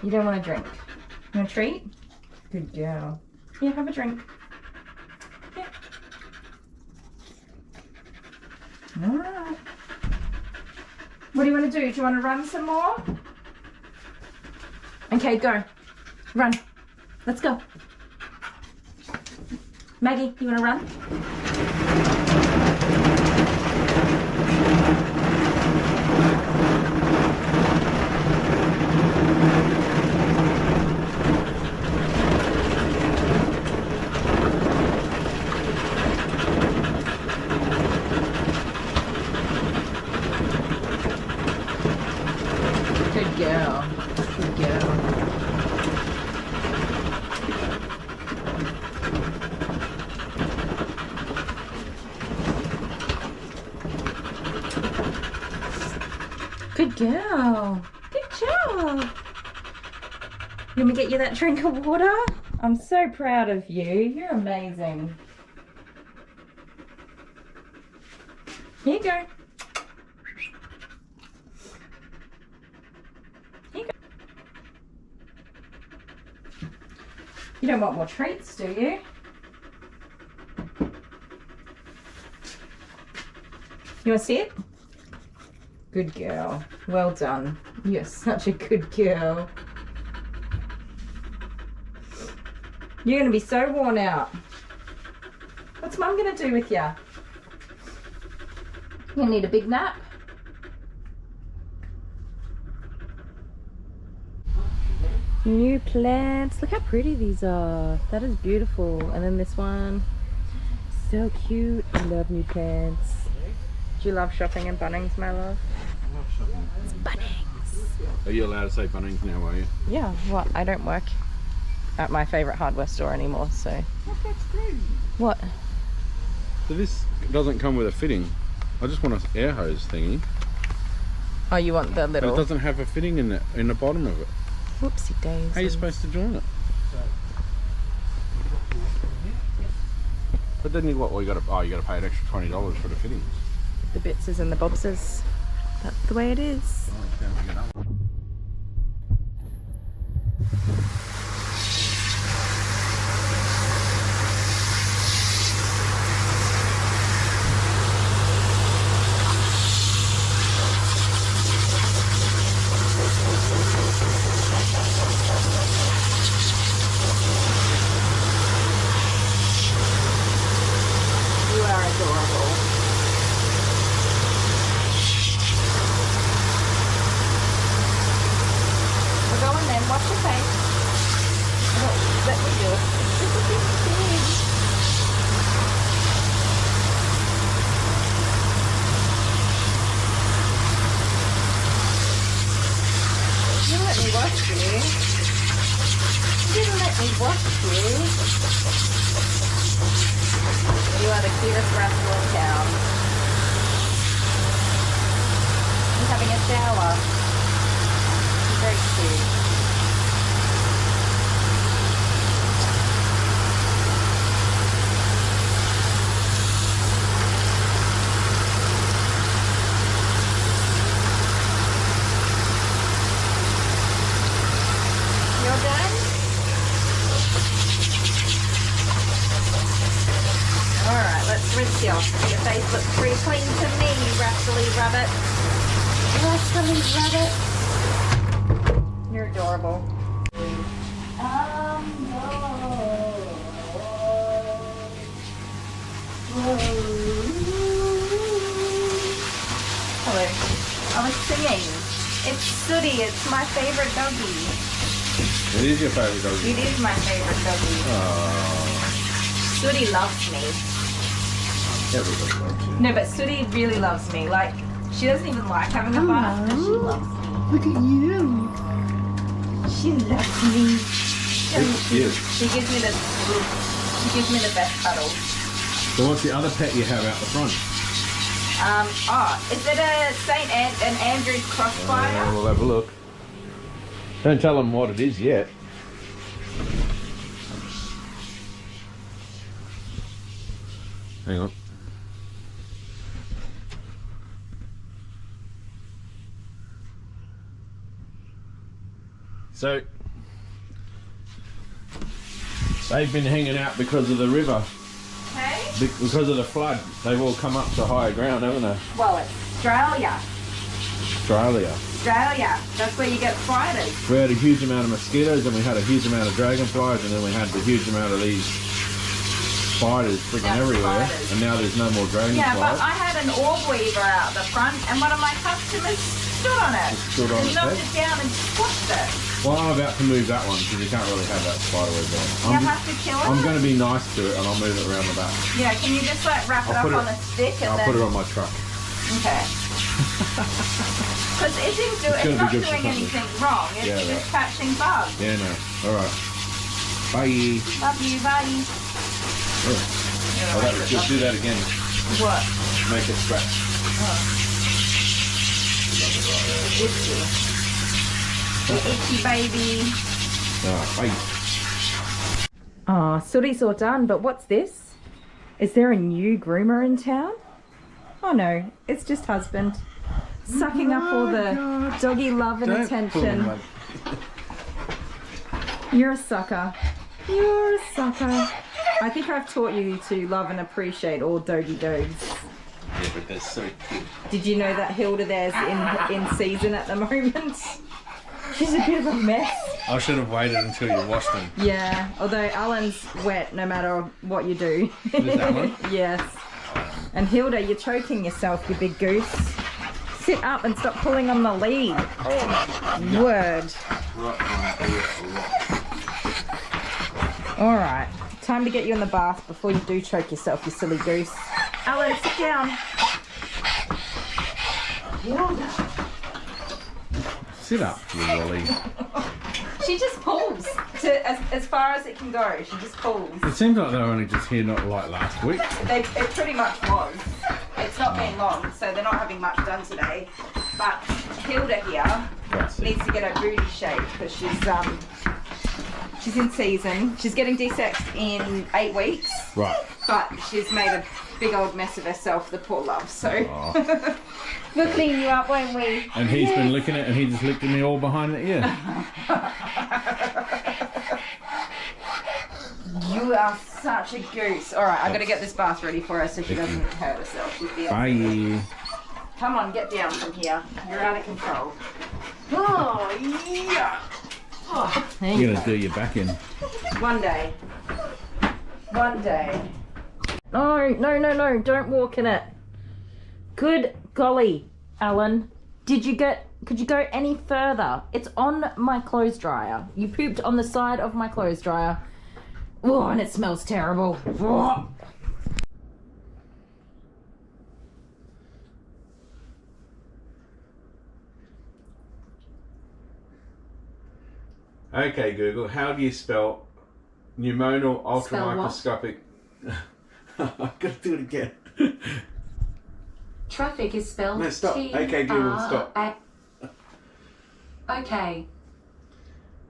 You don't want a drink. You want a treat? Good girl. Yeah, have a drink. Yeah. Alright. What do you want to do? Do you want to run some more? Okay, go. Run. Let's go. Maggie, you want to run? Good girl. Good girl. Good girl. Good job. Let me get you that drink of water. I'm so proud of you. You're amazing. Here you go. Here you go. You don't want more treats, do you? You want to see it? Good girl. Well done. You're such a good girl. You're going to be so worn out. What's Mum going to do with you? You need a big nap? New plants. Look how pretty these are. That is beautiful. And then this one. So cute. I love new plants. Do you love shopping in Bunnings, my love? I love shopping. It's Bunnings. Are you allowed to say Bunnings now, are you? Yeah, what? I don't work at my favourite hardware store anymore, so... What? That's crazy. What? So this doesn't come with a fitting. I just want an air hose thingy. Oh, you want the But little... it doesn't have a fitting in the bottom of it. Whoopsie daisy. How are you supposed to join it? But then you what? Well, you got to pay an extra $20 for the fittings. The bitses and the bobses. That's the way it is. You are adorable. We're going then. Wash your face. Oh, let me do it. Look at this thing. You didn't let me wash you. You didn't let me wash you. You are the cutest rascal in town. He's having a shower. He's very cute. You're done? Alright, let's rinse you off. Your face looks pretty clean to me, you rascally rabbit. Rascally rabbit. You're adorable. Hello. I was singing. It's Sooty. It's my favorite doggy. It is your favourite doggy. It is my favorite doggy. Oh, Sooty loves me. everybody loves you. No, but Sooty really loves me. Like, she doesn't even like having a bath, but she loves me. Look at you. She loves me. Yes. She gives me the best cuddles. So what's the other pet you have out the front? Is it a an Andrew's Crossfire? We'll have a look. Don't tell them what it is yet. Hang on. So they've been hanging out because of the river. Okay. Because of the flood. They've all come up to higher ground, haven't they? Well, it's Australia. Australia. Australia. That's where you get spiders. We had a huge amount of mosquitoes, and we had a huge amount of dragonflies, and then we had a huge amount of these spiders freaking everywhere. Spiders. And now there's no more dragonflies. Yeah, but I had an orb weaver out the front, and one of my customers stood on it. And knocked it down and squashed it. Well, I'm about to move that one because you can't really have that spider web there. You have to kill it? I'm going to be nice to it, and I'll move it around the back. Yeah, can you just like wrap it up on a stick and I'll then... put it on my truck. Okay. Because it didn't do it. It's not doing anything wrong. It's just catching bugs. Yeah, no. Alright. Bye. Love you, bye. Oh, that was good. Do that again. What? Make it scratch. Oh. Itchy baby. Bye. Oh, Sooty's all done, but what's this? Is there a new groomer in town? Oh no, it's just husband. Sucking up all the doggy love and attention. You're a sucker. You're a sucker. I think I've taught you to love and appreciate all doggy dogs. Yeah, but they're so cute. Did you know that Hilda there's in season at the moment? She's a bit of a mess. I should have waited until you washed them. Yeah, although Alan's wet no matter what you do. Is Alan? Yes. And Hilda, you're choking yourself, you big goose. Sit up and stop pulling on the lead. Oh, word. Alright, time to get you in the bath before you do choke yourself, you silly goose. Alan, sit down. Hilda. Sit up, you lolly. She just pulls to as far as it can go. She just pulls. It seems like they were only just here not like last week. It pretty much was. It's not been long, so they're not having much done today. But Hilda here needs to get her booty shaped because she's in season. She's getting desexed in 8 weeks. Right. But she's made a big old mess of herself, the poor love. So we'll clean you up, won't we? And he's been licking it, and he just licked me all behind the ear. You are such a goose. All right, I've got to get this bath ready for her so she doesn't hurt herself. She'll be Bye. Come on, get down from here. You're out of control. Oh, yeah. Oh, You're going to do your back in. One day. One day. No, no, no, no. Don't walk in it. Good golly, Alan. Could you go any further? It's on my clothes dryer. You pooped on the side of my clothes dryer. Oh, and it smells terrible. Oh. Okay, Google, how do you spell pneumonal ultramicroscopic... I've got to do it again. Traffic is spelled No, stop. Okay, Google, stop. Okay.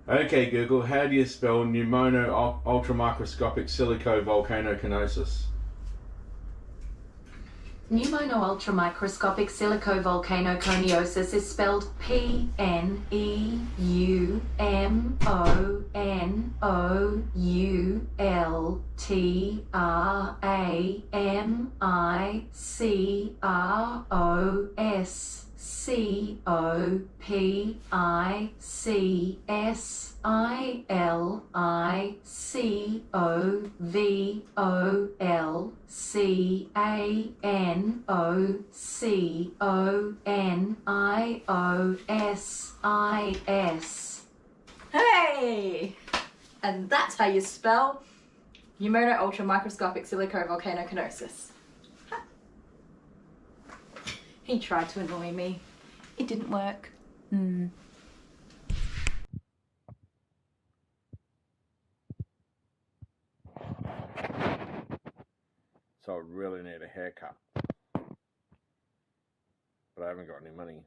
Okay, Google, how do you spell pneumono ultramicroscopic silicovolcanoconiosis? Pneumono-ultramicroscopic silicovolcanoconiosis is spelled P-N-E-U-M-O-N-O-U-L-T-R-A-M-I-C-R-O-S-C-O-P-I-C-S-I-L-I-C-O-N-I-O-S. Hey! And that's how you spell pneumono ultramicroscopic silicovolcanoconiosis. He tried to annoy me. It didn't work. So I really need a haircut. But I haven't got any money.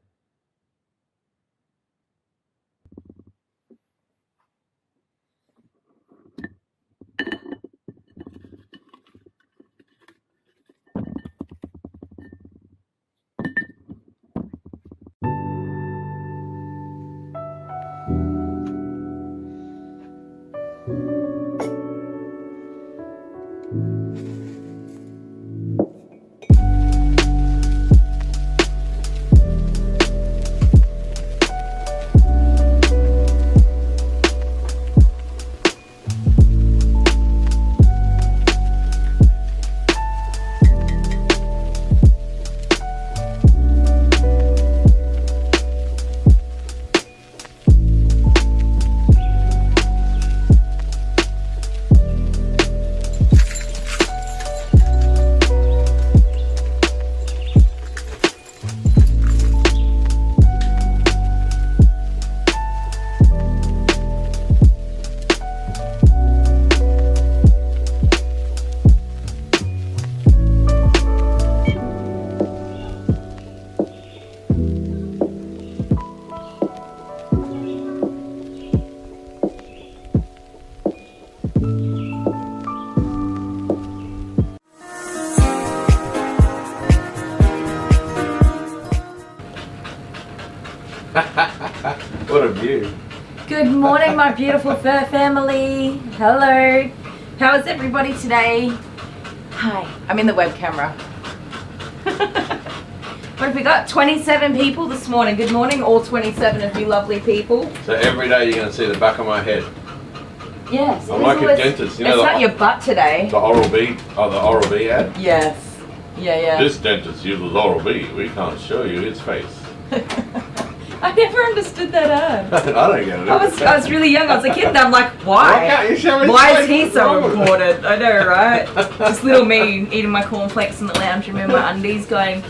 What a view. Good morning, my beautiful fur family. Hello. How is everybody today? Hi. I'm in the web camera. What have we got? 27 people this morning. Good morning, all 27 of you lovely people. So every day you're going to see the back of my head. Yes. I'm like a dentist. You know, it's not your butt today. The Oral-B, the Oral-B ad? Yes. Yeah. This dentist uses Oral-B. We can't show you his face. I never understood that ad. I don't get it. I was really young. I was a kid, and I'm like, why? Why can't you show his Why face? is he What's so wrong with him? important? I know, right? This little me eating my cornflakes in the lounge room in my undies, going.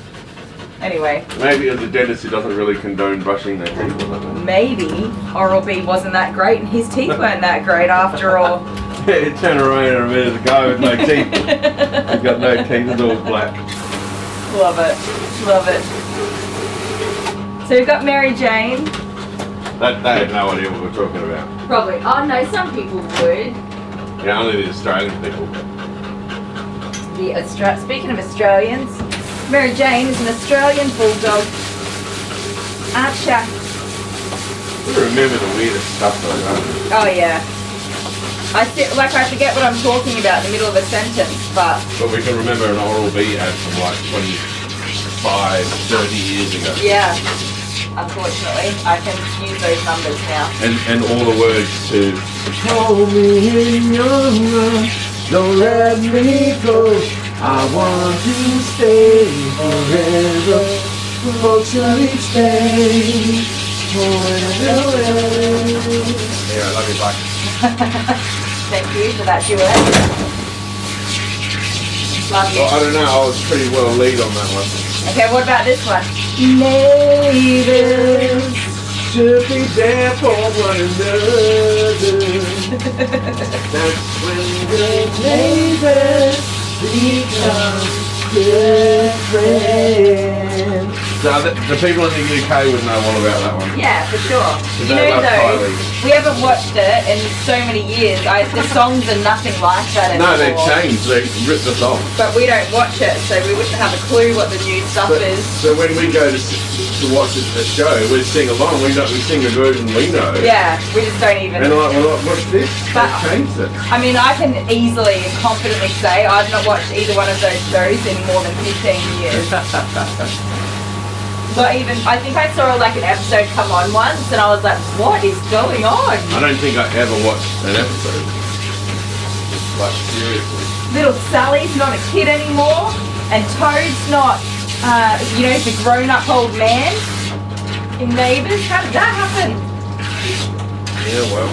Anyway. Maybe as a dentist, he doesn't really condone brushing their teeth or something. Maybe Oral-B wasn't that great, and his teeth weren't that great after all. Yeah, he turned around in a minute ago with no teeth. He's got no teeth, it's all black. Love it. Love it. So we've got Mary Jane. They had no idea what we're talking about. Probably. Oh no, some people would. Yeah, only the Australian people. Speaking of Australians, Mary Jane is an Australian bulldog. Archer. We remember the weirdest stuff though, don't we? Oh yeah. I forget what I'm talking about in the middle of a sentence, but But we can remember an Oral-B ad from like 25, 30 years ago. yeah. Unfortunately, I can use those numbers now. And all the words to hold me in your arms, don't let me go. I want to stay forever, emotionally stay forever. Yeah, I love you, bye. Thank you for that duet. Love you. Well, I don't know, I was pretty well lead on that one. Okay, what about this one? Neighbors Should be there for one another. That's when the neighbors become good friends. Now, the people in the UK would know all about that one. Yeah, for sure. Because You they know love though, Kylie. we haven't watched it in so many years. The songs are nothing like that anymore. No, they've changed. They've ripped us off. But we don't watch it, so we wouldn't have a clue what the new stuff is. So when we go to watch the show, we sing along. We sing the version we know. Yeah, we just don't even. And like, well, what's this? But- They've changed it. I mean, I can easily and confidently say I've not watched either one of those shows in more than 15 years. Not even, I think I saw like an episode come on once and I was like, what is going on? I don't think I ever watched an episode. Like, seriously. Little Sally's not a kid anymore and Toad's not, the grown-up old man in Neighbours. How did that happen? Yeah, well.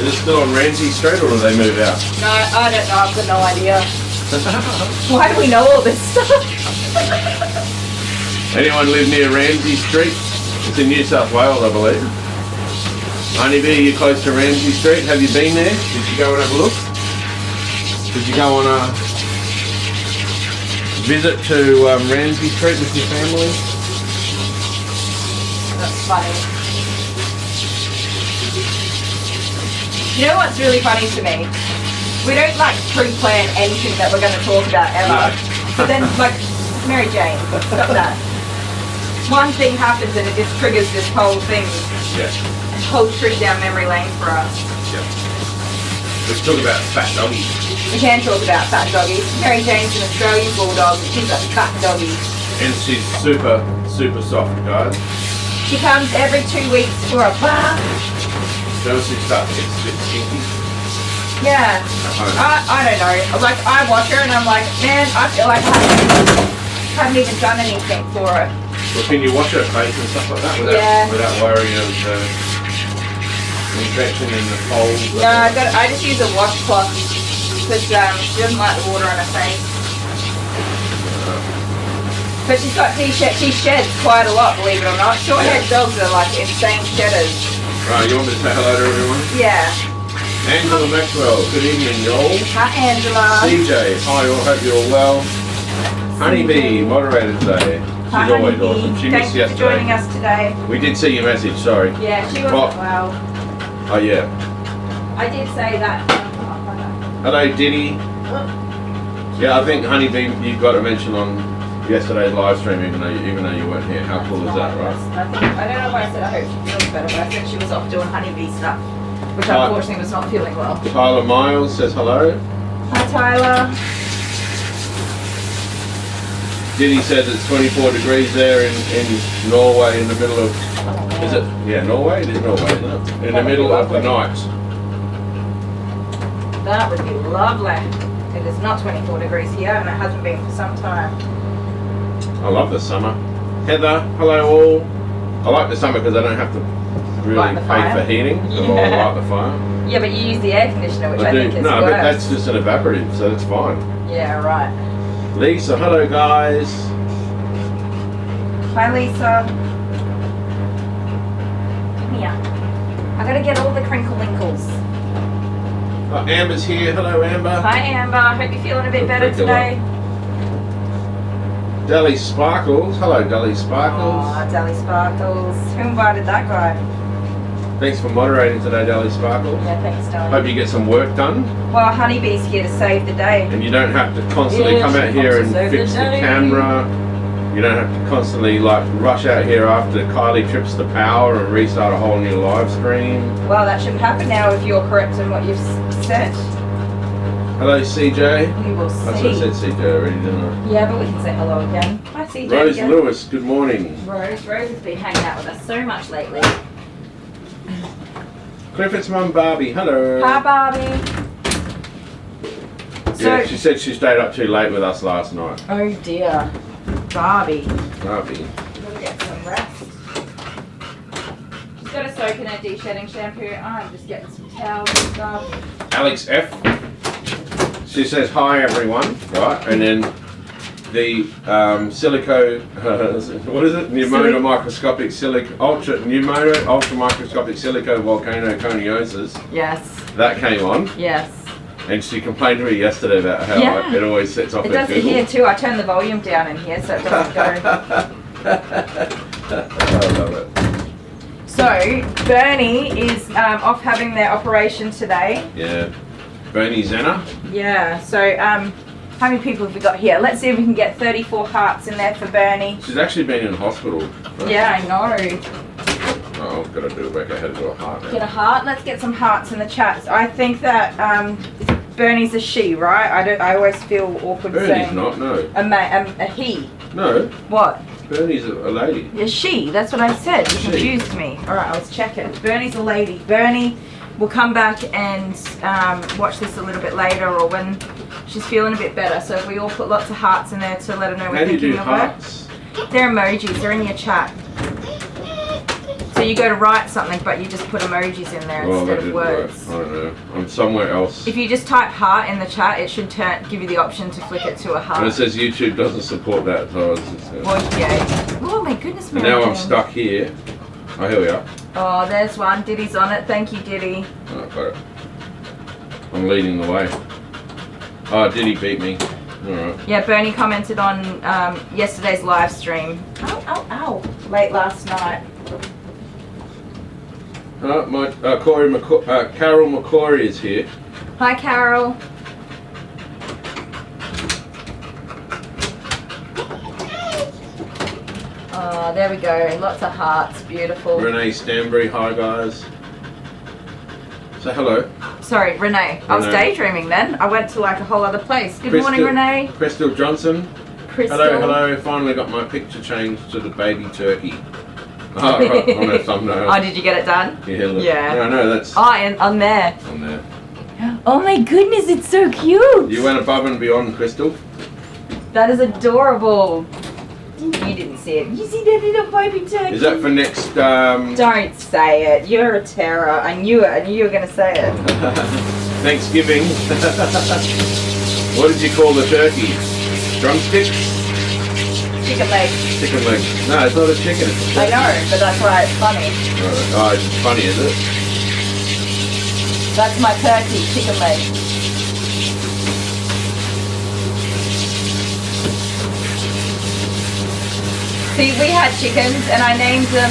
Is it still on Ramsay Street or do they move out? No, I don't know. I've got no idea. Why do we know all this stuff? Anyone live near Ramsay Street? It's in New South Wales, I believe. Honeybee, you're close to Ramsay Street. Have you been there? Did you go and have a look? Did you go on a visit to Ramsay Street with your family? That's funny. You know what's really funny to me? We don't pre-plan anything that we're going to talk about ever. No. But then Mary Jane, stop that. One thing happens and it just triggers this whole thing, Yeah. whole trip down memory lane for us. Yeah. Let's talk about fat doggies. We can talk about fat doggies. Mary Jane's an Australian bulldog. She's a fat doggie. And she's super, super soft, guys. She comes every 2 weeks for a bath. So she starts to get a bit stinky. Yeah. I don't know. I watch her and I'm like, man, I feel like I haven't even done anything for her. Well, can you wash her face and stuff like that without worrying of infection in the folds? No, I just use a washcloth because she doesn't like the water on her face. But she sheds quite a lot, believe it or not. Short-haired dogs are like insane shedders. Right, you want me to say hello to everyone? Yeah. Angela Maxwell, good evening, y'all. Hi, Angela. CJ, hi, all, hope you're all well. Honeybee, moderator today. She's Hi, always Honeybee. awesome. She Thanks missed for yesterday. joining us today. We did see your message, sorry. Yeah, she wasn't Well- well. Oh, yeah. I did say that. Hello, Diddy. Yeah, I think Honeybee, you've got to mention on yesterday's live stream, even though you weren't here. How cool is that, right? I don't know if I said I hope she feels better, but I said she was off doing honeybee stuff, which unfortunately was not feeling well. Tyler Miles says hello. Hi Tyler. Diddy says it's 24 degrees there in Norway in the middle of... Is it? Yeah, Norway? It is Norway, isn't it? In the middle of the night. That would be lovely. It is not 24 degrees here and it hasn't been for some time. I love the summer. Heather, hello all. I like the summer because I don't have to really pay for heating. So I light the fire. Yeah, but you use the air conditioner, which I think is No, worse. but that's just an evaporative, so that's fine. Yeah, right. Lisa, hello guys. Hi Lisa. Come here. I gotta get all the crinkle winkles. Oh, Amber's here. Hello Amber. Hi Amber, I hope you're feeling a bit better today. Deli Sparkles. Hello Deli Sparkles. Aw, Deli Sparkles. Who invited that guy? Thanks for moderating today, Deli Sparkles. Yeah, thanks Deli. Hope you get some work done. Well, Honeybee's here to save the day. And you don't have to constantly come out here and fix the camera. You don't have to constantly like rush out here after Kylie trips the power and restart a whole new live stream. Well, that shouldn't happen now if you're correct in what you've said. Hello CJ. We will see. That's what I said CJ already, didn't I? Yeah, but we can say hello again. Hi CJ. Rose again. Lewis, good morning. Rose has been hanging out with us so much lately. Clifford's mum Barbie, hello. Hi Barbie. Yeah, she said she stayed up too late with us last night. Oh dear. Barbie. Barbie. Gotta get some rest. Just gotta soak in her de-shedding shampoo. I'm just getting some towels and stuff. Alex F. She says hi everyone, right? And then the silico, what is it? Pneumono microscopic ultra microscopic silico volcano coniosis. Yes. That came on. Yes. And she complained to me yesterday about how it always sets off It her does it Google. here too. I turn the volume down in here so it doesn't go. I love it. So, Bernie is off having their operation today. Yeah. Bernie Zenna. Yeah, so how many people have we got here? Let's see if we can get 34 hearts in there for Bernie. She's actually been in hospital. Yeah, I know. Oh, I've got to do it back. I had to do a heart now. Get a heart. Let's get some hearts in the chat. I think that Bernie's a she, right? I always feel awkward Bernie's saying not, no. a he. No. What? Bernie's a lady. A she. That's what I said. You confused me. All right, let's check it. Bernie's a lady. Bernie will come back and watch this a little bit later or when she's feeling a bit better. So if we all put lots of hearts in there to let her know we're thinking of her. They're emojis. They're in your chat. So you go to write something, but you just put emojis in there instead of words. I don't know. I'm somewhere else. If you just type heart in the chat, it should give you the option to flick it to a heart. And it says YouTube doesn't support that, so I was just, Well, yeah. Oh my goodness, Mary now Jane. I'm stuck here. Oh, here we are. Oh, there's one. Diddy's on it. Thank you, Diddy. Oh, got it. I'm leading the way. Oh, Diddy beat me. Alright. Yeah, Bernie commented on yesterday's live stream. Ow, ow, ow. Late last night. Carol McCory is here. Hi, Carol. Oh, there we go. Lots of hearts. Beautiful. Renee Stanbury, hi guys. Say hello. Sorry, Renee. I was daydreaming then. I went to like a whole other place. Good morning, Renee. Crystal Johnson. Crystal. Hello, hello. Finally got my picture changed to the baby turkey. Oh, right, on a thumbnail. Oh, did you get it done? Yeah, look. Yeah. No, no, that's Oh, and on there. on there. Oh my goodness, it's so cute. You went above and beyond, Crystal. That is adorable. You didn't see it. You see that little baby turkey? Is that for next, Don't say it. You're a terror. I knew it. I knew you were going to say it. Thanksgiving? What did you call the turkey? Drumsticks? Chicken legs. Chicken legs. No, it's not a chicken. It's a I turkey. know, but that's why it's funny. Oh, it's funny, is it? That's my turkey, chicken leg. See, we had chickens and I named them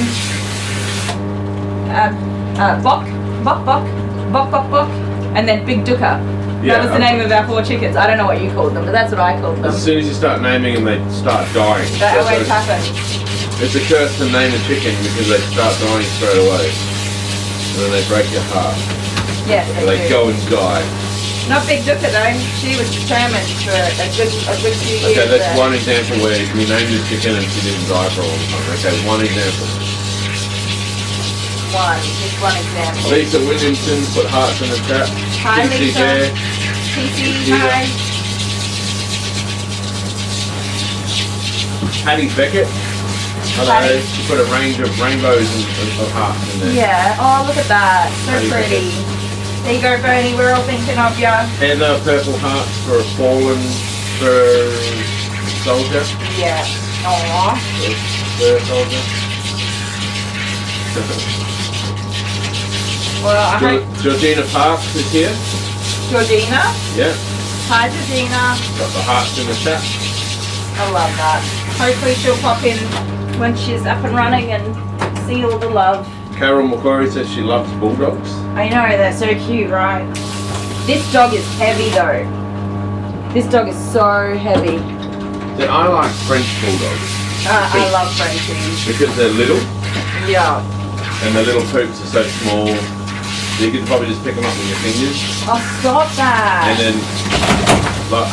Bok, Bok, Bok, Bok, Bok, Bok, and then Big Dukkha. That was the name of our 4 chickens. I don't know what you called them, but that's what I called them. As soon as you start naming them, they start dying. That always happens. It's a curse to name a chicken because they start dying straight away. And then they break your heart. Yes, They do. go and die. Not Big Dooker though. She was determined for a good few years. Okay, that's there. one example where you named a chicken and she didn't die for a long time. Okay, one example. Just one example. Lisa Williamson put hearts in the chat. Hi, Dixie Lisa. Bear. TC, hi. Patty Beckett. Hello. Patty. She put a range of rainbows of hearts in there. Yeah. Oh, look at that. So Patty pretty. There you go, Bernie. We're all thinking of ya. Heather, purple hearts for a fallen fur soldier. Yeah. Aww. Fur soldier. Well, I hope Georgina Parks is here. Georgina. Yeah. Hi, Georgina. Got the hearts in the chat. I love that. Hopefully she'll pop in when she's up and running and see all the love. Carol McClory says she loves bulldogs. I know, they're so cute, right? This dog is heavy though. This dog is so heavy. See, I like French bulldogs. I love Frenchies. Because they're little Yeah. and the little poops are so small. You could probably just pick them up with your fingers. Oh, stop that. And then, like,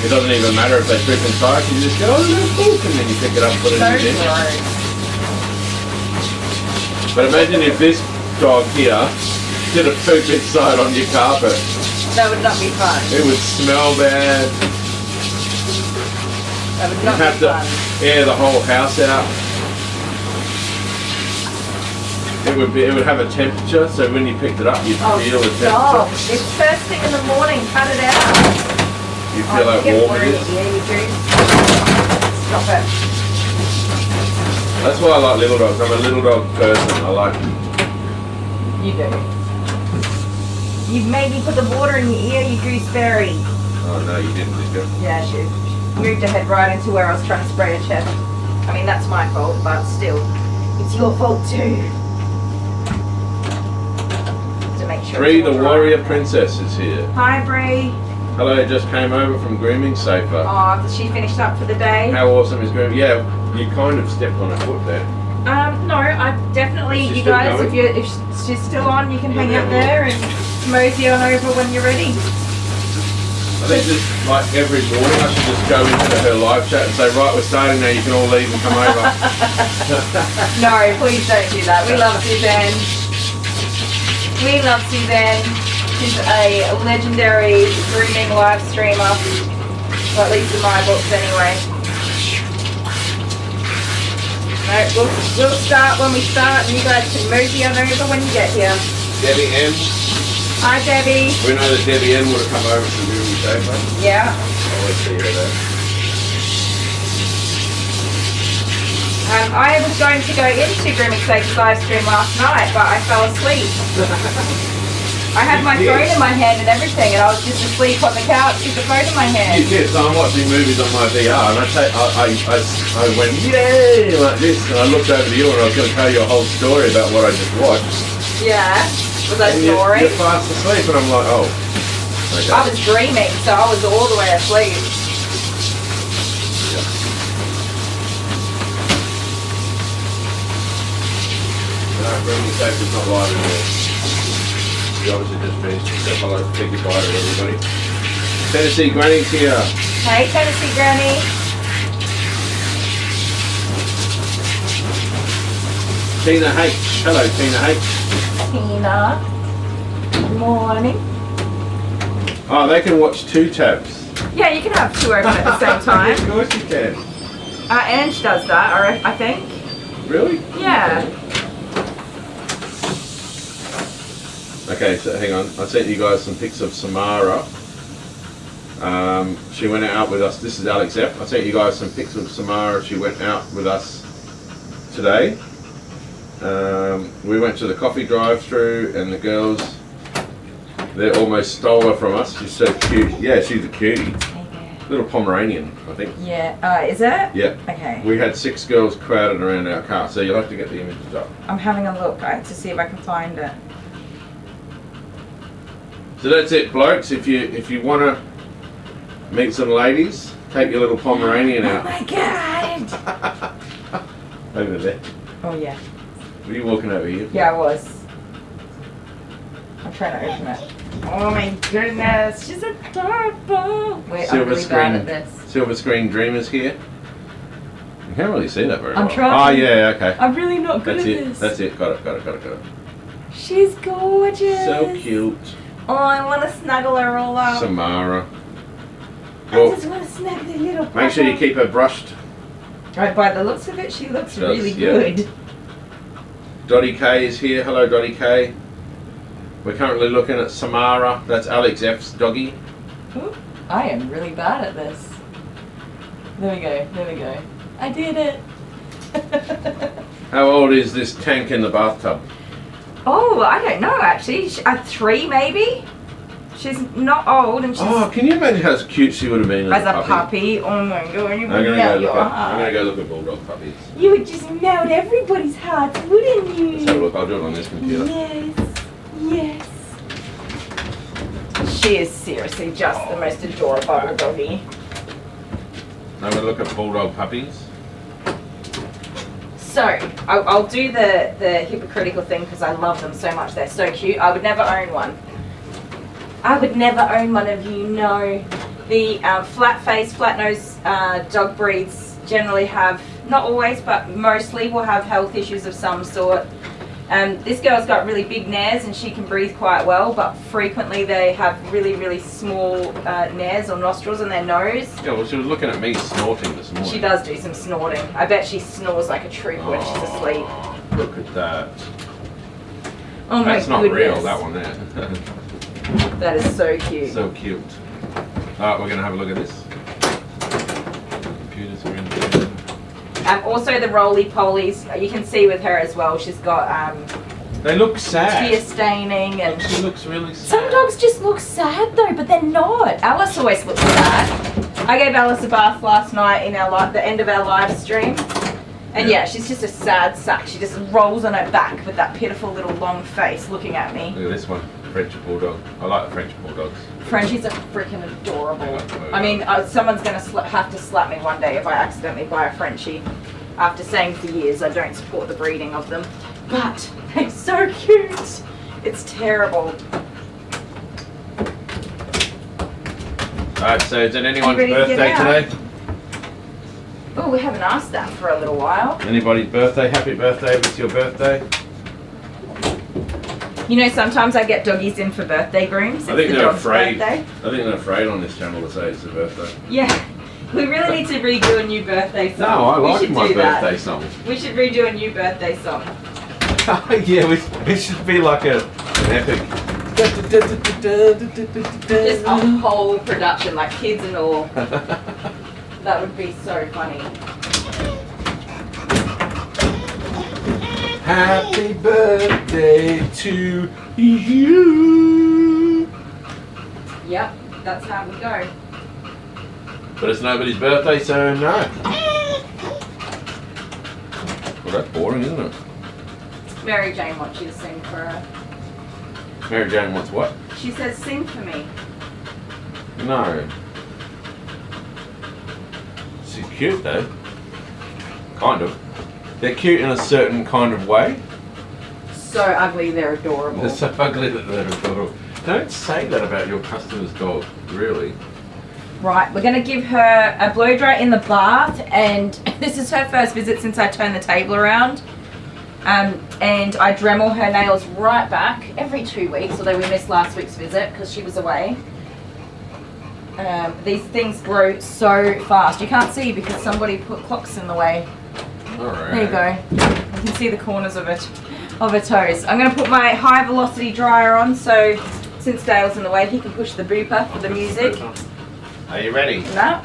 it doesn't even matter if they poop inside. You just go, oh, little poop, and then you pick it up and put it So in your bin. gross. But imagine if this dog here did a poop inside on your carpet. That would not be fun. It would smell bad. That would You'd not have be to fun. air the whole house out. It would have a temperature, so when you picked it up, you'd Oh, feel the stop. temperature. It's first thing in the morning. Cut it out. You feel how you get warm water it in is. your ear, you do. Stop it. That's why I like little dogs. I'm a little dog person. I like You do. You've made me put the water in your ear, you gooseberry. Oh no, you didn't, did you? Yeah, she moved her head right into where I was trying to spray her chest. I mean, that's my fault, but still, it's your fault too. To make sure. Bree it's the all Warrior right. Princess is here. Hi, Bree. Hello, just came over from grooming safer. Oh, she finished up for the day. How awesome is grooming? Yeah, you kind of stepped on a foot there. No, I definitely. Is she You still guys, going? if she's still on, you can hang Yeah, out yeah. there and mosey on over when you're ready. I think just like every morning I should just go into her live chat and say, right, we're starting now, you can all leave and come over. No, please don't do that. We love Suzanne. We love Suzanne. She's a legendary grooming live streamer. Well, at least in my books anyway. No, we'll start when we start and you guys can mosey on over when you get here. Debbie M. Hi, Debbie. We know that Debbie M would have come over to grooming safer. Yeah. I always see her there. I was going to go into Grooming Safe's live stream last night, but I fell asleep. I had my phone in my hand and everything, and I was just asleep on the couch with the phone in my hand. Yes, so I'm watching movies on my VR and I went, yay, like this, and I looked over to you and I was going to tell you a whole story about what I just watched. Yeah. Was I And snoring? you're fast asleep and I'm like, oh. Okay. I was dreaming, so I was all the way asleep. No, Grooming Safe is not live anymore. You obviously just finished, so hello, take your bite of everybody. Tennessee Granny's here. Hey, Tennessee Granny. Tina H. Hello, Tina H. Tina. Good morning. Oh, they can watch 2 tabs. Yeah, you can have 2 open at the same time. Of course you can. Ange does that, I think. Really? Yeah. Okay, so hang on. I sent you guys some pics of Samara. She went out with us. This is Alex F. I sent you guys some pics of Samara. She went out with us today. We went to the coffee drive-through and the girls, they almost stole her from us. She's so cute. Yeah, she's a cutie. Little Pomeranian, I think. Yeah. Is it? Yeah. Okay. We had 6 girls crowded around our car, so you'll have to get the images up. I'm having a look to see if I can find it. So that's it, blokes. If you want to meet some ladies, take your little Pomeranian Oh out. my god! Over there. Oh yeah. Were you walking over here? Yeah, I was. I'm trying to open it. Oh my goodness, she's adorable. Wait, I'm really bad at this. Silver screen dreamers here. You can't really see that very well. I'm trying. Oh yeah, okay. I'm really not good That's at it. this. That's it. Got it. She's gorgeous. So cute. Oh, I want to snuggle her all up. Samara. I Well, just want to snuggle the little make sure you papa. keep her brushed. Right, by the looks of it, she looks She does, really yeah. good. Dottie K is here. Hello, Dottie K. We're currently looking at Samara. That's Alex F's doggy. Ooh, I am really bad at this. There we go. I did it. How old is this tank in the bathtub? Oh, I don't know actually. 3 maybe? She's not old and she's Oh, can you imagine how cute she would have been as a puppy. Oh my god, you I'm would gonna melt go your look at. heart. I'm gonna go look at bulldog puppies. You would just melt everybody's hearts, wouldn't you? Let's have a look. I'll do it on this computer. Yes. She is seriously just the most adorable doggy. Have a look at bulldog puppies. So, I'll do the hypocritical thing because I love them so much. They're so cute. I would never own one. I would never own one of you, no. The flat face, flat nose dog breeds generally have, not always, but mostly will have health issues of some sort. This girl's got really big nares and she can breathe quite well, but frequently they have really small nares or nostrils in their nose. Yeah, well, she was looking at me snorting this morning. She does do some snorting. I bet she snores like a trooper when she's asleep. Look at that. Oh my That's not goodness. real, that one there. That is so cute. So cute. Alright, we're going to have a look at this. Computer screen. Also the roly-polies, you can see with her as well, she's got They look sad. tear staining and... She looks really sad. Some dogs just look sad though, but they're not. Alice always looks sad. I gave Alice a bath last night in our the end of our live stream. And yeah, she's just a sad sack. She just rolls on her back with that pitiful little long face looking at me. Look at this one, French Bulldog. I like the French Bulldogs. Frenchies are freaking adorable. Yeah, I mean, someone's going to have to slap me one day if I accidentally buy a Frenchie. After saying for years I don't support the breeding of them. But they're so cute. It's terrible. Alright, so is it anyone's ready to get birthday out? today? Oh, we haven't asked that for a little while. Anybody's birthday? Happy birthday if it's your birthday. You know, sometimes I get doggies in for birthday grooms. I think It's the they're dog's afraid. birthday. I think they're afraid on this channel to say it's their birthday. Yeah. We really need to redo a new birthday song. No, I We like should my do that. birthday song. We should redo a new birthday song. Yeah, it should be like an epic. Just a whole production, like kids and all. That would be so funny. Happy birthday to you. Yep, that's how we go. But it's nobody's birthday, so no. Well, that's boring, isn't it? Mary Jane wants you to sing for her. Mary Jane wants what? She says, sing for me. No. She's cute though. Kind of. They're cute in a certain kind of way. So ugly, they're adorable. They're so ugly that they're adorable. Don't say that about your customer's dog, really. Right, we're going to give her a blow dry in the bath, and this is her first visit since I turned the table around. And I Dremel her nails right back every 2 weeks, although we missed last week's visit because she was away. These things grow so fast. You can't see because somebody put clocks in the way. Alright. There you go. You can see the corners of it, of her toes. I'm going to put my high velocity dryer on, so since Dale's in the way, he can push the booper for the music. Are you ready? No.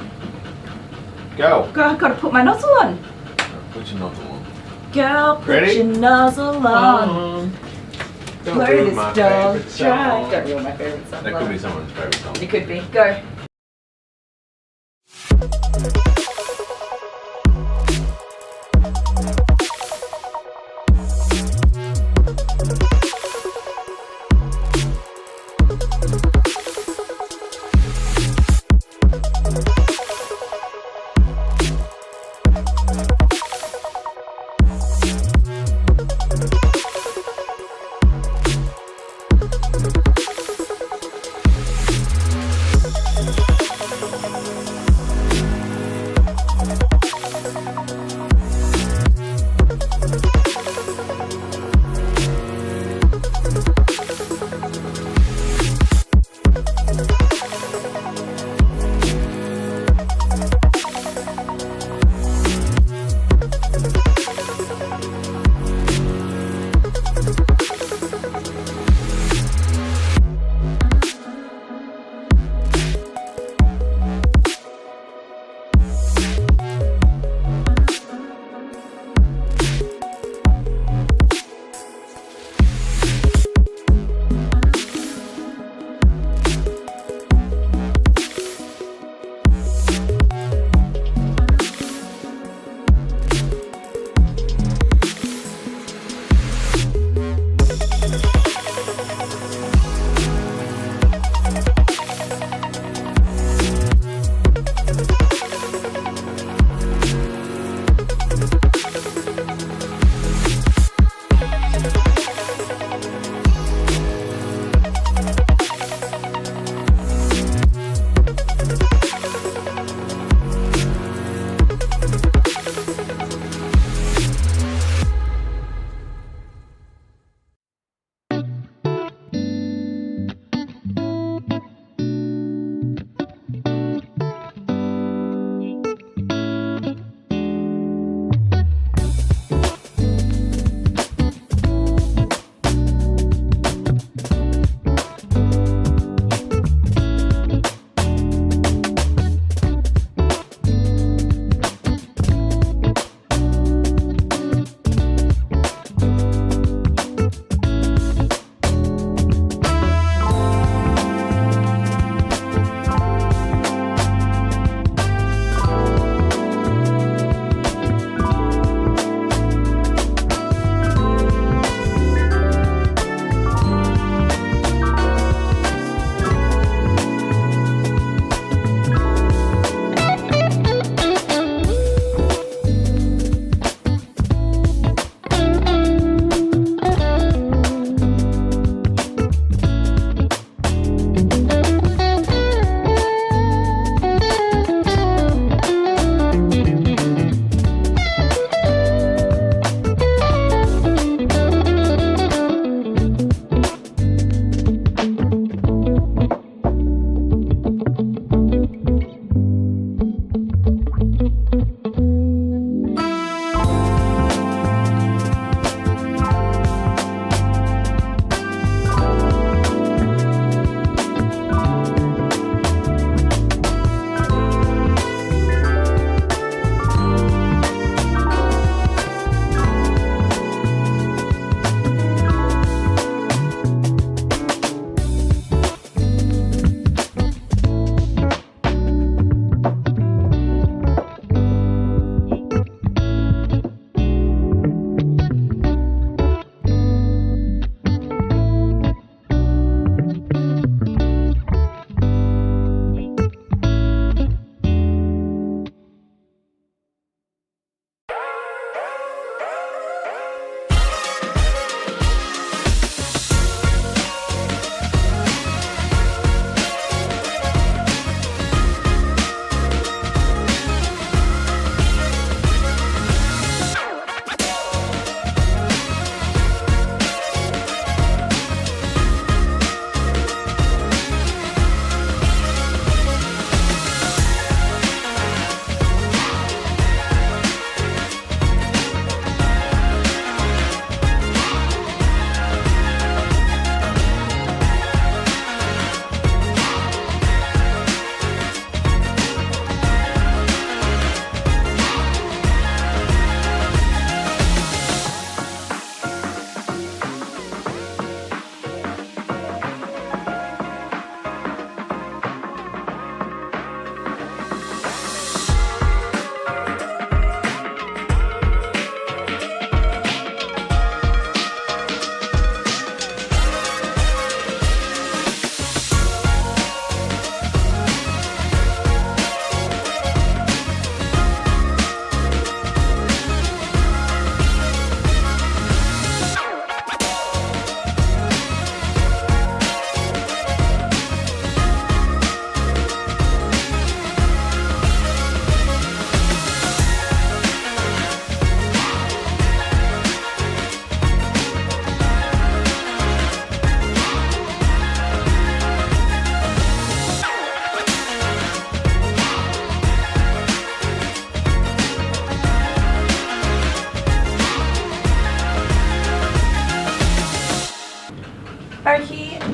Go. I've got to put my nozzle on. Put your nozzle on. Girl, put Ready? your nozzle on. Don't Play ruin this my dog favourite dry. song. Don't ruin my favourite song. That could be someone's favourite song. It could be. Go.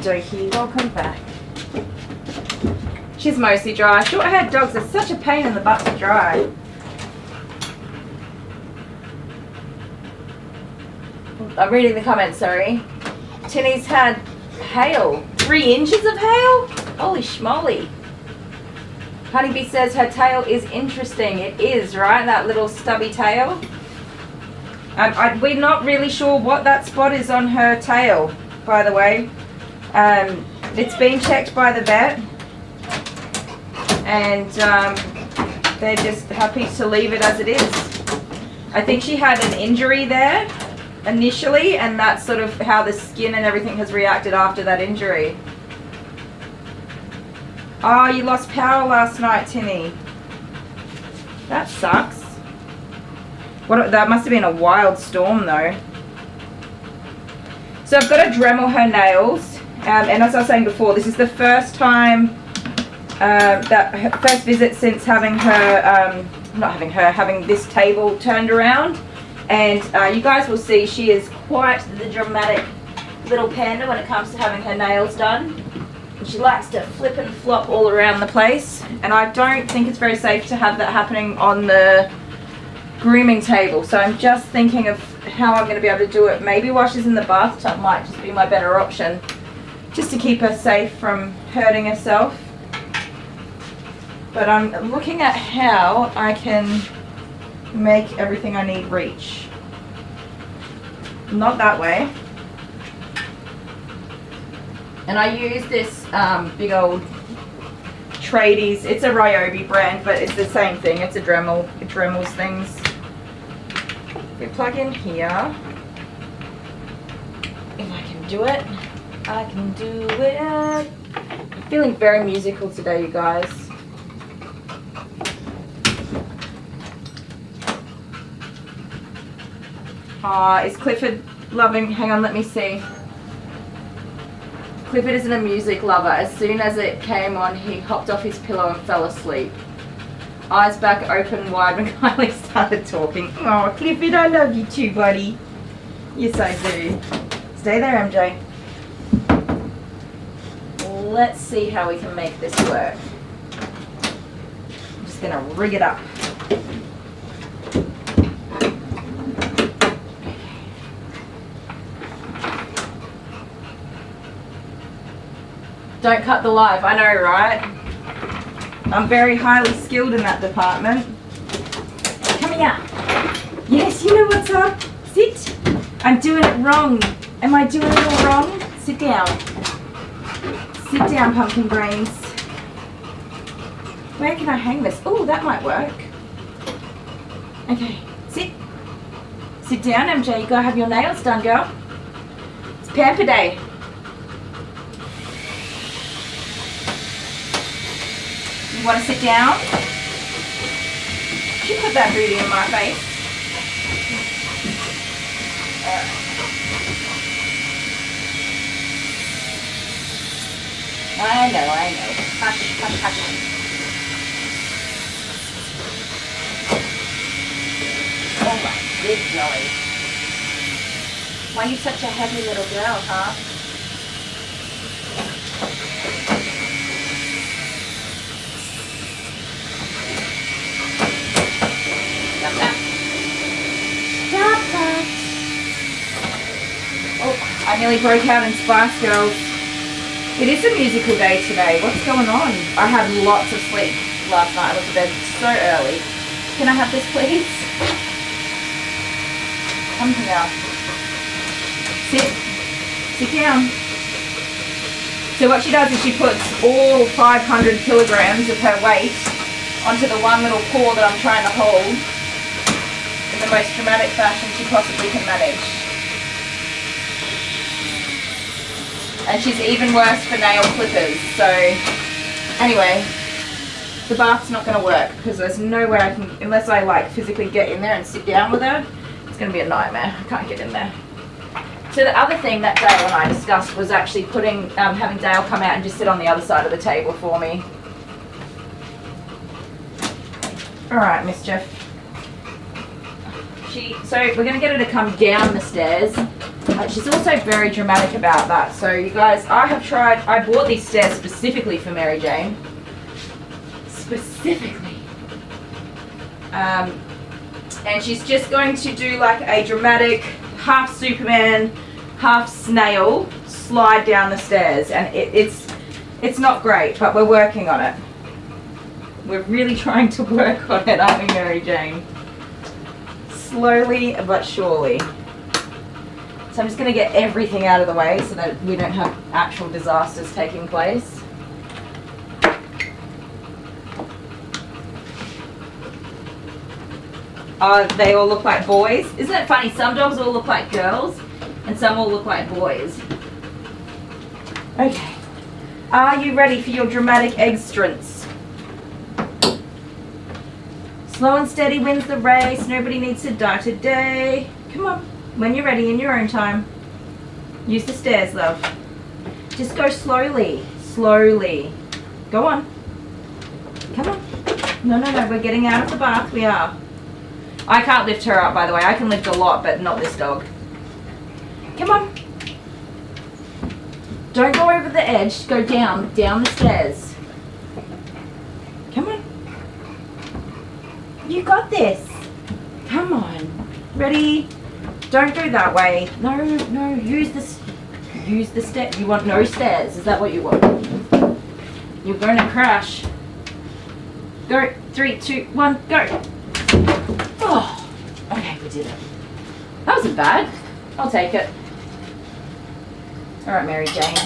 dokie, welcome back. She's mostly dry. Short-haired dogs are such a pain in the butt to dry. I'm reading the comments, sorry. Tinny's had hail. 3 inches of hail? Holy schmoly. Honeybee says her tail is interesting. It is, right? That little stubby tail. We're not really sure what that spot is on her tail, by the way. It's been checked by the vet. And they're just happy to leave it as it is. I think she had an injury there initially, and that's sort of how the skin and everything has reacted after that injury. Oh, you lost power last night, Tinny. That sucks. That must have been a wild storm though. So I've got to Dremel her nails, and as I was saying before, this is the first time, first visit since having her, having this table turned around. And you guys will see she is quite the dramatic little panda when it comes to having her nails done. She likes to flip and flop all around the place, and I don't think it's very safe to have that happening on the grooming table. So I'm just thinking of how I'm going to be able to do it. Maybe while she's in the bathtub might just be my better option, just to keep her safe from hurting herself. But I'm looking at how I can make everything I need reach. Not that way. And I use this big old Tradies. It's a Ryobi brand, but it's the same thing. It's a Dremel. It Dremels things. We plug in here. If I can do it, I can do it. I'm feeling very musical today, you guys. Is Clifford loving? Hang on, let me see. Clifford isn't a music lover. As soon as it came on, he hopped off his pillow and fell asleep. Eyes back open wide when Kylie started talking. Oh, Clifford, I love you too, buddy. Yes, I do. Stay there, MJ. Let's see how we can make this work. I'm just gonna rig it up. Don't cut the live, I know, right? I'm very highly skilled in that department. Come here. Yes, you know what's up. Sit. I'm doing it wrong. Am I doing it all wrong? Sit down. Sit down, pumpkin brains. Where can I hang this? Oh, that might work. Okay, sit. Sit down, MJ. You gotta have your nails done, girl. It's pamper day. You want to sit down? You put that booty in my face. I know. Hush, hush, hush. Oh my good Joey. Why are you such a heavy little girl, huh? Oh, I nearly broke out in Spice Girls. It is a musical day today. What's going on? I had lots of sleep last night. I went to bed so early. Can I have this, please? Come here. Sit. Sit down. So what she does is she puts all 500 kilograms of her weight onto the one little paw that I'm trying to hold in the most dramatic fashion she possibly can manage. And she's even worse for nail clippers. So anyway, the bath's not going to work because there's no way I can, unless I like physically get in there and sit down with her, it's going to be a nightmare. I can't get in there. So the other thing that Dale and I discussed was actually having Dale come out and just sit on the other side of the table for me. All right, Mischief. So we're going to get her to come down the stairs She's also very dramatic about that. So you guys, I bought these stairs specifically for Mary Jane. Specifically. And she's just going to do like a dramatic half Superman, half snail slide down the stairs. And it's not great, but we're working on it. We're really trying to work on it, aren't we, Mary Jane? Slowly but surely. So I'm just going to get everything out of the way so that we don't have actual disasters taking place. They all look like boys. Isn't it funny? Some dogs all look like girls and some all look like boys. Okay. Are you ready for your dramatic extrance? Slow and steady wins the race. Nobody needs to die today. Come on. When you're ready, in your own time. Use the stairs, love. Just go slowly. Slowly. Go on. Come on. No. We're getting out of the bath. We are. I can't lift her up, by the way. I can lift a lot, but not this dog. Come on. Don't go over the edge. Go down the stairs. Come on. You got this. Come on. Ready? Don't go that way. No. Use the step. You want no stairs. Is that what you want? You're going to crash. Go. 3, 2, 1, go. Oh. Okay, we did it. That wasn't bad. I'll take it. All right, Mary Jane.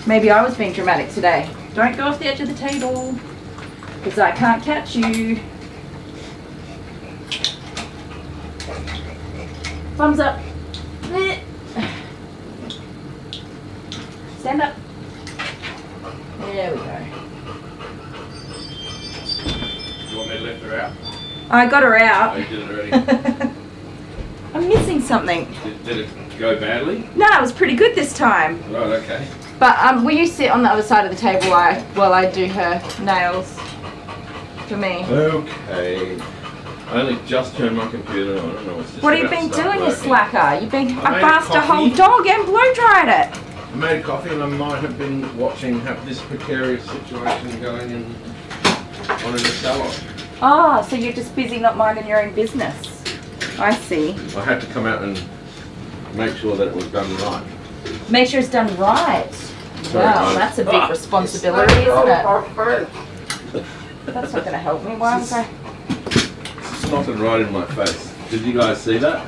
Maybe I was being dramatic today. Don't go off the edge of the table, because I can't catch you. Thumbs up. Stand up. There we go. You want me to lift her out? I got her out. Oh, you did it already? I'm missing something. Did it go badly? No, it was pretty good this time. Right, okay. But will you sit on the other side of the table while I do her nails for me? Okay. I only just turned my computer on. I don't know what's just What have you been doing, you slacker? I bathed a whole dog and blow dried it. I made coffee and I might have been have this precarious situation going on in the salon. Oh, so you're just busy not minding your own business. I see. I had to come out and make sure that it was done right. Make sure it's done right. Sorry, Wow, guys. that's a big responsibility, isn't it? That's not going to help me. Why was I... Snotted right in my face. Did you guys see that?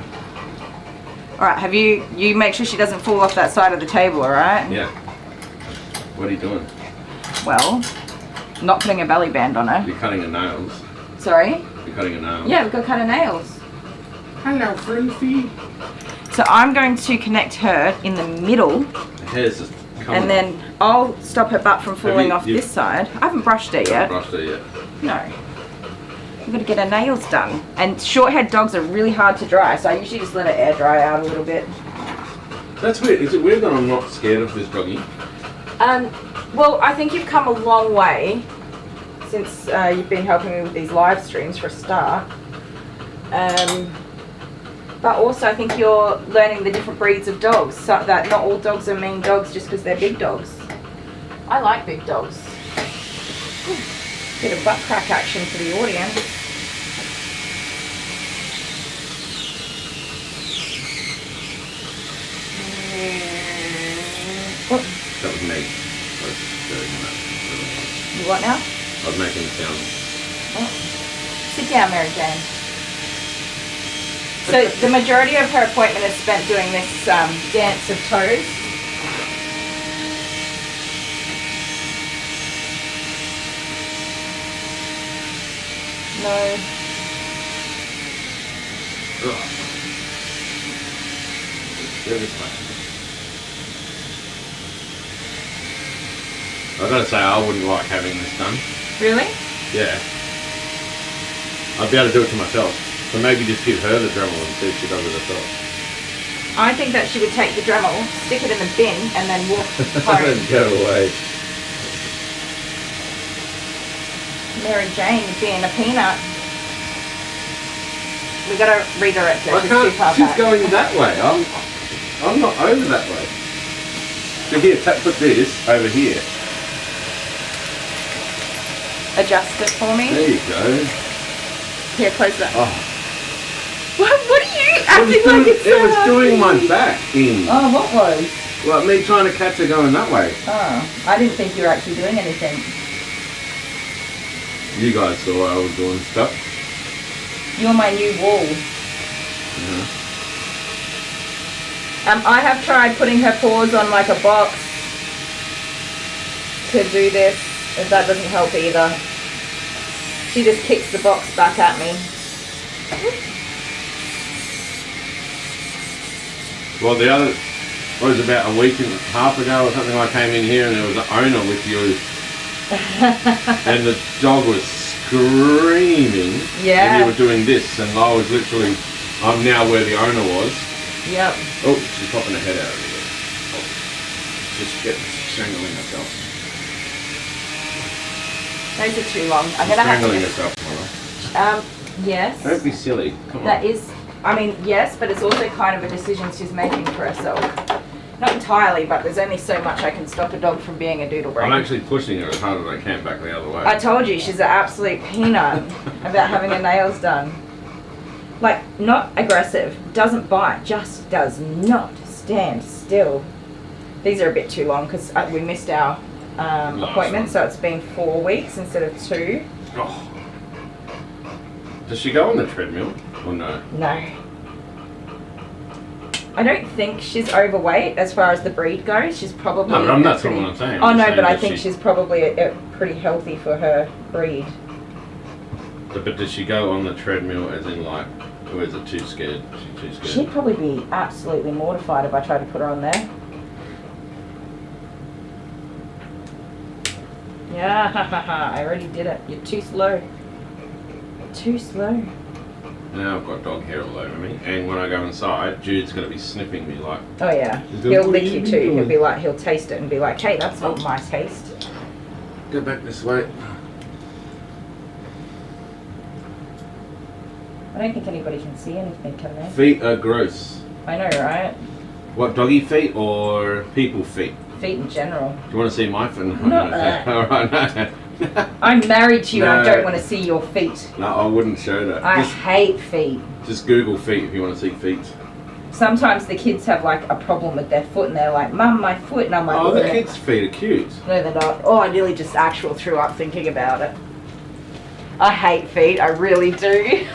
Alright, have you make sure she doesn't fall off that side of the table, alright? Yeah. What are you doing? Well, not putting a belly band on her. You're cutting her nails. Sorry? You're cutting her nails. Yeah, we've got to cut her nails. Hello, Froofy. So I'm going to connect her in the middle. The hair's just coming And then I'll stop her butt from falling off this side. I haven't brushed her yet. Brushed her yet? No. We've got to get her nails done. And short-haired dogs are really hard to dry, so I usually just let her air dry out a little bit. That's weird. Is it weird that I'm not scared of this doggy? Well, I think you've come a long way since you've been helping me with these live streams for a start. But also I think you're learning the different breeds of dogs, so that not all dogs are mean dogs just because they're big dogs. I like big dogs. Bit of butt crack action for the audience. What? That was me. I was doing that. You what now? I was making the sound. Oh. Sit down, Mary Jane. So the majority of her appointment is spent doing this dance of toes. No. Ugh. This way. I gotta say, I wouldn't like having this done. Really? Yeah. I'd be able to do it to myself. So maybe just give her the Dremel and see if she does it herself. I think that she would take the Dremel, stick it in the bin, and then walk home. And go away. Mary Jane being a peanut. We gotta redirect her. I She's too can't. far She's back. going that way. I'm not over that way. So here, put this over here. Adjust it for me. There you go. Here, close that. Oh. What are you acting like it's so It was doing my happy? back in. Oh, what was? Well, me trying to catch her going that way. Oh, I didn't think you were actually doing anything. You guys saw I was doing stuff. You're my new wall. Yeah. I have tried putting her paws on like a box to do this, and that doesn't help either. She just kicks the box back at me. Well, the other was about a week and a half ago or something. I came in here and there was an owner with you, and the dog was screaming. Yeah. And you were doing this, and I was literally, I'm now where the owner was. Yep. Oh, she's popping her head out of here. Oh, just strangling herself. Those are too long. I'm gonna have Strangling to. herself, Mother. Yes. Don't be silly. Come on. That is. I mean, yes, but it's also kind of a decision she's making for herself. Not entirely, but there's only so much I can stop a dog from being a doodle brain. I'm actually pushing her as hard as I can back the other way. I told you, she's an absolute peanut about having her nails done. Like, not aggressive, doesn't bite, just does not stand still. These are a bit too long because we missed our appointment, one. so it's been 4 weeks instead of 2. Oh. Does she go on the treadmill or no? No. I don't think she's overweight as far as the breed goes. She's probably... No, but that's not what I'm saying. Oh I'm no, saying but I that think she's probably pretty healthy for her breed. But does she go on the treadmill as in like, or is it too scared? She's too scared? She'd probably be absolutely mortified if I tried to put her on there. Yeah, I already did it. You're too slow. Too slow. Now I've got dog hair all over me, and when I go inside, Jude's going to be sniffing me like... Oh yeah, He's he'll going, lick "What are you you too. doing?" He'll be like, he'll taste it and be like, hey, that's not my taste. Go back this way. I don't think anybody can see anything, can they? Feet are gross. I know, right? What, doggy feet or people feet? Feet in general. Do you want to see my feet? No. Alright, no. I'm married to you and I No. don't want to see your feet. No, I wouldn't show that. I hate feet. Just Google feet if you want to see feet. Sometimes the kids have like a problem with their foot and they're like, Mum, my foot. And I'm like, Oh, the "Ugh." kids' feet are cute. No, they're not. Oh, I nearly just actual threw up thinking about it. I hate feet. I really do.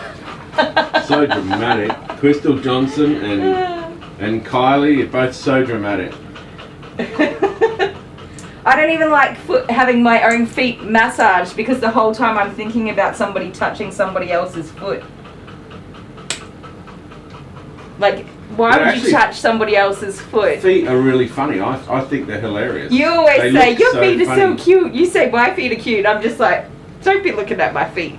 So dramatic. Crystal Johnson and Kylie are both so dramatic. I don't even like having my own feet massaged because the whole time I'm thinking about somebody touching somebody else's foot. Like, why They're would actually- you touch somebody else's foot? Feet are really funny. I think they're hilarious. You always They say, look your so feet are so funny. cute. You say, my feet are cute. I'm just like, don't be looking at my feet.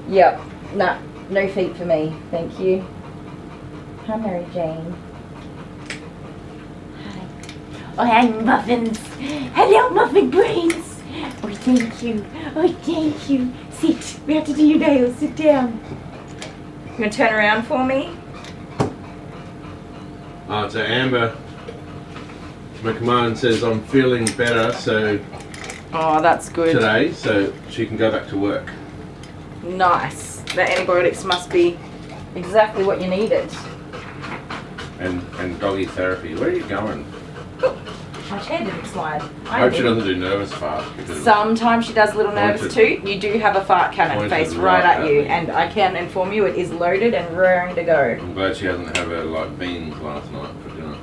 Yep. Nah, no feet for me. Thank you. Hi, Mary Jane. Hi. Oh, hi, muffins. Hello, muffin brains. Oh, thank you. Oh, thank you. Sit. We have to do your nails. Sit down. You want to turn around for me? So Amber McMahon says I'm feeling better Oh, that's good. today, so she can go back to work. Nice. The antibiotics must be exactly what you needed. And doggy therapy. Where are you going? My chair didn't slide. I hope she doesn't do nervous fart. Because Sometimes she does a little nervous too. Pointed- You do have a fart cannon pointed face right right at at you, me. and I can inform you it is loaded and raring to go. I'm glad she hasn't had her like beans last night for dinner.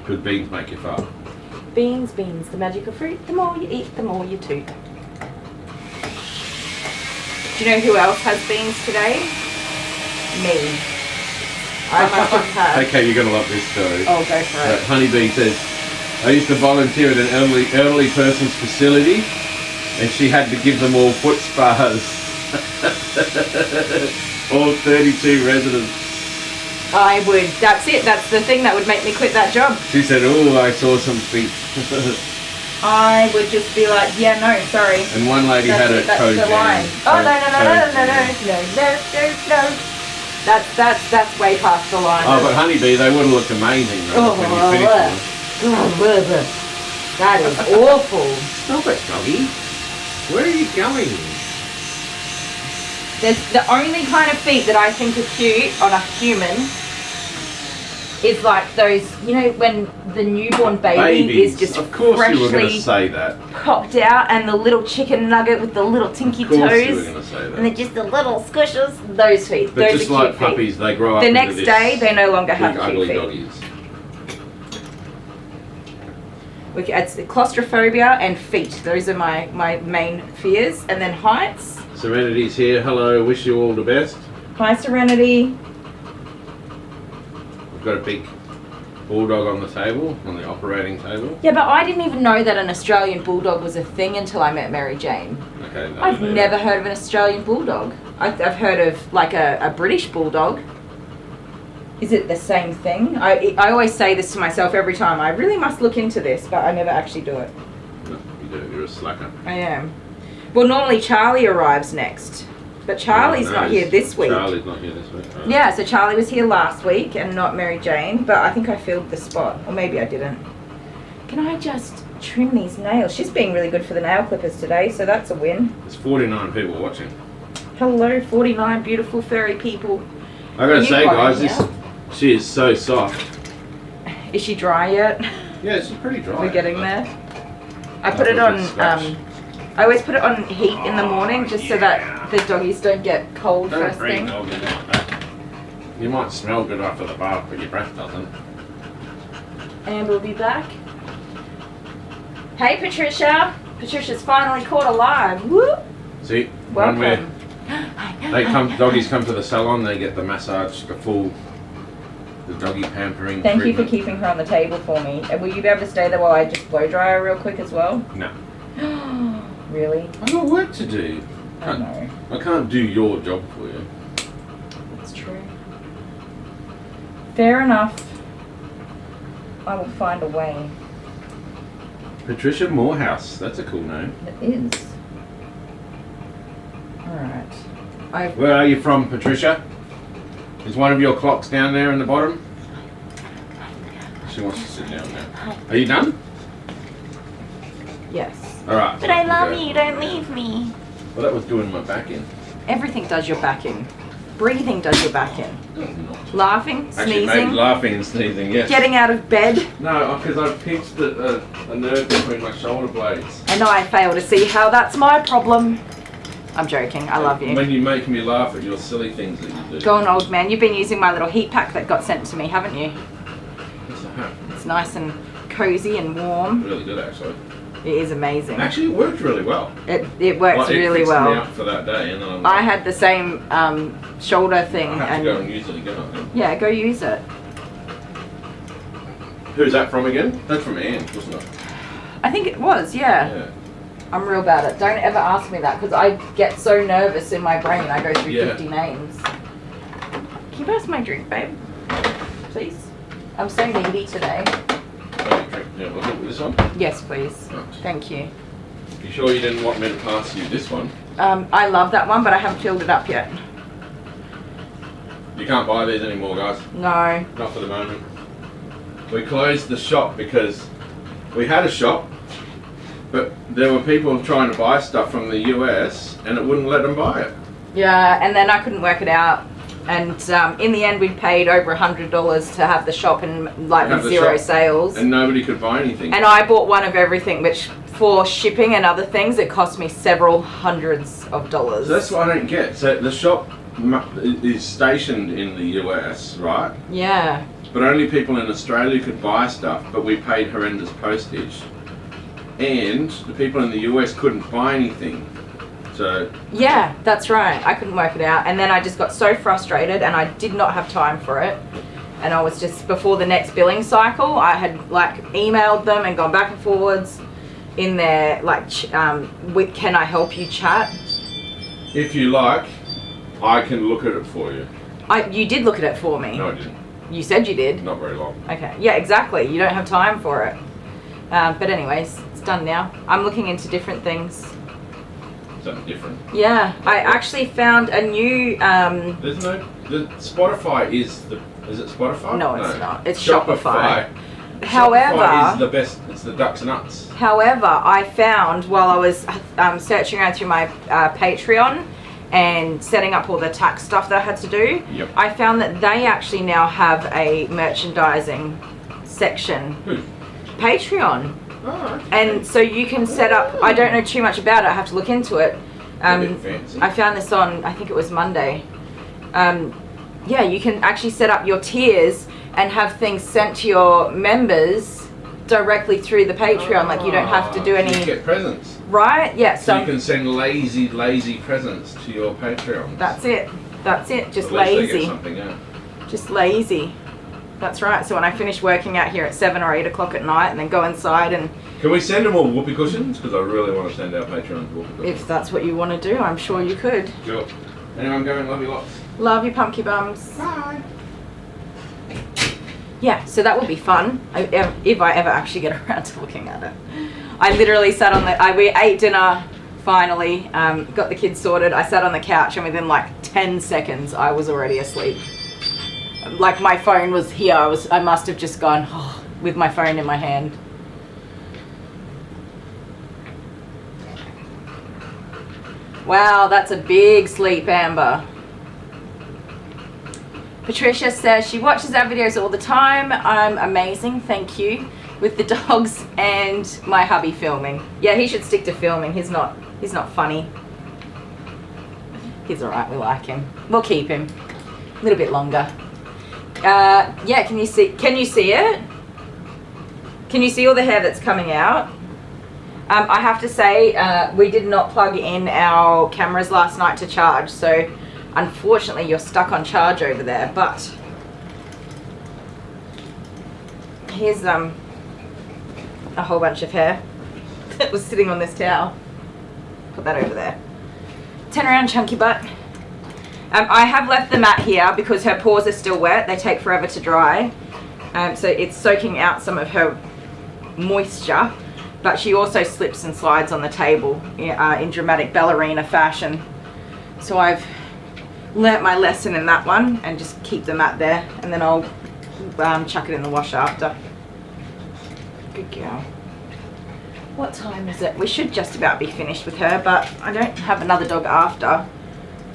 Good beans make you fart. Beans, beans, the magical fruit. The more you eat, the more you toot. Do you know who else has beans today? Me. I must have had. Okay, you're gonna love this story. Oh, go for it. Honeybee says, I used to volunteer at an elderly person's facility, and she had to give them all foot spas. All 32 residents. I would. That's it. That's the thing that would make me quit that job. She said, oh, I saw some feet. I would just be like, yeah, no, sorry. And one lady That's had a that's code the line. Oh, no. That's way past the line. Oh, but honeybee, they would have looked amazing though, when you finished them. That is awful. Stop it, doggy. Where are you going? There's the only kind of feet that I think are cute on a human is like those, you know, when the newborn baby is just of course you were going to freshly say that. popped out, and the little chicken nugget with the little tinky Of course you were toes, going to say that. and they're just the little squishes. Those feet, But those just are like cute feet. puppies, they grow up The into next this day, they no longer big, have cute ugly feet. doggies. It's claustrophobia and feet. Those are my main fears, and then heights. Serenity's here. Hello. Wish you all the best. Hi, Serenity. We've got a big bulldog on the table, on the operating table. Yeah, but I didn't even know that an Australian bulldog was a thing until I met Mary Jane. Okay. No, I've never heard of an Australian bulldog. I've heard of like a British bulldog. Is it the same thing? I always say this to myself every time. I really must look into this, but I never actually do it. No, you do. You're a slacker. I am. Well, normally Charlie arrives next, but Charlie's not here this week. Charlie's not here this week. Right. Yeah, so Charlie was here last week and not Mary Jane, but I think I filled the spot, or maybe I didn't. Can I just trim these nails? She's being really good for the nail clippers today, so that's a win. There's 49 people watching. Hello, 49 beautiful furry people. I gotta say, guys, yeah? she is so soft. Is she dry yet? Yeah, she's pretty dry. We're getting there. I put it on, I always put it on heat in the morning just so that the doggies don't get cold Don't first breathe thing. dog in like that. You might smell good after the bath, but your breath doesn't. And we'll be back. Hey, Patricia. Patricia's finally caught alive. Woo! See, one where Welcome. doggies come to the salon, they get the massage, the doggy pampering. Thank you for treatment. keeping her on the table for me. And will you be able to stay there while I just blow dry her real quick as well? No. Really? I've got work to do. I know. I can't do your job for you. That's true. Fair enough. I will find a way. Patricia Morehouse, that's a cool name. It is. Alright. Where are you from, Patricia? Is one of your clocks down there in the bottom? She wants to sit down now. Are you done? Yes. Alright. But I love you, don't leave me. Well, that was doing my back in. Everything does your back in. Breathing does your back in. Not. Laughing, Actually, maybe sneezing, laughing and sneezing, yes. getting out of bed. No, because I've pinched a nerve between my shoulder blades. And I fail to see how that's my problem. I'm joking, I love you. When you make me laugh at your silly things that you do. Go on, old man. You've been using my little heat pack that got sent to me, haven't you? What's that? It's nice and cozy and warm. Really good, actually. It is amazing. Actually, it worked really well. It works Like, really it fixed me well. up for that day, and then I'm I had the same shoulder thing. I have to go and use it again, I think. Yeah, go use it. Who's that from again? That's from Anne, wasn't it? I think it was, yeah. I'm real bad at it. Don't ever ask me that because I get so nervous in my brain. I go through 50 names. Can you pass my drink, babe? Please? I'm so needy today. Okay, drink. Yeah, we'll do this one. Yes, please. Right. Thank you. You sure you didn't want me to pass you this one? I love that one, but I haven't filled it up yet. You can't buy these anymore, guys. No. Not for the moment. We closed the shop because we had a shop, but there were people trying to buy stuff from the US and it wouldn't let them buy it. Yeah, and then I couldn't work it out. And in the end, we'd paid over $100 to have the shop and like Have the zero shop. sales. And nobody could buy anything. And I bought one of everything, which for shipping and other things, it cost me several hundreds of dollars. So that's what I don't get. So the shop is stationed in the US, right? Yeah. But only people in Australia could buy stuff, but we paid horrendous postage. And the people in the US couldn't buy anything. So Yeah, that's right. I couldn't work it out. And then I just got so frustrated and I did not have time for it. And I was just, before the next billing cycle, I had like emailed them and gone back and forwards in their like, with can I help you chat. if you like, I can look at it for you. You did look at it for me. No, I didn't. You said you did. Not very long. Okay. Yeah, exactly. You don't have time for it. But anyways, it's done now. I'm looking into different things. Something different. Yeah, I actually found a new. There's no. The Spotify is the. Is it Spotify? No, it's not. It's Shopify. However, However, is the best. It's the ducks and nuts. However, I found while I was searching around through my Patreon and setting up all the tax stuff that I had to do, Yep. I found that they actually now have a merchandising section. Who? Patreon. Oh, okay. And so you can set up, I don't know too much about it, I have to look into it. A bit fancy. I found this on, I think it was Monday. Yeah, you can actually set up your tiers and have things sent to your members directly through the Patreon. Like you don't have to do So any... you get presents. Right? Yeah. So you can send lazy presents to your Patreon. That's it. That's it. Just At least they lazy. get something, yeah. Just lazy. That's right. So when I finish working out here at 7 or 8 o'clock at night and then go inside and... Can we send them all whoopee cushions? Because I really want to send our Patreons whoopee cushions. If that's what you want to do, I'm sure you could. Sure. Anyone going? Love you lots. Love you, pumpkin bums. Bye. Yeah, so that will be fun if I ever actually get around to looking at it. I literally sat on we ate dinner finally, got the kids sorted. I sat on the couch and within like 10 seconds I was already asleep. Like my phone was here. I must have just gone with my phone in my hand. Wow, that's a big sleep, Amber. Patricia says she watches our videos all the time. I'm amazing, thank you. With the dogs and my hubby filming. Yeah, he should stick to filming. He's not funny. He's alright, we like him. We'll keep him a little bit longer. Yeah, can you see it? Can you see all the hair that's coming out? I have to say, we did not plug in our cameras last night to charge, so unfortunately you're stuck on charge over there, but here's a whole bunch of hair that was sitting on this towel. Put that over there. Turn around, chunky butt. I have left the mat here because her paws are still wet. They take forever to dry. So it's soaking out some of her moisture, but she also slips and slides on the table in dramatic ballerina fashion. So I've learnt my lesson in that one and just keep the mat there, and then I'll chuck it in the wash after. Good girl. What time is it? We should just about be finished with her, but I don't have another dog after.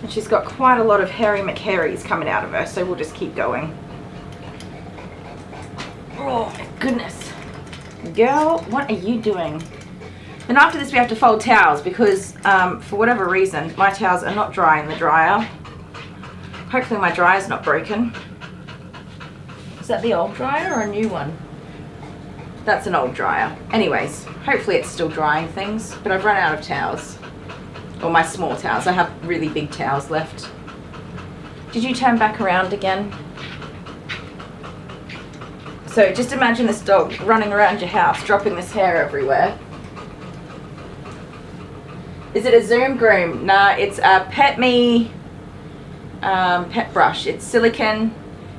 And she's got quite a lot of hairy McHairies coming out of her, so we'll just keep going. Oh my goodness. Girl, what are you doing? And after this we have to fold towels because for whatever reason my towels are not dry in the dryer. Hopefully my dryer's not broken. Is that the old dryer or a new one? That's an old dryer. Anyways, hopefully it's still drying things, but I've run out of towels. Or my small towels. I have really big towels left. Did you turn back around again? So just imagine this dog running around your house, dropping this hair everywhere. Is it a Zoom Groom? Nah, it's a Pet Me pet brush. It's silicone,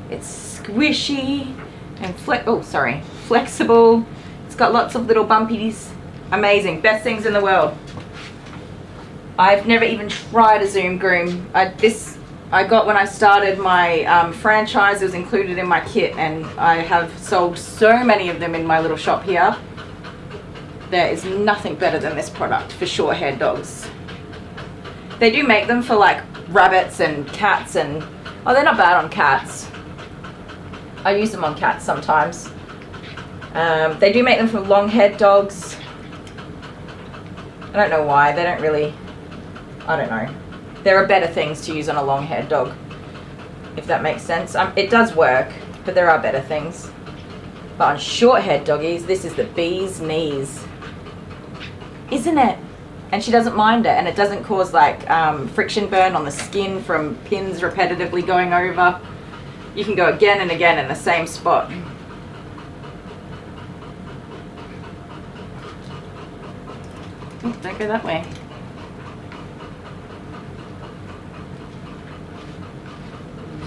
it's squishy and flexible. It's got lots of little bumpies. Amazing, best things in the world. I've never even tried a Zoom Groom. I got when I started my franchise. It was included in my kit, and I have sold so many of them in my little shop here. There is nothing better than this product for short-haired dogs. They do make them for like rabbits and cats, and oh, they're not bad on cats. I use them on cats sometimes. They do make them for long-haired dogs. I don't know why. They don't really, I don't know. There are better things to use on a long-haired dog, if that makes sense. It does work, but there are better things. But on short-haired doggies, this is the bee's knees. Isn't it? And she doesn't mind it, and it doesn't cause like friction burn on the skin from pins repetitively going over. You can go again and again in the same spot. Oh, don't go that way.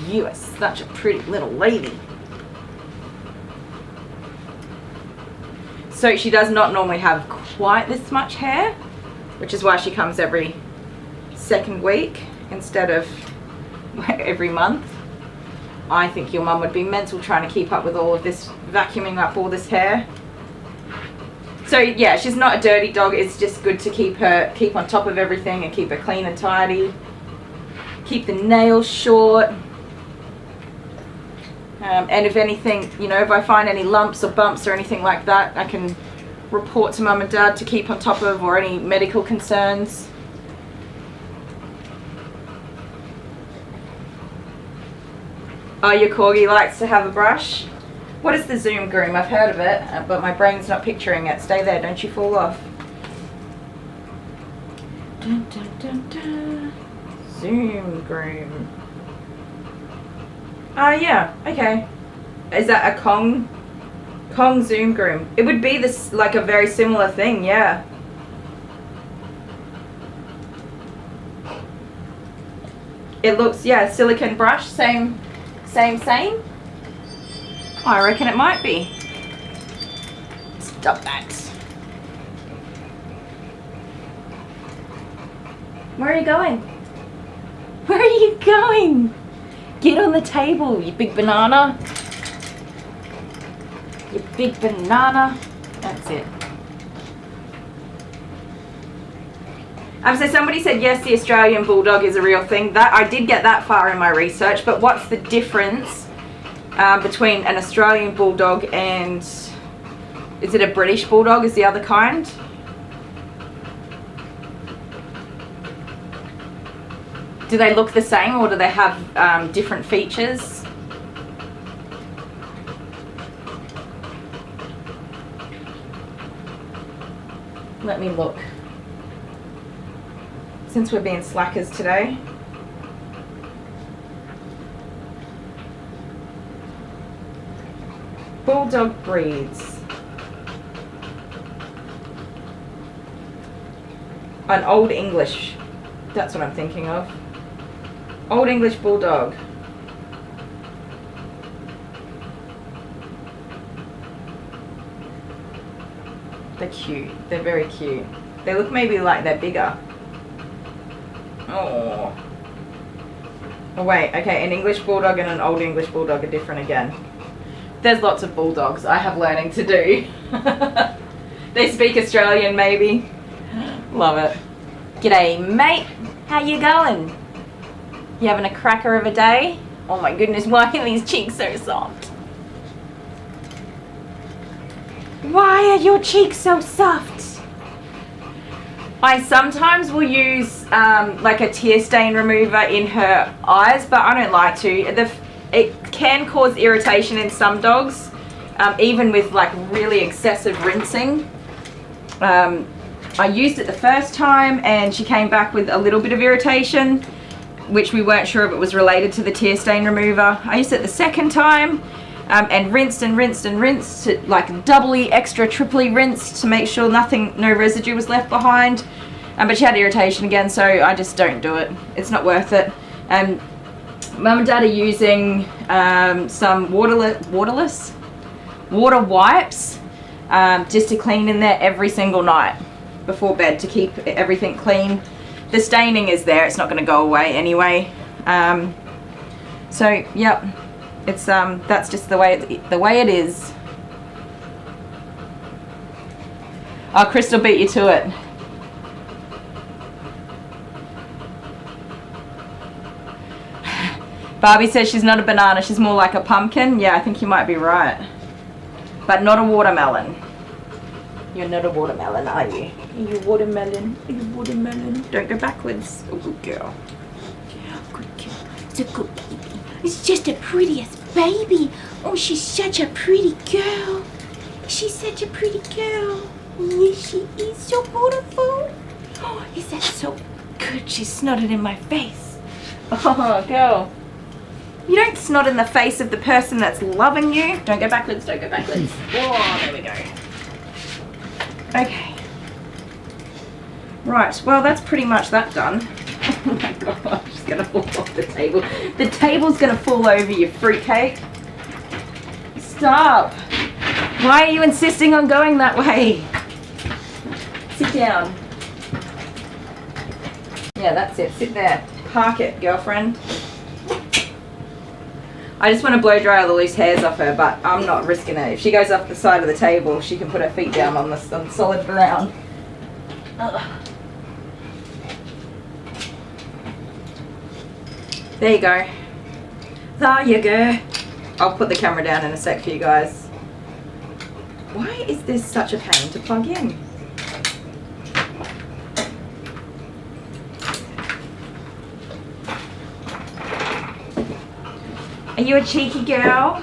You are such a pretty little lady. So she does not normally have quite this much hair, which is why she comes every second week instead of every month. I think your mum would be mental trying to keep up with all of this, vacuuming up all this hair. So yeah, she's not a dirty dog. It's just good to keep on top of everything and keep her clean and tidy. Keep the nails short. And if anything, you know, if I find any lumps or bumps or anything like that, I can report to mum and dad to keep on top of, or any medical concerns. Oh, your corgi likes to have a brush? What is the Zoom groom? I've heard of it, but my brain's not picturing it. Stay there, don't you fall off. Dun, dun, dun, dun. Zoom groom. Oh yeah, okay. Is that a Kong Zoom groom? It would be this, like a very similar thing, yeah. It looks, yeah, silicone brush, same. Oh, I reckon it might be. Stop that. Where are you going? Where are you going? Get on the table, you big banana. You big banana. That's it. So somebody said yes, the Australian Bulldog is a real thing. That I did get that far in my research, but what's the difference between an Australian Bulldog and, is it a British Bulldog is the other kind? Do they look the same, or do they have different features? Let me look. Since we're being slackers today. Bulldog breeds. An Old English. That's what I'm thinking of. Old English Bulldog. They're cute. They're very cute. They look maybe like they're bigger. Oh. Oh wait, okay, an English Bulldog and an Old English Bulldog are different again. There's lots of Bulldogs. I have learning to do. They speak Australian maybe. Love it. G'day mate, how you going? You having a cracker of a day? Oh my goodness, why are these cheeks so soft? Why are your cheeks so soft? I sometimes will use like a tear stain remover in her eyes, but I don't like to. It can cause irritation in some dogs, even with like really excessive rinsing. I used it the first time and she came back with a little bit of irritation, which we weren't sure if it was related to the tear stain remover. I used it the second time and rinsed and rinsed and rinsed, like doubly, extra, triply rinsed to make sure no residue was left behind. But she had irritation again, so I just don't do it. It's not worth it. Mum and Dad are using some water wipes just to clean in there every single night before bed to keep everything clean. The staining is there, it's not going to go away anyway. So yep, it's that's just the way it is. Oh, Crystal beat you to it. Barbie says she's not a banana, she's more like a pumpkin. Yeah, I think you might be right. But not a watermelon. You're not a watermelon, are you? Are you watermelon? Are you watermelon? Don't go backwards. Oh, good girl. Good girl. It's a good baby. It's just the prettiest baby. Oh, she's such a pretty girl. She's such a pretty girl. Yes, she is so beautiful. Oh, is that so good? She snotted in my face. Oh, girl. You don't snot in the face of the person that's loving you. Don't go backwards, don't go backwards. Oh, there we go. Okay. Right, well that's pretty much that done. Oh my god, she's gonna fall off the table. The table's gonna fall over, you fruitcake. Stop. Why are you insisting on going that way? Sit down. Yeah, that's it. Sit there. Park it, girlfriend. I just want to blow dry all the loose hairs off her, but I'm not risking it. If she goes off the side of the table, she can put her feet down on the solid ground. Ugh. There you go. There you go. I'll put the camera down in a sec for you guys. Why is this such a pain to plug in? Are you a cheeky girl?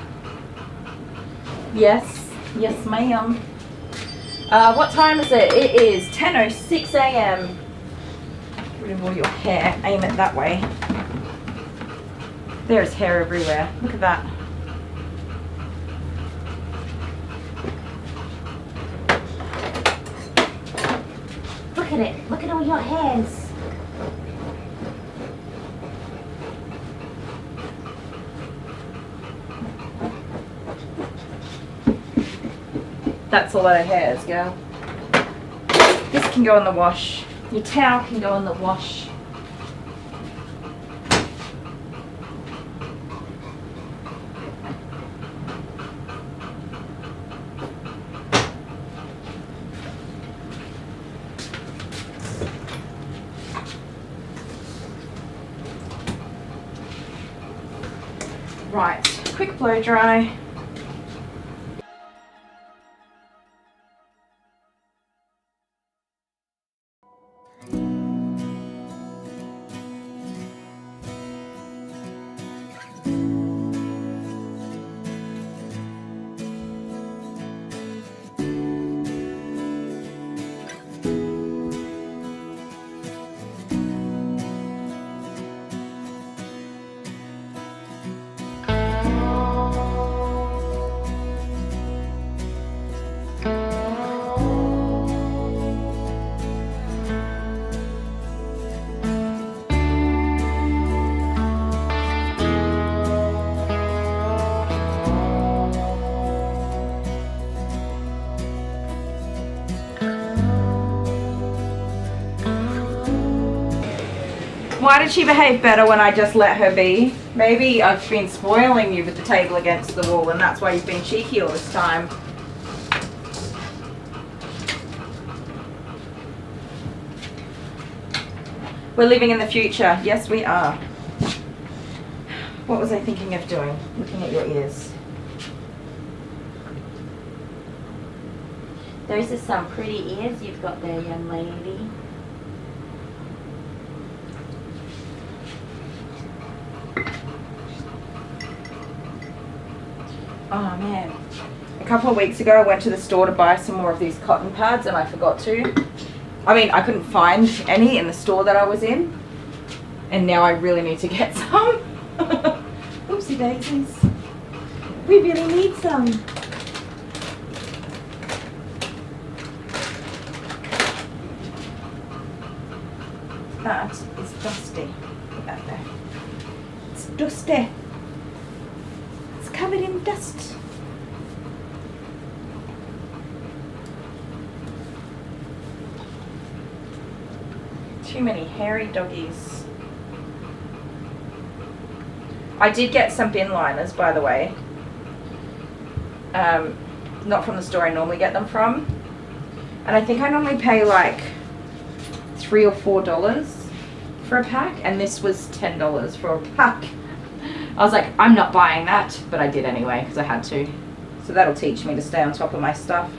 Yes. Yes, ma'am. What time is it? It is 10:06 a.m. Get rid of all your hair. Aim it that way. There's hair everywhere. Look at that. Look at it. Look at all your hairs. That's a lot of hairs, girl. This can go in the wash. Your towel can go in the wash. Right, quick blow dry. Why did she behave better when I just let her be? Maybe I've been spoiling you with the table against the wall and that's why you've been cheeky all this time. We're living in the future. Yes, we are. What was I thinking of doing? Looking at your ears. Those are some pretty ears you've got there, young lady. Oh man, a couple of weeks ago I went to the store to buy some more of these cotton pads and I forgot to. I mean, I couldn't find any in the store that I was in and now I really need to get some. Oopsie daisies. We really need some. That is dusty. Put that there. It's dusty. Covered in dust. Too many hairy doggies. I did get some bin liners, by the way. Not from the store I normally get them from. And I think I normally pay like $3 or $4 for a pack, and this was $10 for a pack. I was like, I'm not buying that, but I did anyway because I had to. So that'll teach me to stay on top of my stuff.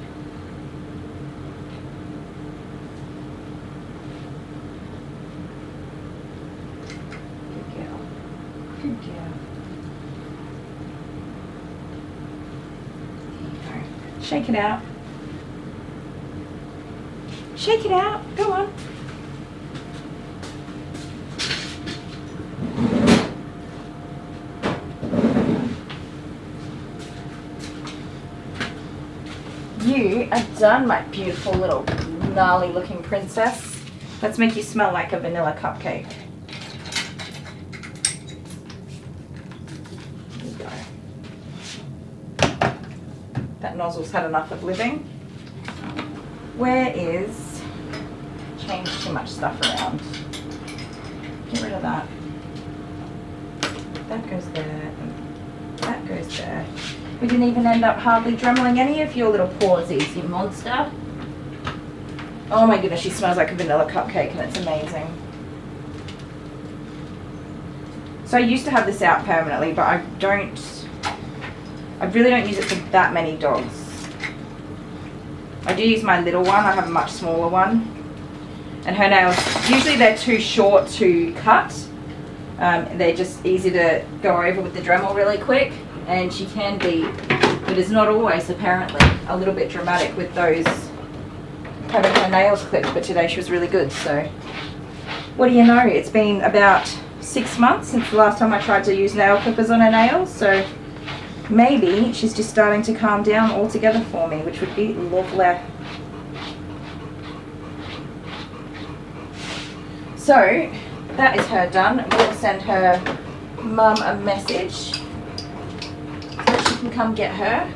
Good girl. Good girl. There you go. Shake it out. Shake it out. Go on. You are done, my beautiful little gnarly looking princess. Let's make you smell like a vanilla cupcake. There you go. That nozzle's had enough of living. Where is... Change too much stuff around. Get rid of that. That goes there, and that goes there. We didn't even end up hardly dremeling any of your little pawsies, you monster. Oh my goodness, she smells like a vanilla cupcake and it's amazing. So I used to have this out permanently, but I really don't use it for that many dogs. I do use my little one, I have a much smaller one. And her nails, usually they're too short to cut. They're just easy to go over with the Dremel really quick. And she can be, but is not always apparently, a little bit dramatic with those having her nails clipped. But today she was really good, so. What do you know, it's been about 6 months since the last time I tried to use nail clippers on her nails. So maybe she's just starting to calm down altogether for me, which would be lovely. So, that is her done. We'll send her mum a message so that she can come get her.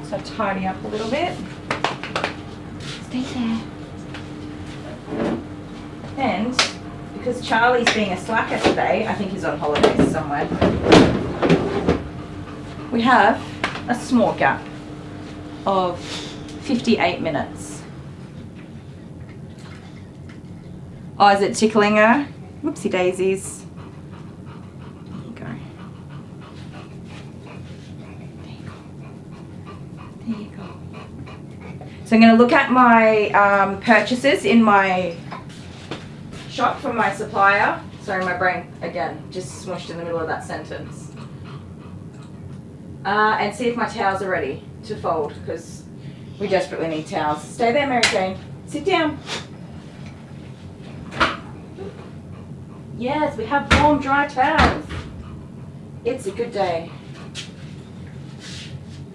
So tidy up a little bit. Stay there. And because Charlie's being a slacker today, I think he's on holidays somewhere, we have a small gap of 58 minutes. Oh, is it tickling her? Whoopsie daisies. There you go. There you go. There you go. So I'm going to look at my purchases in my shop from my supplier. Sorry, my brain, again, just smushed in the middle of that sentence. And see if my towels are ready to fold, because we desperately need towels. Stay there, Mary Jane. Sit down. Yes, we have warm, dry towels. It's a good day.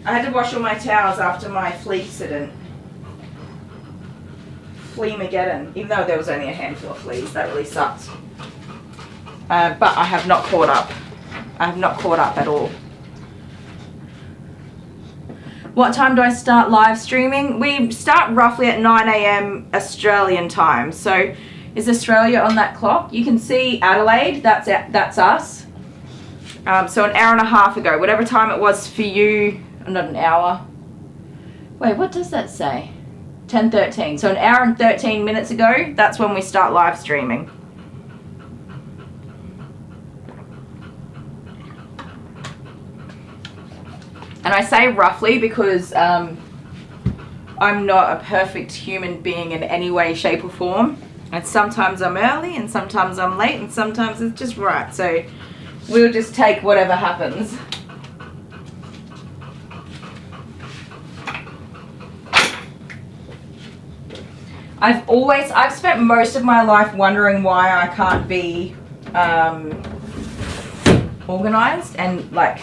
I had to wash all my towels after my flea incident. Flea-mageddon, even though there was only a handful of fleas. That really sucked. But I have not caught up. I have not caught up at all. What time do I start live streaming? We start roughly at 9 AM Australian time. So is Australia on that clock? You can see Adelaide, that's us. So an hour and a half ago, whatever time it was for you, not an hour. Wait, what does that say? 10:13. So an hour and 13 minutes ago, that's when we start live streaming. And I say roughly because I'm not a perfect human being in any way, shape or form. And sometimes I'm early and sometimes I'm late and sometimes it's just right. So we'll just take whatever happens. I've spent most of my life wondering why I can't be organized and like,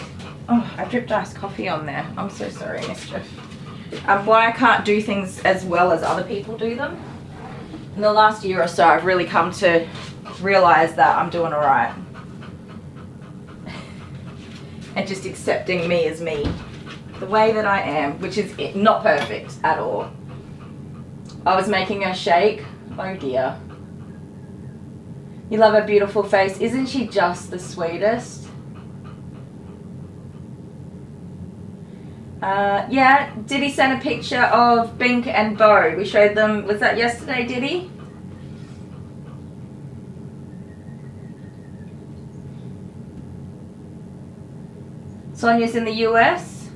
oh, I dripped iced coffee on there. I'm so sorry, Mischief. Why I can't do things as well as other people do them. In the last year or so, I've really come to realize that I'm doing all right. And just accepting me as me, the way that I am, which is not perfect at all. I was making a shake. Oh dear. You love her beautiful face. Isn't she just the sweetest? Yeah, did he send a picture of Bink and Bo? We showed them, was that yesterday, did he? Sonia's in the US.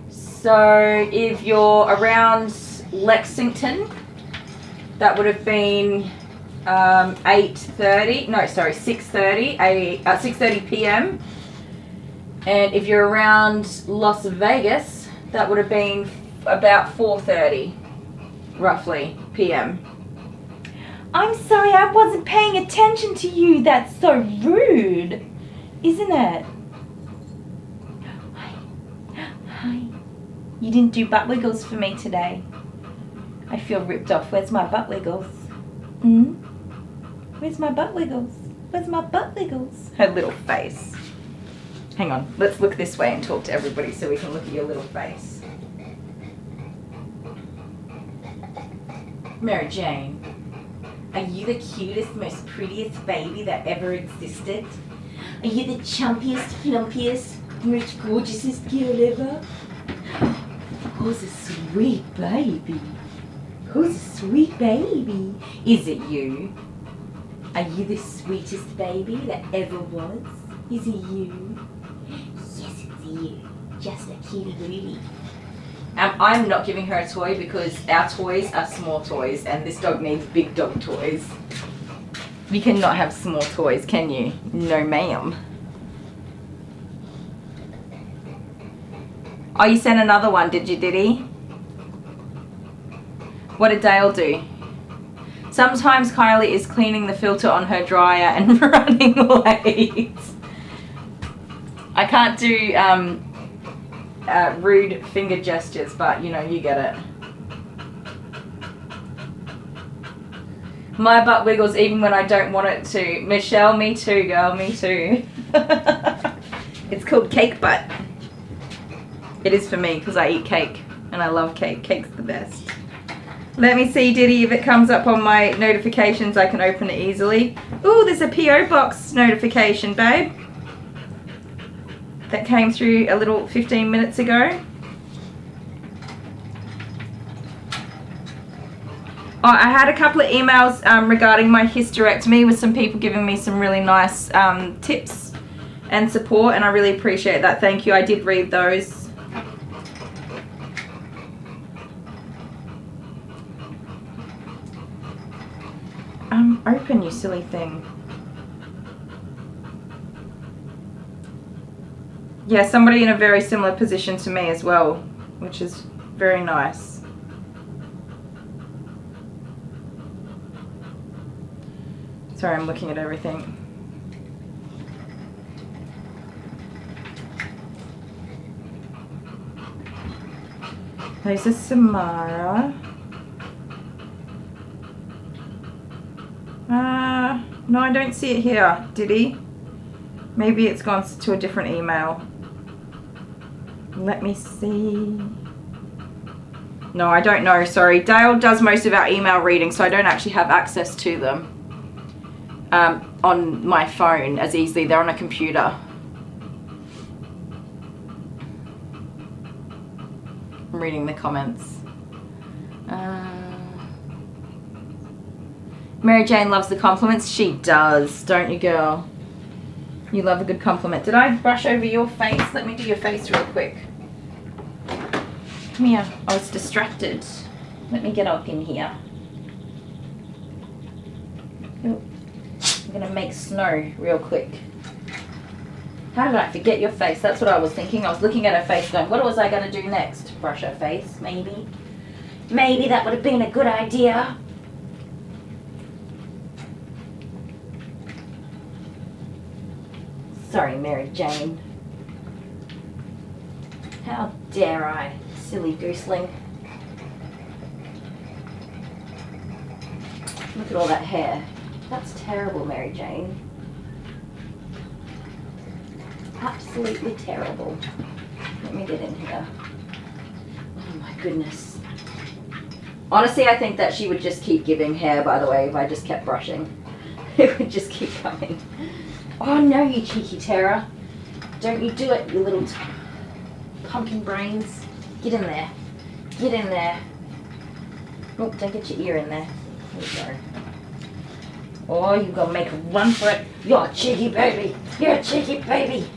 So if you're around Lexington, that would have been 6:30 p.m. And if you're around Las Vegas, that would have been about 4:30, roughly, p.m. I'm sorry, I wasn't paying attention to you. That's so rude, isn't it? Hi. You didn't do butt wiggles for me today. I feel ripped off. Where's my butt wiggles? Hmm? Where's my butt wiggles? Where's my butt wiggles? Her little face. Hang on, let's look this way and talk to everybody so we can look at your little face. Mary Jane, are you the cutest, most prettiest baby that ever existed? Are you the chumpiest, plumpiest, most gorgeousest girl ever? Who's a sweet baby? Who's a sweet baby? Is it you? Are you the sweetest baby that ever was? Is it you? Yes, it's you. Just a cutie booty. I'm not giving her a toy because our toys are small toys and this dog needs big dog toys. You cannot have small toys, can you? No, ma'am. Oh, you sent another one, did you, Diddy? What did Dale do? Sometimes Kylie is cleaning the filter on her dryer and running late. I can't do rude finger gestures, but you know, you get it. My butt wiggles even when I don't want it to. Michelle, me too, girl, me too. It's called cake butt. It is for me because I eat cake and I love cake. Cake's the best. Let me see, Diddy, if it comes up on my notifications, I can open it easily. Ooh, there's a P.O. box notification, babe. That came through a little 15 minutes ago. Oh, I had a couple of emails regarding my hysterectomy with some people giving me some really nice tips and support, and I really appreciate that. Thank you. I did read those. Open, you silly thing. Yeah, somebody in a very similar position to me as well, which is very nice. Sorry, I'm looking at everything. There's a Samara. No, I don't see it here, did he? Maybe it's gone to a different email. Let me see. No, I don't know, sorry. Dale does most of our email reading, so I don't actually have access to them on my phone as easily. They're on a computer. I'm reading the comments. Mary Jane loves the compliments. She does, don't you, girl? You love a good compliment. Did I brush over your face? Let me do your face real quick. Come here. I was distracted. Let me get up in here. Ooh. I'm going to make snow real quick. How did I forget your face? That's what I was thinking. I was looking at her face going, what was I going to do next? Brush her face, maybe. Maybe that would have been a good idea. Sorry, Mary Jane. How dare I, silly gooseling. Look at all that hair. That's terrible, Mary Jane. Absolutely terrible. Let me get in here. Oh my goodness. Honestly, I think that she would just keep giving hair, by the way, if I just kept brushing. It would just keep coming. Oh no, you cheeky Tara. Don't you do it, you little pumpkin brains. Get in there. Get in there. Oh, don't get your ear in there. There you go. Oh, you're going to make a run for it. You're a cheeky baby. You're a cheeky baby.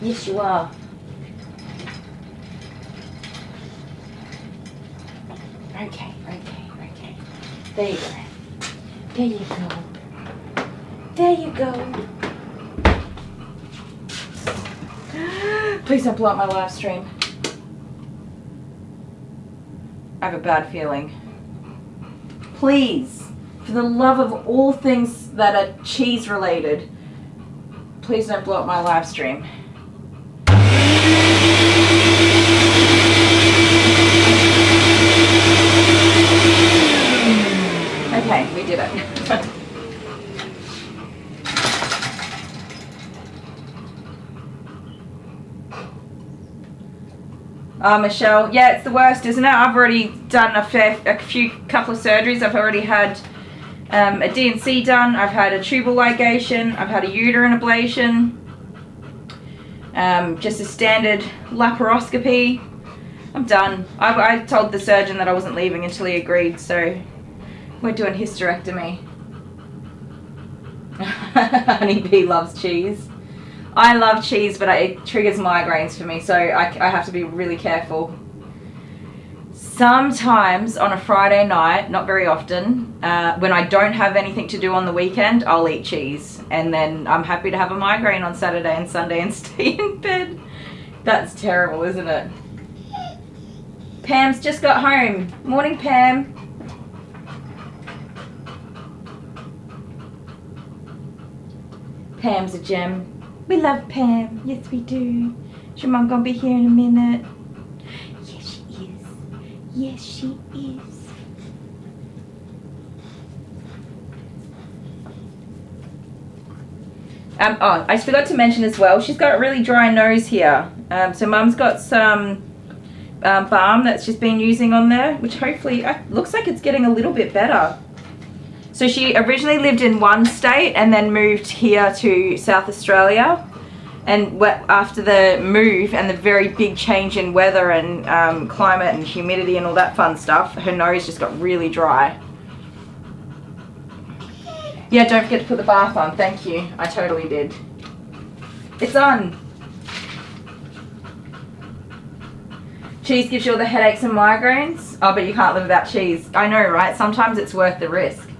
Yes, you are. Okay. There you go. There you go. There you go. Please don't blow up my live stream. I have a bad feeling. Please, for the love of all things that are cheese related, please don't blow up my live stream. Okay, we did it. Michelle, yeah, it's the worst, isn't it? I've already done a couple of surgeries. I've already had a D&C done. I've had a tubal ligation. I've had a uterine ablation. Just a standard laparoscopy. I'm done. I told the surgeon that I wasn't leaving until he agreed, so we're doing hysterectomy. Honeybee loves cheese. I love cheese, but it triggers migraines for me, so I have to be really careful. Sometimes on a Friday night, not very often, when I don't have anything to do on the weekend, I'll eat cheese. And then I'm happy to have a migraine on Saturday and Sunday and stay in bed. That's terrible, isn't it? Pam's just got home. Morning, Pam. Pam's a gem. We love Pam. Yes, we do. Is your mum gonna be here in a minute? Yes, she is. Yes, she is. Oh, I forgot to mention as well, she's got a really dry nose here. So Mum's got some balm that's just been using on there, which hopefully looks like it's getting a little bit better. So she originally lived in one state and then moved here to South Australia. And after the move and the very big change in weather and climate and humidity and all that fun stuff, her nose just got really dry. Yeah, don't forget to put the bath on. Thank you. I totally did. It's on. Cheese gives you all the headaches and migraines. Oh, but you can't live without cheese. I know, right? Sometimes it's worth the risk.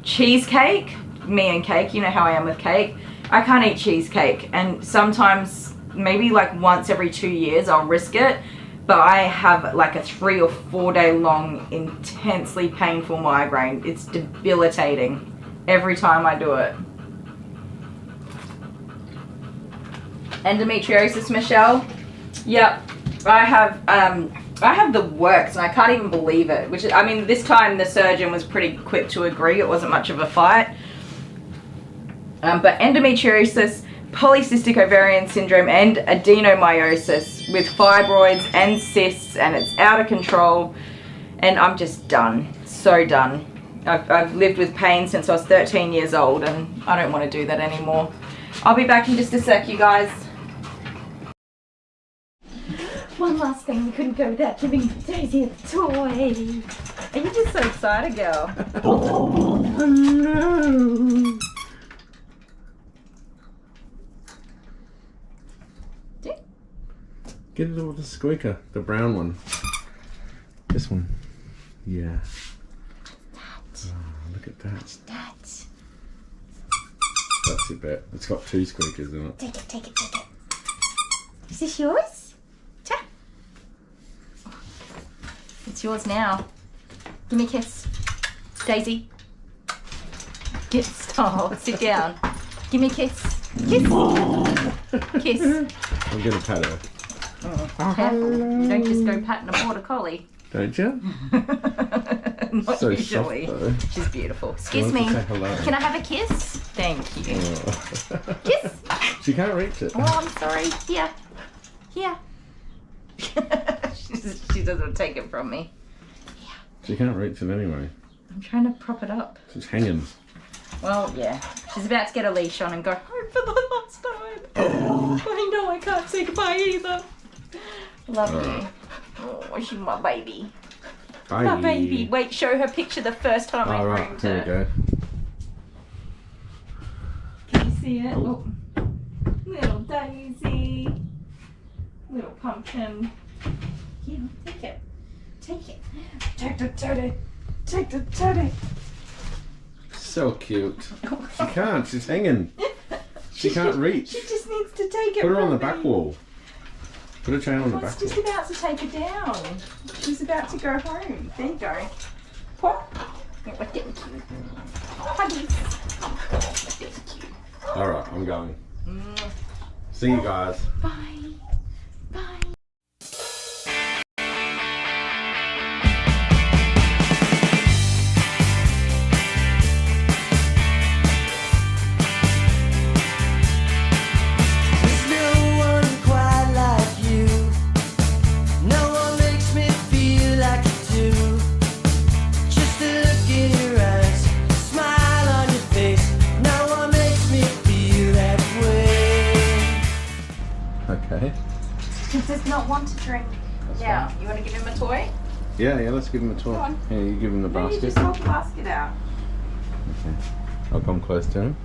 Cheesecake, me and cake, you know how I am with cake. I can't eat cheesecake, and sometimes, maybe like once every 2 years, I'll risk it, but I have like a 3 or 4 day long, intensely painful migraine. It's debilitating every time I do it. Endometriosis, Michelle? Yep, I have the works, and I can't even believe it. Which is, I mean, this time the surgeon was pretty quick to agree. It wasn't much of a fight. But endometriosis, polycystic ovarian syndrome, and adenomyosis with fibroids and cysts, and it's out of control. And I'm just done. So done. I've lived with pain since I was 13 years old, and I don't want to do that anymore. I'll be back in just a sec, you guys. One last thing, we couldn't go without giving Daisy a toy. Are you just so excited, girl? Oh no! Get it over the squeaker, the brown one. This one. Yeah. Oh, look at that. That. That's a bit. It's got 2 squeakers in it. Take it, take it, take it. Is this yours? Ta. It's yours now. Give me a kiss. Daisy. Oh, sit down. Give me a kiss. Kiss. Kiss. I'm gonna pat her. Oh, careful. You don't just go patting a border collie. Don't you? Not so usually. soft, though. She's beautiful. Excuse me. Can I have a kiss? Thank you. Oh. Kiss. She can't reach it. Oh, I'm sorry. Here. Here. She doesn't take it from me. Yeah. She can't reach it anyway. I'm trying to prop it up. She's hanging. Well, yeah. She's about to get a leash on and go home for the last time. I know I can't say goodbye either. Love you. Oh, she's my baby. Bye. My baby. Wait, show her picture the first time I groomed Here we her. go. Can you see it? Oh. Little Daisy. Little pumpkin. Yeah, take it. Take it. Take the teddy. Take the teddy. So cute. She can't. She's hanging. She can't reach. She just needs to take it. Put her on from the back me. wall. Put a chain on the I back was just wall. about to take her down. She's about to go home. There you go. Pop. Yeah, thank you. Huggies. Thank you. Alright, I'm going. See you guys. Bye. Bye. He does not want to drink. Now, you want to give him a toy? Yeah, let's give him a toy. Go on. Here, you give him the No, you basket. just hold the basket out. Okay. I'll come close to him.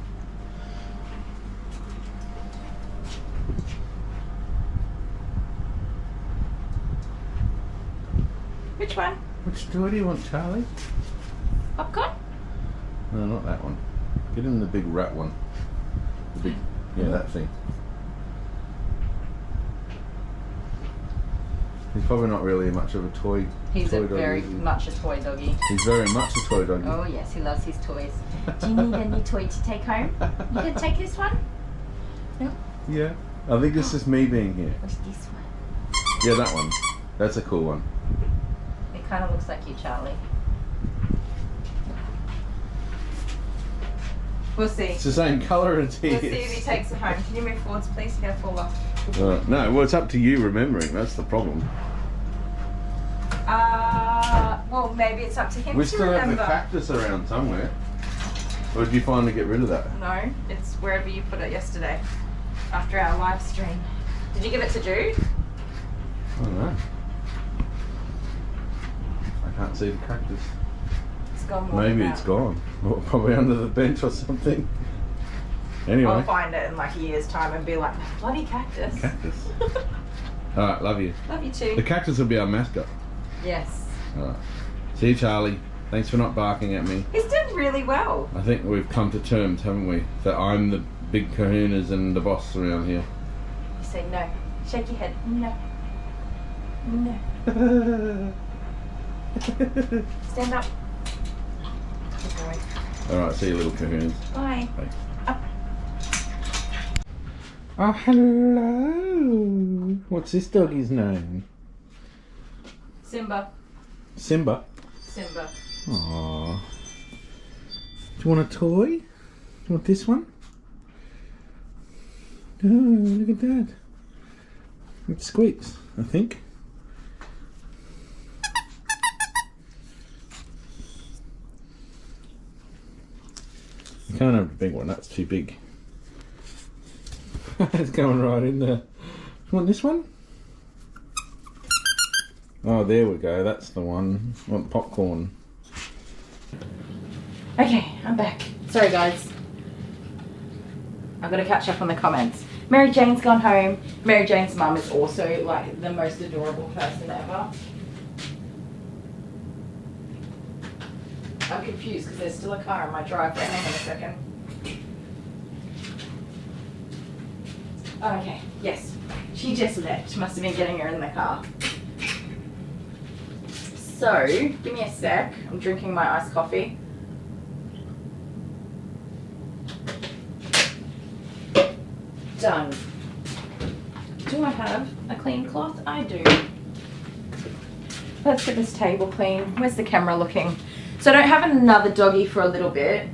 Which one? Which toy do you want, Charlie? Popcorn? No, not that one. Get him the big rat one. The big, yeah, that thing. He's probably not really much of a toy. He's toy a very doggy. much a toy doggy. He's very much a toy doggy. Oh yes, he loves his toys. Do you need a new toy to take home? You can take this one? No? Yeah. I think this is me being here. What's this one? Yeah, that one. That's a cool one. It kind of looks like you, Charlie. We'll see. It's the same colour as he We'll see if he is. takes it home. Can you move forwards, please? You're gonna fall off. No, well, it's up to you remembering. That's the problem. Well, maybe it's up to him We to still remember. have the cactus around somewhere. Or did you finally get rid of that? No, it's wherever you put it yesterday, after our live stream. Did you give it to Jude? I don't know. I can't see the cactus. It's gone. Maybe it's gone. Or probably under the bench or something. Anyway. I'll find it in like a year's time and be like, bloody cactus. Cactus. Alright, love you. Love you too. The cactus will be our mascot. Yes. Alright. See you, Charlie. Thanks for not barking at me. He's doing really well. I think we've come to terms, haven't we? That I'm the big kahunas and the boss around here. You say no. Shake your head. No. No. Stand up. Good boy. Alright, see you, little kahunas. Bye. Bye. Up. Oh, hello. What's this doggy's name? Simba. Simba. Simba. Aww. Do you want a toy? Do you want this one? Oh, look at that. It squeaks, I think. You can't have a big one, that's too big. It's going right in there. You want this one? Oh, there we go, that's the one. I want popcorn. Okay, I'm back. Sorry guys. I've got to catch up on the comments. Mary Jane's gone home. Mary Jane's mum is also like the most adorable person ever. I'm confused because there's still a car in my driveway. Hang on a second. Okay, yes. She just left. Must have been getting her in the car. So, give me a sec. I'm drinking my iced coffee. Done. Do I have a clean cloth? I do. Let's get this table clean. Where's the camera looking? So I don't have another doggy for a little bit.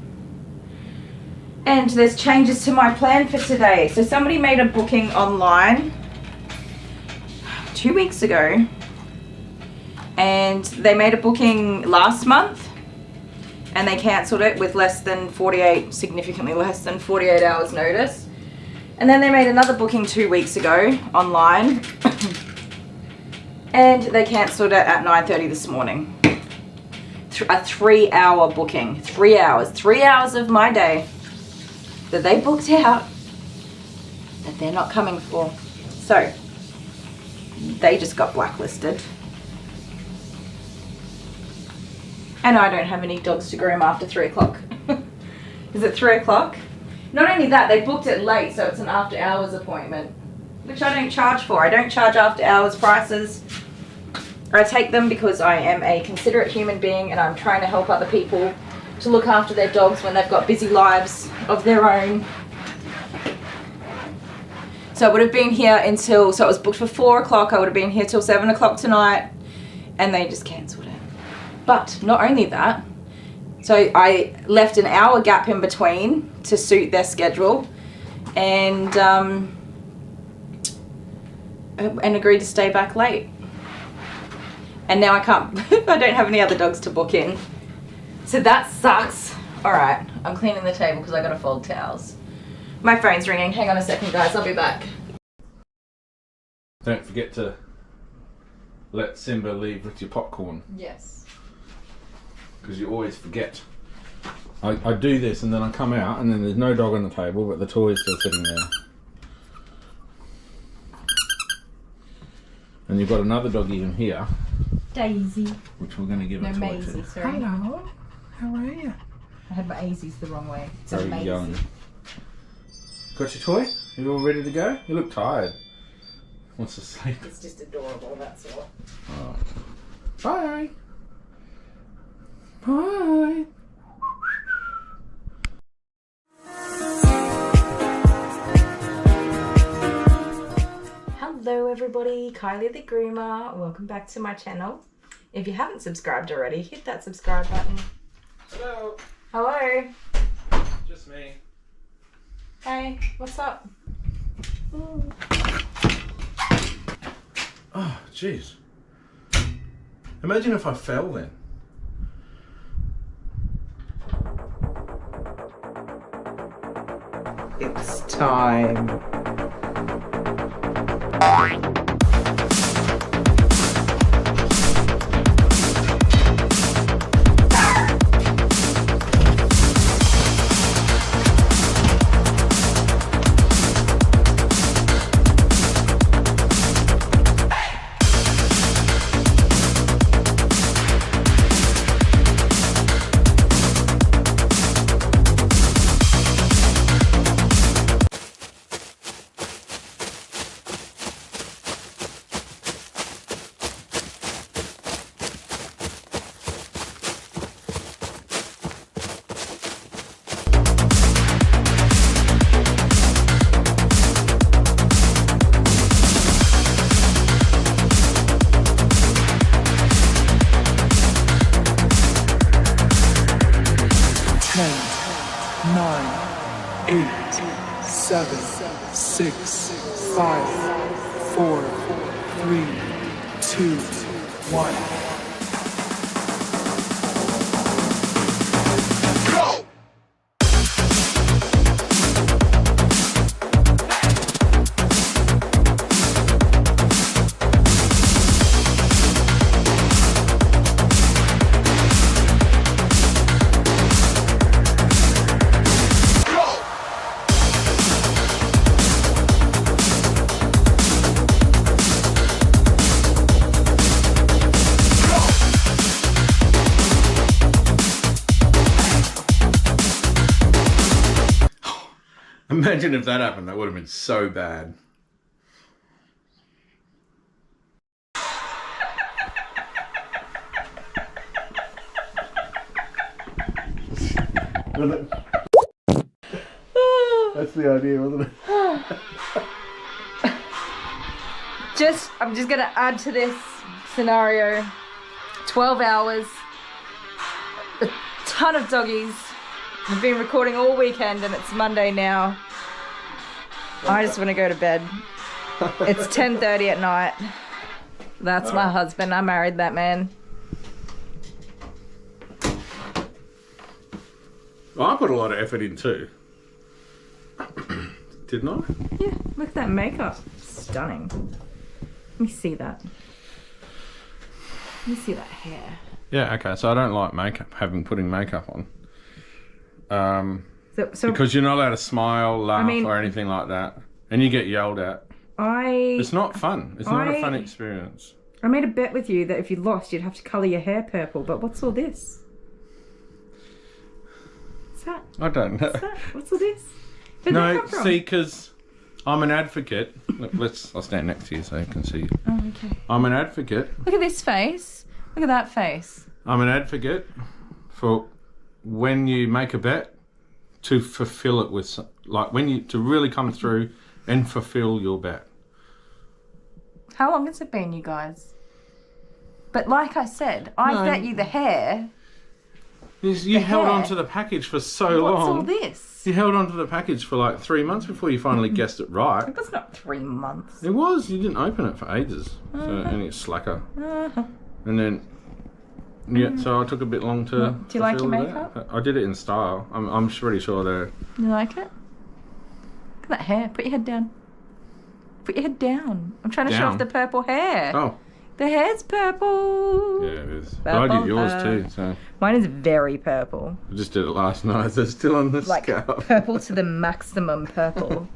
And there's changes to my plan for today. So somebody made a booking online 2 weeks ago. And they made a booking last month. And they cancelled it with significantly less than 48 hours notice. And then they made another booking 2 weeks ago online. And they cancelled it at 9:30 this morning. A 3-hour booking. 3 hours. 3 hours of my day that they booked out that they're not coming for. So, they just got blacklisted. And I don't have any dogs to groom after 3 o'clock. Is it 3 o'clock? Not only that, they booked it late, so it's an after hours appointment, which I don't charge for. I don't charge after hours prices. I take them because I am a considerate human being and I'm trying to help other people to look after their dogs when they've got busy lives of their own. So I would have been here until, so it was booked for 4 o'clock. I would have been here till 7 o'clock tonight, and they just cancelled it. But not only that, so I left an hour gap in between to suit their schedule, and agreed to stay back late. And now I can't, I don't have any other dogs to book in. So that sucks. All right, I'm cleaning the table because I got to fold towels. My phone's ringing. Hang on a second, guys. I'll be back. Don't forget to let Simba leave with your popcorn, Yes. because you always forget. I do this and then I come out and then there's no dog on the table, but the toy is still sitting there. And you've got another doggy in here, Daisy. which we're going to give a toy Maisie, to. sorry. Hello, how are you? I had my Azies the wrong way. It's Very amazing. young. Got your toy? You all ready to go? You look tired. Wants to sleep. It's just adorable, that's all. Oh. Bye. Bye. Hello everybody, Kylie the Groomer. Welcome back to my channel. If you haven't subscribed already, hit that subscribe button. Hello. Hello. Just me. Hey, what's up? Oh, jeez. Imagine if I fell then. It's time. Nine, 8, 7, 6, 5, 4, 3, 2, 1. Imagine if that happened, that would have been so bad. That's the idea, wasn't it? I'm just gonna add to this scenario. 12 hours, a ton of doggies. I've been recording all weekend and it's Monday now. I just want to go to bed. It's 10:30 at night. That's my husband. I married that man. Well, I put a lot of effort in too. Didn't I? Yeah, look at that makeup. Stunning. Let me see that. Let me see that hair. Yeah, okay, so I don't like putting makeup on. So Because you're not allowed to smile, laugh, mean- or anything like that. And you get yelled at. It's not fun. It's not a fun experience. I made a bet with you that if you lost, you'd have to colour your hair purple. But what's all this? What's that? I don't know. What's that? What's all this? Where'd that No, come from? see, because I'm an advocate. Look, I'll stand next to you so you can see. Oh, okay. I'm an advocate. Look at this face. Look at that face. I'm an advocate for when you make a bet to fulfill it with, to really come through and fulfill your bet. How long has it been, you guys? But like I said, I bet you the hair. You held hair? on to the package for so What's long. all this? You held on to the package for like 3 months before you finally guessed it right. That's not 3 months. It was. You didn't open it for ages. So, and it's slacker. And then, yeah, so I took a bit long to. Do you like your fulfill makeup? that. I did it in style. I'm pretty sure they're. You like it? Look at that hair. Put your head down. Put your head down. I'm trying to show off Down? the purple hair. Oh, The hair's purple. yeah, it is. But I did yours too, so Mine is very purple. I just did it last night. They're still on the Like scalp. purple to the maximum purple.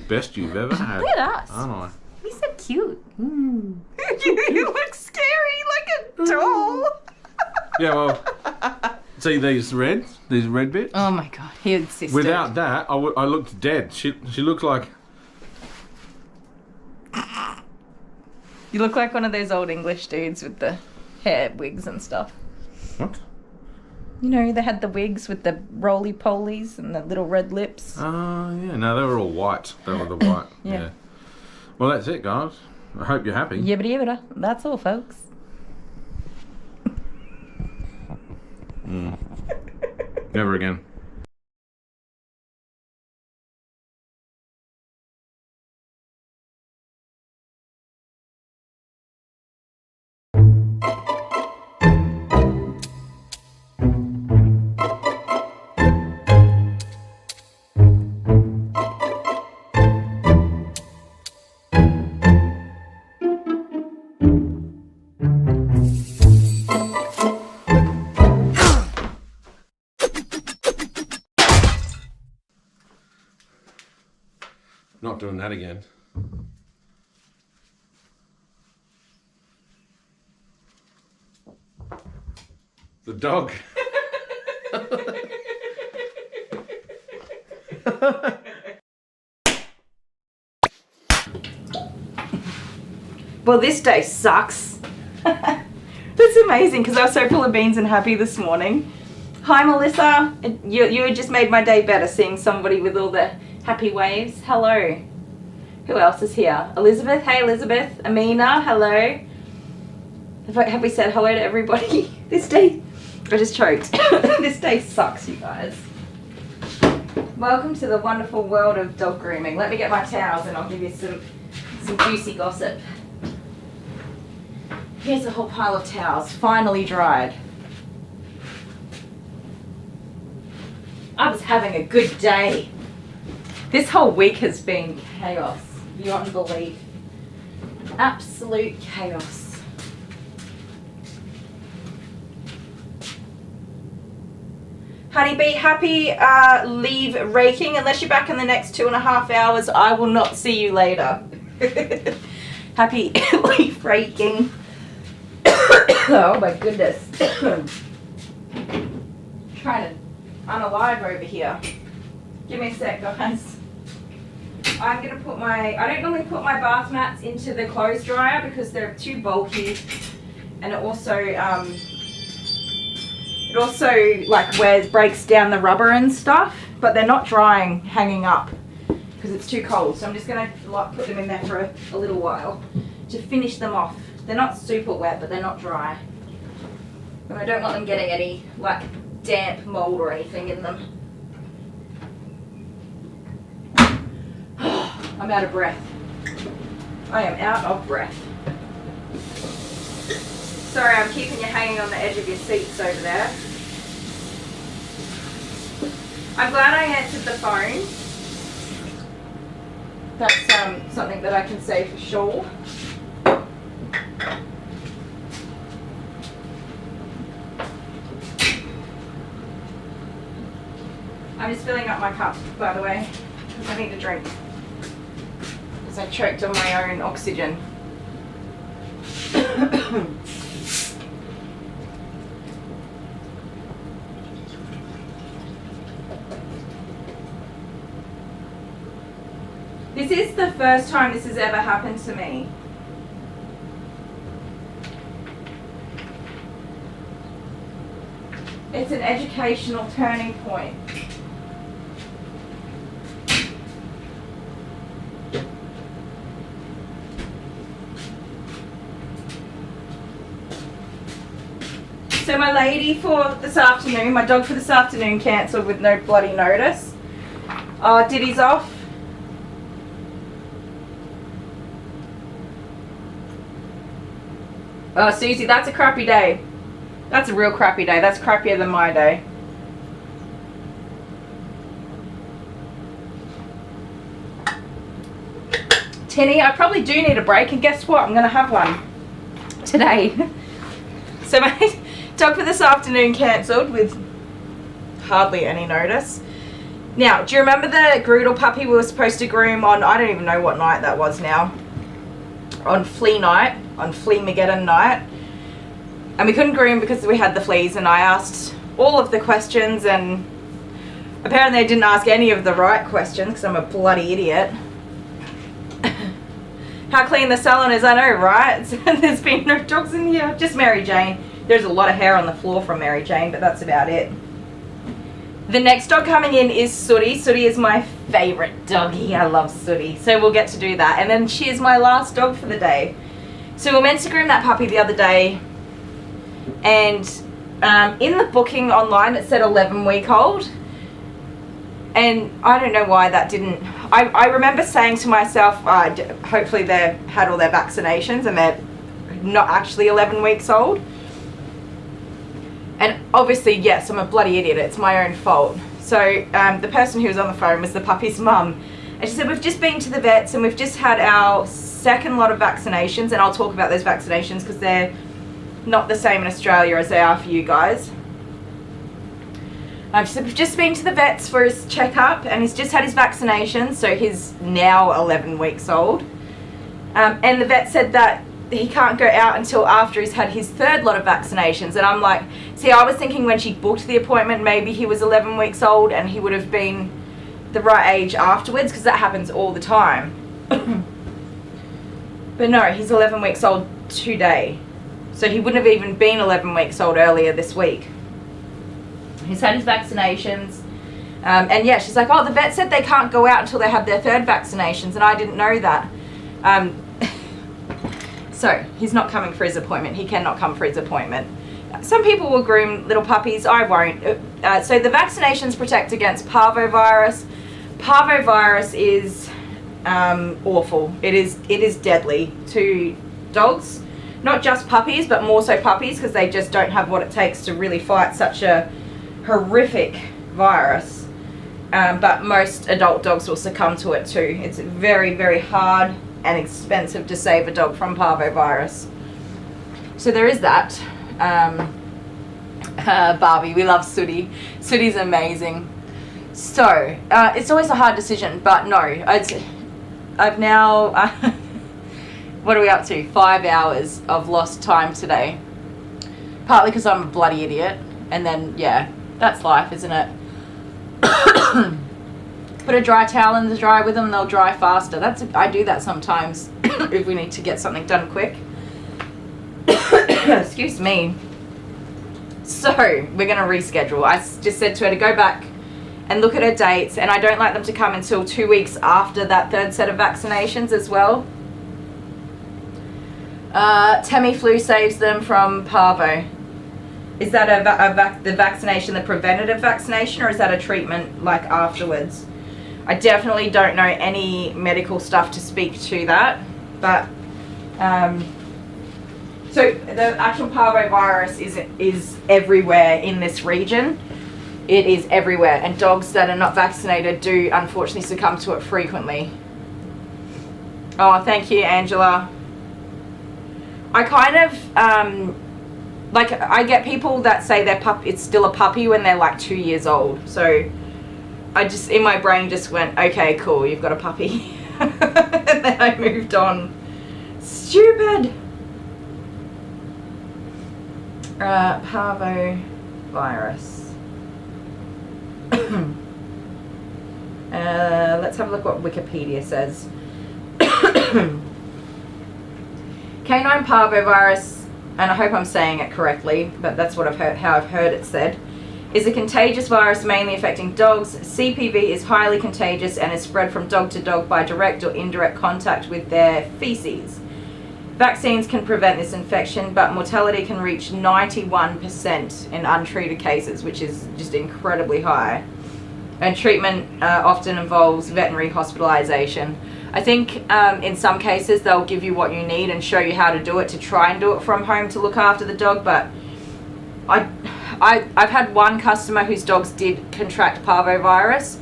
Best you've ever had. Look at us. Aren't I? He's so cute. You look scary like a doll. Yeah, well, see these red bits? Oh my god, he insisted. Without that, I looked dead. She looked like... You look like one of those old English dudes with the hair wigs and stuff. What? You know, they had the wigs with the roly-polies and the little red lips. Oh, yeah. No, they were all white. They were the white. Yeah. Well, that's it, guys. I hope you're happy. Yibbity yibbida. That's all, folks. Never again. Not doing that again. The dog. Well, this day sucks. That's amazing because I was so full of beans and happy this morning. Hi, Melissa. You just made my day better seeing somebody with all the happy waves. Hello. Who else is here? Elizabeth. Hey, Elizabeth. Amina. Hello. Have we said hello to everybody? This day, I just choked. This day sucks, you guys. Welcome to the wonderful world of dog grooming. Let me get my towels and I'll give you some juicy gossip. Here's a whole pile of towels, finally dried. I was having a good day. This whole week has been chaos, beyond belief. Absolute chaos. Honeybee, happy leave raking. Unless you're back in the next 2.5 hours, I will not see you later. Happy leaf raking. Oh my goodness. Trying to unalive over here. Give me a sec, guys. I'm gonna put I don't normally put my bath mats into the clothes dryer because they're too bulky, and it also like breaks down the rubber and stuff, but they're not drying hanging up because it's too cold. So I'm just gonna put them in there for a little while to finish them off. They're not super wet, but they're not dry. And I don't want them getting any like damp mold or anything in them. I'm out of breath. I am out of breath. Sorry, I'm keeping you hanging on the edge of your seats over there. I'm glad I answered the phone. That's something that I can say for sure. I'm just filling up my cup, by the way, because I need a drink. Because I choked on my own oxygen. This is the first time this has ever happened to me. It's an educational turning point. So my lady for this afternoon, my dog for this afternoon cancelled with no bloody notice. Diddy's off. Oh, Susie, that's a crappy day. That's a real crappy day. That's crappier than my day. Tinny, I probably do need a break, and guess what? I'm going to have one today. So my dog for this afternoon cancelled with hardly any notice. Now, do you remember the Groodle puppy we were supposed to groom on, I don't even know what night that was now, on flea night, on Flea-mageddon night, and we couldn't groom because we had the fleas, and I asked all of the questions, and apparently I didn't ask any of the right questions because I'm a bloody idiot. How clean the salon is, I know, right? There's been no dogs in here, just Mary Jane. There's a lot of hair on the floor from Mary Jane, but that's about it. The next dog coming in is Sooty. Sooty is my favourite doggy. I love Sooty. So we'll get to do that. And then she is my last dog for the day. So we're meant to groom that puppy the other day. And in the booking online it said 11-week-old. And I don't know why that didn't... I remember saying to myself, hopefully they've had all their vaccinations and they're not actually 11 weeks old. And obviously, yes, I'm a bloody idiot. It's my own fault. So the person who was on the phone was the puppy's mum. And she said, we've just been to the vets and we've just had our second lot of vaccinations. And I'll talk about those vaccinations because they're not the same in Australia as they are for you guys. She said, we've just been to the vets for his checkup and he's just had his vaccinations. So he's now 11 weeks old. And the vet said that he can't go out until after he's had his third lot of vaccinations. And I'm like, see, I was thinking when she booked the appointment, maybe he was 11 weeks old and he would have been the right age afterwards, because that happens all the time. But no, he's 11 weeks old today. So he wouldn't have even been 11 weeks old earlier this week. He's had his vaccinations. And yeah, she's like, oh, the vet said they can't go out until they have their third vaccinations. And I didn't know that. So he's not coming for his appointment. He cannot come for his appointment. Some people will groom little puppies. I won't. So the vaccinations protect against parvovirus. Parvovirus is awful. It is deadly to dogs. Not just puppies, but more so puppies, because they just don't have what it takes to really fight such a horrific virus. But most adult dogs will succumb to it too. It's very, very hard and expensive to save a dog from parvovirus. So there is that. Barbie, we love Sooty. Sooty's amazing. So it's always a hard decision, but no, I've now what are we up to? 5 hours of lost time today. Partly because I'm a bloody idiot, and then yeah, that's life, isn't it? Put a dry towel in the dryer with them, they'll dry faster. I do that sometimes if we need to get something done quick. Excuse me. So we're going to reschedule. I just said to her to go back and look at her dates, and I don't like them to come until 2 weeks after that third set of vaccinations as well. Tamiflu saves them from parvo. Is that the vaccination, the preventative vaccination, or is that a treatment like afterwards? I definitely don't know any medical stuff to speak to that, but so the actual parvovirus is everywhere in this region. It is everywhere, and dogs that are not vaccinated do unfortunately succumb to it frequently. Oh, thank you, Angela. I kind of like, I get people that say it's still a puppy when they're like 2 years old. So I just, in my brain, just went, okay, cool, you've got a puppy. And then I moved on. Stupid. Parvovirus. Let's have a look what Wikipedia says. Canine parvovirus, and I hope I'm saying it correctly, but that's what how I've heard it said, is a contagious virus mainly affecting dogs. CPV is highly contagious and is spread from dog to dog by direct or indirect contact with their feces. Vaccines can prevent this infection, but mortality can reach 91% in untreated cases, which is just incredibly high. And treatment often involves veterinary hospitalization. I think in some cases they'll give you what you need and show you how to do it, to try and do it from home to look after the dog, but I've had one customer whose dogs did contract parvovirus,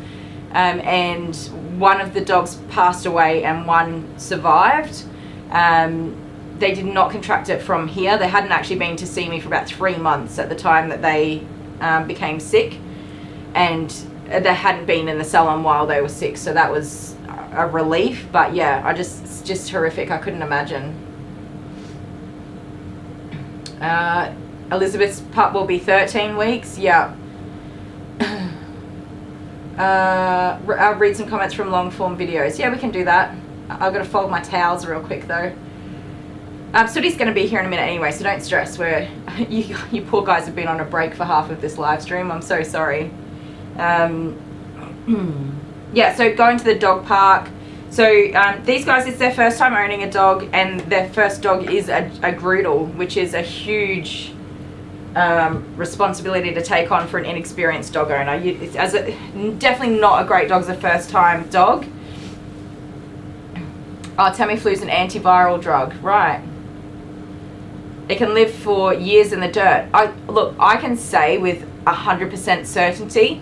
and one of the dogs passed away and one survived. They did not contract it from here. They hadn't actually been to see me for about 3 months at the time that they became sick, and they hadn't been in the salon while they were sick, so that was a relief. But yeah, it's just horrific. I couldn't imagine. Elizabeth's pup will be 13 weeks. Yeah. I'll read some comments from long form videos. Yeah, we can do that. I've got to fold my towels real quick though. Sooty's going to be here in a minute anyway, so don't stress. You poor guys have been on a break for half of this live stream. I'm so sorry. Yeah, so going to the dog park. So these guys, it's their first time owning a dog, and their first dog is a Groodle, which is a huge responsibility to take on for an inexperienced dog owner. Definitely not a great dog as a first time dog. Oh, Tamiflu's an antiviral drug, right? It can live for years in the dirt. Look, I can say with 100% certainty,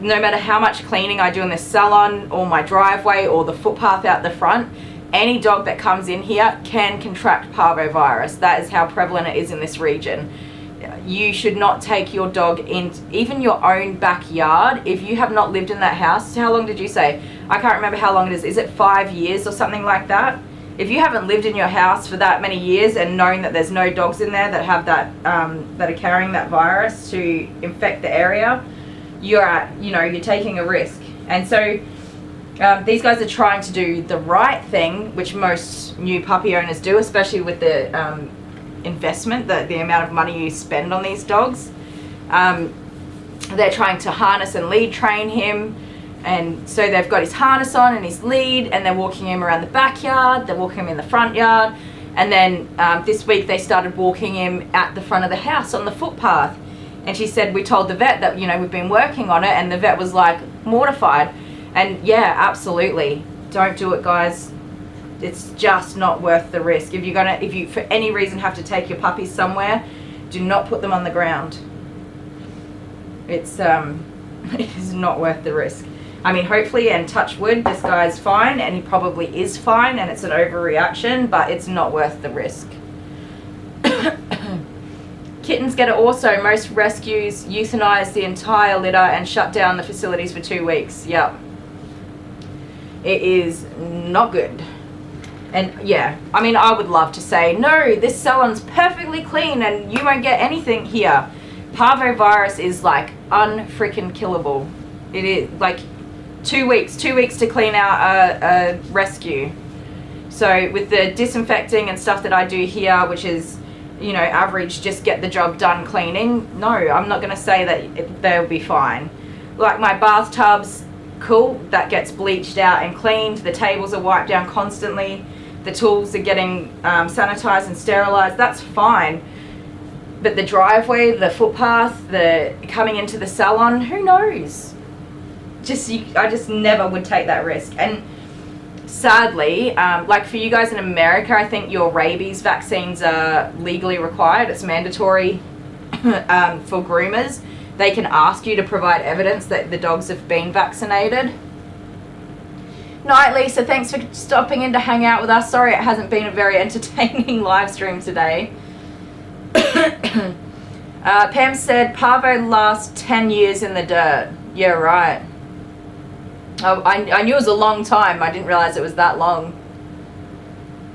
no matter how much cleaning I do in the salon or my driveway or the footpath out the front, any dog that comes in here can contract parvovirus. That is how prevalent it is in this region. You should not take your dog in, even your own backyard, if you have not lived in that house. How long did you say? I can't remember how long it is. Is it 5 years or something like that? If you haven't lived in your house for that many years and known that there's no dogs in there that have that, that are carrying that virus to infect the area, you're taking a risk. And so these guys are trying to do the right thing, which most new puppy owners do, especially with the investment, the amount of money you spend on these dogs. They're trying to harness and lead train him, and so they've got his harness on and his lead, and they're walking him around the backyard, they're walking him in the front yard, and then this week they started walking him at the front of the house on the footpath. And she said, we told the vet that, we've been working on it, and the vet was like mortified. And yeah, absolutely, don't do it, guys. It's just not worth the risk. If you for any reason have to take your puppies somewhere, do not put them on the ground. It is not worth the risk. I mean, hopefully, and touch wood, this guy's fine, and he probably is fine, and it's an overreaction, but it's not worth the risk. Kittens get it also. Most rescues euthanize the entire litter and shut down the facilities for 2 weeks. Yep. It is not good. And yeah, I mean, I would love to say, no, this salon's perfectly clean and you won't get anything here. Parvovirus is like unfreaking killable. It is like 2 weeks to clean out a rescue. So with the disinfecting and stuff that I do here, which is, average, just get the job done cleaning. No, I'm not going to say that they'll be fine. Like my bathtubs, cool, that gets bleached out and cleaned. The tables are wiped down constantly. The tools are getting sanitized and sterilized. That's fine. But the driveway, the footpath, the coming into the salon, who knows? I just never would take that risk. And sadly, like for you guys in America, I think your rabies vaccines are legally required. It's mandatory for groomers. They can ask you to provide evidence that the dogs have been vaccinated. Night, Lisa. Thanks for stopping in to hang out with us. Sorry it hasn't been a very entertaining live stream today. Pam said parvo lasts 10 years in the dirt. Yeah, right. I knew it was a long time. I didn't realize it was that long.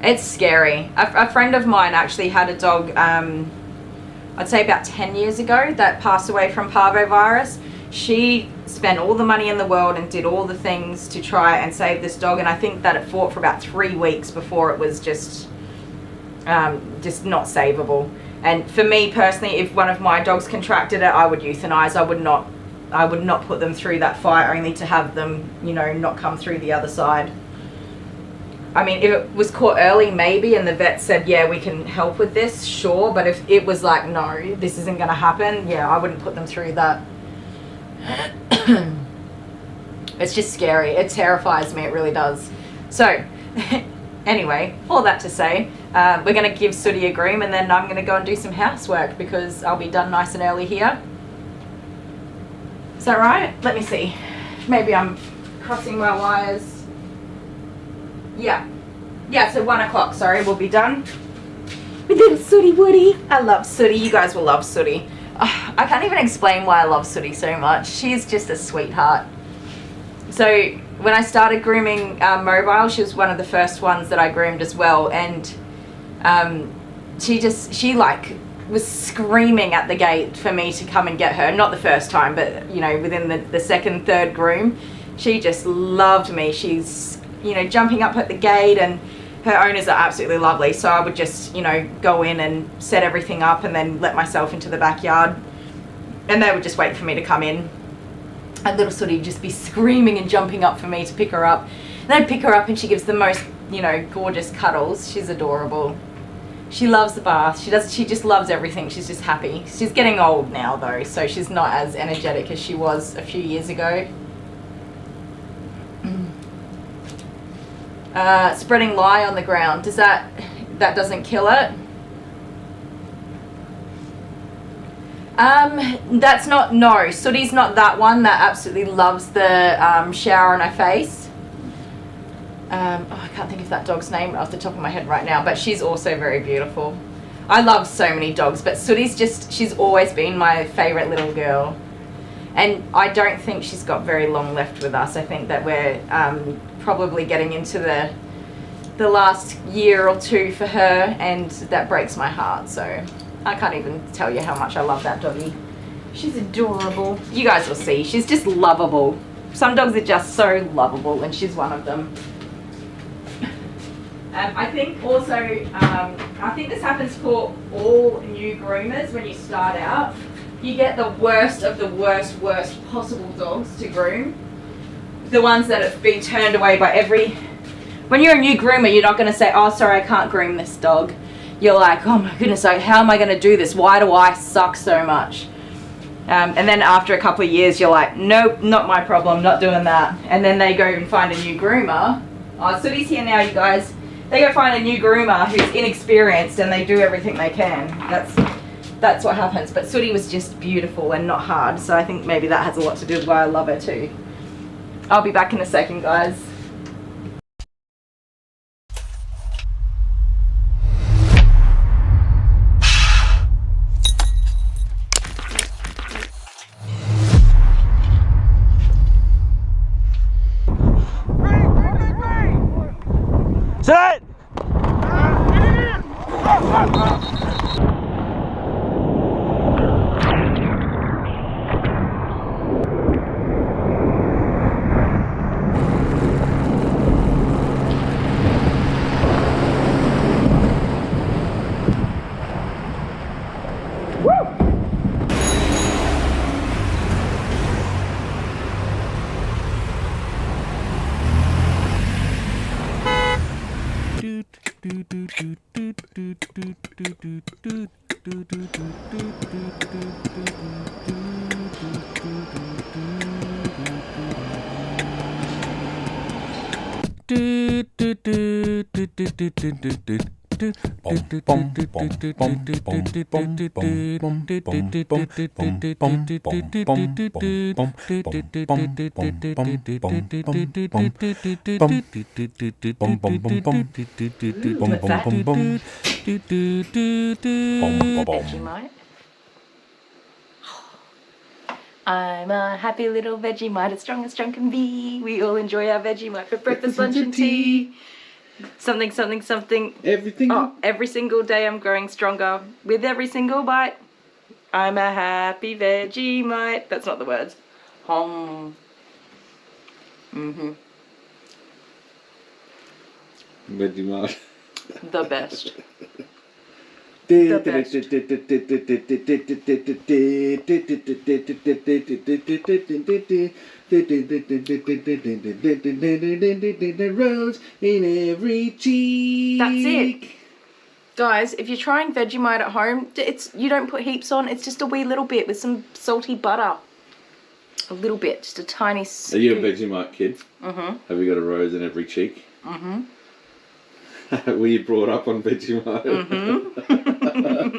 It's scary. A friend of mine actually had a dog, I'd say about 10 years ago, that passed away from parvovirus. She spent all the money in the world and did all the things to try and save this dog, and I think that it fought for about 3 weeks before it was just not savable. And for me personally, if one of my dogs contracted it, I would euthanize. I would not put them through that fight only to have them, not come through the other side. I mean, if it was caught early, maybe, and the vet said, yeah, we can help with this, sure. But if it was like, no, this isn't going to happen, yeah, I wouldn't put them through that. It's just scary. It terrifies me. It really does. So, anyway, all that to say, we're going to give Sooty a groom, and then I'm going to go and do some housework because I'll be done nice and early here. Is that right? Let me see. Maybe I'm crossing my wires. Yeah. Yeah, so 1 o'clock, sorry, we'll be done. With little Sooty Woody. I love Sooty. You guys will love Sooty. I can't even explain why I love Sooty so much. She's just a sweetheart. So when I started grooming Mobile, she was one of the first ones that I groomed as well. And she like was screaming at the gate for me to come and get her. Not the first time, but you know, within the second, third groom, she just loved me. She's, you know, jumping up at the gate, and her owners are absolutely lovely. So I would just, you know, go in and set everything up and then let myself into the backyard, and they would just wait for me to come in. And little Sooty would just be screaming and jumping up for me to pick her up. And I'd pick her up and she gives the most, you know, gorgeous cuddles. She's adorable. She loves the bath. She just loves everything. She's just happy. She's getting old now though, so she's not as energetic as she was a few years ago. Spreading lye on the ground. Does that doesn't kill it? That's not, no. Sooty's not that one that absolutely loves the shower on her face. I can't think of that dog's name off the top of my head right now, but she's also very beautiful. I love so many dogs, but Sooty's just, she's always been my favorite little girl. And I don't think she's got very long left with us. I think that we're probably getting into the last year or two for her, and that breaks my heart. So I can't even tell you how much I love that doggy. She's adorable. You guys will see. She's just lovable. Some dogs are just so lovable, and she's one of them. I think also, I think this happens for all new groomers when you start out. You get the worst of the worst possible dogs to groom. The ones that have been turned away by every... When you're a new groomer, you're not going to say, oh, sorry, I can't groom this dog. You're like, oh my goodness, how am I going to do this? Why do I suck so much? And then after a couple of years, you're like, nope, not my problem, not doing that. And then they go and find a new groomer. Oh, Sooty's here now, you guys. They go find a new groomer who's inexperienced, and they do everything they can. That's what happens. But Sooty was just beautiful and not hard, so I think maybe that has a lot to do with why I love her too. I'll be back in a second, guys. Set! Vegemite. I'm a happy little Vegemite, as strong can be. We all enjoy our Vegemite for breakfast, lunch and tea. Something, something, something. Everything. Oh, every single day I'm growing stronger with every single bite. I'm a happy Vegemite. That's not the words. Hong. Vegemite. The best. Rose in every cheek. That's it. Guys, if you're trying Vegemite at home, you don't put heaps on. It's just a wee little bit with some salty butter. A little bit, just a tiny scoop. Are you a Vegemite kid? Mm-hmm. Have you got a rose in every cheek? Mm-hmm. Were you brought up on Vegemite? Mm-hmm.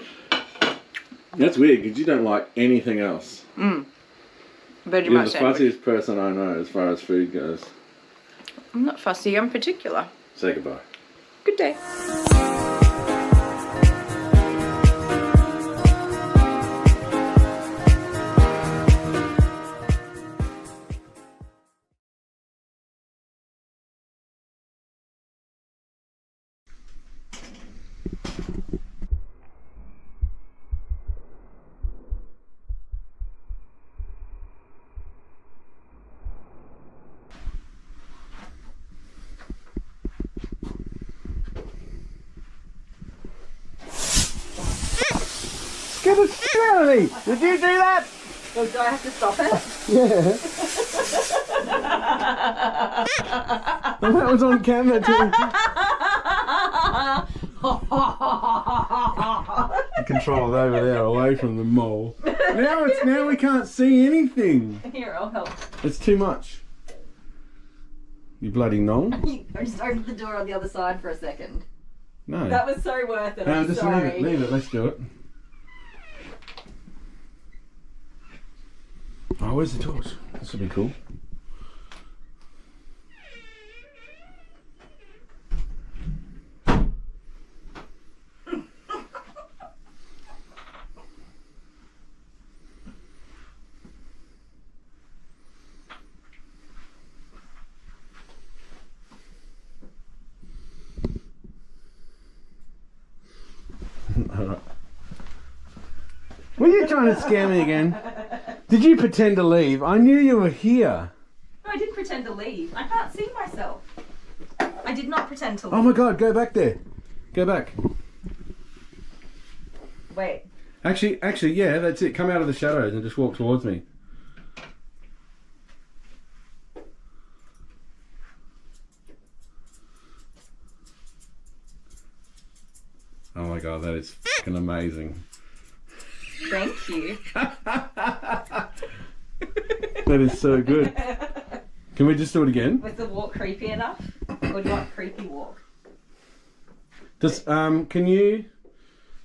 That's weird, because you don't like anything else. Vegemite You're the sandwich. fussiest person I know as far as food goes. I'm not fussy, I'm particular. Say goodbye. Good day. Get a Shirley! Did you do that? Well, do I have to stop it? Yeah. Well, that was on camera too. The control's over there, away from the mole. Now we can't see anything. Here, I'll help. It's too much. You bloody nong. I just opened the door on the other side for a second. No. That was so worth it. No, I'm just sorry. leave it. Let's do it. Oh, where's the torch? This will be cool. Alright. Were you trying to scare me again? Did you pretend to leave? I knew you were here. No, I didn't pretend to leave. I can't see myself. I did not pretend to leave. Oh my god, go back there. Go back. Wait. Actually, yeah, that's it. Come out of the shadows and just walk towards me. Oh my god, that is fucking amazing. Thank you. That is so good. Can we just do it again? Was the walk creepy enough? Or do you want creepy walk? Just can you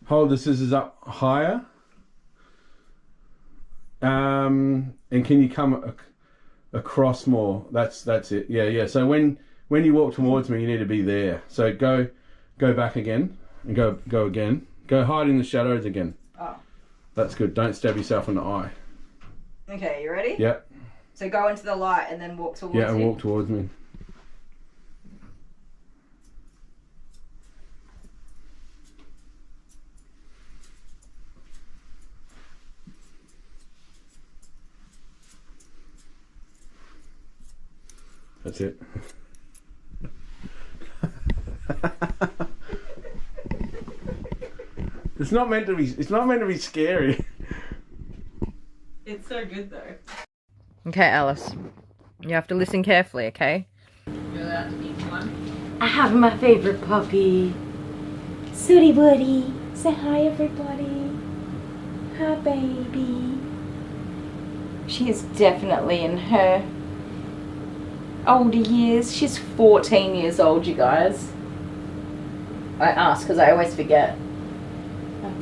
hold the scissors up higher? And can you come across more? That's it. Yeah. So when you walk towards me, you need to be there. So go back again and go again. Go hide in the shadows again. Oh. That's good. Don't stab yourself in the eye. Okay, you ready? Yeah. So go into the light and then walk towards Yeah, and me. walk towards me. That's it. It's not meant to be scary. It's so good though. Okay, Alice. You have to listen carefully, okay? You're allowed to meet one. I have my favorite puppy. Sooty Woody. Say hi, everybody. Hi, baby. She is definitely in her older years. She's 14 years old, you guys. I ask because I always forget.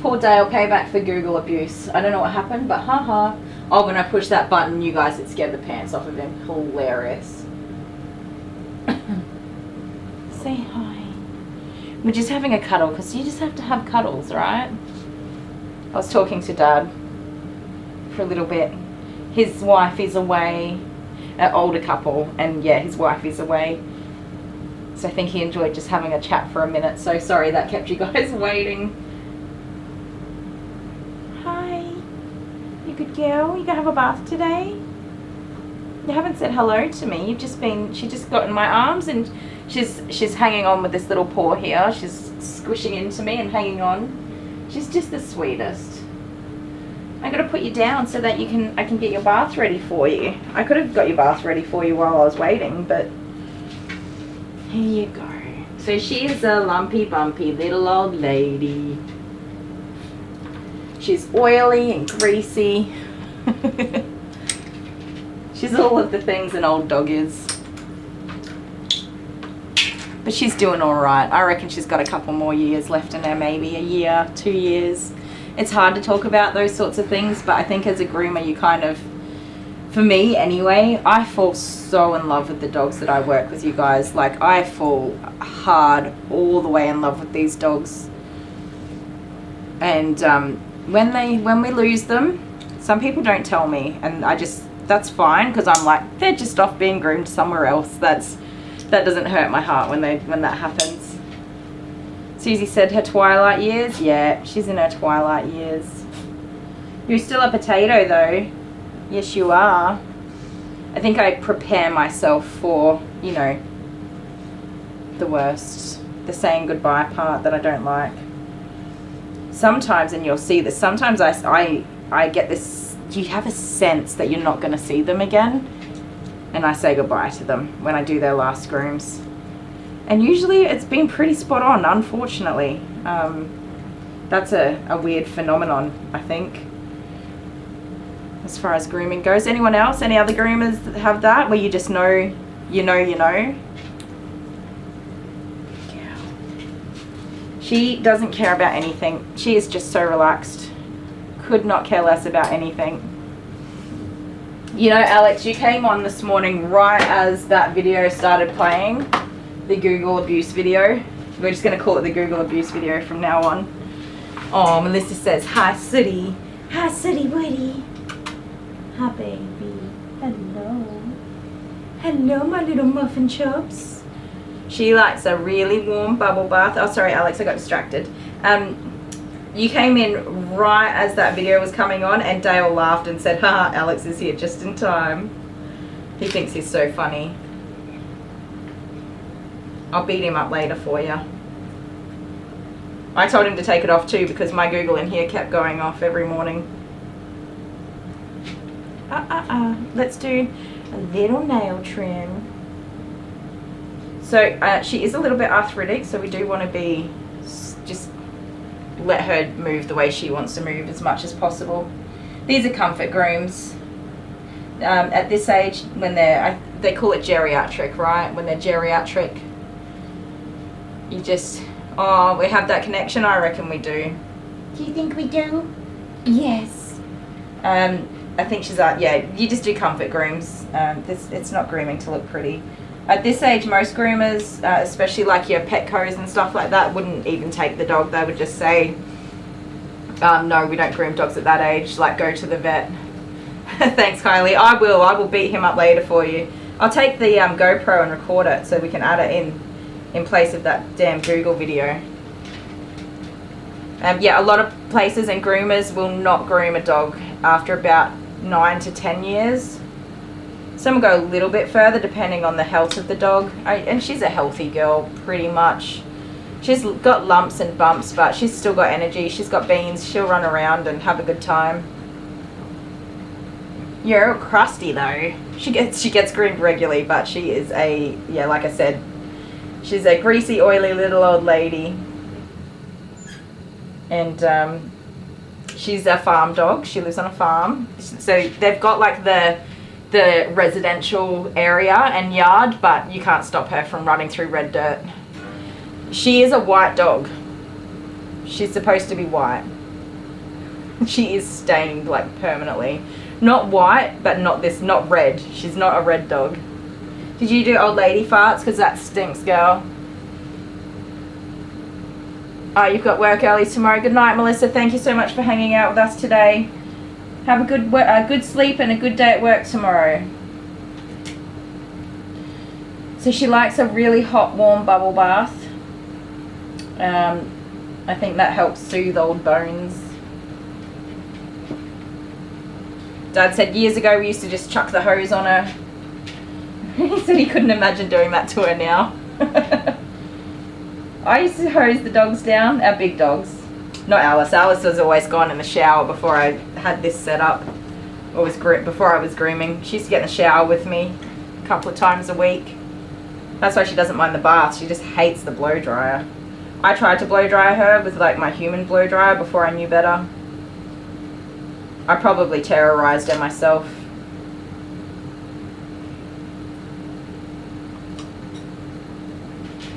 Poor Dale, payback for Google abuse. I don't know what happened, but haha. Oh, when I pushed that button, you guys, it scared the pants off of him. Hilarious. Say hi. We're just having a cuddle, because you just have to have cuddles, right? I was talking to Dad for a little bit. His wife is away, an older couple, and yeah, his wife is away. So I think he enjoyed just having a chat for a minute. So sorry that kept you guys waiting. Hi. You good girl? You gonna have a bath today? You haven't said hello to me. You've just been, she just got in my arms and she's hanging on with this little paw here. She's squishing into me and hanging on. She's just the sweetest. I gotta put you down so that I can get your bath ready for you. I could have got your bath ready for you while I was waiting, but here you go. So she is a lumpy bumpy little old lady. She's oily and greasy. She's all of the things an old dog is. But she's doing alright. I reckon she's got a couple more years left in her, maybe a year, 2 years. It's hard to talk about those sorts of things, but I think as a groomer you kind of for me anyway, I fall so in love with the dogs that I work with, you guys. Like, I fall hard all the way in love with these dogs. And when we lose them, some people don't tell me, and that's fine, because I'm like, they're just off being groomed somewhere else. That doesn't hurt my heart when that happens. Susie said her twilight years. Yeah, she's in her twilight years. You're still a potato though. Yes, you are. I think I prepare myself for, you know, the worst, the saying goodbye part that I don't like. Sometimes, and you'll see this, sometimes I get this, you have a sense that you're not going to see them again, and I say goodbye to them when I do their last grooms. And usually it's been pretty spot on, unfortunately. That's a weird phenomenon, I think, as far as grooming goes. Anyone else? Any other groomers that have that, where you just know, you know? Yeah. She doesn't care about anything. She is just so relaxed. Could not care less about anything. You know, Alex, you came on this morning right as that video started playing, the Google abuse video. We're just going to call it the Google abuse video from now on. Oh, Melissa says, hi, Sooty. Hi, Sooty Woody. Hi, baby. Hello. Hello, my little muffin chops. She likes a really warm bubble bath. Oh, sorry, Alex, I got distracted. You came in right as that video was coming on, and Dale laughed and said, haha, Alex is here just in time. He thinks he's so funny. I'll beat him up later for you. I told him to take it off too, because my Google in here kept going off every morning. Let's do a little nail trim. So she is a little bit arthritic, so we do want to be just let her move the way she wants to move as much as possible. These are comfort grooms. At this age, when they call it geriatric, right? When they're geriatric, you just, oh, we have that connection. I reckon we do. Do you think we do? Yes. I think she's yeah, you just do comfort grooms. It's not grooming to look pretty. At this age, most groomers, especially like your Petcos and stuff like that, wouldn't even take the dog. They would just say, no, we don't groom dogs at that age, like go to the vet. Thanks, Kylie. I will beat him up later for you. I'll take the GoPro and record it so we can add it in place of that damn Google video. Yeah, a lot of places and groomers will not groom a dog after about 9 to 10 years. Some will go a little bit further depending on the health of the dog. And she's a healthy girl, pretty much. She's got lumps and bumps, but she's still got energy. She's got beans. She'll run around and have a good time. You're crusty though. She gets groomed regularly, but she is yeah, like I said, she's a greasy, oily little old lady. And she's a farm dog. She lives on a farm. So they've got like the residential area and yard, but you can't stop her from running through red dirt. She is a white dog. She's supposed to be white. She is stained like permanently. Not white, but not red. She's not a red dog. Did you do old lady farts? Because that stinks, girl. Oh, you've got work early tomorrow. Good night, Melissa. Thank you so much for hanging out with us today. Have a good sleep and a good day at work tomorrow. So she likes a really hot, warm bubble bath. I think that helps soothe old bones. Dad said years ago we used to just chuck the hose on her. He said he couldn't imagine doing that to her now. I used to hose the dogs down, our big dogs. Not Alice. Alice was always gone in the shower before I had this set up. Before I was grooming. She used to get in the shower with me a couple of times a week. That's why she doesn't mind the bath. She just hates the blow dryer. I tried to blow dry her with like my human blow dryer before I knew better. I probably terrorized her myself.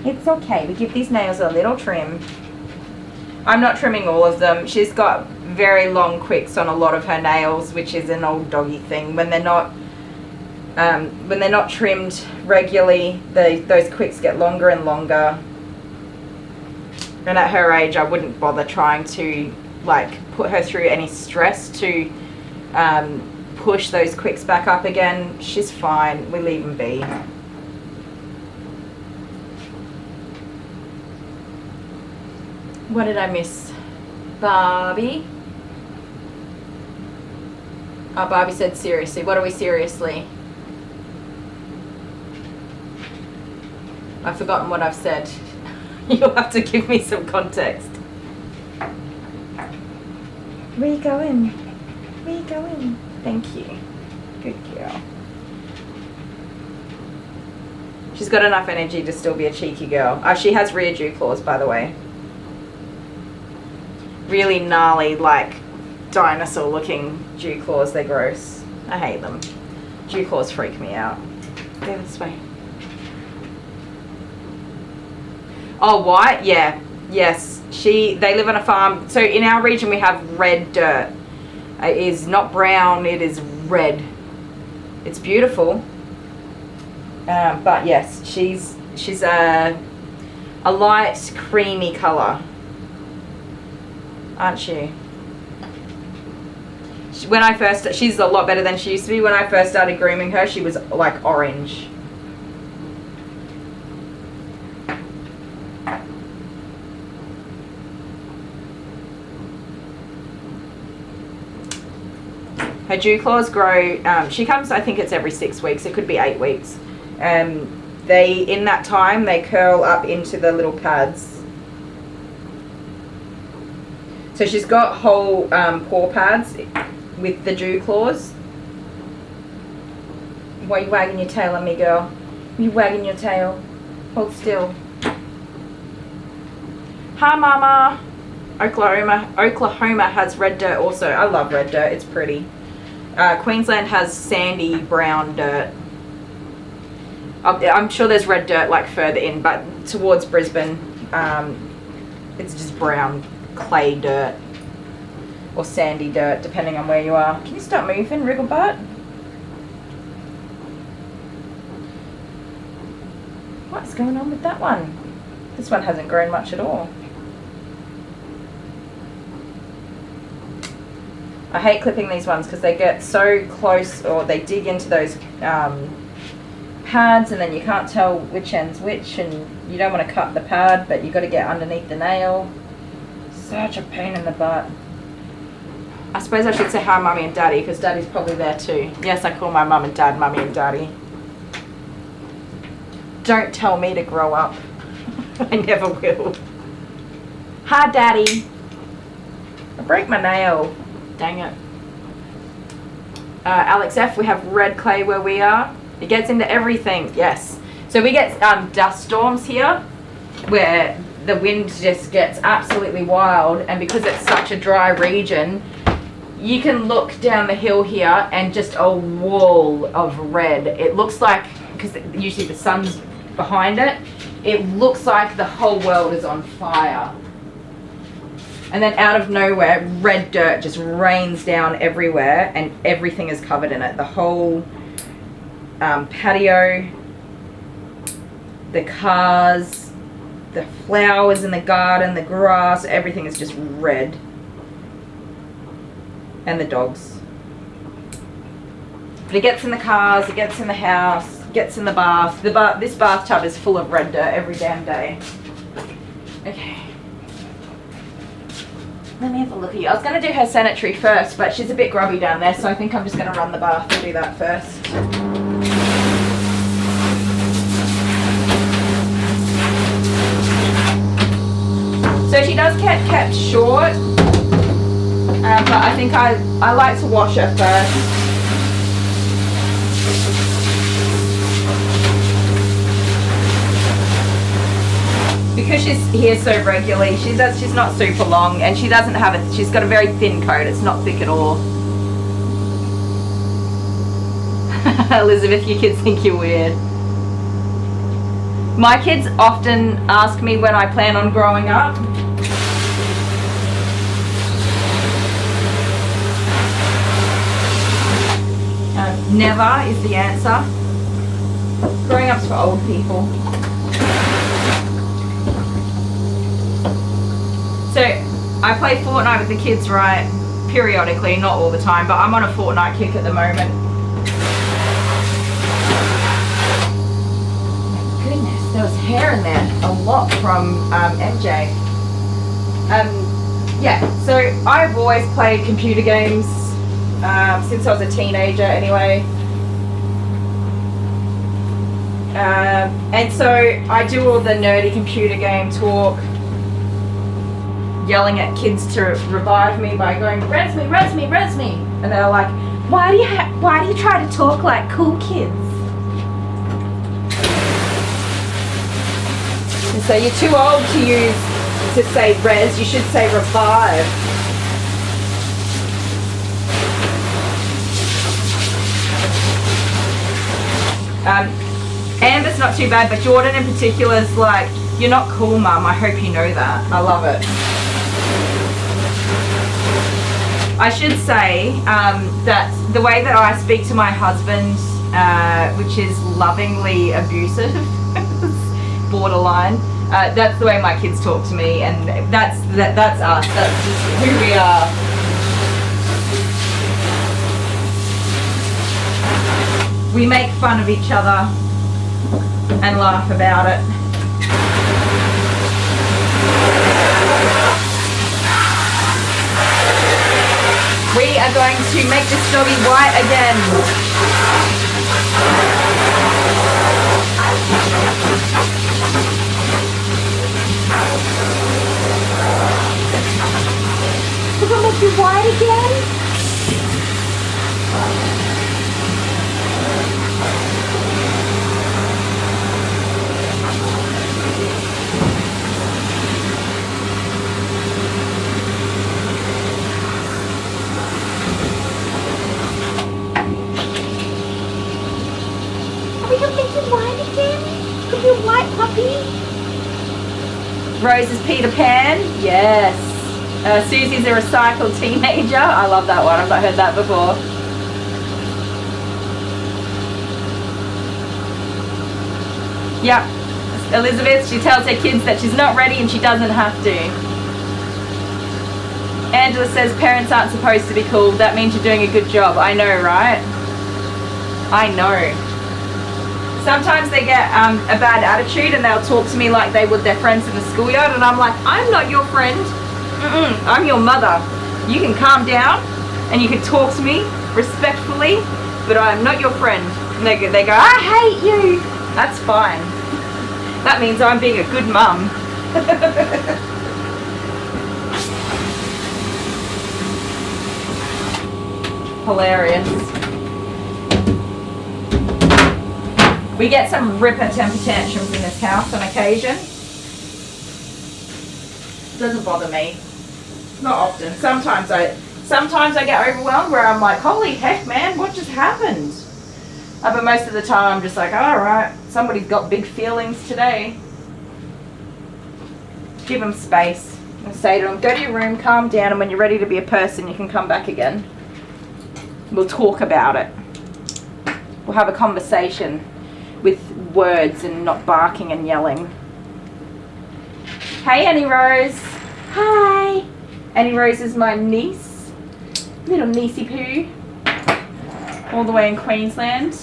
It's okay. We give these nails a little trim. I'm not trimming all of them. She's got very long quicks on a lot of her nails, which is an old doggy thing. When they're not When they're not trimmed regularly, those quicks get longer and longer. And at her age, I wouldn't bother trying to like put her through any stress to push those quicks back up again. She's fine. We leave them be. What did I miss? Barbie? Oh, Barbie said seriously. What are we seriously? I've forgotten what I've said. You'll have to give me some context. Where you going? Where you going? Thank you. Good girl. She's got enough energy to still be a cheeky girl. She has rear dew claws, by the way. Really gnarly, like dinosaur looking dew claws. They're gross. I hate them. Dew claws freak me out. Go this way. Oh, white? Yeah. Yes. They live on a farm. So in our region we have red dirt. It is not brown, it is red. It's beautiful. But yes, she's a light creamy colour. Aren't she? She's a lot better than she used to be. When I first started grooming her, she was like orange. Her dew claws grow, she comes, I think it's every 6 weeks, it could be 8 weeks. In that time, they curl up into the little pads. So she's got whole paw pads with the dew claws. Why are you wagging your tail at me, girl? You wagging your tail? Hold still. Hi, Mama. Oklahoma has red dirt also. I love red dirt, it's pretty. Queensland has sandy brown dirt. I'm sure there's red dirt like further in, but towards Brisbane, it's just brown clay dirt or sandy dirt, depending on where you are. Can you stop moving, Wrigglebutt? What's going on with that one? This one hasn't grown much at all. I hate clipping these ones because they get so close, or they dig into those pads, and then you can't tell which end's which, and you don't want to cut the pad, but you've got to get underneath the nail. Such a pain in the butt. I suppose I should say hi, Mummy and Daddy, because Daddy's probably there too. Yes, I call my mum and dad Mummy and Daddy. Don't tell me to grow up. I never will. Hi, Daddy. I broke my nail. Dang it. Alex F, we have red clay where we are. It gets into everything, yes. So we get dust storms here where the wind just gets absolutely wild, and because it's such a dry region, you can look down the hill here and just a wall of red. It looks like, because usually the sun's behind it, it looks like the whole world is on fire. And then out of nowhere, red dirt just rains down everywhere and everything is covered in it. The whole patio, the cars, the flowers in the garden, the grass, everything is just red. And the dogs. But it gets in the cars, it gets in the house, it gets in the bath. This bathtub is full of red dirt every damn day. Okay. Let me have a look at you. I was going to do her sanitary first, but she's a bit grubby down there, so I think I'm just going to run the bath and do that first. So she does get kept short, but I think I like to wash her first. Because she's here so regularly, she's not super long, and she doesn't have it. She's got a very thin coat. It's not thick at all. Elizabeth, your kids think you're weird. My kids often ask me when I plan on growing up. Never is the answer. Growing up's for old people. So, I play Fortnite with the kids, right? Periodically, not all the time, but I'm on a Fortnite kick at the moment. Goodness, there was hair in there. A lot from MJ. Yeah, so I've always played computer games since I was a teenager anyway. And so I do all the nerdy computer game talk, yelling at kids to revive me by going, res me, res me, res me. And they're like, why do you try to talk like cool kids? And so you're too old to say res, you should say revive. Amber's not too bad, but Jordan in particular is like, you're not cool, Mum. I hope you know that. I love it. I should say that the way that I speak to my husband, which is lovingly abusive, borderline, that's the way my kids talk to me, and that's us. That's just who we are. We make fun of each other and laugh about it. We are going to make this doggy white again. We're going to make you white again? Rose is Peter Pan. Yes. Susie's a recycled teenager. I love that one. I've not heard that before. Yep. Elizabeth, she tells her kids that she's not ready and she doesn't have to. Angela says parents aren't supposed to be cool. That means you're doing a good job. I know, right? I know. Sometimes they get a bad attitude and they'll talk to me like they were their friends in the schoolyard, and I'm like, I'm not your friend. I'm your mother. You can calm down and you can talk to me respectfully, but I'm not your friend. And they go, I hate you. That's fine. That means I'm being a good mum. Hilarious. We get some ripper temper tantrums in this house on occasion. Doesn't bother me. Not often. Sometimes I get overwhelmed where I'm like, holy heck, man, what just happened? But most of the time I'm just like, all right, somebody's got big feelings today. Give them space and say to them, go to your room, calm down, and when you're ready to be a person, you can come back again. We'll talk about it. We'll have a conversation with words and not barking and yelling. Hey, Annie Rose. Hi. Annie Rose is my niece. Little niecey poo. All the way in Queensland.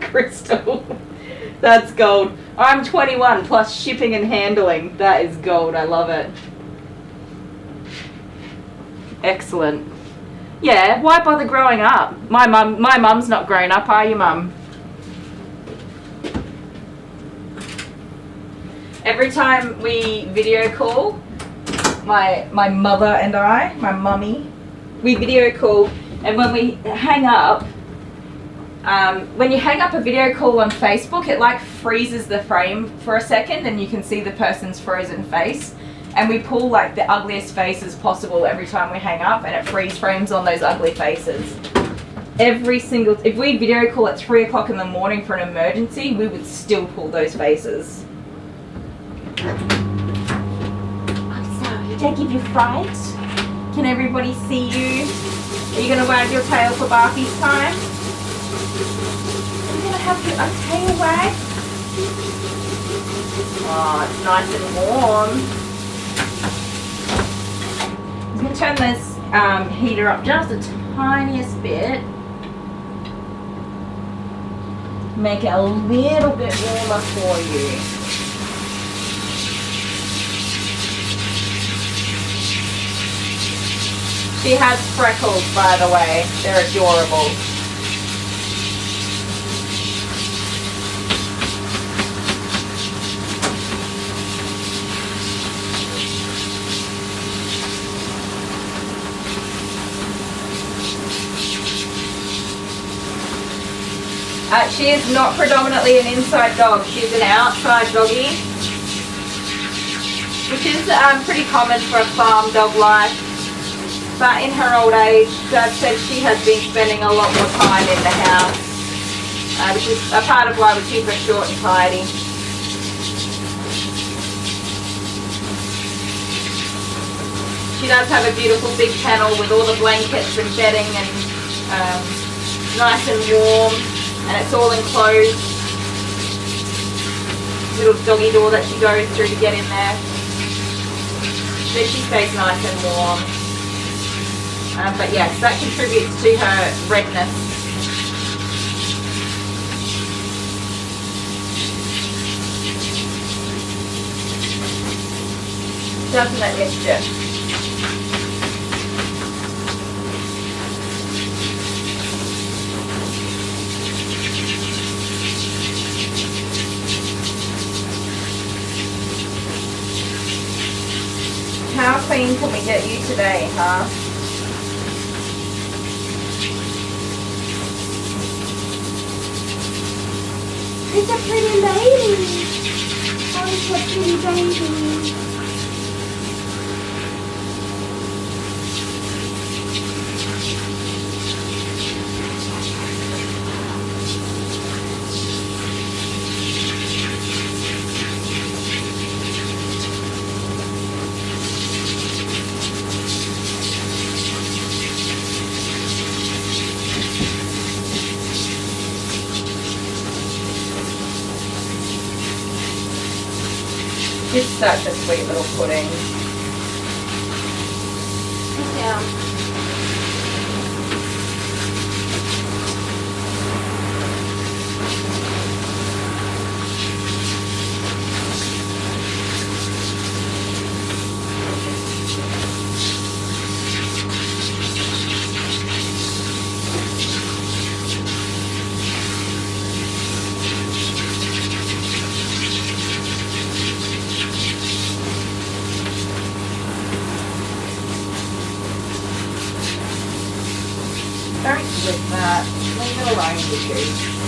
Crystal. That's gold. I'm 21 plus shipping and handling. That is gold. I love it. Excellent. Yeah, why bother growing up? My mum's not grown up, are you, Mum? Every time we video call, my mother and I, my mummy, we video call, and when we hang up, when you hang up a video call on Facebook, it like freezes the frame for a second and you can see the person's frozen face. And we pull like the ugliest faces possible every time we hang up, and it freeze frames on those ugly faces. If we video call at 3 o'clock in the morning for an emergency, we would still pull those faces. I'm sorry. Did I give you fright? Can everybody see you? Are you going to wag your tail for Barky's time? Are you going to have your tail wag? Oh, it's nice and warm. I'm going to turn this heater up just the tiniest bit. Make it a little bit warmer for you. She has freckles, by the way. They're adorable. She is not predominantly an inside dog. She's an outside doggy, which is pretty common for a farm dog life. But in her old age, Dad said she has been spending a lot more time in the house, which is a part of why we keep her short and tidy. She does have a beautiful big kennel with all the blankets and bedding and nice and warm. And it's all enclosed. Little doggy door that she goes through to get in there. So she stays nice and warm. But yes, that contributes to her redness. Doesn't it, Mister? How clean can we get you today, huh? It's a pretty lady. Oh, it's a pretty baby. It's such a sweet little pudding. Sit down. Don't lick that. Leave it alone with you.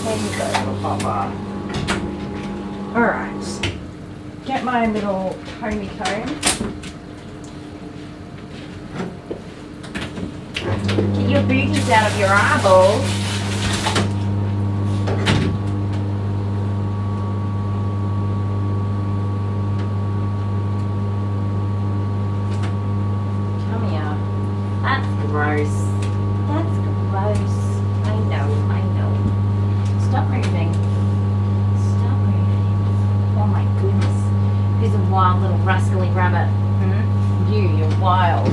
There you go, little papa. Alright. Get my little comb. Get your booties out of your eyeballs. Come here. That's gross. That's gross. I know. Stop moving. Stop moving. Oh my goodness. He's a wild little rascally rabbit. Hmm? You're wild.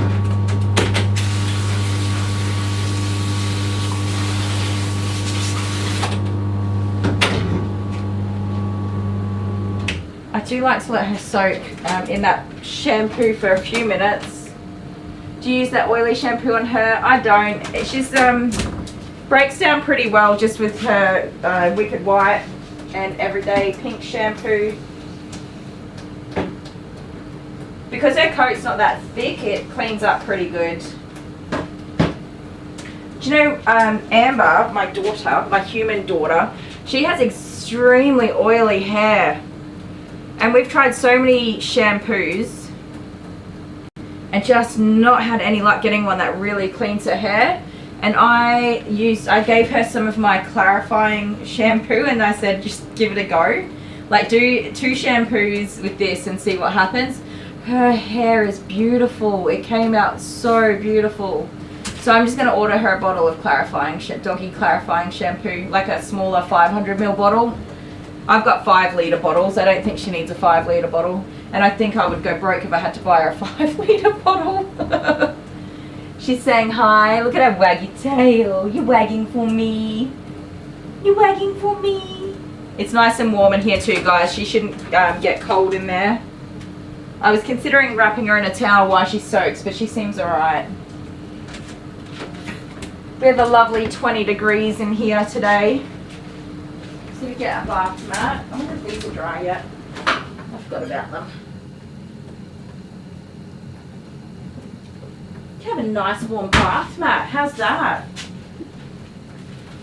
I do like to let her soak in that shampoo for a few minutes, Do you use that oily shampoo on her? I don't. She's breaks down pretty well just with her Wicked White and Everyday Pink shampoo. Because her coat's not that thick, it cleans up pretty good. Do you know, Amber, my daughter, my human daughter, she has extremely oily hair. And we've tried so many shampoos and just not had any luck getting one that really cleans her hair. And I gave her some of my clarifying shampoo and I said, just give it a go. Like, do 2 shampoos with this and see what happens. Her hair is beautiful. It came out so beautiful. So I'm just going to order her a bottle of doggy clarifying shampoo, like a smaller 500ml bottle. I've got 5-litre bottles. I don't think she needs a 5-litre bottle. And I think I would go broke if I had to buy her a 5-litre bottle. She's saying hi. Look at her waggy tail. You're wagging for me. You're wagging for me. It's nice and warm in here too, guys. She shouldn't get cold in there. I was considering wrapping her in a towel while she soaks, but she seems alright. We have a lovely 20 degrees in here today. So we get our bath mat. I wonder if these are dry yet. I forgot about them. You have a nice warm bath mat. How's that?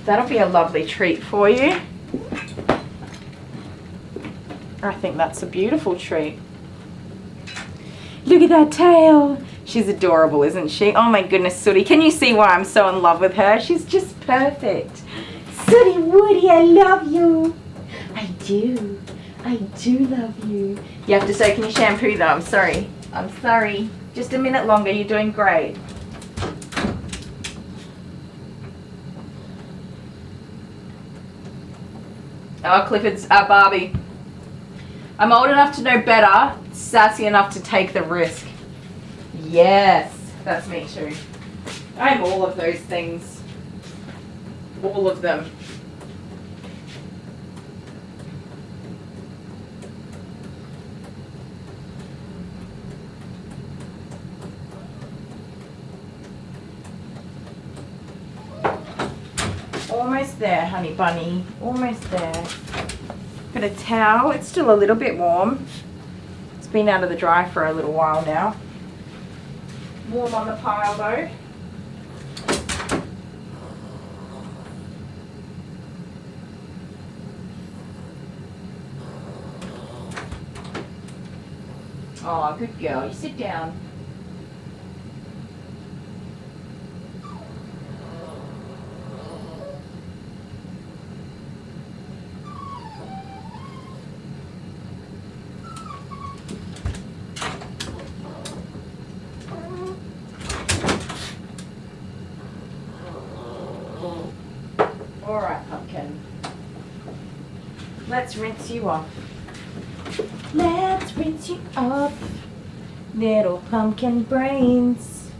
That'll be a lovely treat for you. I think that's a beautiful treat. Look at that tail. She's adorable, isn't she? Oh my goodness, Sooty. Can you see why I'm so in love with her? She's just perfect. Sooty Woody, I love you. I do. I do love you. You have to soak in your shampoo though. I'm sorry. I'm sorry. Just a minute longer. You're doing great. Oh, Clifford's Barbie. I'm old enough to know better, sassy enough to take the risk. Yes, that's me too. I'm all of those things. All of them. Almost there, honey bunny. Almost there. Got a towel. It's still a little bit warm. It's been out of the dry for a little while now. Warm on the pile though. Oh, good girl. You sit down. Alright, pumpkin. Let's rinse you off. Let's rinse you off. Little pumpkin brains.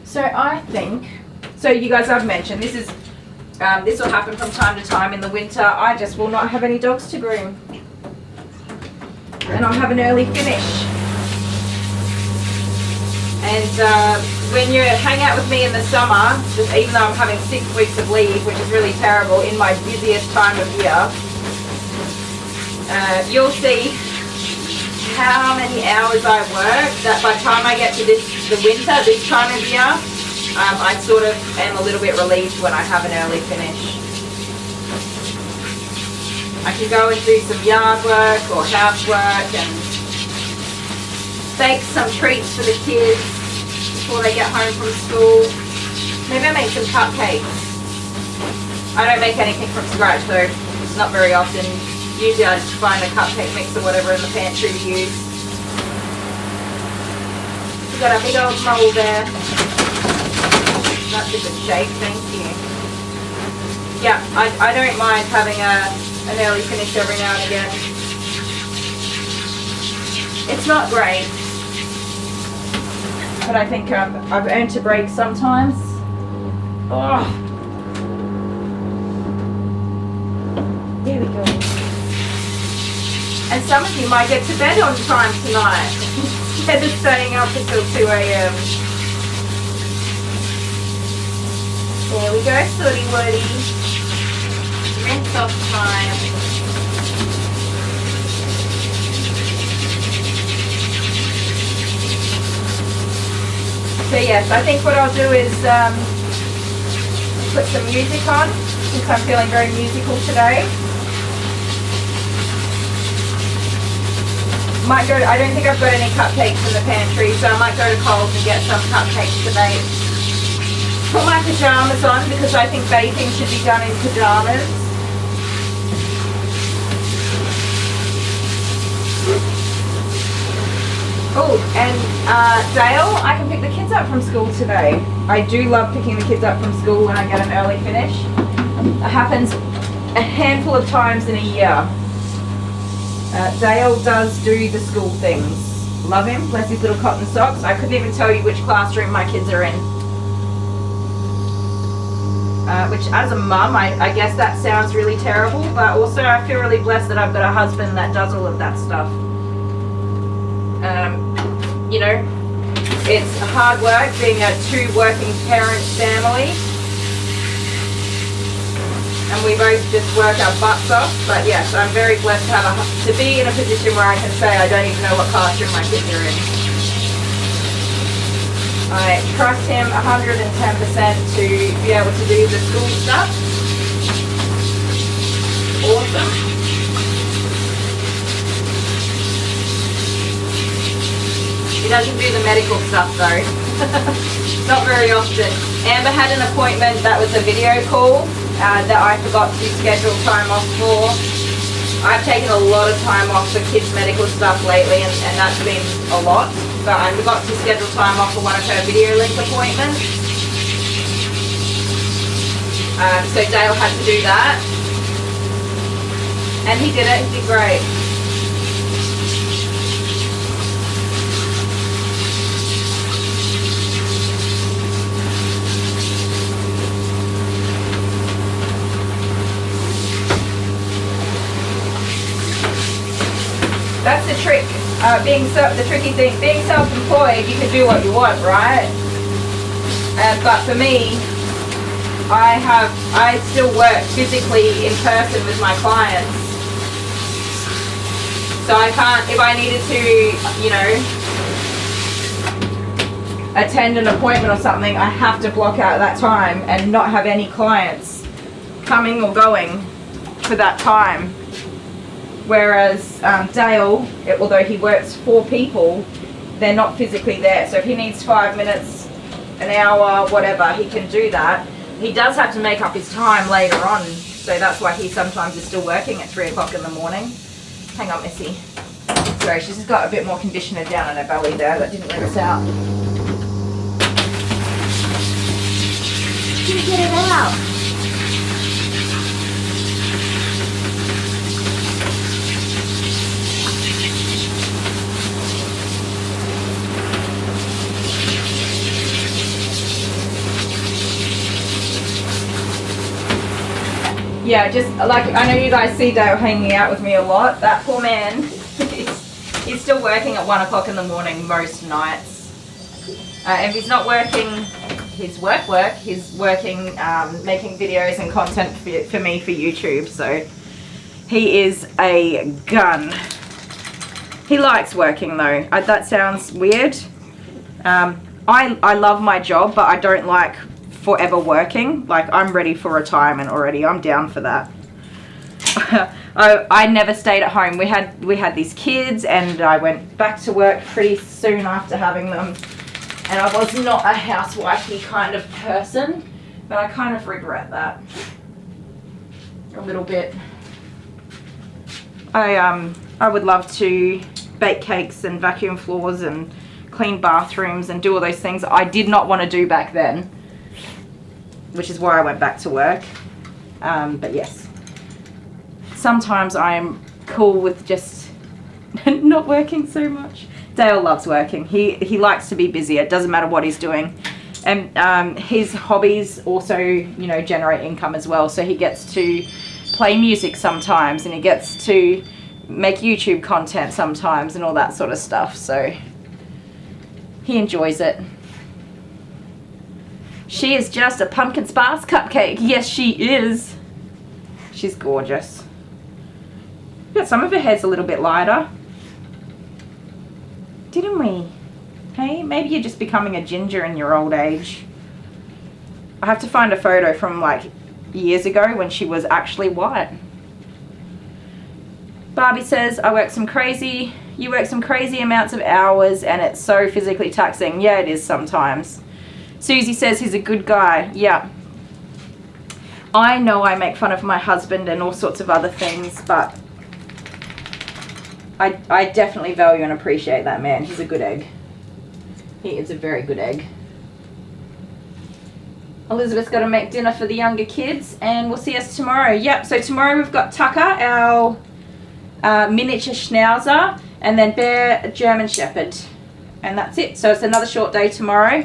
So I think, so you guys, I've mentioned this is, this will happen from time to time in the winter. I just will not have any dogs to groom. And I'll have an early finish. And when you hang out with me in the summer, just even though I'm having 6 weeks of leave, which is really terrible, in my busiest time of year, you'll see how many hours I work, that by the time I get to the winter, this time of year, I sort of am a little bit relieved when I have an early finish. I can go and do some yard work or housework and bake some treats for the kids before they get home from school. Maybe I make some cupcakes. I don't make anything from scratch though, it's not very often. Usually I just find a cupcake mix or whatever in the pantry to use. We've got a big old mold there. That's a good shape, thank you. Yeah, I don't mind having an early finish every now and again. It's not great, but I think I've earned a break sometimes. Oh, there we go. And some of you might get to bed on time tonight instead of staying up until 2 a.m. There we go, Sooty Woody. Rinse off time. So yes, I think what I'll do is put some music on, since I'm feeling very musical today. Might go, I don't think I've got any cupcakes in the pantry, so I might go to Coles and get some cupcakes to bake. Put my pajamas on because I think baking should be done in pajamas. Oh, and Dale, I can pick the kids up from school today. I do love picking the kids up from school when I get an early finish. It happens a handful of times in a year. Dale does do the school things. Love him, bless his little cotton socks. I couldn't even tell you which classroom my kids are in. Which as a mum, I guess that sounds really terrible, but also I feel really blessed that I've got a husband that does all of that stuff. You know, it's hard work being a 2 working parent family, and we both just work our butts off. But yes, I'm very blessed to be in a position where I can say I don't even know what classroom my kids are in. I trust him 110% to be able to do the school stuff. Awesome. He doesn't do the medical stuff though. Not very often. Amber had an appointment that was a video call that I forgot to schedule time off for. I've taken a lot of time off for kids' medical stuff lately, and that's been a lot. But I forgot to schedule time off for one of her video link appointments. So Dale had to do that. And he did it. He did great. That's the trick. The tricky thing, being self-employed, you can do what you want, right? But for me, I still work physically in person with my clients. So I can't, if I needed to, you know, attend an appointment or something, I have to block out that time and not have any clients coming or going for that time. Whereas Dale, although he works for people, they're not physically there. So if he needs 5 minutes, an hour, whatever, he can do that. He does have to make up his time later on. So that's why he sometimes is still working at 3 o'clock in the morning. Hang on, Missy. Sorry, she's just got a bit more conditioner down on her belly there. That didn't rinse out. Didn't get it out. Yeah, just like, I know you guys see Dale hanging out with me a lot. That poor man, he's still working at 1 o'clock in the morning most nights. If he's not working his work, he's working making videos and content for me for YouTube. So he is a gun. He likes working though. That sounds weird. I love my job, but I don't like forever working. Like, I'm ready for retirement already. I'm down for that. I never stayed at home. We had these kids, and I went back to work pretty soon after having them, and I was not a housewifey kind of person, but I kind of regret that a little bit. I would love to bake cakes and vacuum floors and clean bathrooms and do all those things I did not want to do back then, which is why I went back to work. But yes, sometimes I'm cool with just not working so much. Dale loves working. He likes to be busy. It doesn't matter what he's doing. And his hobbies also, you know, generate income as well. So he gets to play music sometimes, and he gets to make YouTube content sometimes and all that sort of stuff, so he enjoys it. She is just a pumpkin spice cupcake. Yes, she is. She's gorgeous. Yeah, some of her hair's a little bit lighter. Didn't we? Hey, maybe you're just becoming a ginger in your old age. I have to find a photo from like years ago when she was actually white. Barbie says, you work some crazy amounts of hours and it's so physically taxing. Yeah, it is sometimes. Susie says he's a good guy. Yeah. I know I make fun of my husband and all sorts of other things, but I definitely value and appreciate that man. He's a good egg. He is a very good egg. Elizabeth's got to make dinner for the younger kids and we'll see us tomorrow. Yep, so tomorrow we've got Tucker, our miniature schnauzer, and then Bear, a German Shepherd. And that's it. So it's another short day tomorrow,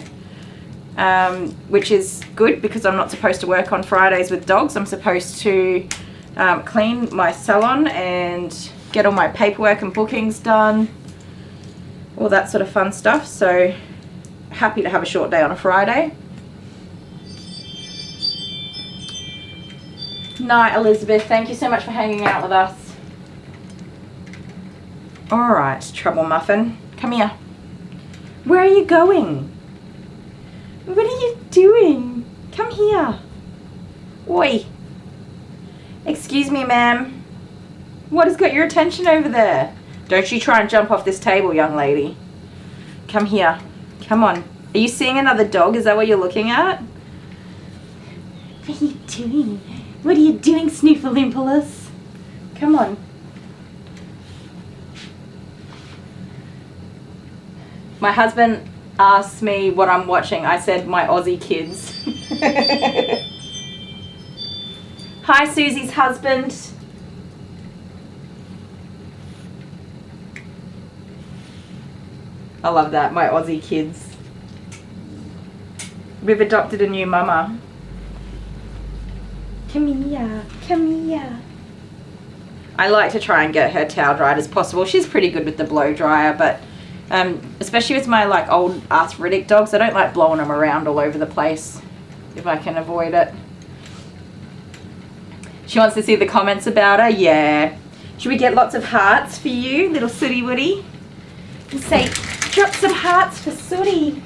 which is good because I'm not supposed to work on Fridays with dogs. I'm supposed to clean my salon and get all my paperwork and bookings done, all that sort of fun stuff. So happy to have a short day on a Friday. Night, Elizabeth. Thank you so much for hanging out with us. Alright, Trouble Muffin. Come here. Where are you going? What are you doing? Come here. Oi. Excuse me, ma'am. What has got your attention over there? Don't you try and jump off this table, young lady. Come here. Come on. Are you seeing another dog? Is that what you're looking at? What are you doing? What are you doing, Snoofaloompalus? Come on. My husband asked me what I'm watching. I said my Aussie kids. Hi, Susie's husband. I love that, my Aussie kids. We've adopted a new mama. Come here, come here. I like to try and get her towel dried as possible. She's pretty good with the blow dryer, but especially with my like old arthritic dogs, I don't like blowing them around all over the place if I can avoid it. She wants to see the comments about her. Yeah. Should we get lots of hearts for you, little Sooty Woody? And say, drop some hearts for Sooty.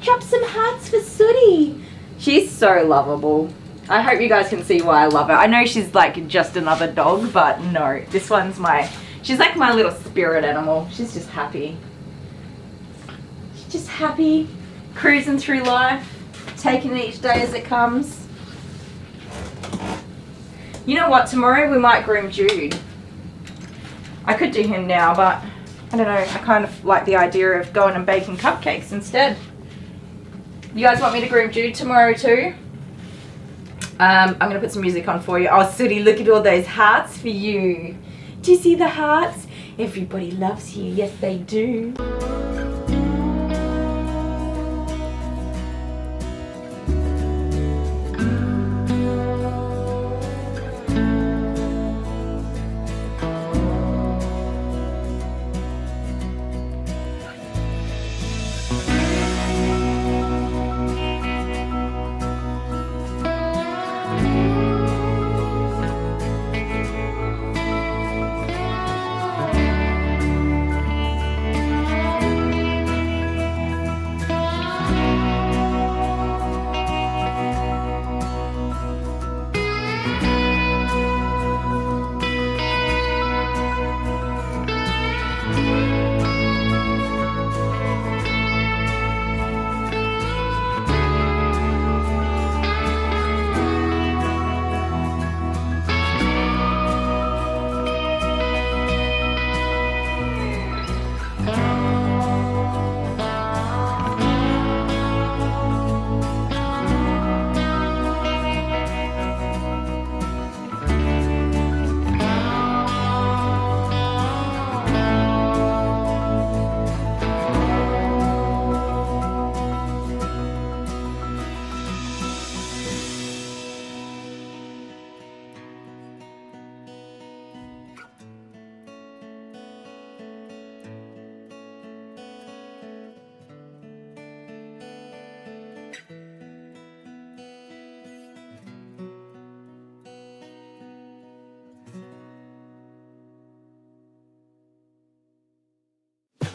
Drop some hearts for Sooty. She's so lovable. I hope you guys can see why I love her. I know she's like just another dog, but no, this one's she's like my little spirit animal. She's just happy. She's just happy, cruising through life, taking it each day as it comes. You know what, tomorrow we might groom Jude. I could do him now, but I don't know, I kind of like the idea of going and baking cupcakes instead. You guys want me to groom Jude tomorrow too? I'm going to put some music on for you. Oh, Sooty, look at all those hearts for you. Do you see the hearts? Everybody loves you. Yes, they do.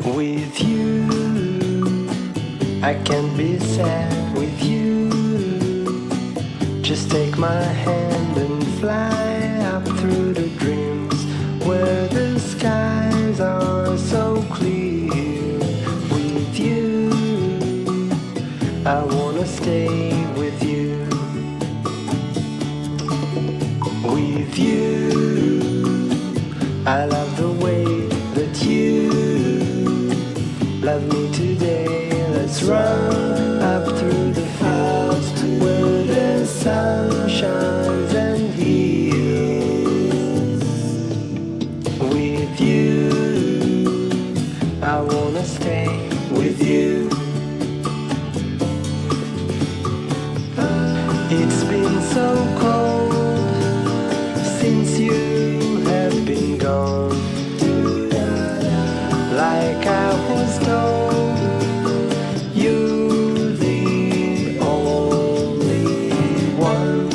With you, I can't be sad with you. Just take my hand and fly up through the dreams where the skies are so clear. With you, I wanna stay with you. With you, I love the way that you love me today. Let's run up through the fields where the sun shines and heals. With you, I wanna stay with you. It's been so cold since you have been gone. Like I was told, you're the only one.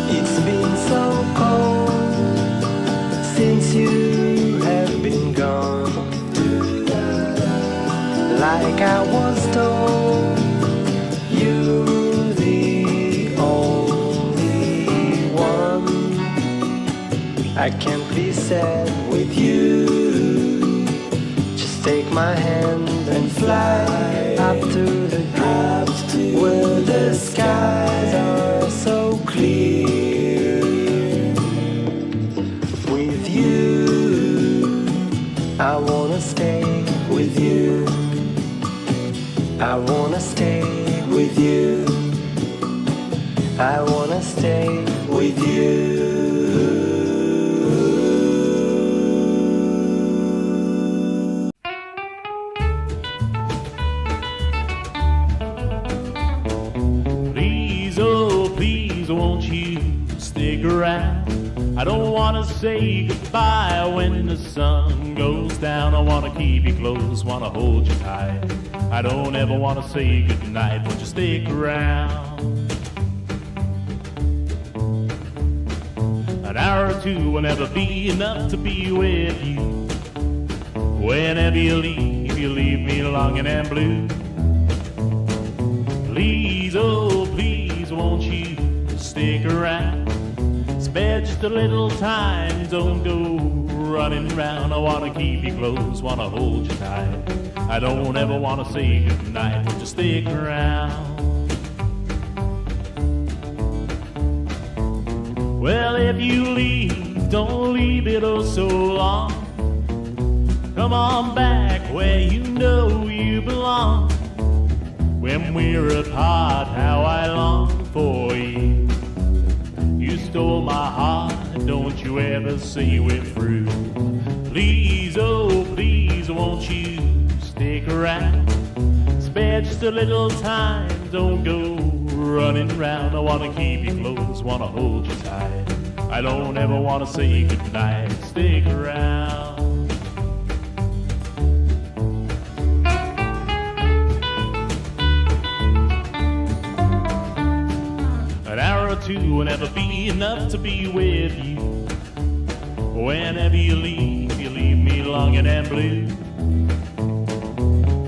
It's been so cold since you have been gone. Like I was told, you're the only one. I can't be sad with you. Just take my hand and fly up to the dreams where the skies are so clear. With you, I wanna stay with you. I wanna stay with you. I wanna stay with you. Please, oh please, won't you stick around? I don't wanna say goodbye when the sun goes down. I wanna keep you close, wanna hold you tight. I don't ever wanna say goodnight, won't you stick around? An hour or two will never be enough to be with you. Whenever you leave me longing and blue. Please, oh please, won't you stick around? Spare just a little time, don't go running round. I wanna keep you close, wanna hold you tight. I don't ever wanna say goodnight, won't you stick around? Well, if you leave, don't leave it oh so long. Come on back where you know you belong. When we're apart, how I long for you. You stole my heart, don't you ever say we're through. Please, oh please, won't you stick around? Spare just a little time, don't go running round. I wanna keep you close, wanna hold you tight. I don't ever wanna say goodnight, stick around. An hour or two will never be enough to be with you. Whenever you leave me longing and blue.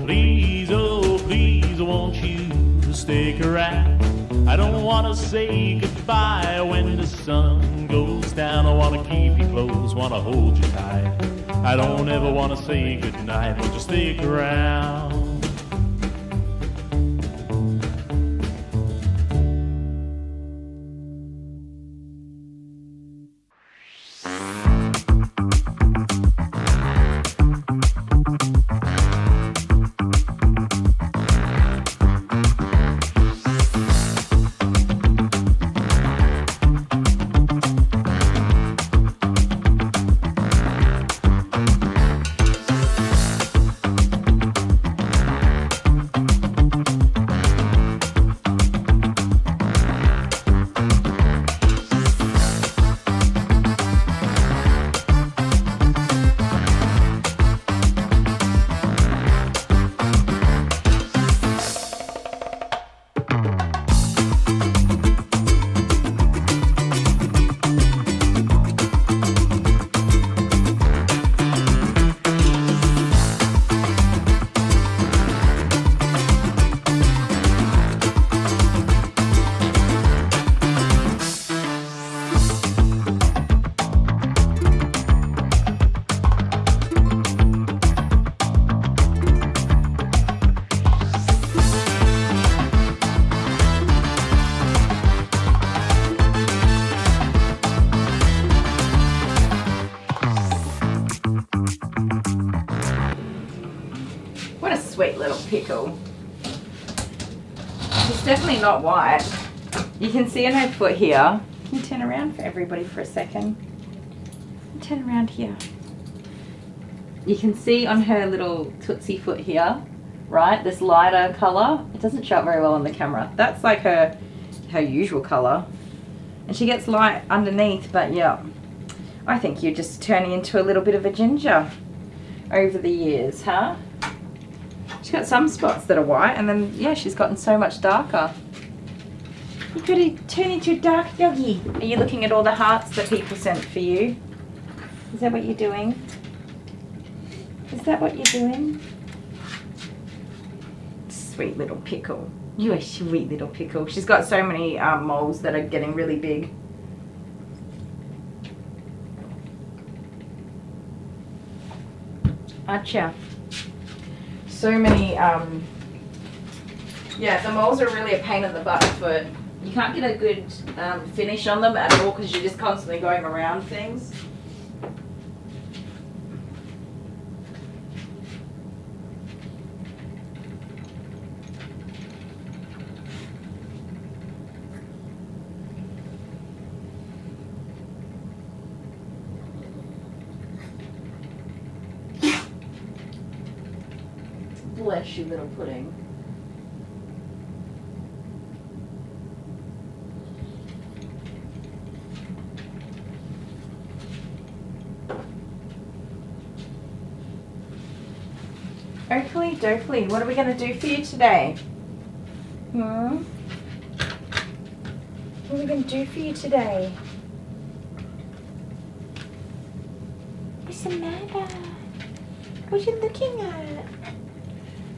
Please, oh please, won't you stick around? I don't wanna say goodbye when the sun goes down. I wanna keep you close, wanna hold you tight. I don't ever wanna say goodnight, won't you stick around? What a sweet little pickle. She's definitely not white. You can see on her foot here. Can you turn around for everybody for a second? Turn around here. You can see on her little tootsie foot here, right? This lighter colour. It doesn't show up very well on the camera. That's like her usual colour. And she gets light underneath, but yeah. I think you're just turning into a little bit of a ginger over the years, huh? She's got some spots that are white, and then, yeah, she's gotten so much darker. You've got to turn into a dark doggy. Are you looking at all the hearts that people sent for you? Is that what you're doing? Is that what you're doing? Sweet little pickle. You're a sweet little pickle. She's got so many moles that are getting really big. Acha. So many, yeah, the moles are really a pain in the butt for, you can't get a good finish on them at all because you're just constantly going around things. Bless you, little pudding. Oakley dokley, what are we going to do for you today? What are we going to do for you today? What's the matter? What are you looking at?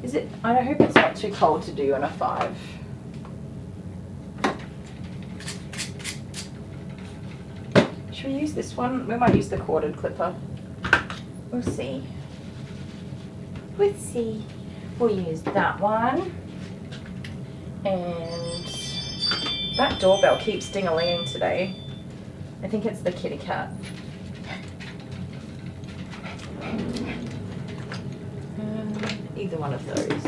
Is it? I hope it's not too cold to do on a 5. Should we use this one? We might use the corded clipper. We'll see. We'll see. We'll use that one. And that doorbell keeps ding-a-linging today. I think it's the kitty cat. Either one of those.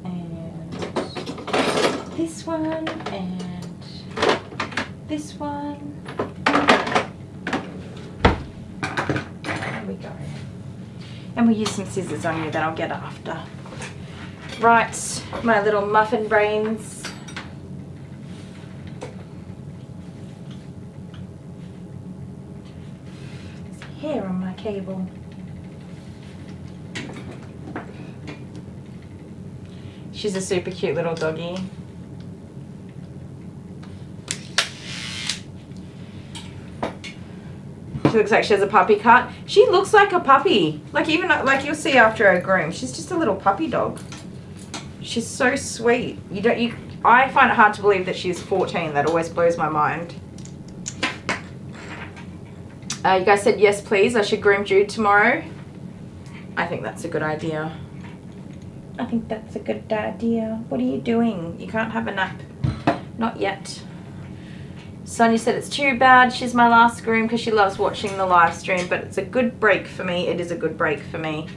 And this one and this one. There we go. And we'll use some scissors on you that I'll get after. Right, my little muffin brains. Hair on my cable. She's a super cute little doggy. She looks like she has a puppy cut. She looks like a puppy. Like even like you'll see after her groom. She's just a little puppy dog. She's so sweet. I find it hard to believe that she's 14. That always blows my mind. You guys said yes, please. I should groom Jude tomorrow. I think that's a good idea. I think that's a good idea. What are you doing? You can't have a nap. Not yet. Sonia said it's too bad she's my last groom because she loves watching the live stream, but it's a good break for me. It is a good break for me.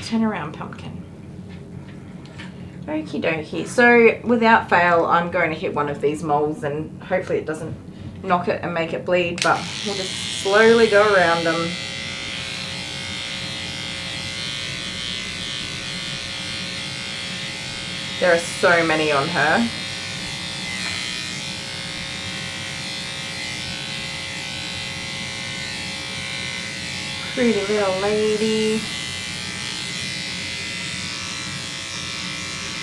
Turn around, pumpkin. Okie dokie. So without fail, I'm going to hit one of these moles and hopefully it doesn't knock it and make it bleed, but we'll just slowly go around them. There are so many on her. Pretty little lady.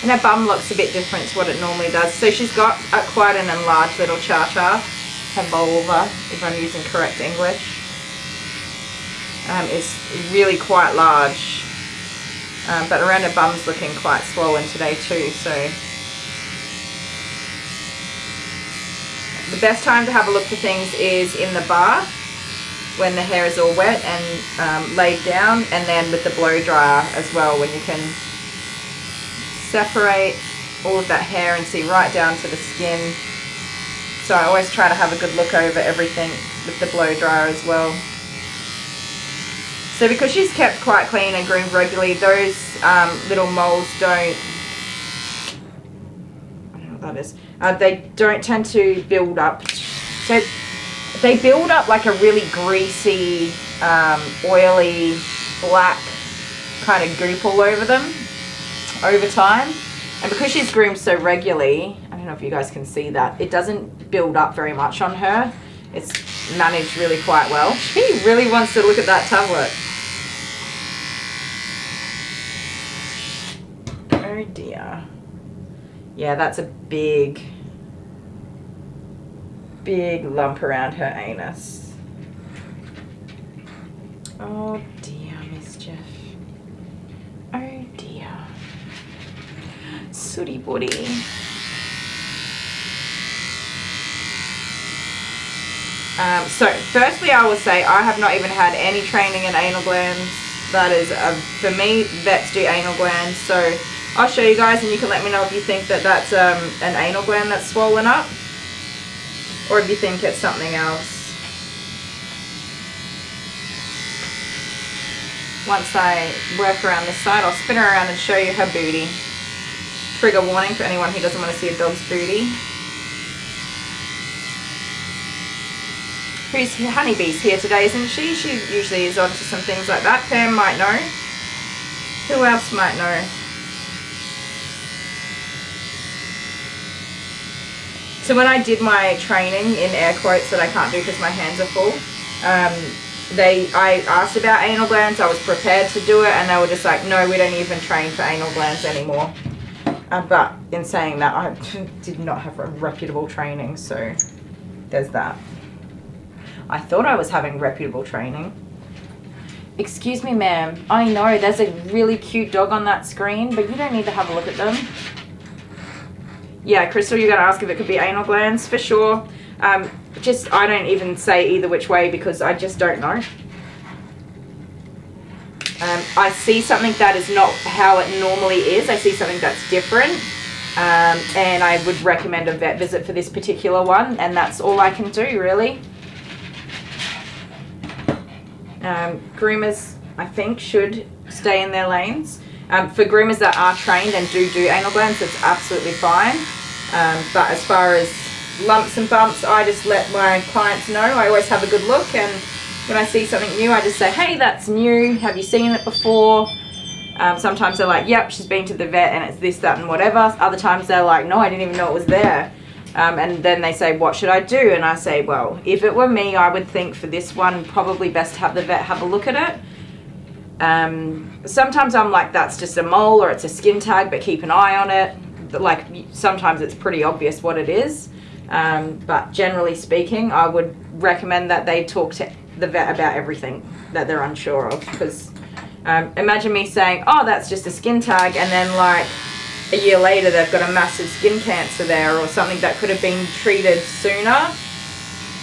And her bum looks a bit different to what it normally does. So she's got quite an enlarged little cha-cha. Her vulva, if I'm using correct English, is really quite large. But around her bum's looking quite swollen today too, so. The best time to have a look for things is in the bath, when the hair is all wet and laid down, and then with the blow dryer as well, when you can separate all of that hair and see right down to the skin. So I always try to have a good look over everything with the blow dryer as well. So because she's kept quite clean and groomed regularly, those little moles don't, I don't know what that is, they don't tend to build up. So they build up like a really greasy, oily, black kind of goop all over them over time. And because she's groomed so regularly, I don't know if you guys can see that, it doesn't build up very much on her. It's managed really quite well. She really wants to look at that tablet. Oh dear. Yeah, that's a big lump around her anus. Oh dear, mischief. Oh dear. Sooty booty. So firstly I will say I have not even had any training in anal glands. That is, for me, vets do anal glands. So I'll show you guys and you can let me know if you think that that's an anal gland that's swollen up, or if you think it's something else. Once I work around this side, I'll spin her around and show you her booty. Trigger warning for anyone who doesn't want to see a dog's booty. Who's Honeybee's here today, isn't she? She usually is onto some things like that. Pam might know. Who else might know? So when I did my training, in air quotes that I can't do because my hands are full, I asked about anal glands. I was prepared to do it, and they were just like, no, we don't even train for anal glands anymore. But in saying that, I did not have a reputable training, so there's that. I thought I was having reputable training. Excuse me, ma'am. I know there's a really cute dog on that screen, but you don't need to have a look at them. Yeah, Crystal, you're going to ask if it could be anal glands, for sure. I don't even say either which way because I just don't know. I see something that is not how it normally is. I see something that's different. And I would recommend a vet visit for this particular one, and that's all I can do, really. Groomers, I think, should stay in their lanes. For groomers that are trained and do anal glands, that's absolutely fine. But as far as lumps and bumps, I just let my clients know. I always have a good look, and when I see something new, I just say, hey, that's new. Have you seen it before? Sometimes they're like, yep, she's been to the vet and it's this, that, and whatever. Other times they're like, no, I didn't even know it was there. And then they say, what should I do? And I say, well, if it were me, I would think for this one, probably best to have the vet have a look at it. Sometimes I'm like, that's just a mole or it's a skin tag, but keep an eye on it. Like, sometimes it's pretty obvious what it is. But generally speaking, I would recommend that they talk to the vet about everything that they're unsure of. Because imagine me saying, oh, that's just a skin tag, and then like a year later they've got a massive skin cancer there, or something that could have been treated sooner,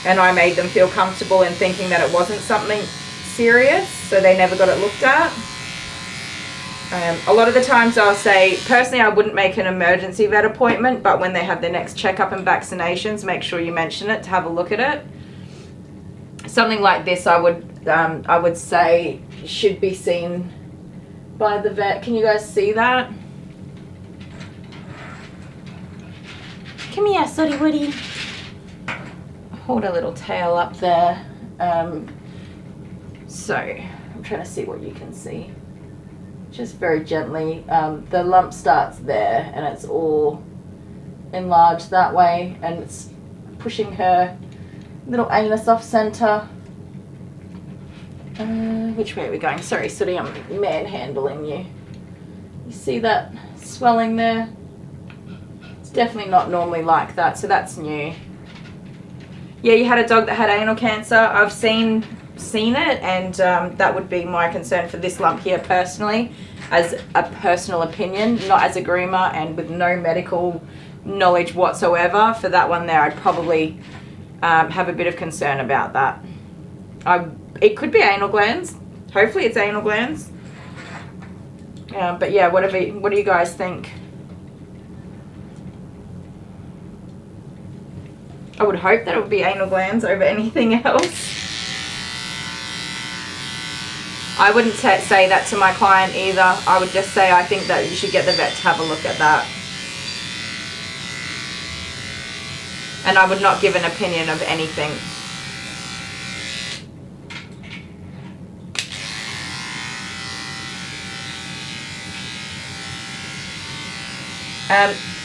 and I made them feel comfortable in thinking that it wasn't something serious, so they never got it looked at. A lot of the times I'll say, personally, I wouldn't make an emergency vet appointment, but when they have their next checkup and vaccinations, make sure you mention it to have a look at it. Something like this, I would say should be seen by the vet. Can you guys see that? Come here, Soddy Woody. Hold a little tail up there. So I'm trying to see what you can see. Just very gently. The lump starts there and it's all enlarged that way, and it's pushing her little anus off center. Which way are we going? Sorry, Sooty, I'm manhandling you. You see that swelling there? It's definitely not normally like that, so that's new. Yeah, you had a dog that had anal cancer. I've seen it, and that would be my concern for this lump here personally, as a personal opinion, not as a groomer and with no medical knowledge whatsoever. For that one there, I'd probably have a bit of concern about that. It could be anal glands. Hopefully it's anal glands. But yeah, what do you guys think? I would hope that it would be anal glands over anything else. I wouldn't say that to my client either. I would just say I think that you should get the vet to have a look at that. And I would not give an opinion of anything.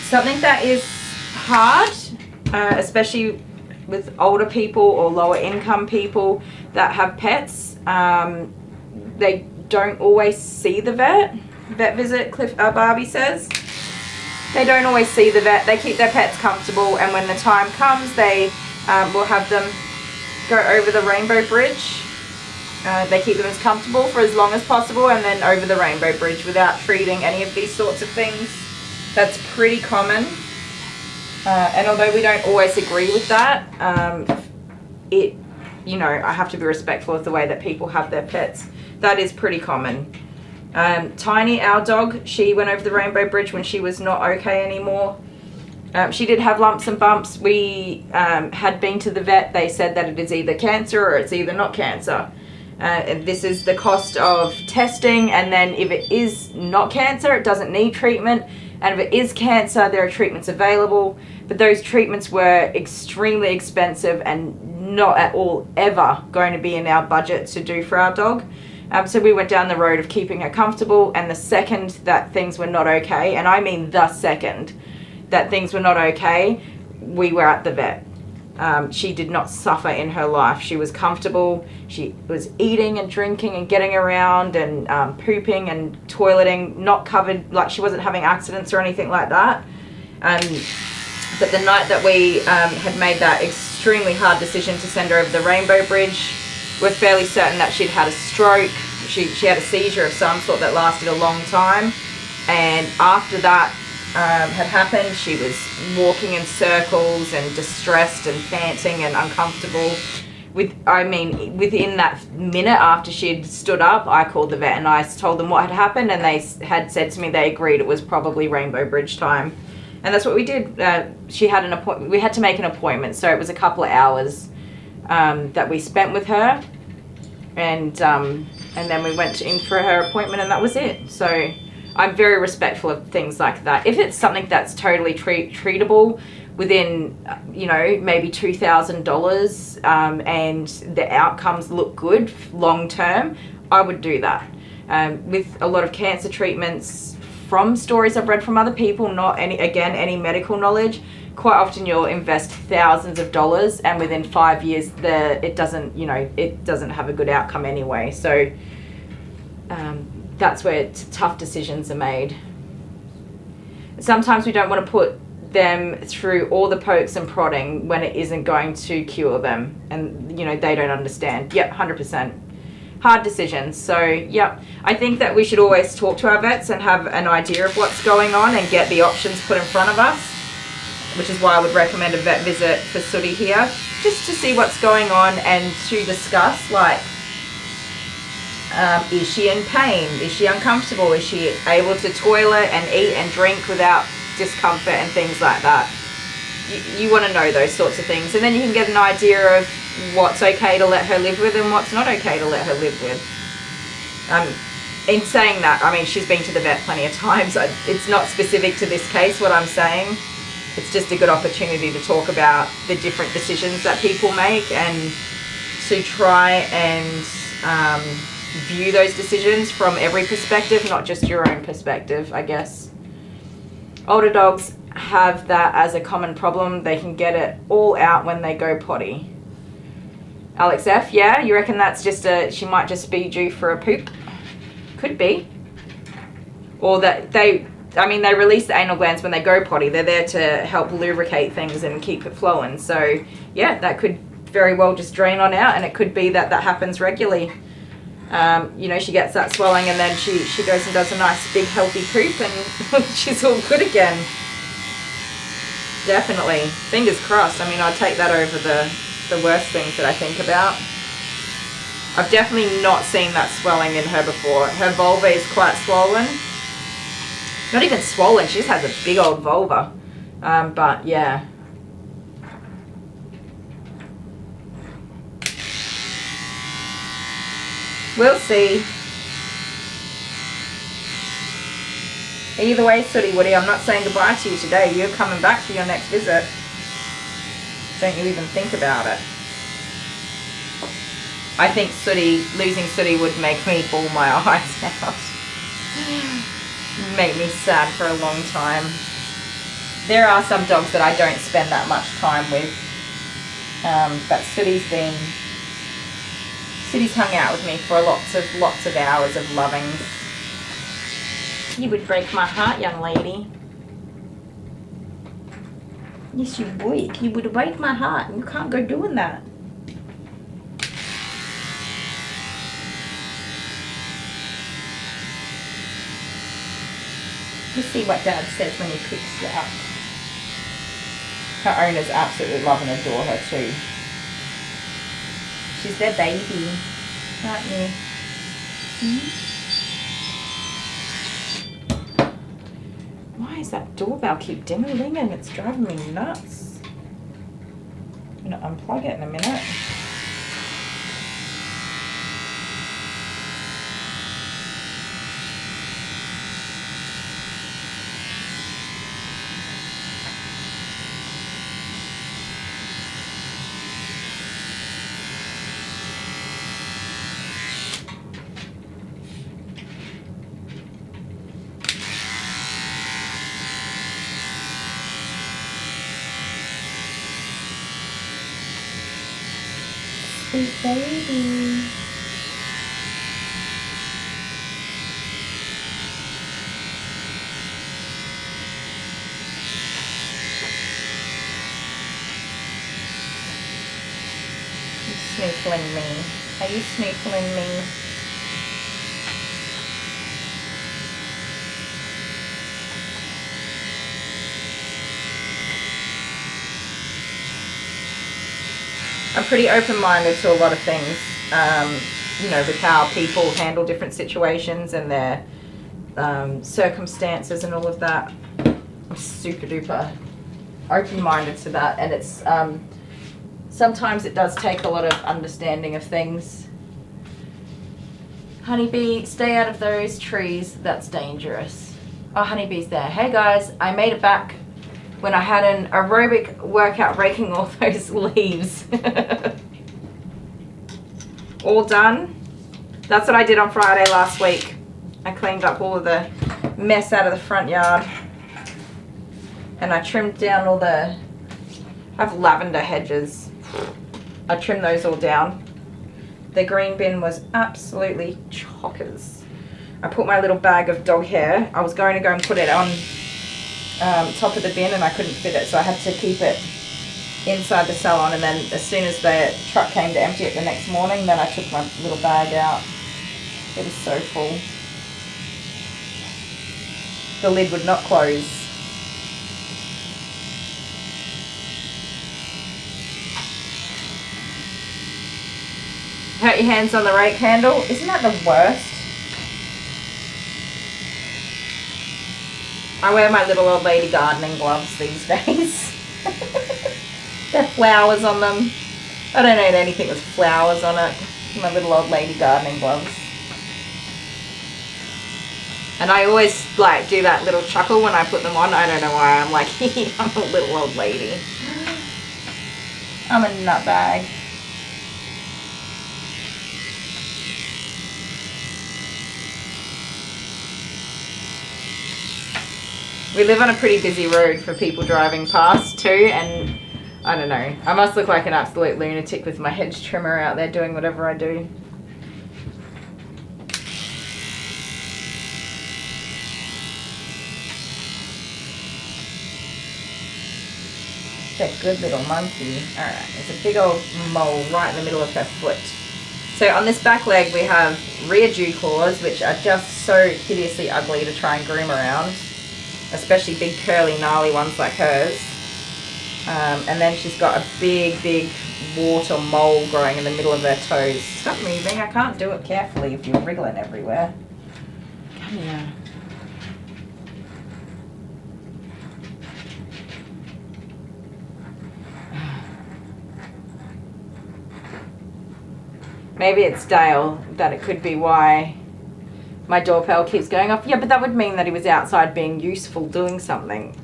Something that is hard, especially with older people or lower income people that have pets, they don't always see the vet visit, Barbie says. They don't always see the vet. They keep their pets comfortable, and when the time comes, they will have them go over the rainbow bridge. They keep them as comfortable for as long as possible, and then over the rainbow bridge without treating any of these sorts of things. That's pretty common. And although we don't always agree with that, you know, I have to be respectful of the way that people have their pets. That is pretty common. Tiny, our dog, she went over the rainbow bridge when she was not okay anymore. She did have lumps and bumps. We had been to the vet. They said that it is either cancer or it's either not cancer. And this is the cost of testing, and then if it is not cancer, it doesn't need treatment. And if it is cancer, there are treatments available, but those treatments were extremely expensive and not at all ever going to be in our budget to do for our dog. So we went down the road of keeping her comfortable, and the second that things were not okay, and I mean the second that things were not okay, we were at the vet. She did not suffer in her life. She was comfortable. She was eating and drinking and getting around and pooping and toileting, not covered, like she wasn't having accidents or anything like that. But the night that we had made that extremely hard decision to send her over the rainbow bridge, we're fairly certain that she'd had a stroke. She had a seizure of some sort that lasted a long time. And after that had happened, she was walking in circles and distressed and panting and uncomfortable. Within that minute after she'd stood up, I called the vet and I told them what had happened, and they had said to me they agreed it was probably rainbow bridge time. And that's what we did. She had an appointment. We had to make an appointment, so it was a couple of hours that we spent with her, and then we went in for her appointment, and that was it. So I'm very respectful of things like that. If it's something that's totally treatable within, you know, maybe $2,000, and the outcomes look good long term, I would do that. With a lot of cancer treatments, from stories I've read from other people, not any medical knowledge, quite often you'll invest thousands of dollars, and within 5 years it doesn't have a good outcome anyway. So that's where tough decisions are made. Sometimes we don't want to put them through all the pokes and prodding when it isn't going to cure them, and you know, they don't understand. Yep, 100%. Hard decisions. So yep, I think that we should always talk to our vets and have an idea of what's going on and get the options put in front of us, which is why I would recommend a vet visit for Sooty here, just to see what's going on and to discuss, like, is she in pain? Is she uncomfortable? Is she able to toilet and eat and drink without discomfort and things like that? You want to know those sorts of things, and then you can get an idea of what's okay to let her live with and what's not okay to let her live with. In saying that, I mean, she's been to the vet plenty of times. It's not specific to this case, what I'm saying. It's just a good opportunity to talk about the different decisions that people make, and to try and view those decisions from every perspective, not just your own perspective, I guess. Older dogs have that as a common problem. They can get it all out when they go potty. Alex F, yeah, you reckon that's just she might just be due for a poop? Could be. Or that they release the anal glands when they go potty. They're there to help lubricate things and keep it flowing. So yeah, that could very well just drain on out, and it could be that happens regularly. You know, she gets that swelling, and then she goes and does a nice big healthy poop, and she's all good again. Definitely. Fingers crossed. I mean, I'd take that over the worst things that I think about. I've definitely not seen that swelling in her before. Her vulva is quite swollen. Not even swollen, she just has a big old vulva. But yeah. We'll see. Either way, Sooty Woody, I'm not saying goodbye to you today. You're coming back for your next visit. Don't you even think about it. I think losing Sooty would make me bawl my eyes out. Make me sad for a long time. There are some dogs that I don't spend that much time with. But Sooty's hung out with me for lots of hours of loving. You would break my heart, young lady. Yes, you would. You would break my heart. You can't go doing that. Let's see what Dad says when he picks her up. Her owners absolutely love and adore her too. She's their baby, aren't you? Why is that doorbell keep ding-a-linging? It's driving me nuts. I'm gonna unplug it in a minute. Sweet baby. You snoofling me? Are you snoofling me? I'm pretty open-minded to a lot of things, you know, with how people handle different situations and their circumstances and all of that. I'm super duper open-minded to that, and it's sometimes it does take a lot of understanding of things. Honeybee, stay out of those trees, that's dangerous. Oh, honeybee's there. Hey guys, I made it back when I had an aerobic workout raking all those leaves. All done. That's what I did on Friday last week. I cleaned up all of the mess out of the front yard. And I trimmed down all the... I have lavender hedges. I trimmed those all down. The green bin was absolutely chockers. I put my little bag of dog hair. I was going to go and put it on top of the bin and I couldn't fit it, so I had to keep it inside the salon, and then as soon as the truck came to empty it the next morning, then I took my little bag out. It was so full. The lid would not close. Hurt your hands on the rake handle? Isn't that the worst? I wear my little old lady gardening gloves these days. They're flowers on them. I don't need anything with flowers on it. My little old lady gardening gloves. And I always like do that little chuckle when I put them on. I don't know why. I'm like, I'm a little old lady. I'm a nutbag. We live on a pretty busy road for people driving past too, and I don't know. I must look like an absolute lunatic with my hedge trimmer out there doing whatever I do. It's a good little monkey. Alright, there's a big old mole right in the middle of her foot. So on this back leg we have rear dew claws, which are just so hideously ugly to try and groom around. Especially big curly gnarly ones like hers. And then she's got a big wart or mole growing in the middle of her toes. Stop moving, I can't do it carefully if you're wriggling everywhere. Come here. Maybe it's Dale, that it could be why My doorbell keeps going off. Yeah, but that would mean that he was outside being useful, doing something.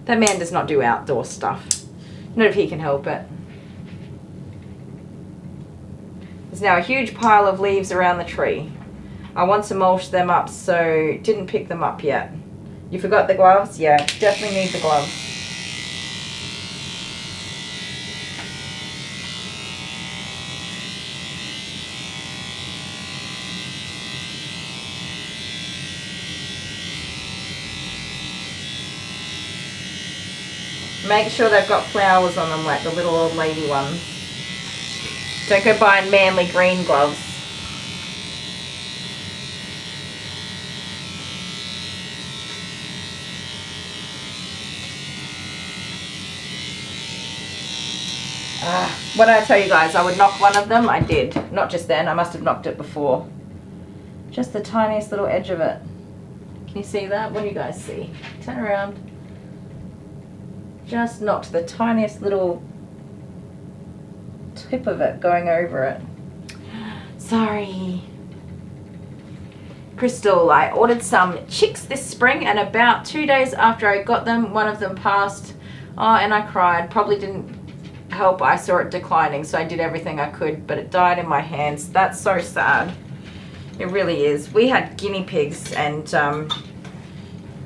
That man does not do outdoor stuff. Not if he can help it. There's now a huge pile of leaves around the tree. I want to mulch them up, so didn't pick them up yet. You forgot the gloves? Yeah, definitely need the gloves. Make sure they've got flowers on them like the little old lady ones. Don't go buying manly green gloves. What did I tell you guys? I would knock one of them. I did. Not just then. I must have knocked it before. Just the tiniest little edge of it. Can you see that? What do you guys see? Turn around. Just knocked the tiniest little tip of it going over it. Sorry. Crystal, I ordered some chicks this spring, and about 2 days after I got them, one of them passed. Oh, and I cried. Probably didn't help. I saw it declining, so I did everything I could, but it died in my hands. That's so sad. It really is. We had guinea pigs, and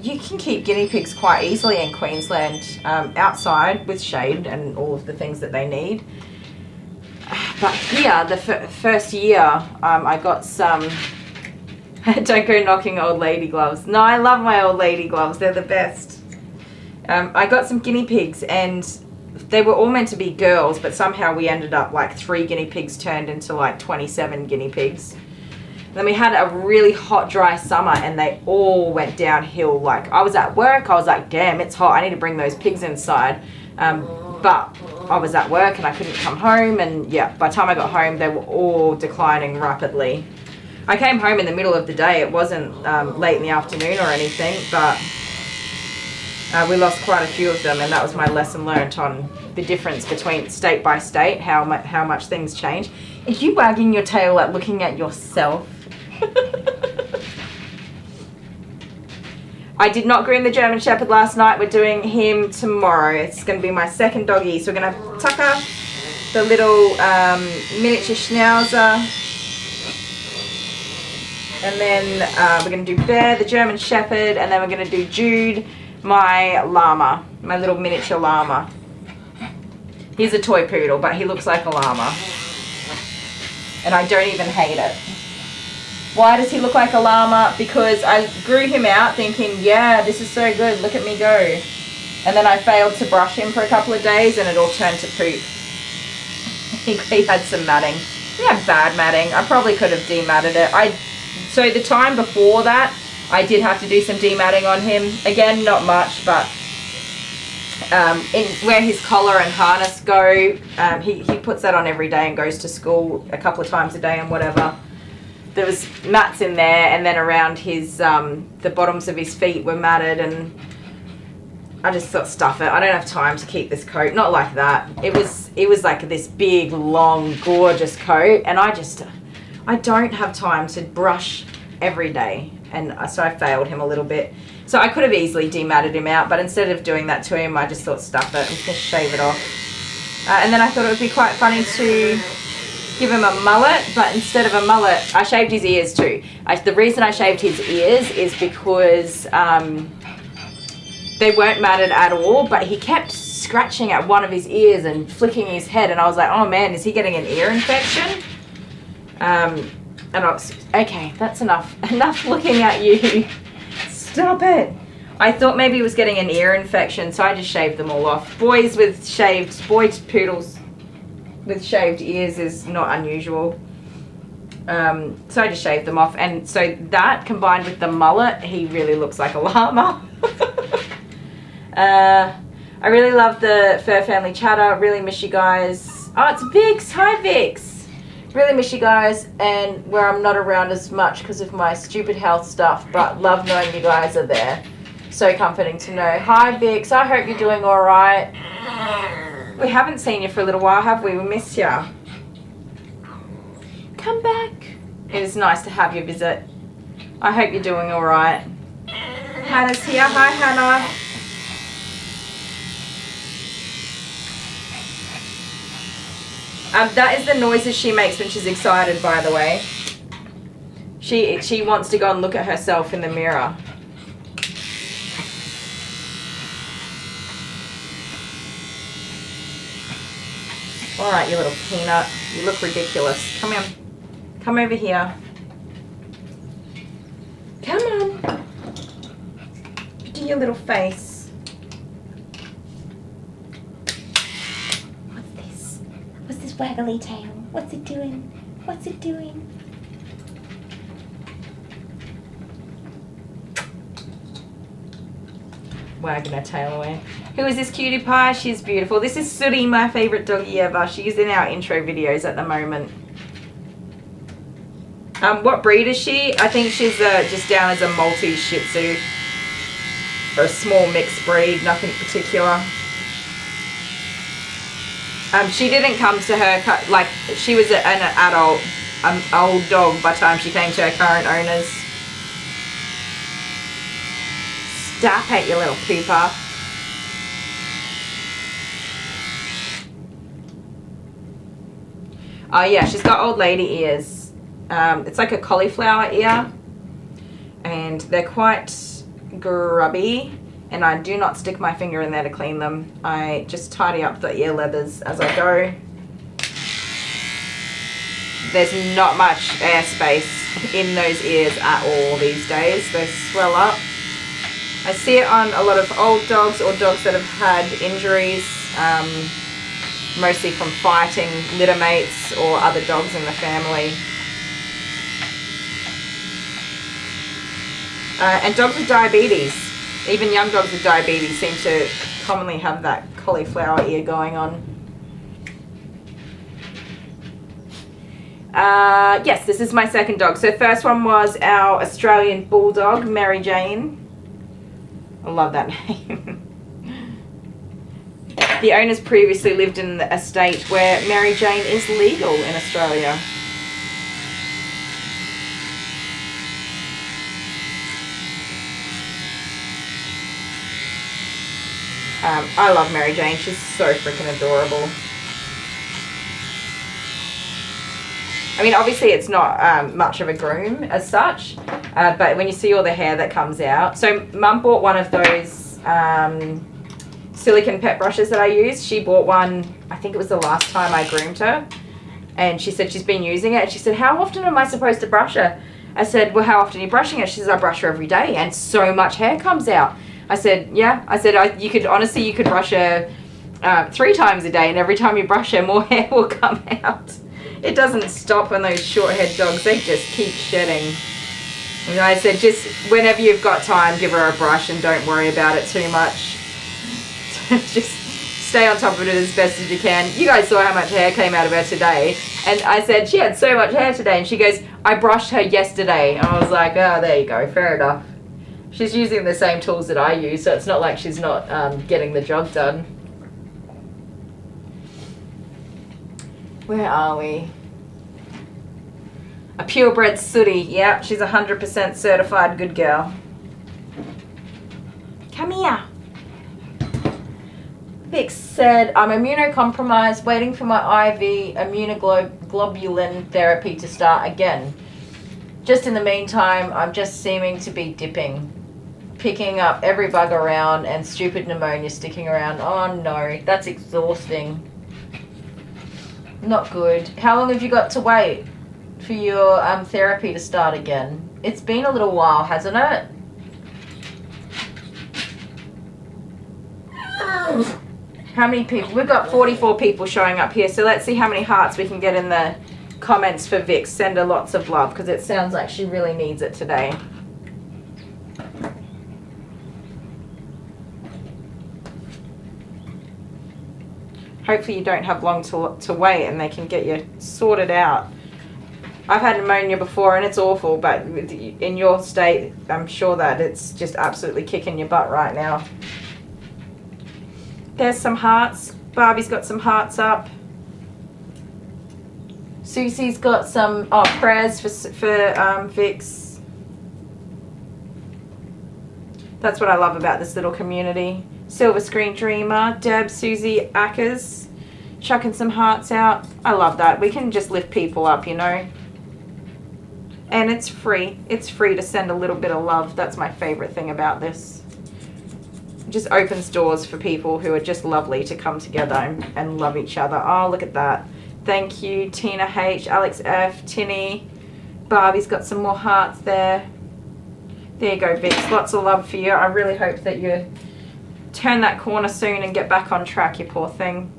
you can keep guinea pigs quite easily in Queensland, outside with shade and all of the things that they need. But here, the first year, I got some... Don't go knocking old lady gloves. No, I love my old lady gloves. They're the best. I got some guinea pigs, and they were all meant to be girls, but somehow we ended up like 3 guinea pigs turned into like 27 guinea pigs. Then we had a really hot, dry summer, and they all went downhill. Like, I was at work, I was like, damn, it's hot. I need to bring those pigs inside. But I was at work and I couldn't come home, and yeah, by the time I got home, they were all declining rapidly. I came home in the middle of the day. It wasn't late in the afternoon or anything, but we lost quite a few of them, and that was my lesson learnt on the difference between state by state, how much things change. Are you wagging your tail at looking at yourself? I did not groom the German Shepherd last night. We're doing him tomorrow. It's going to be my second doggy. So we're going to have Tucker, the little miniature schnauzer. And then we're going to do Bear, the German Shepherd. And then we're going to do Jude, my llama, my little miniature llama. He's a toy poodle, but he looks like a llama. And I don't even hate it. Why does he look like a llama? Because I grew him out thinking, yeah, this is so good, look at me go. And then I failed to brush him for a couple of days, and it all turned to poop. He had some matting. He had bad matting. I probably could have dematted it. So the time before that, I did have to do some dematting on him. Again, not much, but where his collar and harness go, he puts that on every day and goes to school a couple of times a day and whatever. There was mats in there, and then around his the bottoms of his feet were matted, and I just thought, stuff it. I don't have time to keep this coat. Not like that. It was like this big, long, gorgeous coat, and I don't have time to brush every day, and so I failed him a little bit. So I could have easily dematted him out, but instead of doing that to him, I just thought, stuff it. I'm just gonna shave it off. And then I thought it would be quite funny to give him a mullet, but instead of a mullet, I shaved his ears too. The reason I shaved his ears is because they weren't matted at all, but he kept scratching at one of his ears and flicking his head, and I was like, oh man, is he getting an ear infection? And I was, okay, that's enough looking at you. Stop it. I thought maybe he was getting an ear infection, so I just shaved them all off. Boy poodles with shaved ears is not unusual. So I just shaved them off, and so that combined with the mullet, he really looks like a llama. I really love the Fur Family chatter. Really miss you guys. Oh, it's Vix. Hi, Vix. Really miss you guys, and where I'm not around as much because of my stupid health stuff, but love knowing you guys are there. So comforting to know. Hi, Vix. I hope you're doing all right. We haven't seen you for a little while, have we? We missed you. Come back. It is nice to have you visit. I hope you're doing all right. Hannah's here. Hi, Hannah. That is the noises she makes when she's excited, by the way. She wants to go and look at herself in the mirror. All right, you little peanut. You look ridiculous. Come here. Come over here. Come on. Do your little face. What's this? What's this waggly tail? What's it doing? What's it doing? Wagging her tail away. Who is this cutie pie? She's beautiful. This is Sooty, my favourite doggy ever. She's in our intro videos at the moment. What breed is she? I think she's just down as a Maltese Shih Tzu. Or a small mixed breed, nothing particular. She didn't come to her, like, she was an adult, old dog by the time she came to her current owners. Stop it, you little pooper. Oh yeah, she's got old lady ears. It's like a cauliflower ear. And they're quite grubby. And I do not stick my finger in there to clean them. I just tidy up the ear leathers as I go. There's not much airspace in those ears at all these days. They swell up. I see it on a lot of old dogs or dogs that have had injuries, mostly from fighting litter mates or other dogs in the family. And dogs with diabetes, even young dogs with diabetes seem to commonly have that cauliflower ear going on. Yes, this is my second dog. So first one was our Australian Bulldog, Mary Jane. I love that name. The owners previously lived in a state where Mary Jane is legal in Australia. I love Mary Jane. She's so freaking adorable. I mean, obviously it's not much of a groom as such, but when you see all the hair that comes out. So Mum bought one of those silicone pet brushes that I use. She bought one, I think it was the last time I groomed her. And she said she's been using it. And she said, how often am I supposed to brush her? I said, well, how often are you brushing her? She says, I brush her every day and so much hair comes out. I said, yeah. I said, you could brush her 3 times a day, and every time you brush her, more hair will come out. It doesn't stop on those short-haired dogs. They just keep shedding. And I said, just whenever you've got time, give her a brush and don't worry about it too much. Just stay on top of it as best as you can. You guys saw how much hair came out of her today. And I said, she had so much hair today. And she goes, I brushed her yesterday. And I was like, oh, there you go. Fair enough. She's using the same tools that I use, so it's not like she's not getting the job done. Where are we? A purebred Sooty. Yeah, she's 100% certified good girl. Come here. Vic said, I'm immunocompromised, waiting for my IV immunoglobulin therapy to start again. Just in the meantime, I'm just seeming to be dipping. Picking up every bug around and stupid pneumonia sticking around. Oh no, that's exhausting. Not good. How long have you got to wait for your therapy to start again? It's been a little while, hasn't it? How many people? We've got 44 people showing up here, so let's see how many hearts we can get in the comments for Vic. Send her lots of love, because it sounds like she really needs it today. Hopefully you don't have long to wait and they can get you sorted out. I've had pneumonia before and it's awful, but in your state, I'm sure that it's just absolutely kicking your butt right now. There's some hearts. Barbie's got some hearts up. Susie's got some prayers for Vix. That's what I love about this little community. Silver Screen Dreamer, Deb, Susie, Ackers, chucking some hearts out. I love that. We can just lift people up, you know. And it's free. It's free to send a little bit of love. That's my favorite thing about this. It just opens doors for people who are just lovely to come together and love each other. Oh, look at that. Thank you, Tina H, Alex F, Tinny. Barbie's got some more hearts there. There you go, Vix. Lots of love for you. I really hope that you turn that corner soon and get back on track, you poor thing.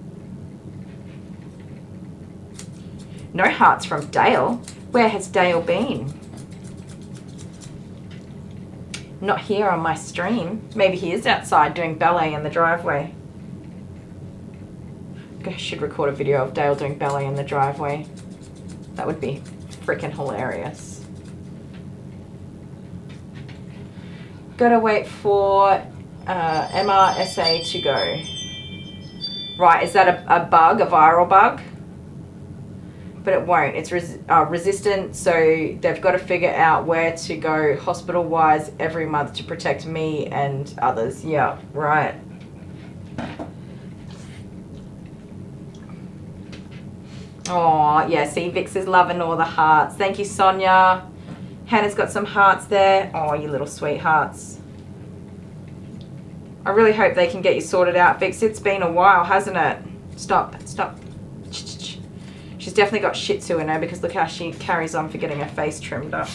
No hearts from Dale. Where has Dale been? Not here on my stream. Maybe he is outside doing ballet in the driveway. I should record a video of Dale doing ballet in the driveway. That would be freaking hilarious. Gotta wait for MRSA to go. Right, is that a bug, a viral bug? But it won't. It's resistant, so they've got to figure out where to go hospital-wise every month to protect me and others. Yeah, right. Oh, yeah, see, Vix is loving all the hearts. Thank you, Sonia. Hannah's got some hearts there. Oh, you little sweethearts. I really hope they can get you sorted out, Vix. It's been a while, hasn't it? Stop. She's definitely got Shih Tzu in her because look how she carries on for getting her face trimmed up.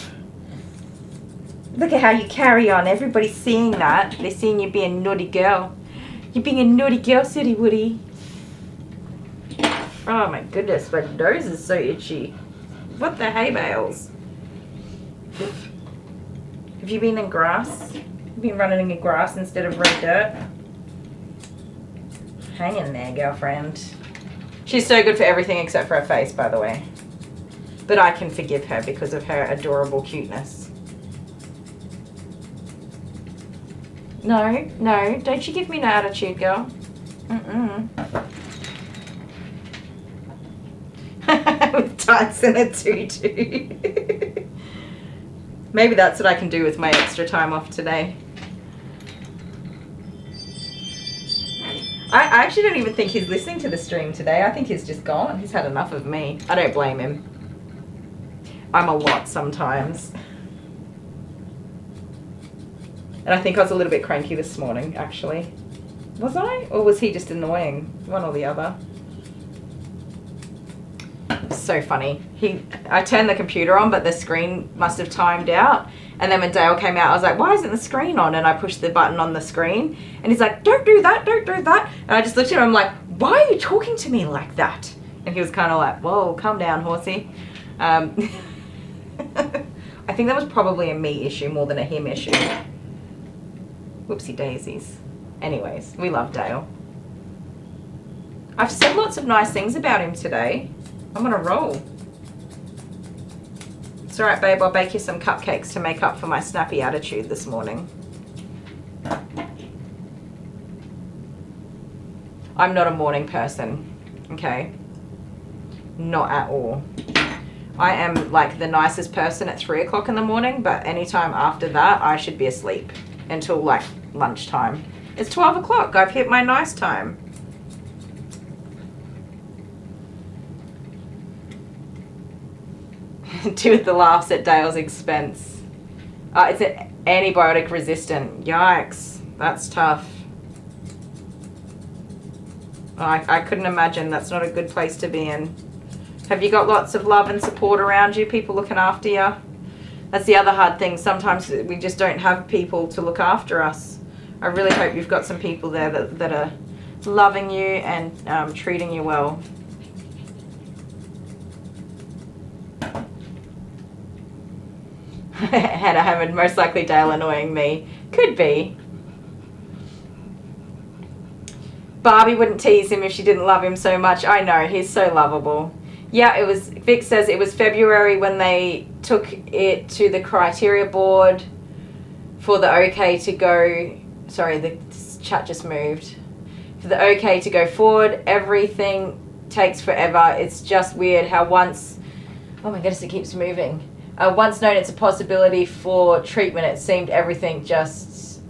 Look at how you carry on. Everybody's seeing that. They're seeing you being a naughty girl. You're being a naughty girl, City Woody. Oh my goodness, my nose is so itchy. What the hay bales? Have you been in grass? You've been running in grass instead of red dirt? Hang in there, girlfriend. She's so good for everything except for her face, by the way. But I can forgive her because of her adorable cuteness. No, don't you give me no attitude, girl. With tights and a tutu. Maybe that's what I can do with my extra time off today. I actually don't even think he's listening to the stream today. I think he's just gone. He's had enough of me. I don't blame him. I'm a lot sometimes. And I think I was a little bit cranky this morning, actually. Was I? Or was he just annoying? One or the other. So funny. I turned the computer on, but the screen must have timed out. And then when Dale came out, I was like, why isn't the screen on? And I pushed the button on the screen. And he's like, don't do that, don't do that. And I just looked at him, I'm like, why are you talking to me like that? And he was kind of like, whoa, calm down, horsey. I think that was probably a me issue more than a him issue. Whoopsie daisies. Anyways, we love Dale. I've said lots of nice things about him today. I'm on a roll. It's alright, babe, I'll bake you some cupcakes to make up for my snappy attitude this morning. I'm not a morning person, okay? Not at all. I am like the nicest person at 3 o'clock in the morning, but anytime after that, I should be asleep until like lunchtime. It's 12 o'clock, I've hit my nice time. Do the laughs at Dale's expense. It's an antibiotic resistant. Yikes, that's tough. I couldn't imagine. That's not a good place to be in. Have you got lots of love and support around you? People looking after you? That's the other hard thing. Sometimes we just don't have people to look after us. I really hope you've got some people there that are loving you and treating you well. Hannah Hammond, most likely Dale annoying me. Could be. Barbie wouldn't tease him if she didn't love him so much. I know, he's so lovable. Yeah, it was, Vic says it was February when they took it to the criteria board for the okay to go, sorry, the chat just moved. For the okay to go forward, everything takes forever. It's just weird how once, oh my goodness, it keeps moving. Once known it's a possibility for treatment, it seemed everything just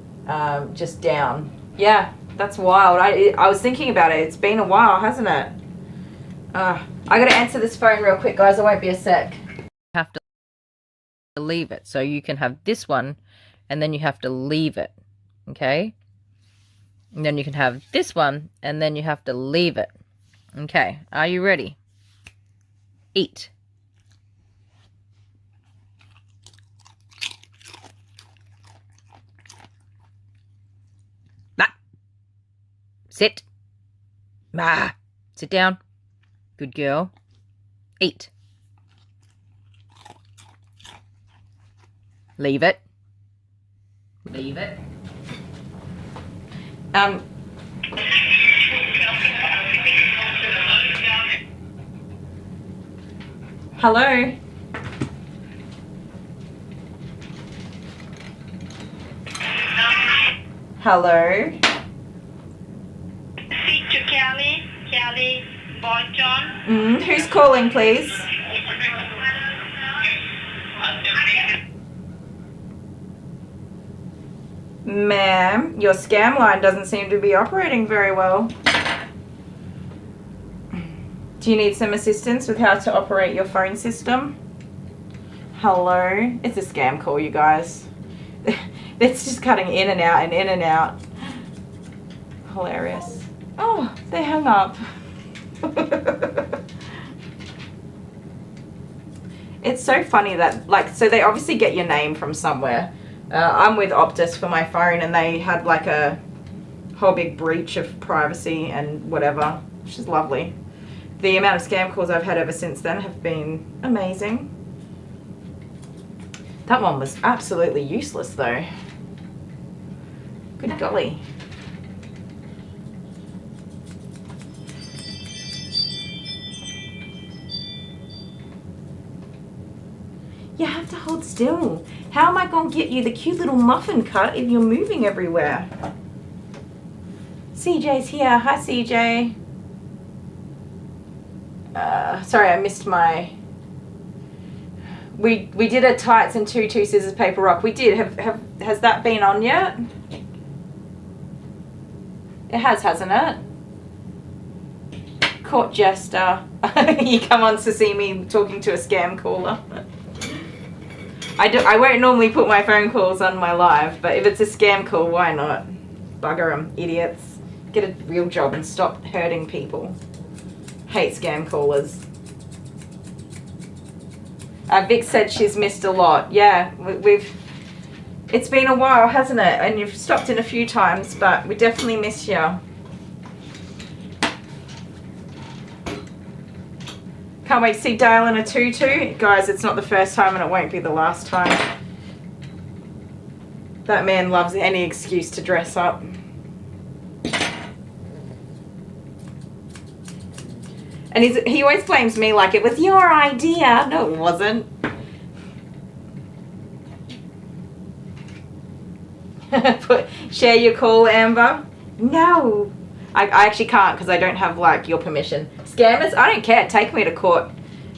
just down. Yeah, that's wild. I was thinking about it. It's been a while, hasn't it? I gotta answer this phone real quick, guys. I won't be a sec. You have to leave it. So you can have this one, and then you have to leave it. Okay? And then you can have this one, and then you have to leave it. Okay, are you ready? Eat. Ma. Sit. Ma. Sit down. Good girl. Eat. Leave it. Leave it. Hello? Hello? Speak to Kylie Boy John. Who's calling, please? Ma'am, your scam line doesn't seem to be operating very well. Do you need some assistance with how to operate your phone system? Hello? It's a scam call, you guys. It's just cutting in and out and in and out. Hilarious. Oh, they hung up. It's so funny that, like, so they obviously get your name from somewhere. I'm with Optus for my phone, and they had like a whole big breach of privacy and whatever, which is lovely. The amount of scam calls I've had ever since then have been amazing. That one was absolutely useless though. Good golly. You have to hold still. How am I going to get you the cute little muffin cut if you're moving everywhere? CJ's here. Hi, CJ. Sorry, I missed my... We did a tights and two scissors paper rock. We did. Has that been on yet? It has, hasn't it? Court jester. You come on to see me talking to a scam caller. I won't normally put my phone calls on my live, but if it's a scam call, why not? Bugger them, idiots. Get a real job and stop hurting people. Hate scam callers. Vic said she's missed a lot. Yeah, it's been a while, hasn't it? And you've stopped in a few times, but we definitely miss you. Can't wait to see Dale in a tutu. Guys, it's not the first time and it won't be the last time. That man loves any excuse to dress up. And he always blames me like it was your idea. No, it wasn't. Share your call, Amber. No. I actually can't because I don't have like your permission. Scammers, I don't care. Take me to court.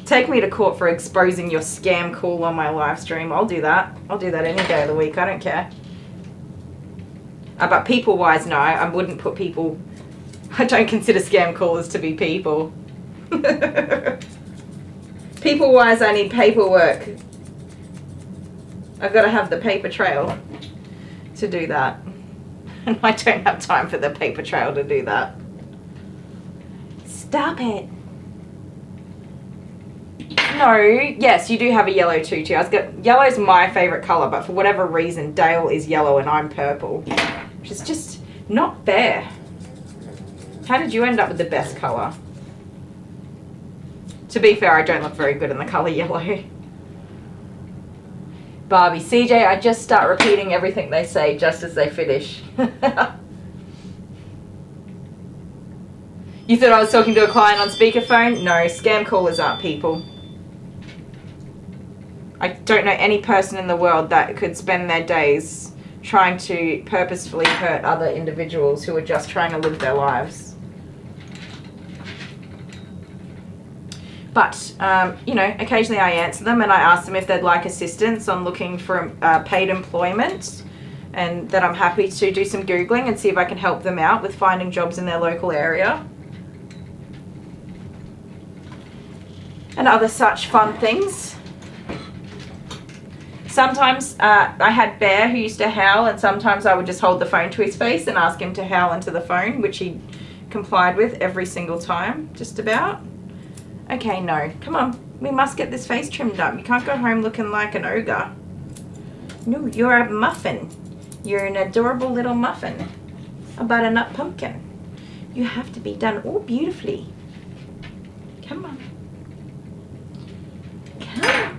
Take me to court for exposing your scam call on my live stream. I'll do that. I'll do that any day of the week. I don't care. But people-wise, no. I wouldn't put people... I don't consider scam callers to be people. People-wise, I need paperwork. I've got to have the paper trail to do that. And I don't have time for the paper trail to do that. Stop it. No, yes, you do have a yellow tutu. Yellow's my favourite colour, but for whatever reason, Dale is yellow and I'm purple. Which is just not fair. How did you end up with the best colour? To be fair, I don't look very good in the colour yellow. Barbie, CJ, I just start repeating everything they say just as they finish. You thought I was talking to a client on speakerphone? No, scam callers aren't people. I don't know any person in the world that could spend their days trying to purposefully hurt other individuals who are just trying to live their lives. But, you know, occasionally I answer them and I ask them if they'd like assistance on looking for paid employment. and that I'm happy to do some Googling and see if I can help them out with finding jobs in their local area. And other such fun things. Sometimes I had Bear who used to howl, and sometimes I would just hold the phone to his face and ask him to howl into the phone, which he complied with every single time, just about. Okay, no, come on. We must get this face trimmed up. You can't go home looking like an ogre. No, you're a muffin. You're an adorable little muffin. A butternut pumpkin. You have to be done all beautifully. Come on. Come on.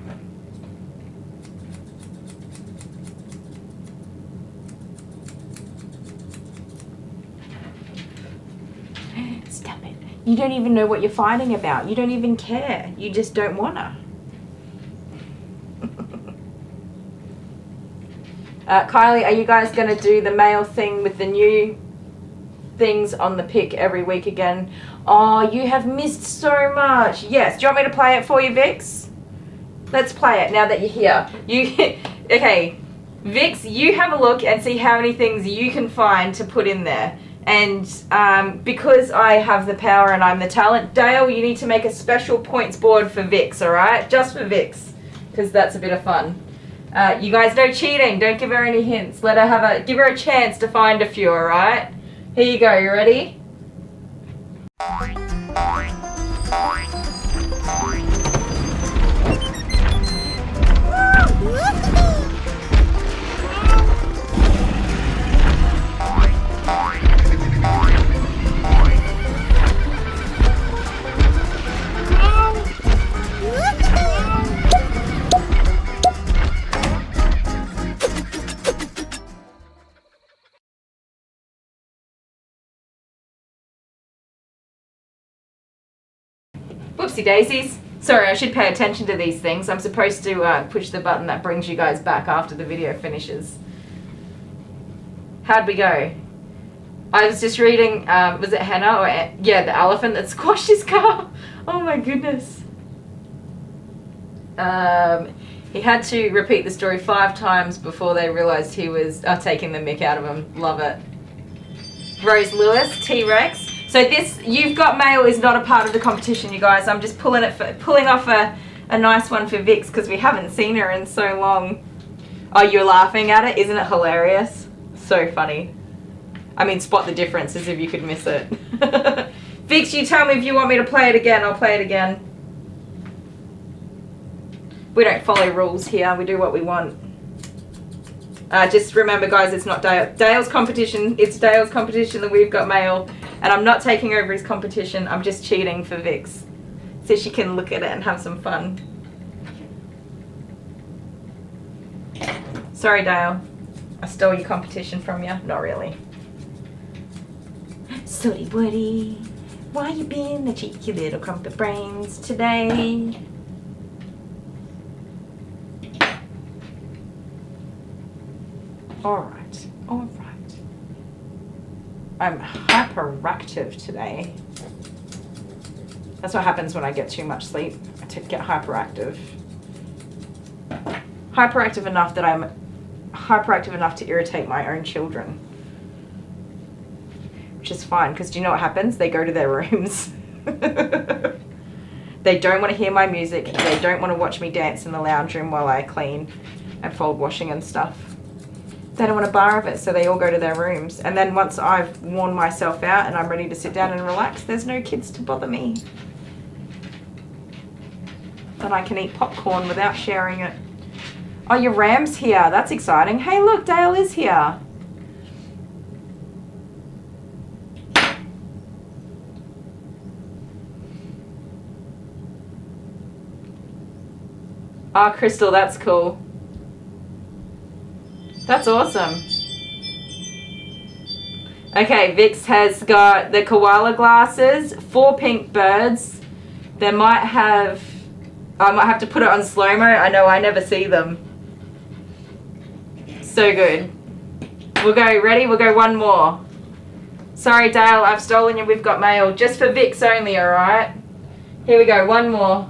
Stop it. You don't even know what you're fighting about. You don't even care. You just don't wanna. Kylie, are you guys going to do the mail thing with the new things on the pic every week again? Oh, you have missed so much. Yes. Do you want me to play it for you, Vix? Let's play it now that you're here. Okay, Vix, you have a look and see how many things you can find to put in there. And because I have the power and I'm the talent, Dale, you need to make a special points board for Vix, all right? Just for Vix, because that's a bit of fun. You guys, no cheating. Don't give her any hints. Let her give her a chance to find a few, all right? Here you go. You ready? Whoopsie daisies. Sorry, I should pay attention to these things. I'm supposed to push the button that brings you guys back after the video finishes. How'd we go? I was just reading, was it Hannah or yeah, the elephant that squashed his car. Oh my goodness. He had to repeat the story 5 times before they realized he was taking the mick out of him. Love it. Rose Lewis, T-Rex. So this, You've Got Mail is not a part of the competition, you guys. I'm just pulling off a nice one for Vix because we haven't seen her in so long. Oh, you're laughing at it? Isn't it hilarious? So funny. I mean, spot the difference as if you could miss it. Vix, you tell me if you want me to play it again. I'll play it again. We don't follow rules here. We do what we want. Just remember, guys, it's not Dale's competition. It's Dale's competition that We've Got Mail. And I'm not taking over his competition. I'm just cheating for Vix, so she can look at it and have some fun. Sorry, Dale. I stole your competition from you. Not really. Sooty Woody, why you being the cheeky little crumpet brains today? Alright, alright. I'm hyperactive today. That's what happens when I get too much sleep. I get hyperactive. Hyperactive enough that I'm hyperactive enough to irritate my own children. Which is fine, because do you know what happens? They go to their rooms. They don't want to hear my music. They don't want to watch me dance in the lounge room while I clean and fold washing and stuff. They don't want a bar of it, so they all go to their rooms. And then once I've worn myself out and I'm ready to sit down and relax, there's no kids to bother me. And I can eat popcorn without sharing it. Oh, your Ram's here. That's exciting. Hey, look, Dale is here. Oh, Crystal, that's cool. That's awesome. Okay, Vix has got the koala glasses, 4 pink birds. I might have to put it on slow-mo. I know, I never see them. So good. We'll go, ready? We'll go one more. Sorry, Dale, I've stolen you. We've Got Mail. Just for Vix only, alright? Here we go, one more.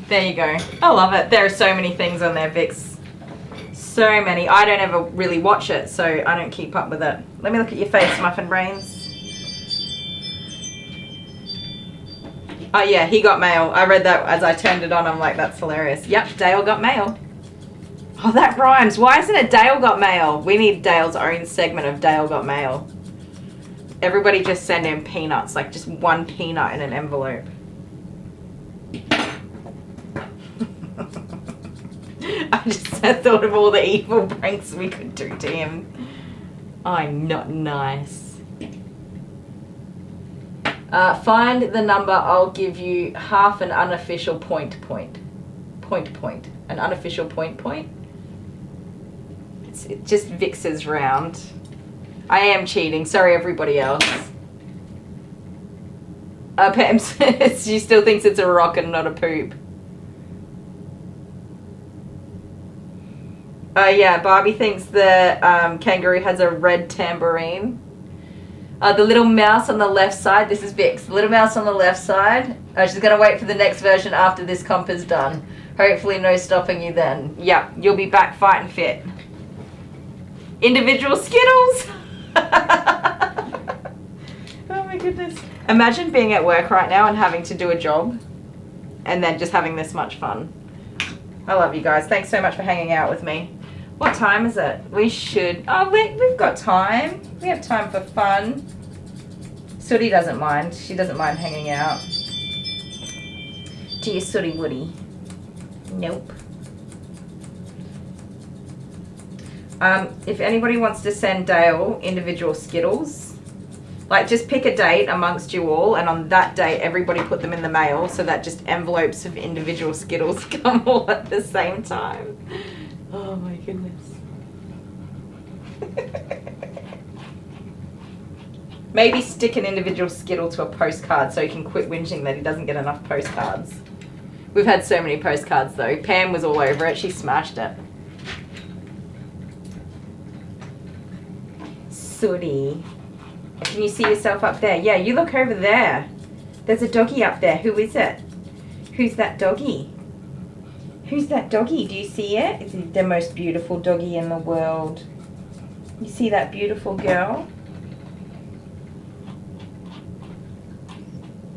There you go. I love it. There are so many things on there, Vix. So many. I don't ever really watch it, so I don't keep up with it. Let me look at your face, Muffin Brains. Oh yeah, he got mail. I read that as I turned it on. I'm like, that's hilarious. Yep, Dale got mail. Oh, that rhymes. Why isn't it Dale got mail? We need Dale's own segment of Dale got mail. Everybody just send him peanuts, like just one peanut in an envelope. I just thought of all the evil pranks we could do to him. I'm not nice. Find the number, I'll give you half an unofficial point. An unofficial point. It's just Vix's round. I am cheating. Sorry, everybody else. Pam says she still thinks it's a rock and not a poop. Yeah, Barbie thinks the kangaroo has a red tambourine. The little mouse on the left side. This is Vix. The little mouse on the left side. She's going to wait for the next version after this comp is done. Hopefully no stopping you then. Yeah, you'll be back fighting fit. Individual Skittles. Oh my goodness. Imagine being at work right now and having to do a job and then just having this much fun. I love you guys. Thanks so much for hanging out with me. What time is it? We should... Oh, we've got time. We have time for fun. Sooty doesn't mind. She doesn't mind hanging out. Do you, Sooty Woody? Nope. If anybody wants to send Dale individual Skittles, like just pick a date amongst you all, and on that date everybody put them in the mail so that just envelopes of individual Skittles come all at the same time. Oh my goodness. Maybe stick an individual Skittle to a postcard so he can quit whinging that he doesn't get enough postcards. We've had so many postcards though. Pam was all over it. She smashed it. Sooty. Can you see yourself up there? Yeah, you look over there. There's a doggy up there. Who is it? Who's that doggy? Who's that doggy? Do you see it? It's the most beautiful doggy in the world. You see that beautiful girl?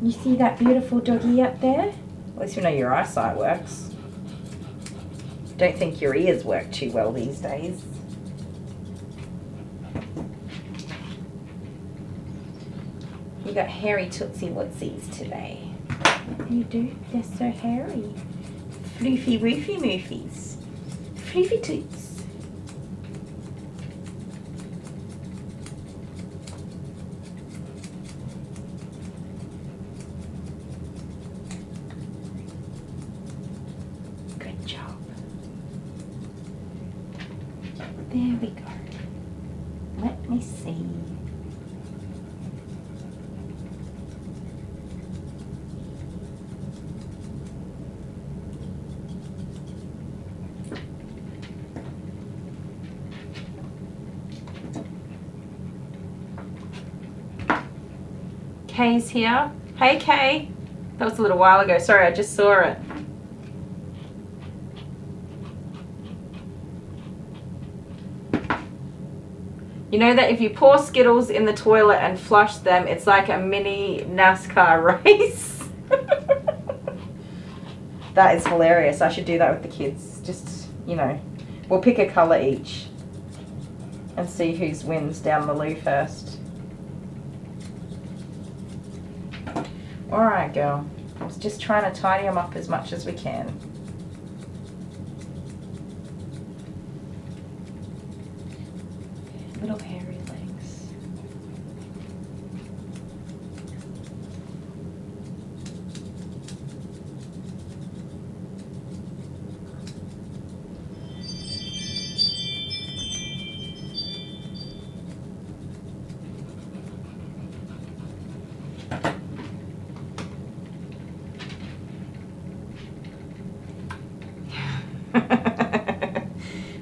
You see that beautiful doggy up there? At least you know your eyesight works. Don't think your ears work too well these days. You got hairy Tootsie Wootsies today. You do? They're so hairy. Floofy woofy moofies. Floofy toots. Good job. There we go. Let me see. Kay's here. Hey Kay. That was a little while ago. Sorry, I just saw it. You know that if you pour Skittles in the toilet and flush them, it's like a mini NASCAR race. That is hilarious. I should do that with the kids. Just, you know, we'll pick a colour each and see whose wins down the loo first. Alright, girl. I was just trying to tidy them up as much as we can. Little hairy legs.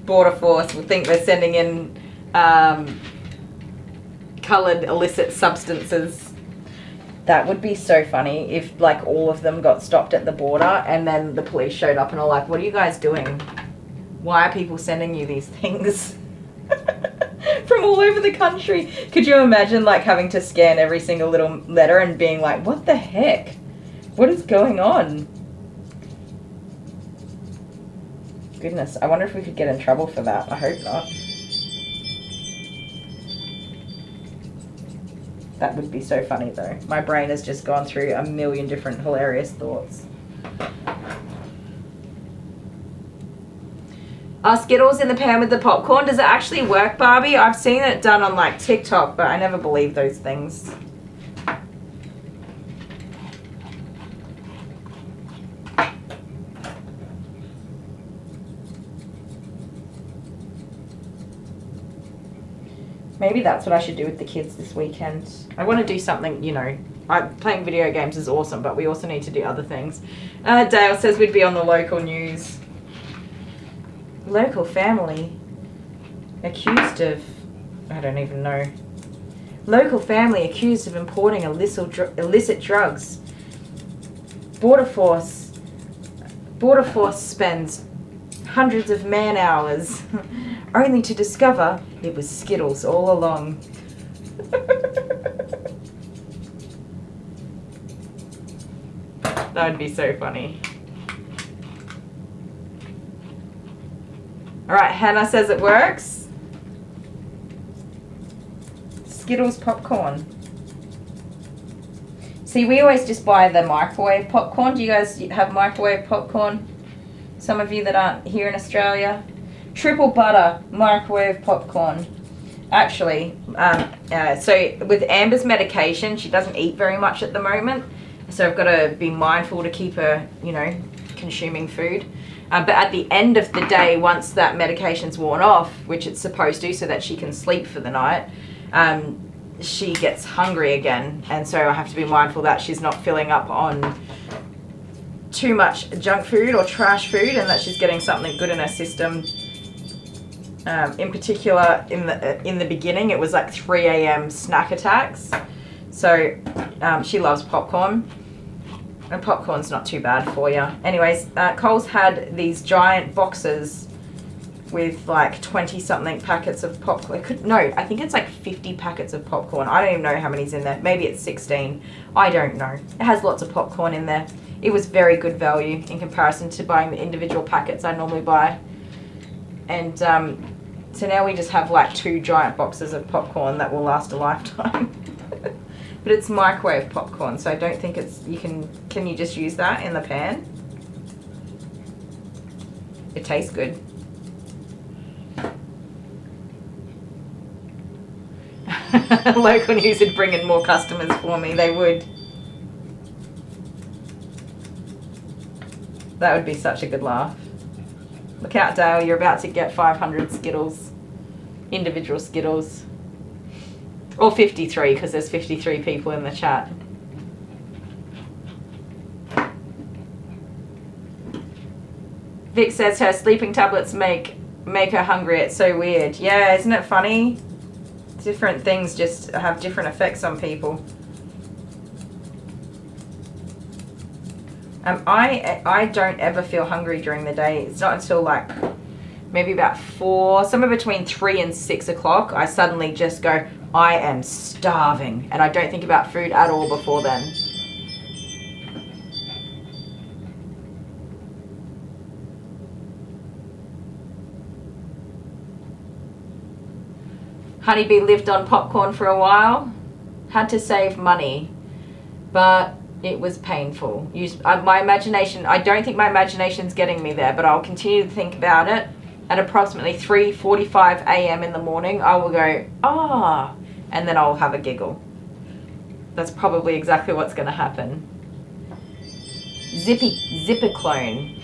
Border Force will think they're sending in coloured illicit substances. That would be so funny if like all of them got stopped at the border and then the police showed up and are like, what are you guys doing? Why are people sending you these things? From all over the country. Could you imagine like having to scan every single little letter and being like, what the heck? What is going on? Goodness, I wonder if we could get in trouble for that. I hope not. That would be so funny though. My brain has just gone through a million different hilarious thoughts. Are Skittles in the pan with the popcorn? Does it actually work, Barbie? I've seen it done on like TikTok, but I never believe those things. Maybe that's what I should do with the kids this weekend. I want to do something, you know, playing video games is awesome, but we also need to do other things. Dale says we'd be on the local news. Local family accused of, I don't even know. Local family accused of importing illicit drugs. Border Force spends hundreds of man hours only to discover it was Skittles all along. That would be so funny. Alright, Hannah says it works. Skittles popcorn. See, we always just buy the microwave popcorn. Do you guys have microwave popcorn? Some of you that aren't here in Australia. Triple butter microwave popcorn. Actually, so with Amber's medication, she doesn't eat very much at the moment. So I've got to be mindful to keep her, you know, consuming food. But at the end of the day, once that medication's worn off, which it's supposed to so that she can sleep for the night, she gets hungry again. And so I have to be mindful that she's not filling up on too much junk food or trash food and that she's getting something good in her system. In particular, in the beginning, it was like 3 a.m. snack attacks. So she loves popcorn. And popcorn's not too bad for you. Anyways, Cole's had these giant boxes with like 20-something packets of popcorn. I think it's like 50 packets of popcorn. I don't even know how many's in there. Maybe it's 16. I don't know. It has lots of popcorn in there. It was very good value in comparison to buying the individual packets I normally buy. And so now we just have like 2 giant boxes of popcorn that will last a lifetime. But it's microwave popcorn, so I don't think it's, can you just use that in the pan? It tastes good. Local news would bring in more customers for me, they would. That would be such a good laugh. Look out, Dale, you're about to get 500 Skittles. Individual Skittles. Or 53, because there's 53 people in the chat. Vic says her sleeping tablets make her hungry. It's so weird. Yeah, isn't it funny? Different things just have different effects on people. I don't ever feel hungry during the day. It's not until like maybe about 4, somewhere between 3 and 6 o'clock, I suddenly just go, I am starving. And I don't think about food at all before then. Honeybee lived on popcorn for a while. Had to save money. But it was painful. My imagination, I don't think my imagination's getting me there, but I'll continue to think about it. At approximately 3:45 a.m. in the morning, I will go, ah, and then I'll have a giggle. That's probably exactly what's going to happen. Zipper clone.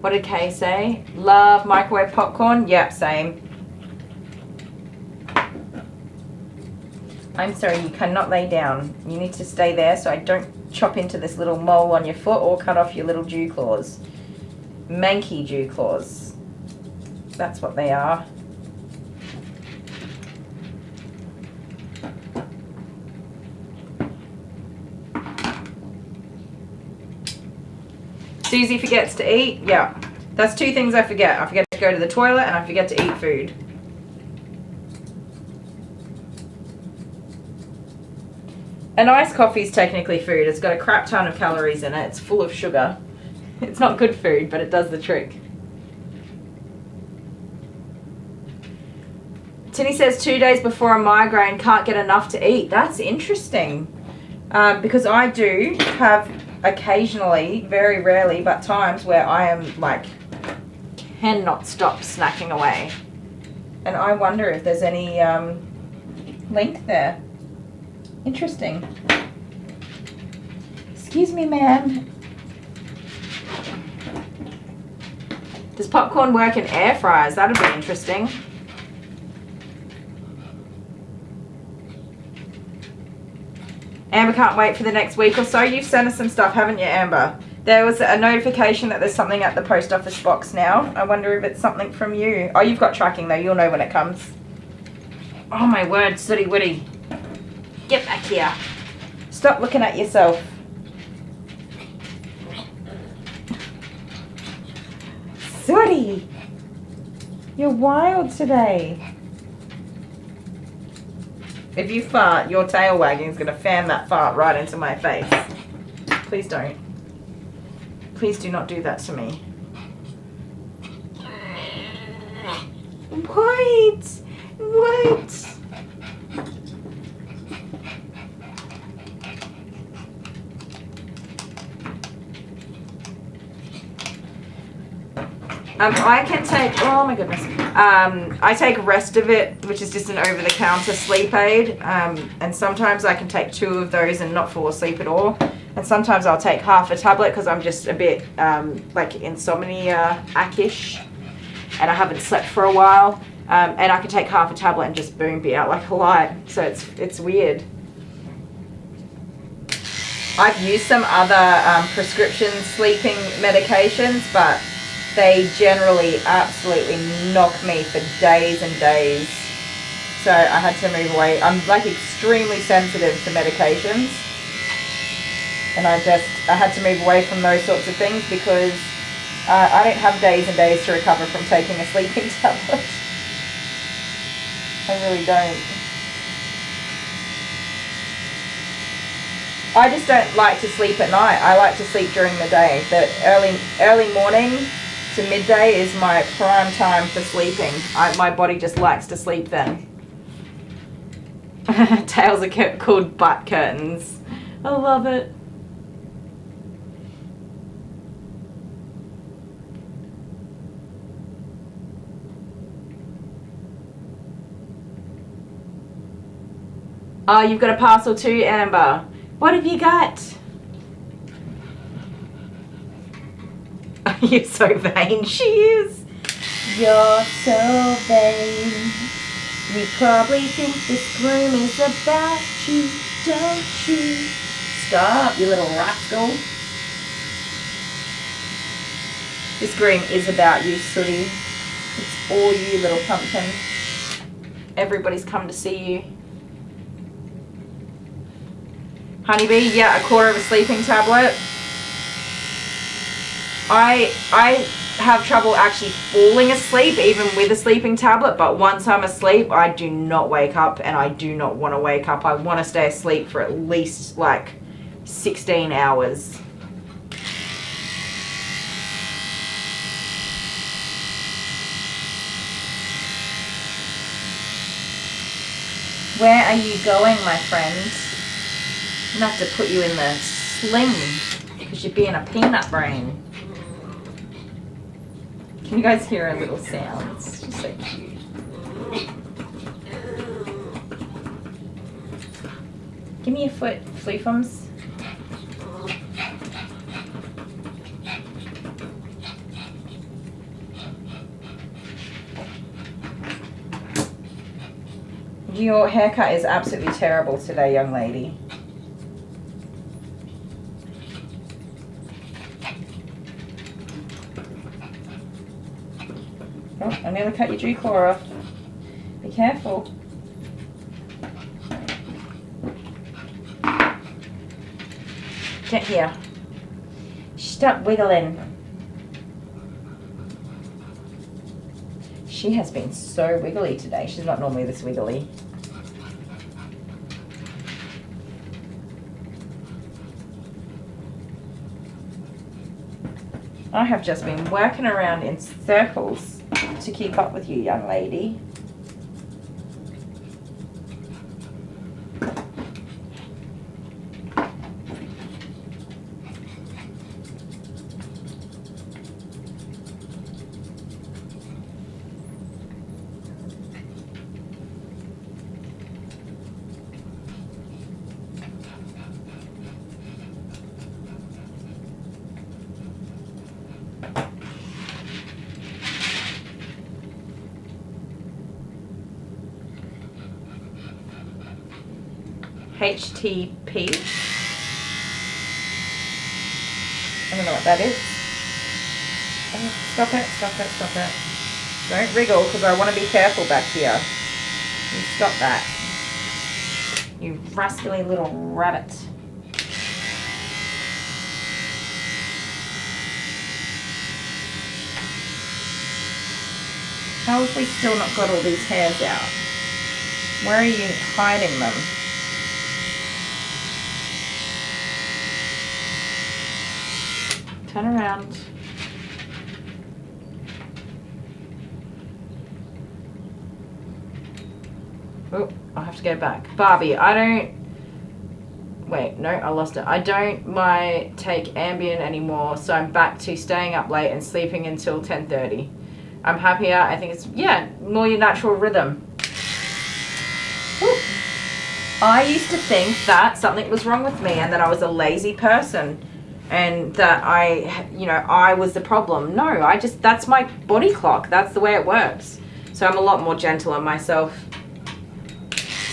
What did Kay say? Love microwave popcorn? Yep, same. I'm sorry, you cannot lay down. You need to stay there so I don't chop into this little mole on your foot or cut off your little dew claws. Manky dew claws. That's what they are. Susie forgets to eat. Yeah. That's two things I forget. I forget to go to the toilet and I forget to eat food. An iced coffee is technically food. It's got a crap ton of calories in it. It's full of sugar. It's not good food, but it does the trick. Tinny says 2 days before a migraine, can't get enough to eat. That's interesting. Because I do have occasionally, very rarely, but times where I am like, cannot stop snacking away. And I wonder if there's any link there. Interesting. Excuse me, ma'am. Does popcorn work in air fryers? That'd be interesting. Amber can't wait for the next week or so. You've sent us some stuff, haven't you, Amber? There was a notification that there's something at the post office box now. I wonder if it's something from you. Oh, you've got tracking though. You'll know when it comes. Oh my word, Sooty Woody. Get back here. Stop looking at yourself. Sooty! You're wild today. If you fart, your tail wagging is going to fan that fart right into my face. Please don't. Please do not do that to me. What? What? I can take, oh my goodness, I take Rest of It, which is just an over-the-counter sleep aid, and sometimes I can take 2 of those and not fall asleep at all, and sometimes I'll take half a tablet because I'm just a bit, like, insomniac-ish, and I haven't slept for a while, and I can take half a tablet and just boom, be out like a light, so it's weird. I've used some other prescription sleeping medications, but they generally absolutely knock me for days and days. So I had to move away. I'm like extremely sensitive to medications. And I had to move away from those sorts of things because I don't have days and days to recover from taking a sleeping tablet. I really don't. I just don't like to sleep at night. I like to sleep during the day. The early morning to midday is my prime time for sleeping. My body just likes to sleep then. Tails are called butt curtains. I love it. Oh, you've got a parcel too, Amber. What have you got? You're so vain. She is. You're so vain. You probably think this groom is about you, don't you? Stop, you little rascal. This groom is about you, Sooty. It's all you, little pumpkin. Everybody's come to see you. Honeybee, yeah, a quarter of a sleeping tablet. I have trouble actually falling asleep even with a sleeping tablet, but once I'm asleep, I do not wake up, and I do not want to wake up. I want to stay asleep for at least like 16 hours. Where are you going, my friend? I'm gonna have to put you in the sling because you're being a peanut brain. Can you guys hear her little sounds? She's so cute. Give me your foot, Fleefums. Your haircut is absolutely terrible today, young lady. Oh, I nearly cut your dew claw off. Be careful. Get here. Shh. Stop wiggling. She has been so wiggly today. She's not normally this wiggly. I have just been working around in circles to keep up with you, young lady. HTP. I don't know what that is. Oh, stop it, stop it, stop it. Don't wriggle because I want to be careful back here. You stop that. You rascally little rabbit. How have we still not got all these hairs out? Where are you hiding them? Turn around. Oh, I have to go back. Barbie, I don't... Wait, no, I lost it. I don't take Ambien anymore, so I'm back to staying up late and sleeping until 10:30. I'm happier. I think it's, yeah, more your natural rhythm. Woo. I used to think that something was wrong with me and that I was a lazy person and that I was the problem. No, that's my body clock. That's the way it works. So I'm a lot more gentle on myself.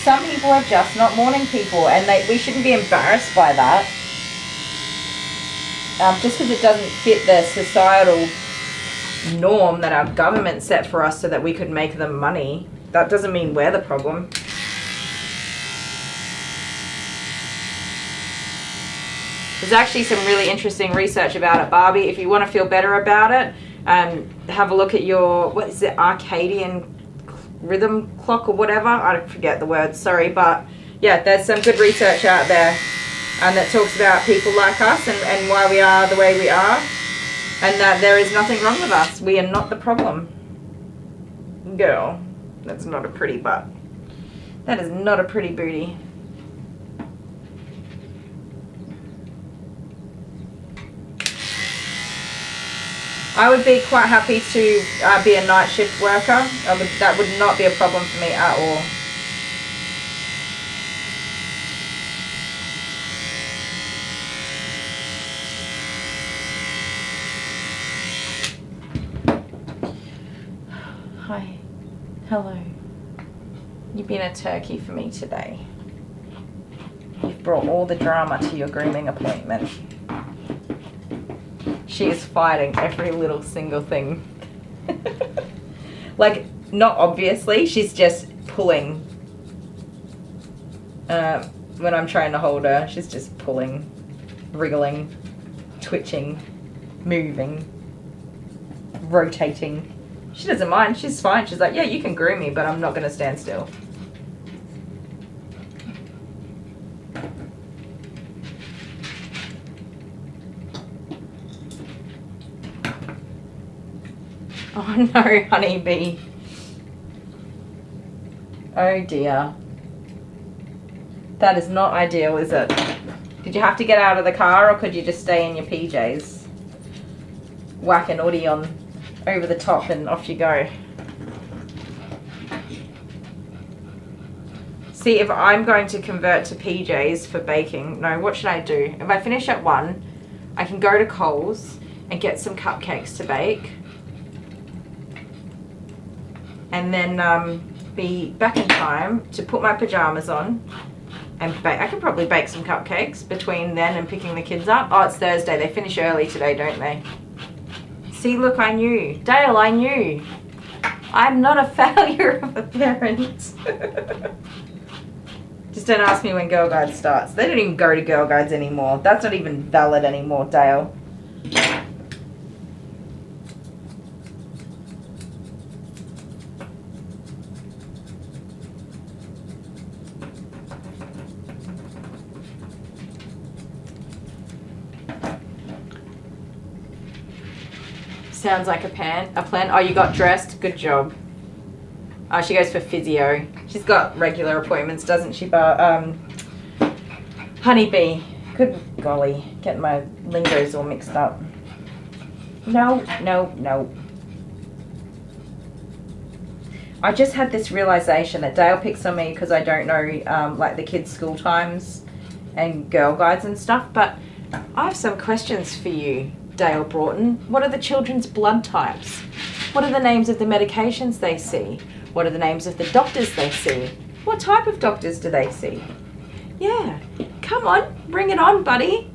Some people are just not morning people and we shouldn't be embarrassed by that. Just because it doesn't fit the societal norm that our government set for us so that we could make them money, that doesn't mean we're the problem. There's actually some really interesting research about it, Barbie. If you want to feel better about it, have a look at your, what is it, Arcadian rhythm clock or whatever. I forget the word, sorry. But yeah, there's some good research out there that talks about people like us and why we are the way we are. And that there is nothing wrong with us. We are not the problem. Girl, that's not a pretty butt. That is not a pretty booty. I would be quite happy to be a night shift worker. That would not be a problem for me at all. Hi. Hello. You've been a turkey for me today. You've brought all the drama to your grooming appointment. She is fighting every little single thing. Like, not obviously, she's just pulling. When I'm trying to hold her, she's just pulling, wriggling, twitching, moving, rotating. She doesn't mind, she's fine. She's like, yeah, you can groom me, but I'm not going to stand still. Oh no, honeybee. Oh dear. That is not ideal, is it? Did you have to get out of the car or could you just stay in your PJs? Whack an Audi on over the top and off you go. See, if I'm going to convert to PJs for baking, no, what should I do? If I finish at 1, I can go to Coles and get some cupcakes to bake. And then be back in time to put my pajamas on and bake. I could probably bake some cupcakes between then and picking the kids up. Oh, it's Thursday. They finish early today, don't they? See, look, I knew. Dale, I knew. I'm not a failure of a parent. Just don't ask me when Girl Guides starts. They don't even go to Girl Guides anymore. That's not even valid anymore, Dale. Sounds like a plan. Oh, you got dressed. Good job. Oh, she goes for physio. She's got regular appointments, doesn't she? But honeybee. Good golly, getting my lingos all mixed up. No. I just had this realization that Dale picks on me because I don't know like the kids' school times and girl guides and stuff. But I have some questions for you, Dale Broughton. What are the children's blood types? What are the names of the medications they see? What are the names of the doctors they see? What type of doctors do they see? Yeah, come on, bring it on, buddy.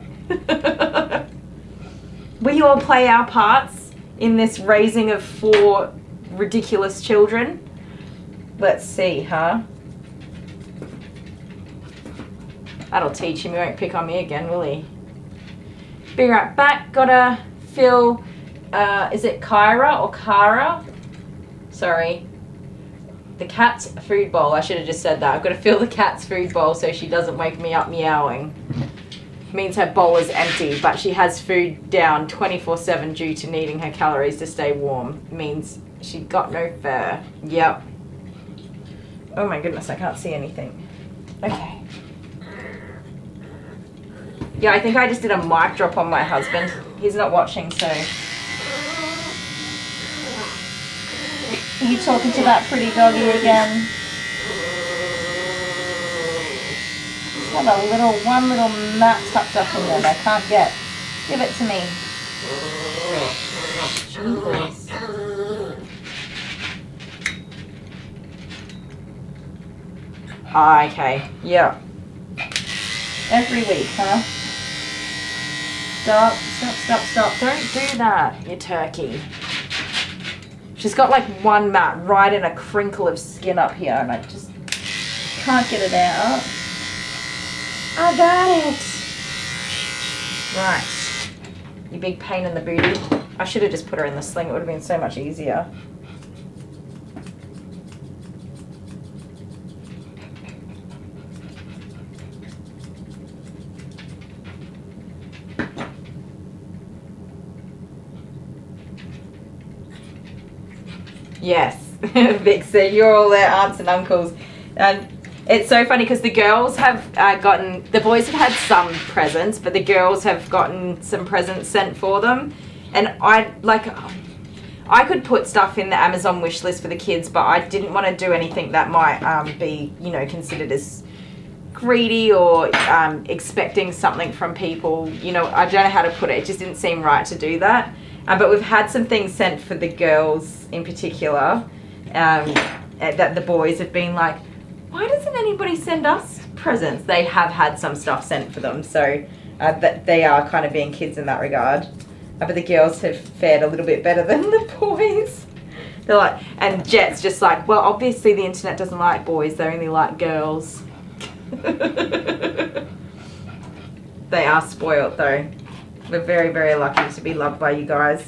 We all play our parts in this raising of 4 ridiculous children. Let's see, huh? That'll teach him. He won't pick on me again, will he? Be right back. Gotta fill, is it Kyra or Kara? Sorry. The cat's food bowl. I should have just said that. I've got to fill the cat's food bowl so she doesn't wake me up meowing. Means her bowl is empty, but she has food down 24/7 due to needing her calories to stay warm. Means she got no fur. Yep. Oh my goodness, I can't see anything. Okay. Yeah, I think I just did a mic drop on my husband. He's not watching, so... Are you talking to that pretty doggy again? It's got one little mat tucked up in there that I can't get. Give it to me. Jesus. Ah, okay. Yeah. Every week, huh? Stop. Don't do that, you turkey. She's got like one mat right in a crinkle of skin up here and I just Can't get it out. I got it. Right. You big pain in the booty. I should have just put her in the sling. It would have been so much easier. Yes, Vic said you're all their aunts and uncles. And it's so funny because the girls have the boys have had some presents, but the girls have gotten some presents sent for them. And I could put stuff in the Amazon wish list for the kids, but I didn't want to do anything that might be, considered as greedy or expecting something from people. I don't know how to put it. It just didn't seem right to do that. But we've had some things sent for the girls in particular that the boys have been like, why doesn't anybody send us presents? They have had some stuff sent for them, so that they are kind of being kids in that regard. But the girls have fared a little bit better than the boys. They're like, and Jet's just like, well, obviously the internet doesn't like boys, they only like girls. They are spoiled though. We're very, very lucky to be loved by you guys.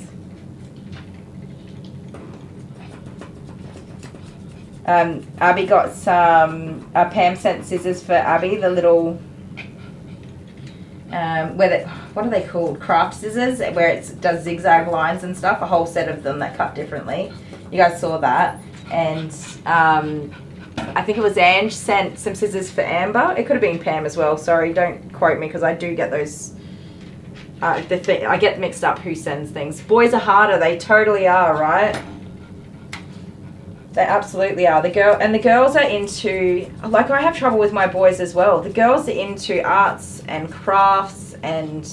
Abby got some, Pam sent scissors for Abby, the little, what are they called? Craft scissors, where it does zigzag lines and stuff, a whole set of them that cut differently. You guys saw that. And I think it was Ange sent some scissors for Amber. It could have been Pam as well. Sorry, don't quote me because I do get those. I get mixed up who sends things. Boys are harder. They totally are, right? They absolutely are. The girls are into, like, I have trouble with my boys as well. The girls are into arts and crafts and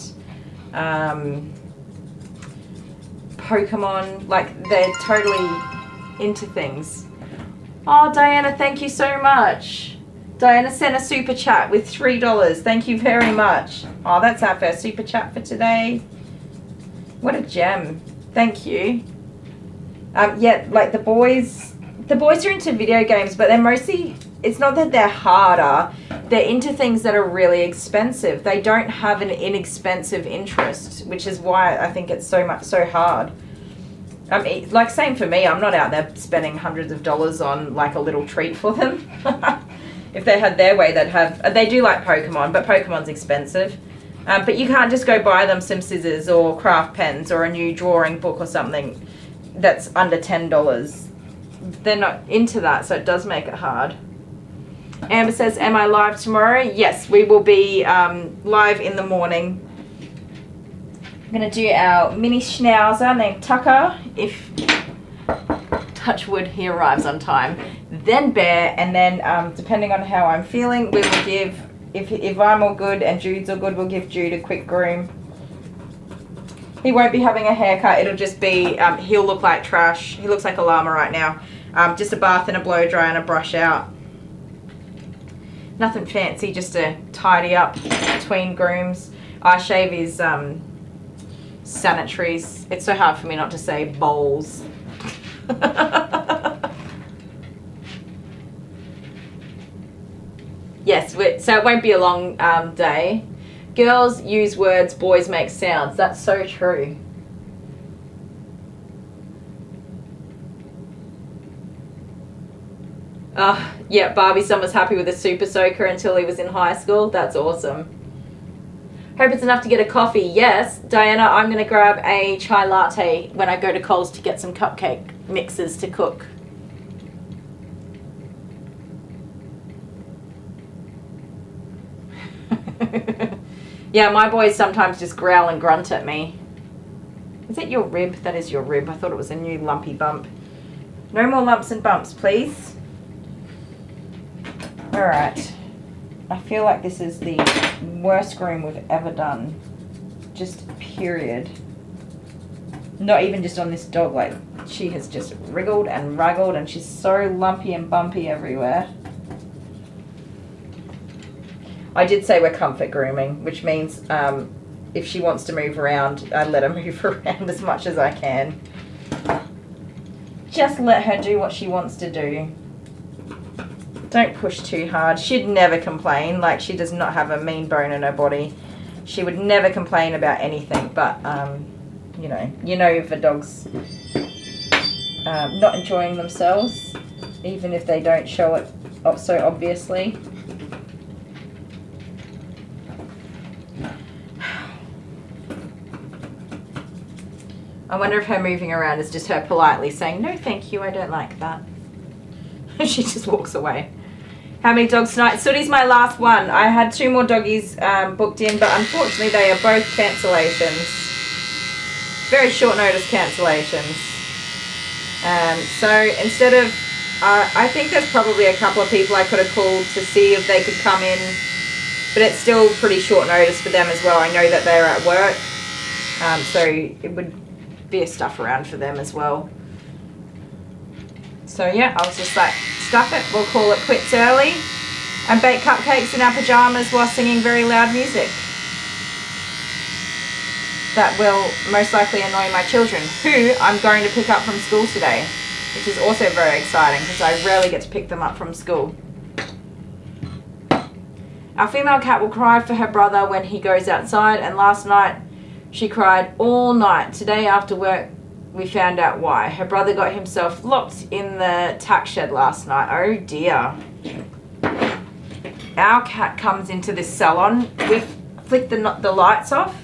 Pokemon. Like, they're totally into things. Oh, Diana, thank you so much. Diana sent a super chat with $3. Thank you very much. Oh, that's our first super chat for today. What a gem. Thank you. Yeah, like the boys are into video games, but they're mostly, it's not that they're harder. They're into things that are really expensive. They don't have an inexpensive interest, which is why I think it's so hard. I mean, like, same for me. I'm not out there spending hundreds of dollars on like a little treat for them. If they had their way, they do like Pokemon, but Pokemon's expensive. But you can't just go buy them some scissors or craft pens or a new drawing book or something that's under $10. They're not into that, so it does make it hard. Amber says, am I live tomorrow? Yes, we will be live in the morning. I'm going to do our mini schnauzer named Tucker. If, touch wood, he arrives on time. Then Bear, and then depending on how I'm feeling, we will give, if I'm all good and Jude's all good, we'll give Jude a quick groom. He won't be having a haircut. It'll just be, he'll look like trash. He looks like a llama right now. Just a bath and a blow dry and a brush out. Nothing fancy, just to tidy up between grooms. Eye shave is sanitaries. It's so hard for me not to say bowls. Yes, so it won't be a long day. Girls use words, boys make sounds. That's so true. Yeah, Barbie son was happy with a super soaker until he was in high school. That's awesome. Hope it's enough to get a coffee. Yes, Diana, I'm going to grab a chai latte when I go to Coles to get some cupcake mixes to cook. Yeah, my boys sometimes just growl and grunt at me. Is that your rib? That is your rib. I thought it was a new lumpy bump. No more lumps and bumps, please. Alright. I feel like this is the worst groom we've ever done. Just period. Not even just on this dog. Like, she has just wriggled and wraggled and she's so lumpy and bumpy everywhere. I did say we're comfort grooming, which means if she wants to move around, I let her move around as much as I can. Just let her do what she wants to do. Don't push too hard. She'd never complain. Like, she does not have a mean bone in her body. She would never complain about anything, but you know if a dog's not enjoying themselves, even if they don't show it so obviously. I wonder if her moving around is just her politely saying, no thank you, I don't like that. She just walks away. How many dogs tonight? Sooty's my last one. I had 2 more doggies booked in, but unfortunately they are both cancellations. Very short notice cancellations. So instead of, I think there's probably a couple of people I could have called to see if they could come in, but it's still pretty short notice for them as well. I know that they're at work, so it would be a stuff around for them as well. So yeah, I was just like, stuff it, we'll call it quits early and bake cupcakes in our pajamas while singing very loud music. That will most likely annoy my children, who I'm going to pick up from school today, which is also very exciting because I rarely get to pick them up from school. Our female cat will cry for her brother when he goes outside, and last night she cried all night. Today after work we found out why. Her brother got himself locked in the tack shed last night. Oh dear. Our cat comes into this salon. We flick the lights off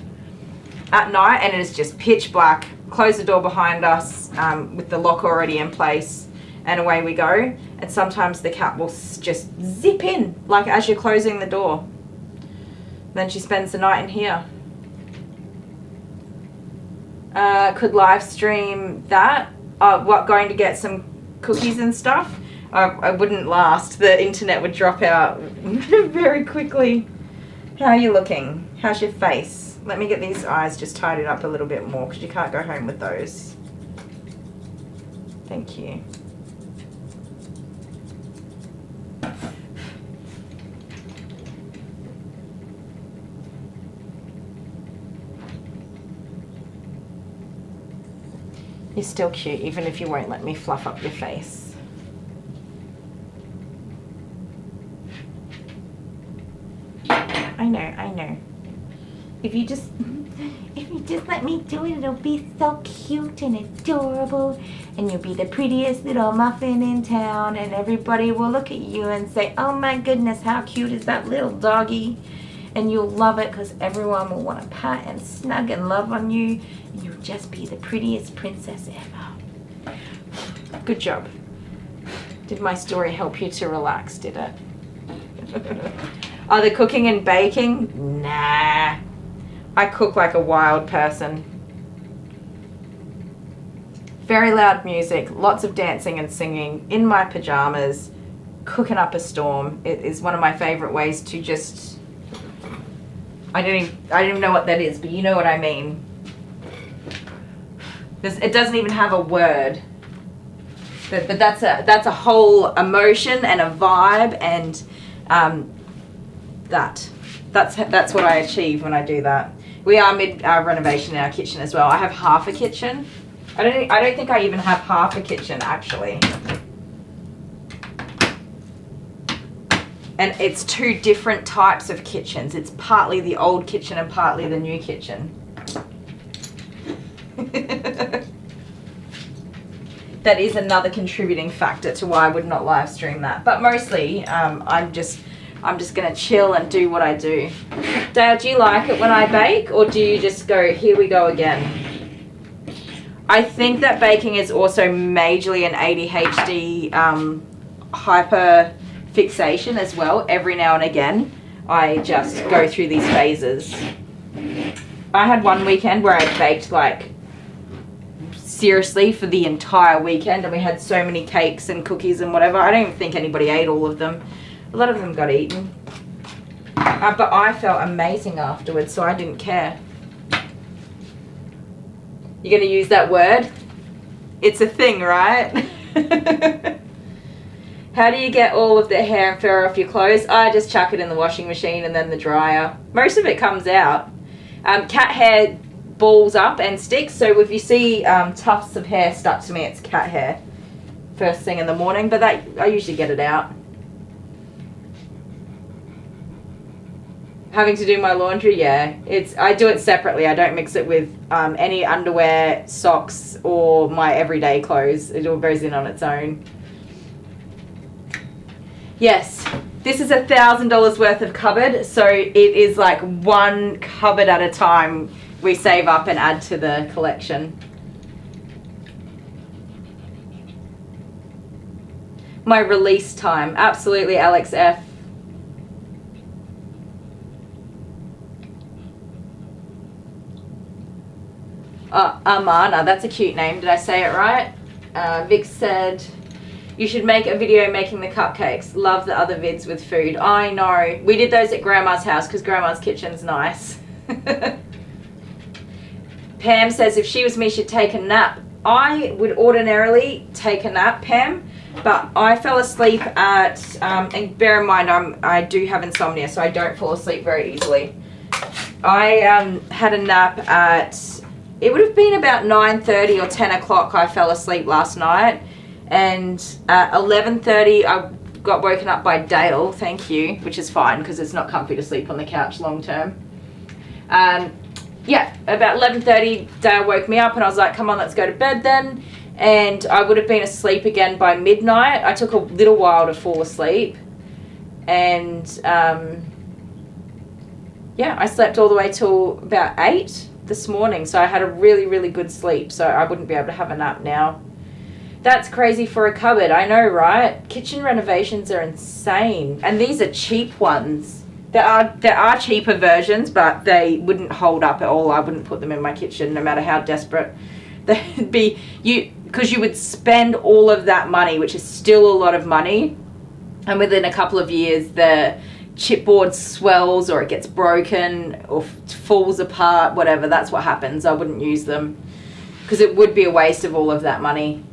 at night and it is just pitch black. Close the door behind us with the lock already in place and away we go. And sometimes the cat will just zip in, like as you're closing the door. Then she spends the night in here. Could live stream that. Going to get some cookies and stuff. I wouldn't last. The internet would drop out very quickly. How are you looking? How's your face? Let me get these eyes just tidied up a little bit more because you can't go home with those. Thank you. You're still cute, even if you won't let me fluff up your face. I know. If you just let me do it, it'll be so cute and adorable, and you'll be the prettiest little muffin in town, and everybody will look at you and say, oh my goodness, how cute is that little doggy? And you'll love it because everyone will want to pat and snug and love on you. And you'll just be the prettiest princess ever. Good job. Did my story help you to relax, did it? Are the cooking and baking? Nah. I cook like a wild person. Very loud music, lots of dancing and singing, in my pajamas, cooking up a storm. It is one of my favorite ways to just, I don't even know what that is, but you know what I mean. It doesn't even have a word, but that's a whole emotion and a vibe, and that's what I achieve when I do that. We are mid renovation in our kitchen as well. I have half a kitchen. I don't think I even have half a kitchen actually. And it's two different types of kitchens. It's partly the old kitchen and partly the new kitchen. That is another contributing factor to why I would not live stream that. But mostly, I'm just gonna chill and do what I do. Dale, do you like it when I bake, or do you just go, here we go again? I think that baking is also majorly an ADHD hyper fixation as well. Every now and again, I just go through these phases. I had one weekend where I baked like seriously for the entire weekend, and we had so many cakes and cookies and whatever. I don't even think anybody ate all of them. A lot of them got eaten. But I felt amazing afterwards, so I didn't care. You're going to use that word? It's a thing, right? How do you get all of the hair and fur off your clothes? I just chuck it in the washing machine and then the dryer. Most of it comes out. Cat hair balls up and sticks, so if you see tufts of hair stuck to me, it's cat hair first thing in the morning, but that I usually get it out. Having to do my laundry, yeah. I do it separately. I don't mix it with any underwear, socks, or my everyday clothes. It all goes in on its own. Yes, this is $1,000 worth of cupboard, so it is like one cupboard at a time we save up and add to the collection. My release time, absolutely, Alex F. Amana, that's a cute name. Did I say it right? Vic said, you should make a video making the cupcakes. Love the other vids with food. I know. We did those at Grandma's house because Grandma's kitchen's nice. Pam says, if she was me, she'd take a nap. I would ordinarily take a nap, Pam, but I fell asleep at, and bear in mind I do have insomnia, so I don't fall asleep very easily. I had a nap at, it would have been about 9:30 or 10 o'clock I fell asleep last night, and at 11:30 I got woken up by Dale, thank you, which is fine because it's not comfy to sleep on the couch long term. Yeah, about 11:30 Dale woke me up and I was like, come on, let's go to bed then. And I would have been asleep again by midnight. I took a little while to fall asleep, and yeah, I slept all the way till about 8 this morning, so I had a really, really good sleep, so I wouldn't be able to have a nap now. That's crazy for a cupboard, I know, right? Kitchen renovations are insane, and these are cheap ones. There are cheaper versions, but they wouldn't hold up at all. I wouldn't put them in my kitchen, no matter how desperate they'd be. Because you would spend all of that money, which is still a lot of money, and within a couple of years, the chipboard swells or it gets broken or falls apart, whatever. That's what happens. I wouldn't use them because it would be a waste of all of that money.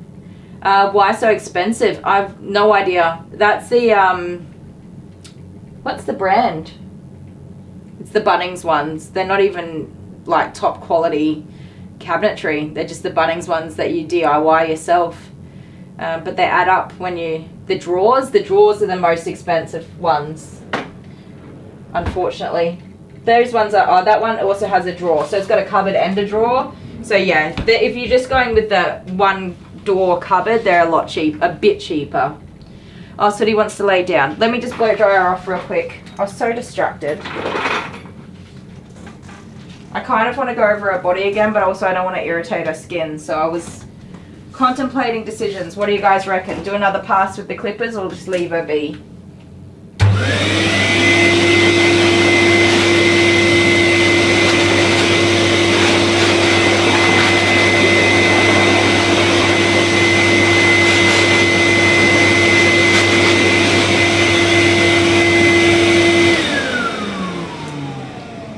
Why so expensive? I've no idea. That's the what's the brand? It's the Bunnings ones. They're not even like top quality cabinetry. They're just the Bunnings ones that you DIY yourself. But they add up when you... The drawers are the most expensive ones, unfortunately. Those ones are... Oh, that one also has a drawer. So it's got a cupboard and a drawer. So yeah, if you're just going with the one door cupboard, they're a bit cheaper. Oh, so he wants to lay down. Let me just blow dry her off real quick. I was so distracted. I kind of want to go over her body again, but also I don't want to irritate her skin. So I was contemplating decisions. What do you guys reckon? Do another pass with the clippers or just leave her be?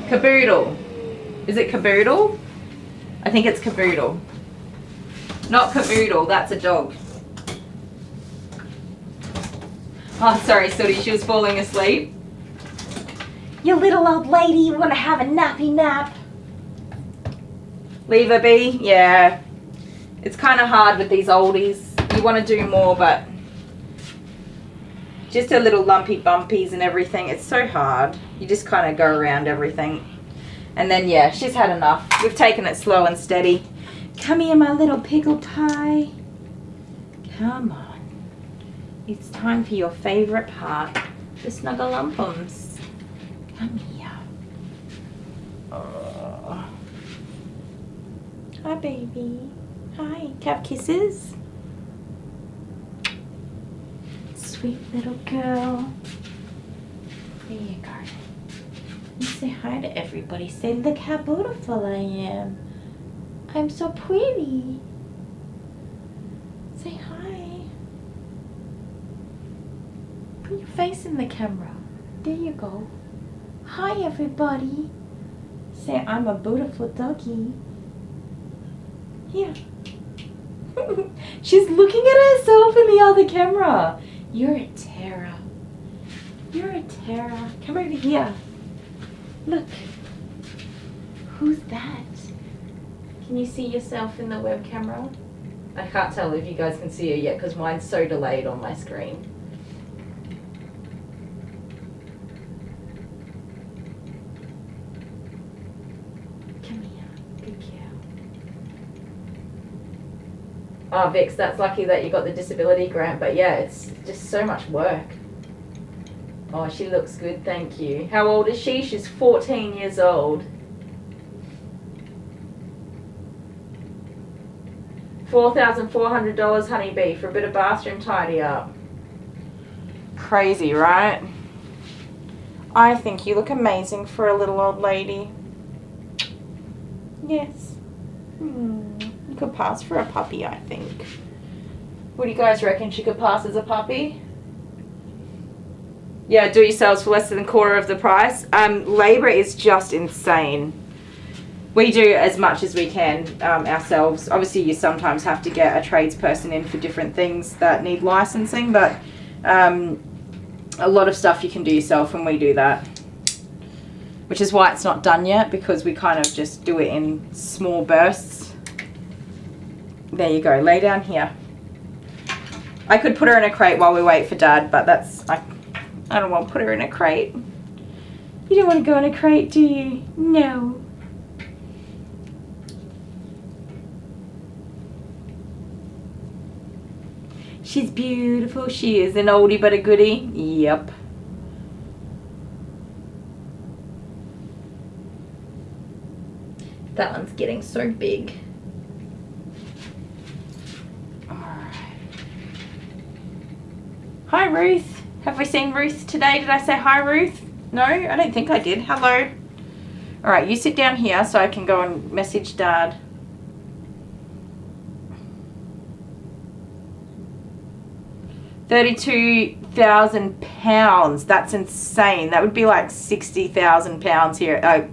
Caboodle. Is it caboodle? I think it's caboodle. Not caboodle, that's a dog. Oh, sorry, Sooty, she was falling asleep. You little old lady, you want to have a nappy nap? Leave her be? Yeah. It's kind of hard with these oldies. You want to do more, but just her little lumpy bumpies and everything. It's so hard. You just kind of go around everything. And then, yeah, she's had enough. We've taken it slow and steady. Come here, my little pickle pie. Come on. It's time for your favorite part, the snuggle-lumpums. Come here. Hi, baby. Hi. Have kisses? Sweet little girl. There you go. You say hi to everybody. Say, look how beautiful I am. I'm so pretty. Say hi. Put your face in the camera. There you go. Hi, everybody. Say, I'm a beautiful doggy. Here. She's looking at herself in the other camera. You're a terror. You're a terror. Come over here. Look. Who's that? Can you see yourself in the web camera? I can't tell if you guys can see her yet because mine's so delayed on my screen. Come here. Good girl. Oh, Vix, that's lucky that you got the disability grant, but yeah, it's just so much work. Oh, she looks good, thank you. How old is she? She's 14 years old. $4,400 honeybee for a bit of bathroom tidy up. Crazy, right? I think you look amazing for a little old lady. Yes. You could pass for a puppy, I think. What do you guys reckon? She could pass as a puppy? Yeah, do yourselves for less than a quarter of the price. Labour is just insane. We do as much as we can ourselves. Obviously, you sometimes have to get a tradesperson in for different things that need licensing, but a lot of stuff you can do yourself, and we do that. Which is why it's not done yet, because we kind of just do it in small bursts. There you go, lay down here. I could put her in a crate while we wait for Dad, but that's... I don't want to put her in a crate. You don't want to go in a crate, do you? No. She's beautiful. She is an oldie but a goodie. Yep. That one's getting so big. Alright. Hi, Ruth. Have we seen Ruth today? Did I say hi, Ruth? No, I don't think I did. Hello. Alright, you sit down here so I can go and message Dad. £32,000. That's insane. That would be like £60,000 here.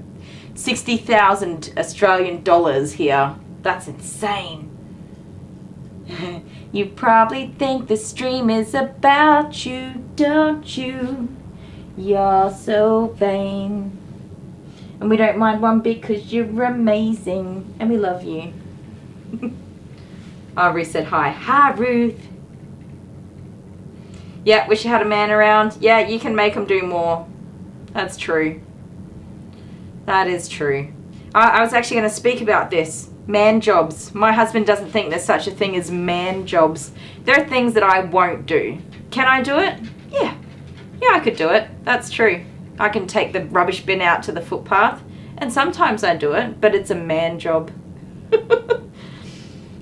60,000 Australian dollars here. That's insane. You probably think the stream is about you, don't you? You're so vain. And we don't mind one bit because you're amazing. And we love you. Oh, Ruth said hi. Hi, Ruth. Yeah, wish you had a man around. Yeah, you can make them do more. That's true. That is true. I was actually going to speak about this. Man jobs. My husband doesn't think there's such a thing as man jobs. There are things that I won't do. Can I do it? Yeah. Yeah, I could do it. That's true. I can take the rubbish bin out to the footpath. And sometimes I do it, but it's a man job.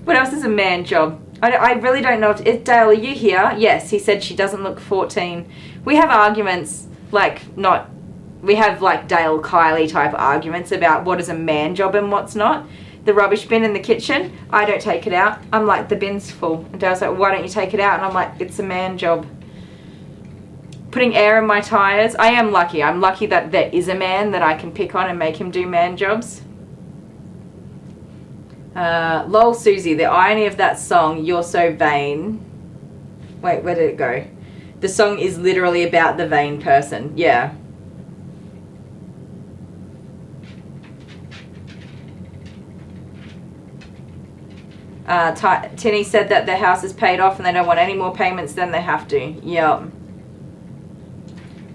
What else is a man job? I really don't know. Dale, are you here? Yes, he said she doesn't look 14. We have arguments, we have like Dale, Kylie type arguments about what is a man job and what's not. The rubbish bin in the kitchen, I don't take it out. I'm like, the bin's full. And Dale's like, why don't you take it out? And I'm like, it's a man job. Putting air in my tyres. I am lucky. I'm lucky that there is a man that I can pick on and make him do man jobs. Lol, Susie, the irony of that song, You're So Vain. Wait, where did it go? The song is literally about the vain person. Yeah. Tinny said that their house is paid off and they don't want any more payments than they have to. Yep.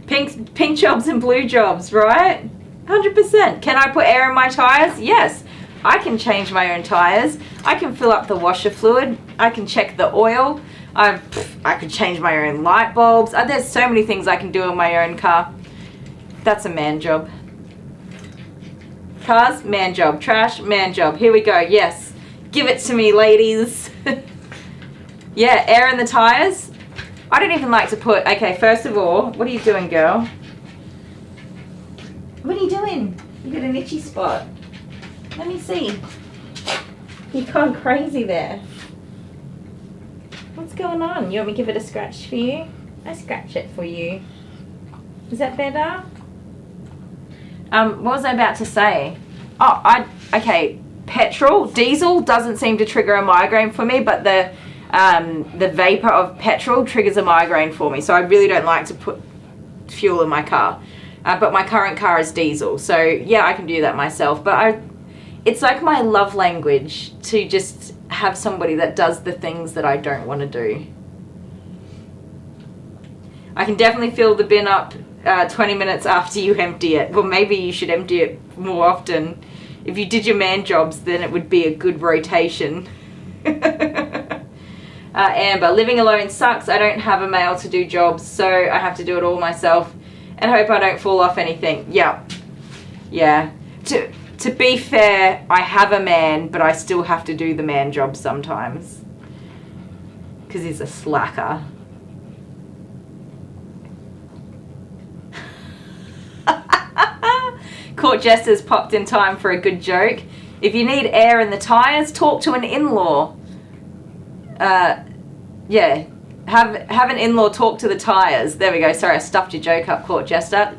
Pink jobs and blue jobs, right? 100%. Can I put air in my tyres? Yes. I can change my own tyres. I can fill up the washer fluid. I can check the oil. I could change my own light bulbs. There's so many things I can do in my own car. That's a man job. Cars, man job. Trash, man job. Here we go. Yes. Give it to me, ladies. Yeah, air in the tyres. I don't even like to put... Okay, first of all, what are you doing, girl? What are you doing? You got an itchy spot. Let me see. You've gone crazy there. What's going on? You want me to give it a scratch for you? I scratch it for you. Is that better? What was I about to say? Oh, okay. Petrol, diesel doesn't seem to trigger a migraine for me, but the vapor of petrol triggers a migraine for me. So I really don't like to put fuel in my car. But my current car is diesel, so yeah, I can do that myself. But it's like my love language to just have somebody that does the things that I don't want to do. I can definitely fill the bin up 20 minutes after you empty it. Well, maybe you should empty it more often. If you did your man jobs, then it would be a good rotation. Amber, living alone sucks. I don't have a male to do jobs, so I have to do it all myself and hope I don't fall off anything. Yeah. Yeah. To be fair, I have a man, but I still have to do the man job sometimes. Because he's a slacker. Court Jester's popped in time for a good joke. If you need air in the tyres, talk to an in-law. Yeah. Have an in-law talk to the tyres. There we go. Sorry, I stuffed your joke up, Court Jester.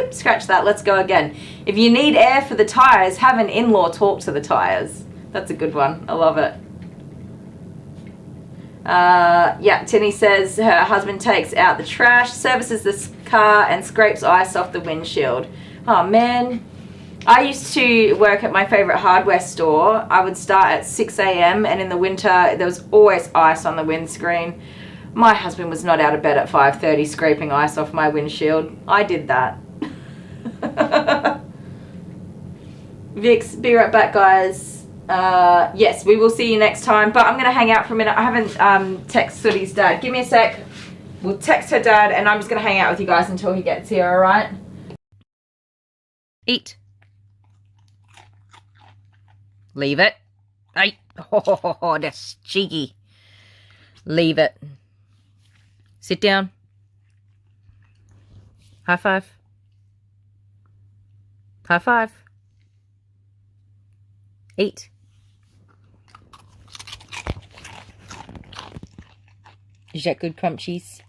Scratch that. Let's go again. If you need air for the tyres, have an in-law talk to the tyres. That's a good one. I love it. Yeah, Tinny says her husband takes out the trash, services the car, and scrapes ice off the windshield. Oh, man. I used to work at my favourite hardware store. I would start at 6 a.m. and in the winter, there was always ice on the windscreen. My husband was not out of bed at 5:30 scraping ice off my windshield. I did that. Vix, be right back, guys. Yes, we will see you next time, but I'm going to hang out for a minute. I haven't texted Sooty's dad. Give me a sec. We'll text her dad, and I'm just going to hang out with you guys until he gets here, all right? Eat. Leave it. Hey. Oh, that's cheeky. Leave it. Sit down. High five. High five. Eat. Is that good, Crunchies?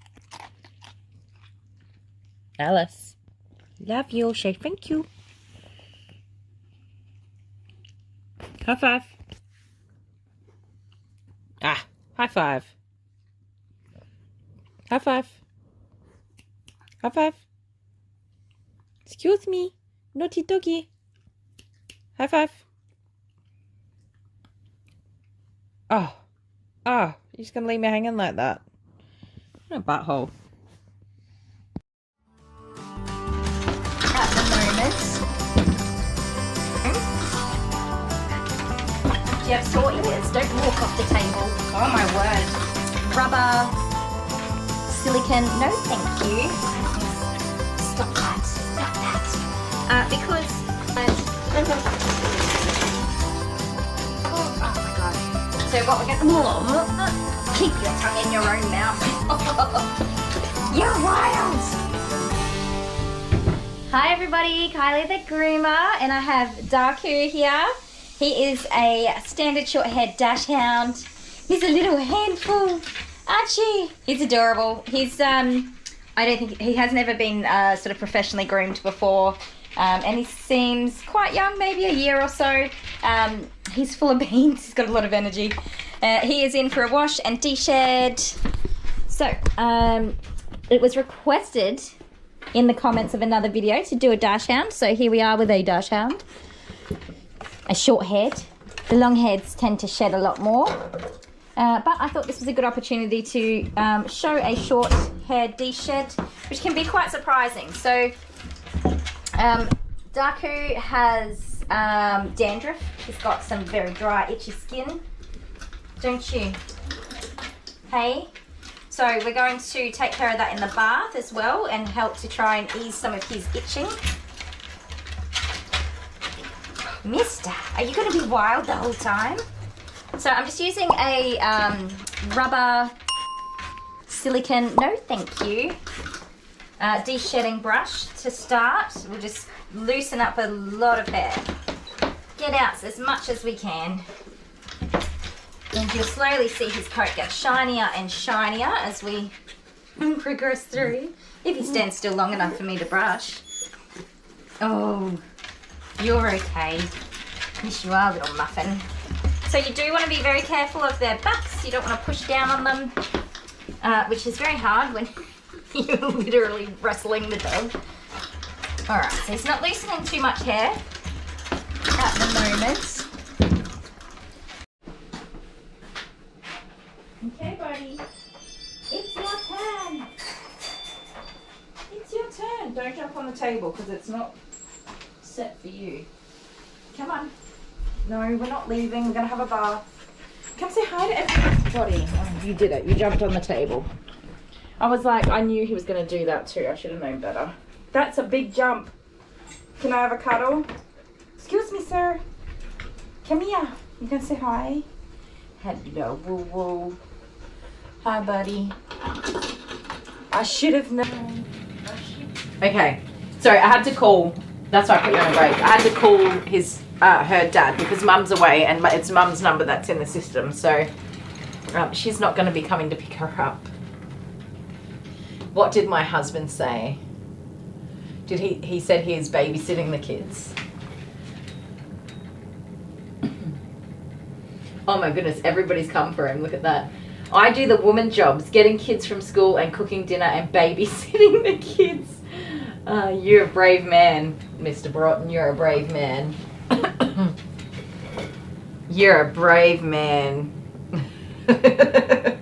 Alice. Love you. Say thank you. High five. Ah, high five. High five. High five. Excuse me. Naughty doggy. High five. Oh. Oh, you're just going to leave me hanging like that. What a butthole. At the moment. Do you have sore ears? Don't walk off the table. Oh my word. Rubber. silicone. No, thank you. Stop that. Stop that. Because oh my god. So what we're gonna keep your tongue in your own mouth. You're wild. Hi everybody, Kylie the Groomer, and I have Darku here. He is a standard short haired dash hound. He's a little handful. Archie, he's adorable. He's I don't think he has never been sort of professionally groomed before, and he seems quite young, maybe a year or so. He's full of beans. He's got a lot of energy. He is in for a wash and de-shed. So it was requested in the comments of another video to do a dash hound. So here we are with a dash hound, a short haired. The long hairs tend to shed a lot more. But I thought this was a good opportunity to show a short hair de-shed, which can be quite surprising. So Darku has dandruff. He's got some very dry, itchy skin, don't you? Hey? So we're going to take care of that in the bath as well and help to try and ease some of his itching. Mister, are you going to be wild the whole time? So I'm just using a rubber silicone, no thank you, de-shedding brush to start. We'll just loosen up a lot of hair. Get out as much as we can. And you'll slowly see his coat get shinier and shinier as we progress through. If he stands still long enough for me to brush. Oh, you're okay. Yes, you are, little muffin. So you do want to be very careful of their backs. You don't want to push down on them, which is very hard when you're literally wrestling the dog. All right, so he's not loosening too much hair at the moment. Okay, buddy. It's your turn. It's your turn. Don't jump on the table because it's not set for you. Come on. No, we're not leaving. We're going to have a bath. Come say hi to everybody. Oh, you did it. You jumped on the table. I was like, I knew he was going to do that too. I should have known better. That's a big jump. Can I have a cuddle? Excuse me, sir. Come here. You going to say hi? Hello, woo-woo. Hi, buddy. I should have known. Okay. Sorry, I had to call. That's why I put you on a break. I had to call her dad because mum's away and it's mum's number that's in the system. So she's not going to be coming to pick her up. What did my husband say? He said he is babysitting the kids. Oh my goodness, everybody's come for him. Look at that. I do the woman jobs, getting kids from school and cooking dinner and babysitting the kids. You're a brave man, Mr. Broughton. You're a brave man. You're a brave man. There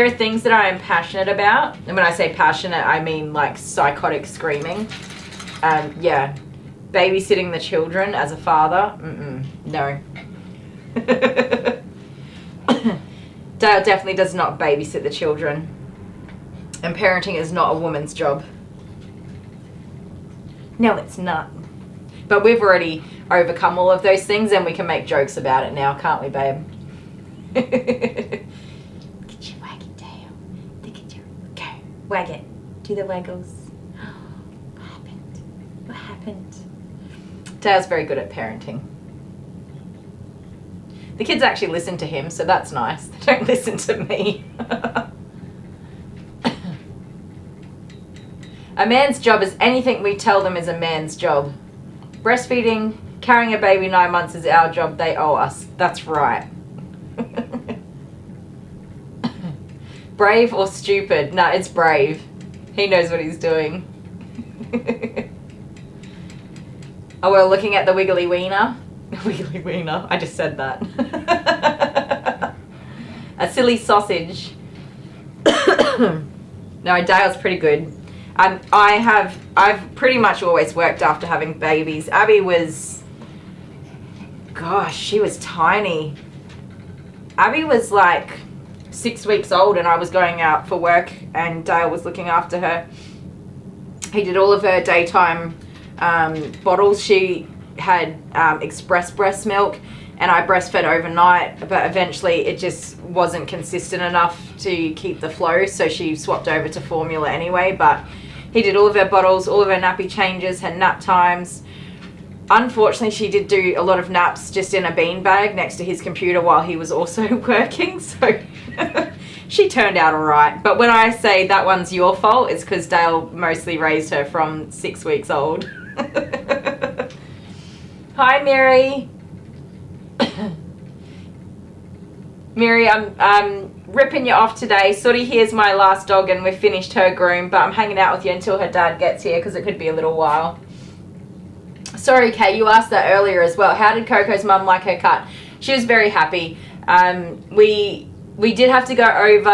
are things that I am passionate about. And when I say passionate, I mean like psychotic screaming. Yeah. Babysitting the children as a father, no. Dale definitely does not babysit the children. And parenting is not a woman's job. No, it's not. But we've already overcome all of those things and we can make jokes about it now, can't we, babe? Look at your waggy tail. Look at your... Go. Wag it. Do the waggles. What happened? What happened? Dale's very good at parenting. The kids actually listen to him, so that's nice. They don't listen to me. A man's job is anything we tell them is a man's job. Breastfeeding, carrying a baby 9 months is our job. They owe us. That's right. Brave or stupid? No, it's brave. He knows what he's doing. Oh, we're looking at the wiggly wiener. Wiggly wiener. I just said that. A silly sausage. No, Dale's pretty good. I've pretty much always worked after having babies. Abby was, gosh, she was tiny. Abby was like 6 weeks old and I was going out for work and Dale was looking after her. He did all of her daytime bottles. She had express breast milk and I breastfed overnight, but eventually it just wasn't consistent enough to keep the flow, so she swapped over to formula anyway. But he did all of her bottles, all of her nappy changes, her nap times. Unfortunately, she did do a lot of naps just in a beanbag next to his computer while he was also working, so she turned out all right. But when I say that one's your fault, it's because Dale mostly raised her from 6 weeks old. Hi, Mary. Mary, I'm ripping you off today. Sooty here's my last dog and we've finished her groom, but I'm hanging out with you until her dad gets here because it could be a little while. Sorry, Kay, you asked that earlier as well. How did Coco's mum like her cut? She was very happy. We did have to go over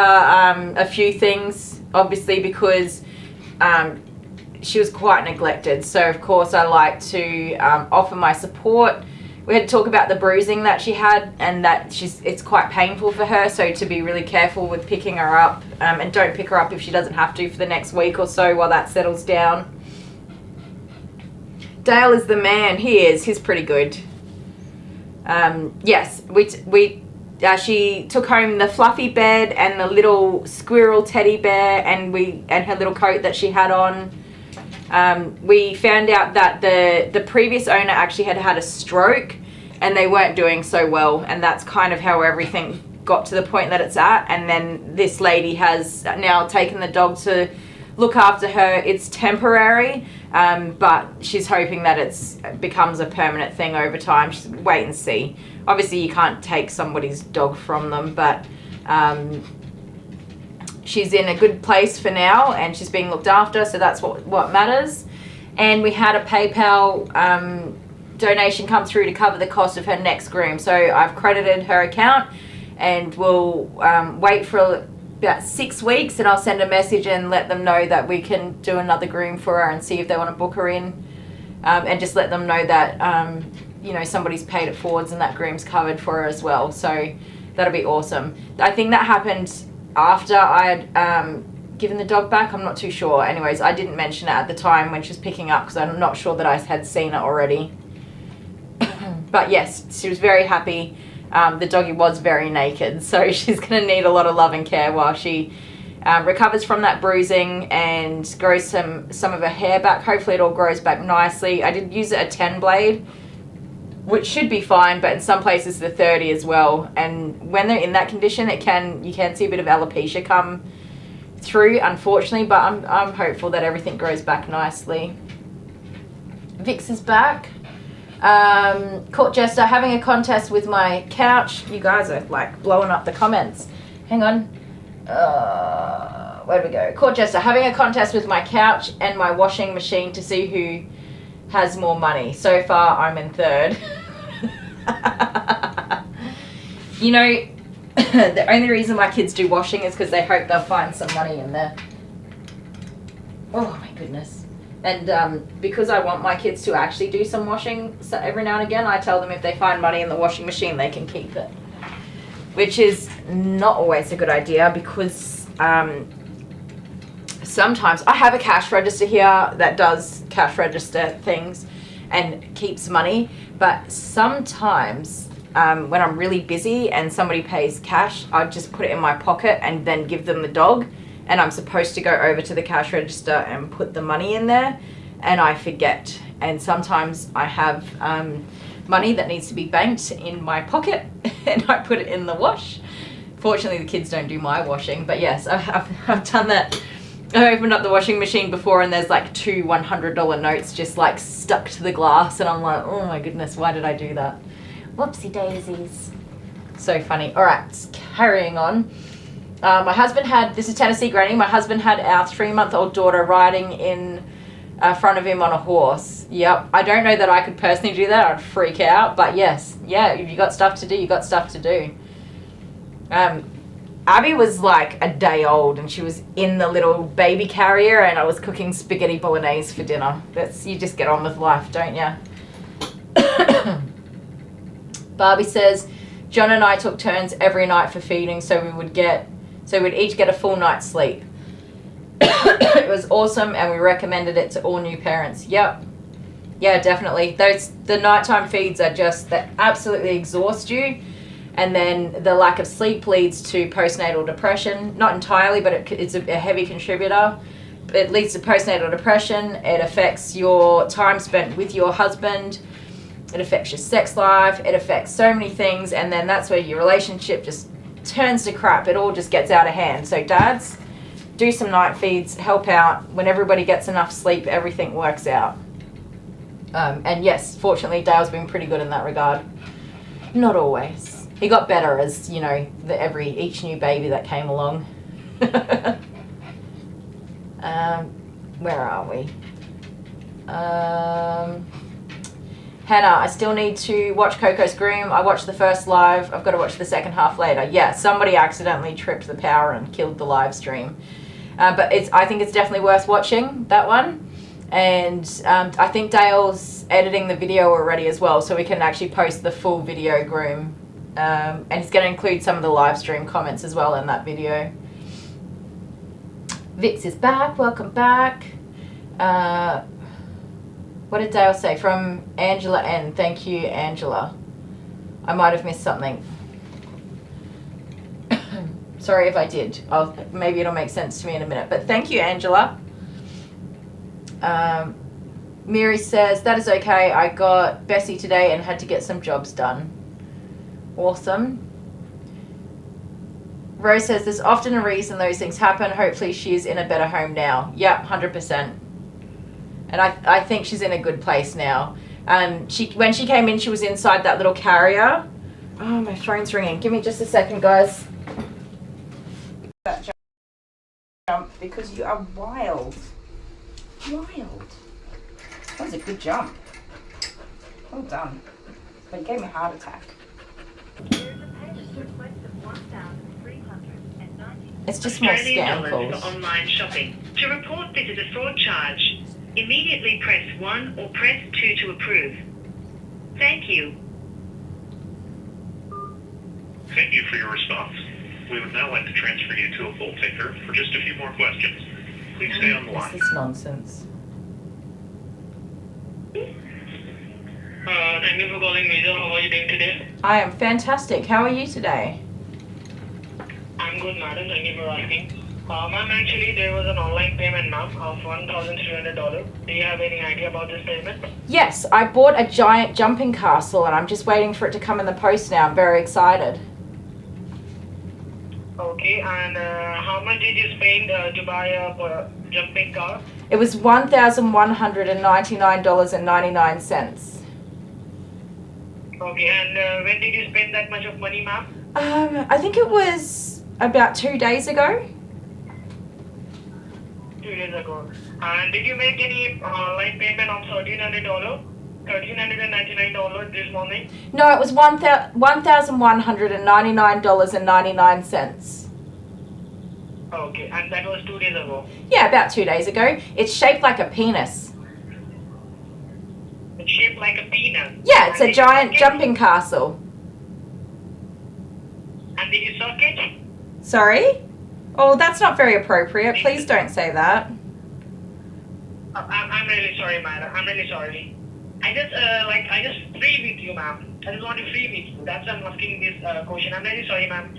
a few things, obviously, because she was quite neglected. So, of course, I like to offer my support. We had to talk about the bruising that she had and that it's quite painful for her, so to be really careful with picking her up, and don't pick her up if she doesn't have to for the next week or so while that settles down. Dale is the man. He is. He's pretty good. Yes, she took home the fluffy bed and the little squirrel teddy bear and her little coat that she had on. We found out that the previous owner actually had a stroke and they weren't doing so well, and that's kind of how everything got to the point that it's at. And then this lady has now taken the dog to look after her. It's temporary, but she's hoping that it becomes a permanent thing over time. She's wait and see. Obviously you can't take somebody's dog from them, but she's in a good place for now and she's being looked after, so that's what matters. And we had a PayPal donation come through to cover the cost of her next groom, so I've credited her account and we'll wait for about 6 weeks and I'll send a message and let them know that we can do another groom for her and see if they want to book her in, and just let them know that somebody's paid it forwards and that groom's covered for her as well. So that'll be awesome. I think that happened after I had given the dog back. I'm not too sure. Anyways, I didn't mention it at the time when she was picking up because I'm not sure that I had seen it already. But yes, she was very happy. The doggy was very naked, so she's going to need a lot of love and care while she recovers from that bruising and grows some of her hair back. Hopefully it all grows back nicely. I did use a 10 blade, which should be fine, but in some places the 30 as well. And when they're in that condition, you can see a bit of alopecia come through, unfortunately, but I'm hopeful that everything grows back nicely. Vix is back. Court Jester, having a contest with my couch. You guys are like blowing up the comments. Hang on. Where do we go? Court Jester, having a contest with my couch and my washing machine to see who has more money. So far, I'm in third. The only reason my kids do washing is because they hope they'll find some money in there. Oh my goodness. And because I want my kids to actually do some washing every now and again, I tell them if they find money in the washing machine, they can keep it. Which is not always a good idea because sometimes I have a cash register here that does cash register things and keeps money, but sometimes when I'm really busy and somebody pays cash, I just put it in my pocket and then give them the dog, and I'm supposed to go over to the cash register and put the money in there, and I forget. And sometimes I have money that needs to be banked in my pocket and I put it in the wash. Fortunately the kids don't do my washing, but yes, I've done that. I opened up the washing machine before and there's like 2 $100 notes just like stuck to the glass, and I'm like, oh my goodness, why did I do that? Whoopsie daisies. So funny. All right, carrying on. My husband this is Tennessee Granny, my husband had our 3-month-old daughter riding in front of him on a horse. Yep, I don't know that I could personally do that. I'd freak out, but yes, yeah, if you got stuff to do, you got stuff to do. Abby was like a day old and she was in the little baby carrier and I was cooking spaghetti bolognese for dinner. You just get on with life, don't you? Barbie says, John and I took turns every night for feeding, so we'd each get a full night's sleep. It was awesome, and we recommended it to all new parents. Yep. Yeah, definitely. The nighttime feeds are just that absolutely exhaust you, and then the lack of sleep leads to postnatal depression. Not entirely, but it's a heavy contributor. It leads to postnatal depression. It affects your time spent with your husband. It affects your sex life. It affects so many things, and then that's where your relationship just turns to crap. It all just gets out of hand. So dads, do some night feeds, help out. When everybody gets enough sleep, everything works out. And yes, fortunately, Dale's been pretty good in that regard. Not always. He got better as, you know, each new baby that came along. Where are we? Hannah, I still need to watch Coco's Groom. I watched the first live. I've got to watch the second half later. Yeah, somebody accidentally tripped the power and killed the live stream. But I think it's definitely worth watching, that one. And I think Dale's editing the video already as well, so we can actually post the full video Groom. And he's going to include some of the live stream comments as well in that video. Vix is back. Welcome back. What did Dale say? From Angela N. Thank you, Angela. I might have missed something. Sorry if I did. Maybe it'll make sense to me in a minute. But thank you, Angela. Miri says, that is okay. I got Bessie today and had to get some jobs done. Awesome. Rose says, there's often a reason those things happen. Hopefully she's in a better home now. Yep, 100%. And I think she's in a good place now. When she came in, she was inside that little carrier. Oh, my phone's ringing. Give me just a second, guys. That jump, because you are wild. Wild. That was a good jump. Well done. But it gave me a heart attack. It's just more scam calls. For online shopping. To report this as a fraud charge, immediately press 1 or press 2 to approve. Thank you. Thank you for your response. We would now like to transfer you to a full taker for just a few more questions. Please stay on the line. This is nonsense. Thank you for calling Visa. How are you doing today? I am fantastic. How are you today? I'm good, madam. Thank you for asking. Ma'am, actually, there was an online payment, ma'am, of $1,300. Do you have any idea about this payment? Yes, I bought a giant jumping castle and I'm just waiting for it to come in the post now. I'm very excited. Okay, and how much did you spend to buy a jumping car? It was $1,199.99. Okay, and when did you spend that much of money, ma'am? I think it was about 2 days ago. 2 days ago. And did you make any online payment of $1,300? $1,399 this morning? No, it was $1,199.99. Okay, and that was 2 days ago? Yeah, about 2 days ago. It's shaped like a penis. It's shaped like a penis? Yeah, it's a giant jumping castle. And did you suck it? Sorry? Oh, that's not very appropriate. Please don't say that. I'm really sorry, madam. I'm really sorry. I just free with you, ma'am. I just want to free with you. That's why I'm asking this question. I'm really sorry, ma'am.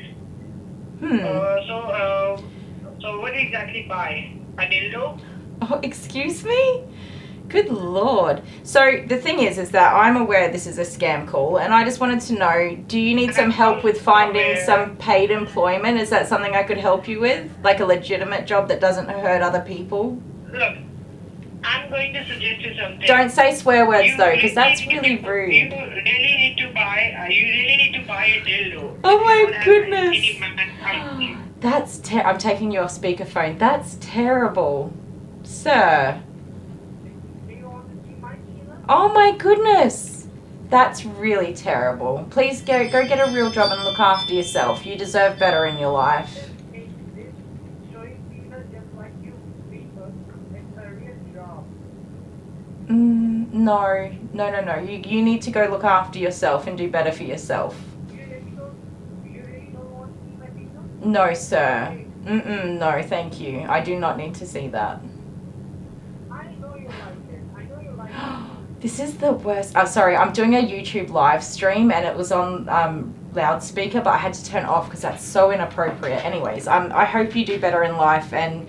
So what do you exactly buy? A dildo? Oh, excuse me? Good Lord. So the thing is that I'm aware this is a scam call and I just wanted to know, do you need some help with finding some paid employment? Is that something I could help you with? Like a legitimate job that doesn't hurt other people? Look, I'm going to suggest you something. Don't say swear words though, because that's really rude. You really need to buy a dildo. Oh my goodness. Any man asks you. That's I'm taking you off speakerphone. That's terrible. Sir. Oh my goodness. That's really terrible. Please go get a real job and look after yourself. You deserve better in your life. No. You need to go look after yourself and do better for yourself. No, sir. No, thank you. I do not need to see that. I know you like it. I know you like it. This is the worst. Oh, sorry, I'm doing a YouTube live stream and it was on loudspeaker, but I had to turn it off because that's so inappropriate. Anyways, I hope you do better in life and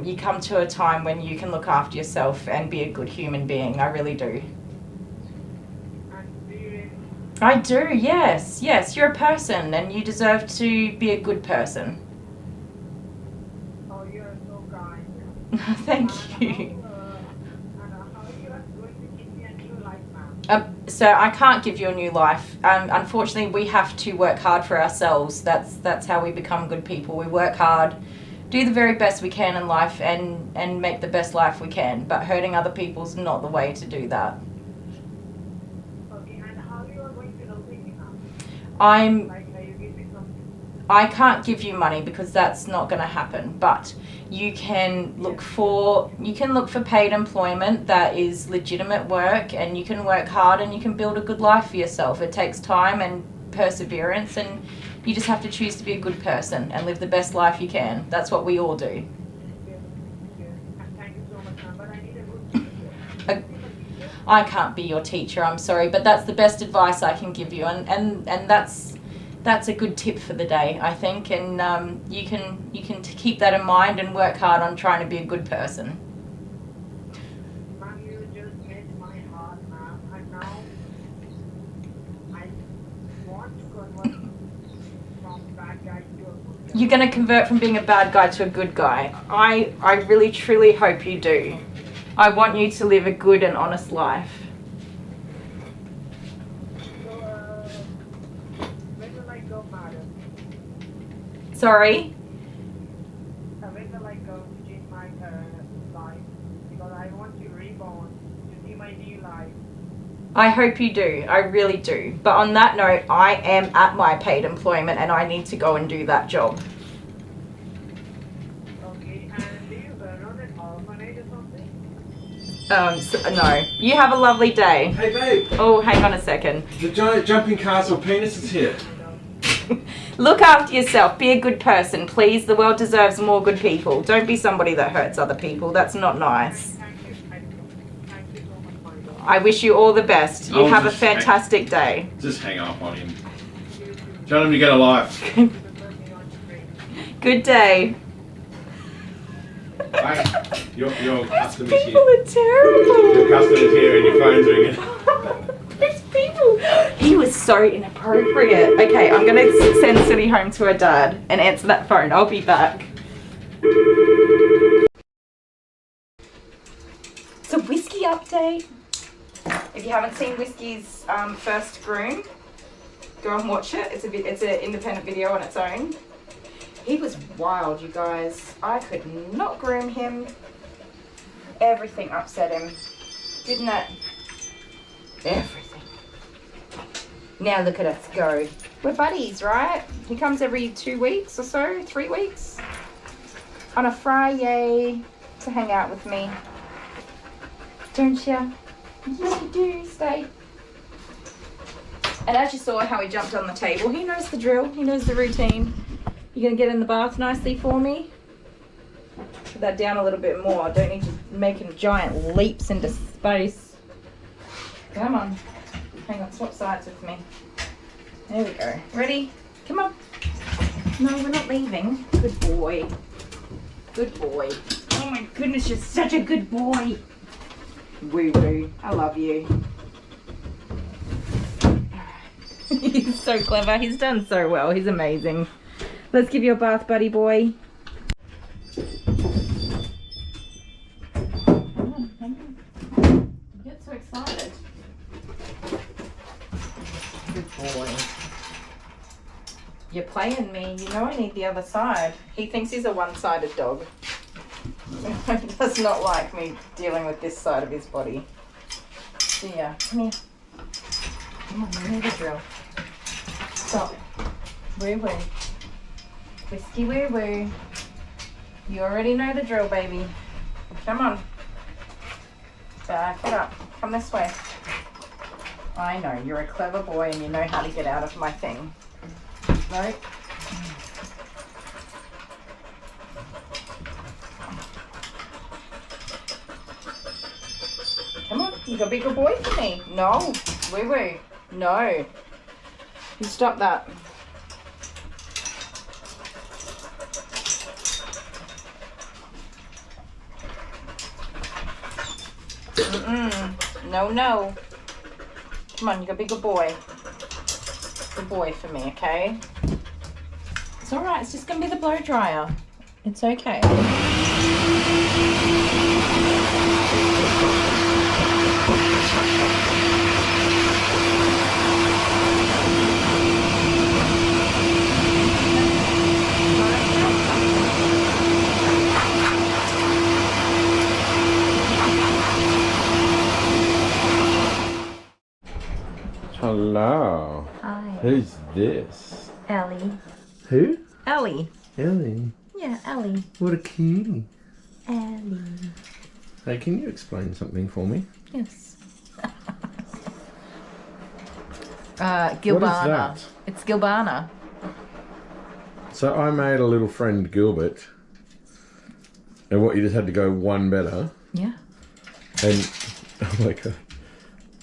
you come to a time when you can look after yourself and be a good human being. I really do. And do you really? I do, yes. Yes, you're a person and you deserve to be a good person. Oh, you're so kind. Thank you. And how you are going to give me a new life, ma'am? So I can't give you a new life. Unfortunately, we have to work hard for ourselves. That's how we become good people. We work hard, do the very best we can in life, and make the best life we can. But hurting other people's not the way to do that. Okay, and how you are going to help me now? Like, you give me something? I can't give you money because that's not going to happen. But you can look for paid employment that is legitimate work, and you can work hard and you can build a good life for yourself. It takes time and perseverance, and you just have to choose to be a good person and live the best life you can. That's what we all do. Yes. Thank you so much, ma'am. But I need a good teacher. I can't be your teacher, I'm sorry, but that's the best advice I can give you, and that's a good tip for the day, I think, and you can keep that in mind and work hard on trying to be a good person. Ma'am, you just made my heart, ma'am. And now I want to convert from bad guy to a good guy. You're going to convert from being a bad guy to a good guy. I really truly hope you do. I want you to live a good and honest life. So, when will I go, madam? Sorry? When will I go to change my life? Because I want to reborn, to see my new life. I hope you do. I really do. But on that note, I am at my paid employment and I need to go and do that job. Okay, and do you run an orphanage or something? No. You have a lovely day. Hey babe, Oh, hang on a second. the giant jumping castle penis is here. Look after yourself. Be a good person, please. The world deserves more good people. Don't be somebody that hurts other people. That's not nice. Thank you so much, my God. I wish you all the best. You I'll have a just hang- fantastic day. Just hang up on him. Tell him to get a life. Good day. Hey, your customer's People here. are terrible. Your customer's here and your phone's ringing. These people. He was so inappropriate. Okay, I'm going to send Cindy home to her dad and answer that phone. I'll be back. It's a whiskey update. If you haven't seen Whiskey's first groom, go and watch it. It's an independent video on its own. He was wild, you guys. I could not groom him. Everything upset him. Didn't it? Everything. Now look at us go. We're buddies, right? He comes every 2 weeks or so, 3 weeks. On a Friday to hang out with me. Don't you? Yes, you do. Stay. And as you saw how he jumped on the table, he knows the drill. He knows the routine. You gonna get in the bath nicely for me? Put that down a little bit more. I don't need to make giant leaps into space. Come on. Hang on, swap sides with me. There we go. Ready? Come on. No, we're not leaving. Good boy. Good boy. Oh my goodness, you're such a good boy. Woo woo. I love you. He's so clever. He's done so well. He's amazing. Let's give you a bath, buddy boy. You get so excited. Good boy. You're playing me. You know I need the other side. He thinks he's a one-sided dog. He does not like me dealing with this side of his body. So yeah, come here. Come on, you need a drill. Stop. Woo woo. Whiskey woo woo. You already know the drill, baby. Come on. Back it up. Come this way. I know, you're a clever boy and you know how to get out of my thing. No? You gotta be a good boy for me. No, woo-woo. No. You stop that. No, no. Come on, you gotta be a good boy. Good boy for me, okay? It's alright, it's just gonna be the blow dryer. It's okay. Hello. Hi. Who's this? Ellie. Who? Ellie. Ellie. Yeah, Ellie. What a cutie. Ellie. Hey, can you explain something for me? Yes. Gilbana. What is that? It's Gilbana. So I made a little friend Gilbert. And what, you just had to go one better? Yeah. And, oh my god.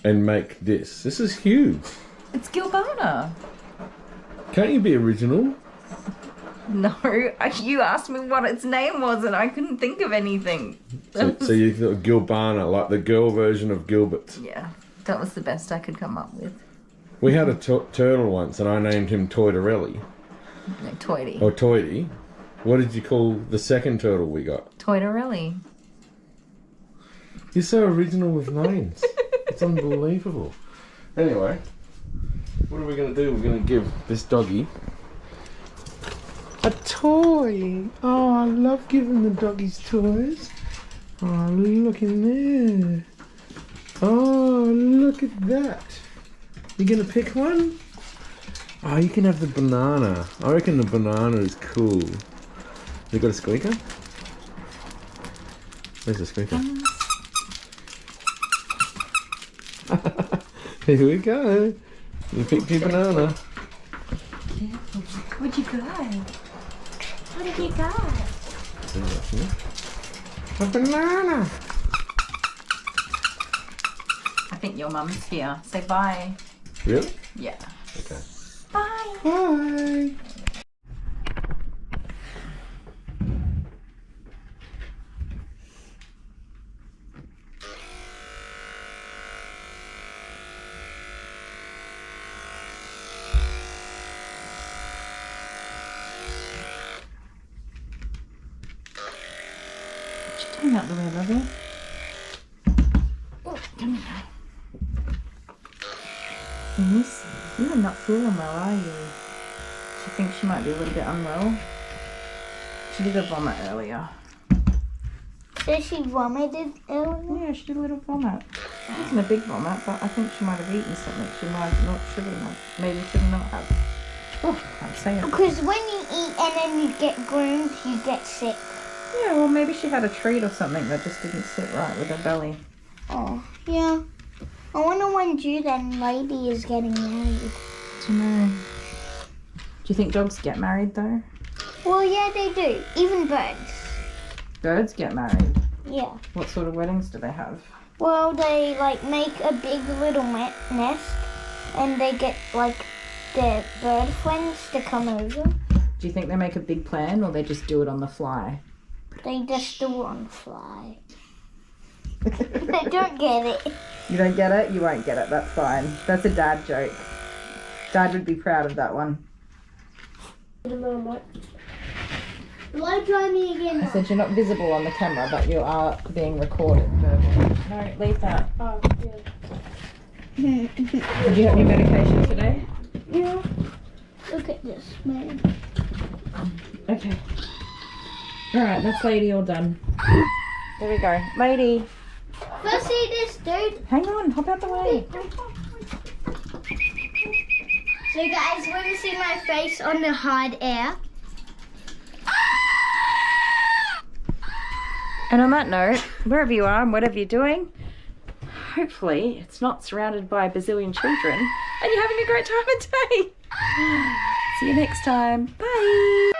And make this. This is huge. It's Gilbana. Can't you be original? No, you asked me what its name was and I couldn't think of anything. So you thought Gilbana, like the girl version of Gilbert. Yeah, that was the best I could come up with. We had a turtle once and I named him Toidarelli. No, Toity. Or Toity. What did you call the second turtle we got? Toidarelli. You're so original with names. It's unbelievable. Anyway, what are we going to do? We're going to give this doggy a toy. Oh, I love giving the doggies toys. Oh, look in there. Oh, look at that. You going to pick one? Oh, you can have the banana. I reckon the banana is cool. You got a squeaker? Where's the squeaker? Here we go. You picked your banana. What'd you got? What did you got? A banana. I think your mum's here. Say bye. Really? Yeah. Okay. Bye. Bye. Turn out the way, lovey. Oh, come here. Miss, you are not feeling well, are you? She thinks she might be a little bit unwell. She did a vomit earlier. So she vomited earlier? Yeah, she did a little vomit. It wasn't a big vomit, but I think she might have eaten something she might not, should have, maybe should not have. Oh, I can't say it. Because when you eat and then you get groomed, you get sick. Yeah, well, maybe she had a treat or something that just didn't sit right with her belly. Oh, yeah. I wonder when Jude and Lady is getting married. I don't know. Do you think dogs get married though? Well, yeah, they do. Even birds. Birds get married. Yeah. What sort of weddings do they have? Well, they like make a big little nest, and they get like their bird friends to come over. Do you think they make a big plan or they just do it on the fly? They just do it on the fly. I don't get it. You don't get it? You won't get it. That's fine. That's a dad joke. Dad would be proud of that one. Blow dry me again. I said you're not visible on the camera, but you are being recorded verbally. No, leave that. Oh, yeah. Did you have your medication today? Yeah. Look at this, man. Okay. Alright, that's Lady all done. There we go. Lady. First see this, dude. Hang on, hop out the way. So guys, want to see my face on the hard air? And on that note, wherever you are and whatever you're doing, hopefully it's not surrounded by a bazillion children and you're having a great time of day. See you next time. Bye.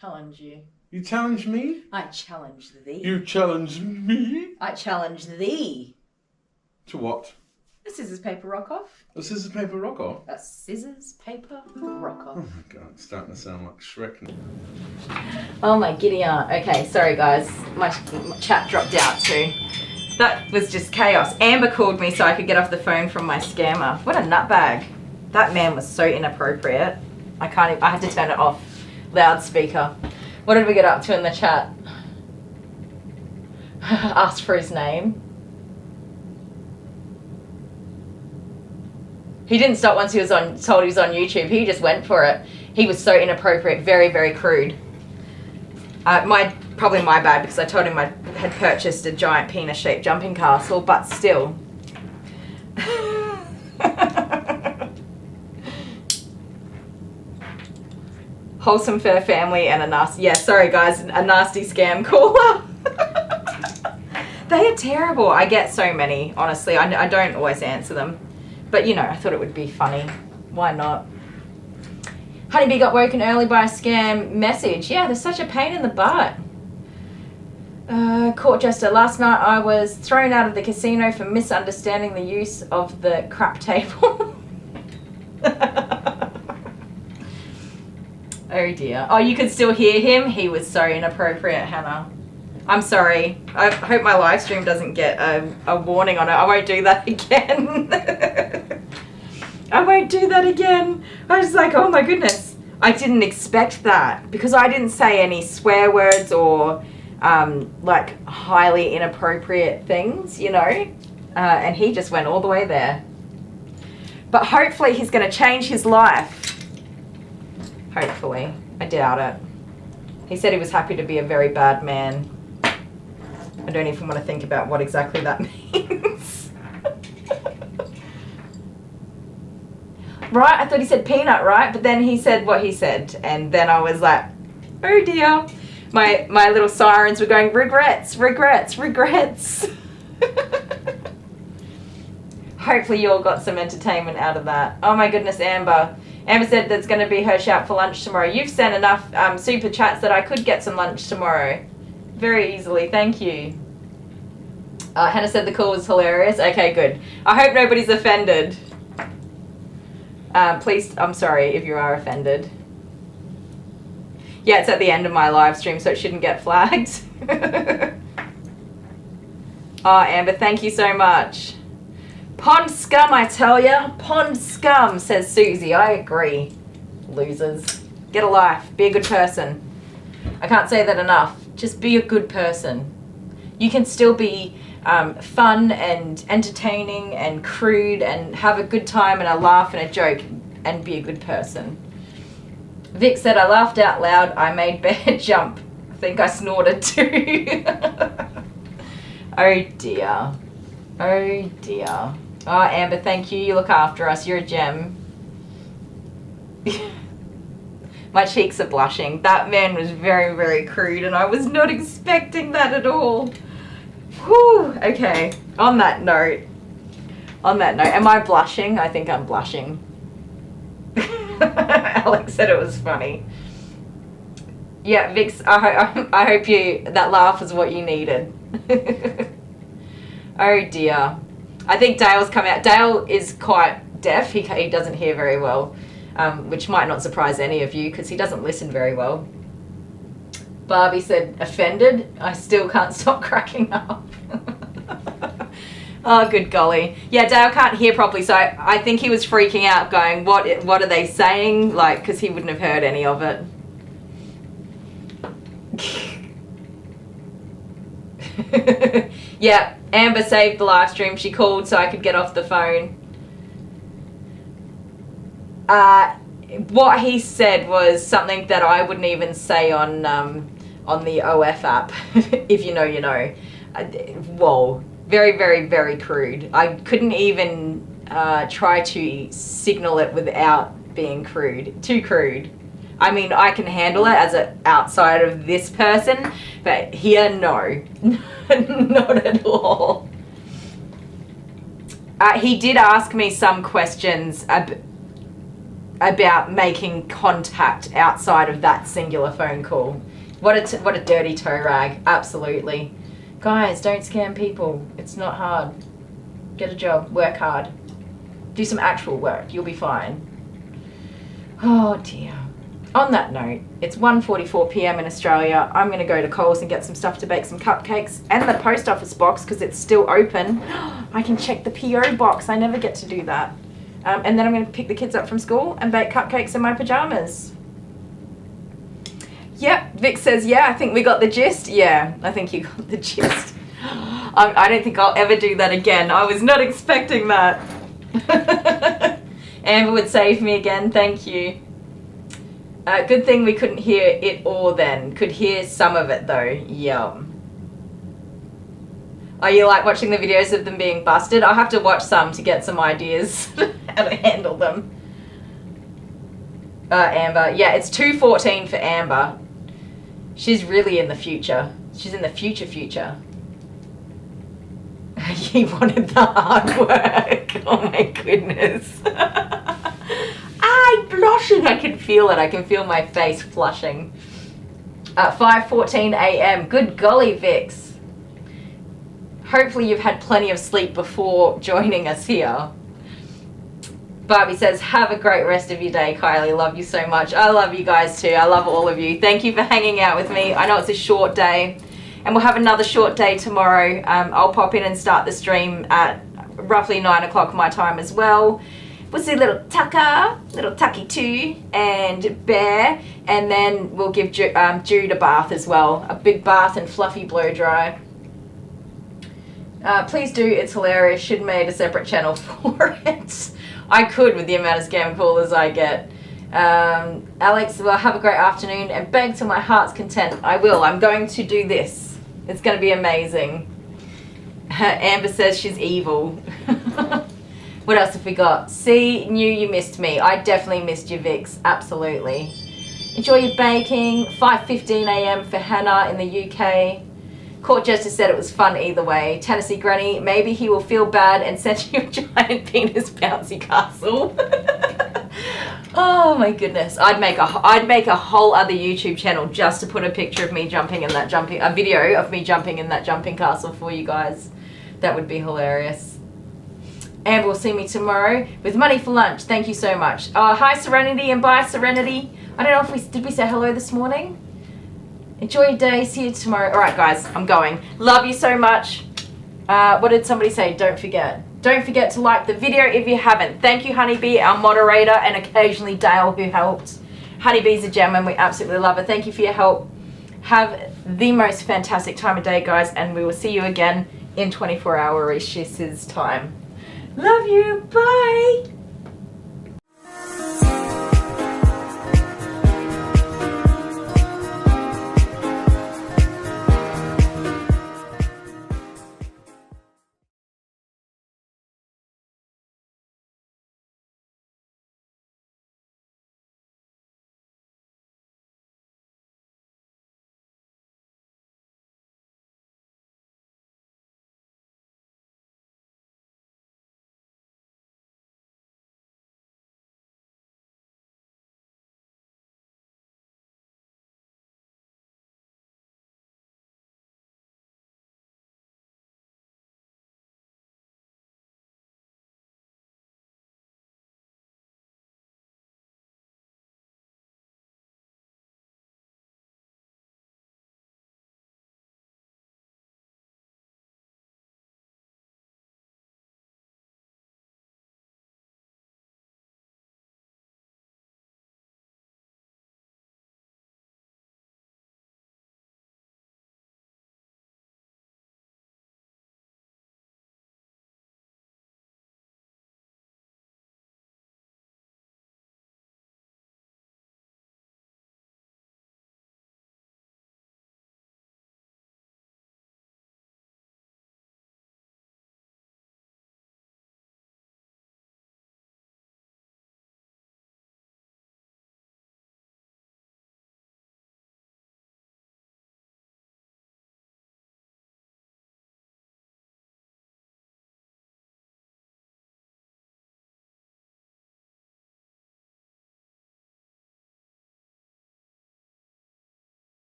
challenge you. You challenge me? I challenge thee. You challenge me? I challenge thee. To what? A scissors, paper, rock off. A scissors, paper, rock off? A scissors, paper, rock off. Oh my god, it's starting to sound like Shrek. Oh my giddy aunt. Okay, sorry guys. My chat dropped out too. That was just chaos. Amber called me so I could get off the phone from my scammer. What a nutbag. That man was so inappropriate. I had to turn it off. Loudspeaker. What did we get up to in the chat? Asked for his name. He didn't stop once he was told he was on YouTube. He just went for it. He was so inappropriate. Very, very crude. Probably my bad because I told him I had purchased a giant penis-shaped jumping castle, but still. Wholesome fur family and a nasty, yeah, sorry guys, a nasty scam caller. They are terrible. I get so many, honestly. I don't always answer them. But, you know, I thought it would be funny. Why not? Honeybee got woken early by a scam message. Yeah, they're such a pain in the butt. Court Jester, last night I was thrown out of the casino for misunderstanding the use of the crap table. Oh dear. Oh, you could still hear him? He was so inappropriate, Hannah. I'm sorry. I hope my live stream doesn't get a warning on it. I won't do that again. I won't do that again. I was like, oh my goodness. I didn't expect that because I didn't say any swear words or like highly inappropriate things, you know. And he just went all the way there. But hopefully he's going to change his life. Hopefully. I doubt it. He said he was happy to be a very bad man. I don't even want to think about what exactly that means. Right? I thought he said peanut, right? But then he said what he said. And then I was like, oh dear. My little sirens were going, regrets, regrets, regrets. Hopefully you all got some entertainment out of that. Oh my goodness, Amber. Amber said that's going to be her shout for lunch tomorrow. You've sent enough super chats that I could get some lunch tomorrow. Very easily, thank you. Hannah said the call was hilarious. Okay, good. I hope nobody's offended. Please, I'm sorry if you are offended. Yeah, it's at the end of my live stream, so it shouldn't get flagged. Oh, Amber, thank you so much. Pond scum, I tell ya. Pond scum, says Susie. I agree. Losers. Get a life. Be a good person. I can't say that enough. Just be a good person. You can still be fun and entertaining and crude and have a good time and a laugh and a joke and be a good person. Vic said, I laughed out loud. I made Bear jump. I think I snorted too. Oh dear. Oh dear. Oh, Amber, thank you. You look after us. You're a gem. My cheeks are blushing. That man was very, very crude and I was not expecting that at all. Whew. Okay. On that note. Am I blushing? I think I'm blushing. Alex said it was funny. Yeah, Vix, I hope that laugh was what you needed. Oh dear. I think Dale's come out. Dale is quite deaf. He doesn't hear very well, which might not surprise any of you because he doesn't listen very well. Barbie said, offended? I still can't stop cracking up. Oh, good golly. Yeah, Dale can't hear properly, so I think he was freaking out going, what are they saying? Like, because he wouldn't have heard any of it. Yeah, Amber saved the live stream. She called so I could get off the phone. What he said was something that I wouldn't even say on the OF app. If you know, you know. Whoa. Very, very, very crude. I couldn't even try to signal it without being crude. Too crude. I mean, I can handle it as an outside of this person, but here, no. Not at all. He did ask me some questions. about making contact outside of that singular phone call. What a dirty toe rag. Absolutely. Guys, don't scam people. It's not hard. Get a job. Work hard. Do some actual work. You'll be fine. Oh dear. On that note, it's 1:44 p.m. in Australia. I'm going to go to Coles and get some stuff to bake some cupcakes and the post office box because it's still open. I can check the PO box. I never get to do that. And then I'm going to pick the kids up from school and bake cupcakes in my pajamas. Yep, Vic says, yeah, I think we got the gist. Yeah, I think you got the gist. I don't think I'll ever do that again. I was not expecting that. Amber would save me again. Thank you. Good thing we couldn't hear it all then. Could hear some of it though. Yum. Oh, you like watching the videos of them being busted? I'll have to watch some to get some ideas how to handle them. Amber. Yeah, it's 2:14 for Amber. She's really in the future. She's in the future. He wanted the hard work. Oh my goodness. I'm blushing. I can feel it. I can feel my face flushing. 5:14 a.m. Good golly, Vix. Hopefully you've had plenty of sleep before joining us here. Barbie says, have a great rest of your day, Kylie. Love you so much. I love you guys too. I love all of you. Thank you for hanging out with me. I know it's a short day. And we'll have another short day tomorrow. I'll pop in and start the stream at roughly 9 o'clock my time as well. We'll see little Tucker, little Tucky 2, and Bear. And then we'll give Jude a bath as well. A big bath and fluffy blow dry. Please do. It's hilarious. Should have made a separate channel for it. I could with the amount of scam callers I get. Alex, well, have a great afternoon and beg till my heart's content. I will. I'm going to do this. It's going to be amazing. Amber says she's evil. What else have we got? See, knew you missed me. I definitely missed you, Vix. Absolutely. Enjoy your baking. 5:15 a.m. for Hannah in the UK. Court Jester said it was fun either way. Tennessee Granny, maybe he will feel bad and send you a giant penis bouncy castle. Oh my goodness. I'd make a whole other YouTube channel just to put a picture of me jumping in that a video of me jumping in that jumping castle for you guys. That would be hilarious. And we'll see me tomorrow with money for lunch. Thank you so much. Hi Serenity and bye Serenity. I don't know if did we say hello this morning? Enjoy your day. See you tomorrow. All right, guys, I'm going. Love you so much. What did somebody say? Don't forget. Don't forget to like the video if you haven't. Thank you, Honeybee, our moderator, and occasionally Dale, who helped. Honeybee's a gem, and we absolutely love her. Thank you for your help. Have the most fantastic time of day, guys, and we will see you again in 24-hour time. Love you. Bye.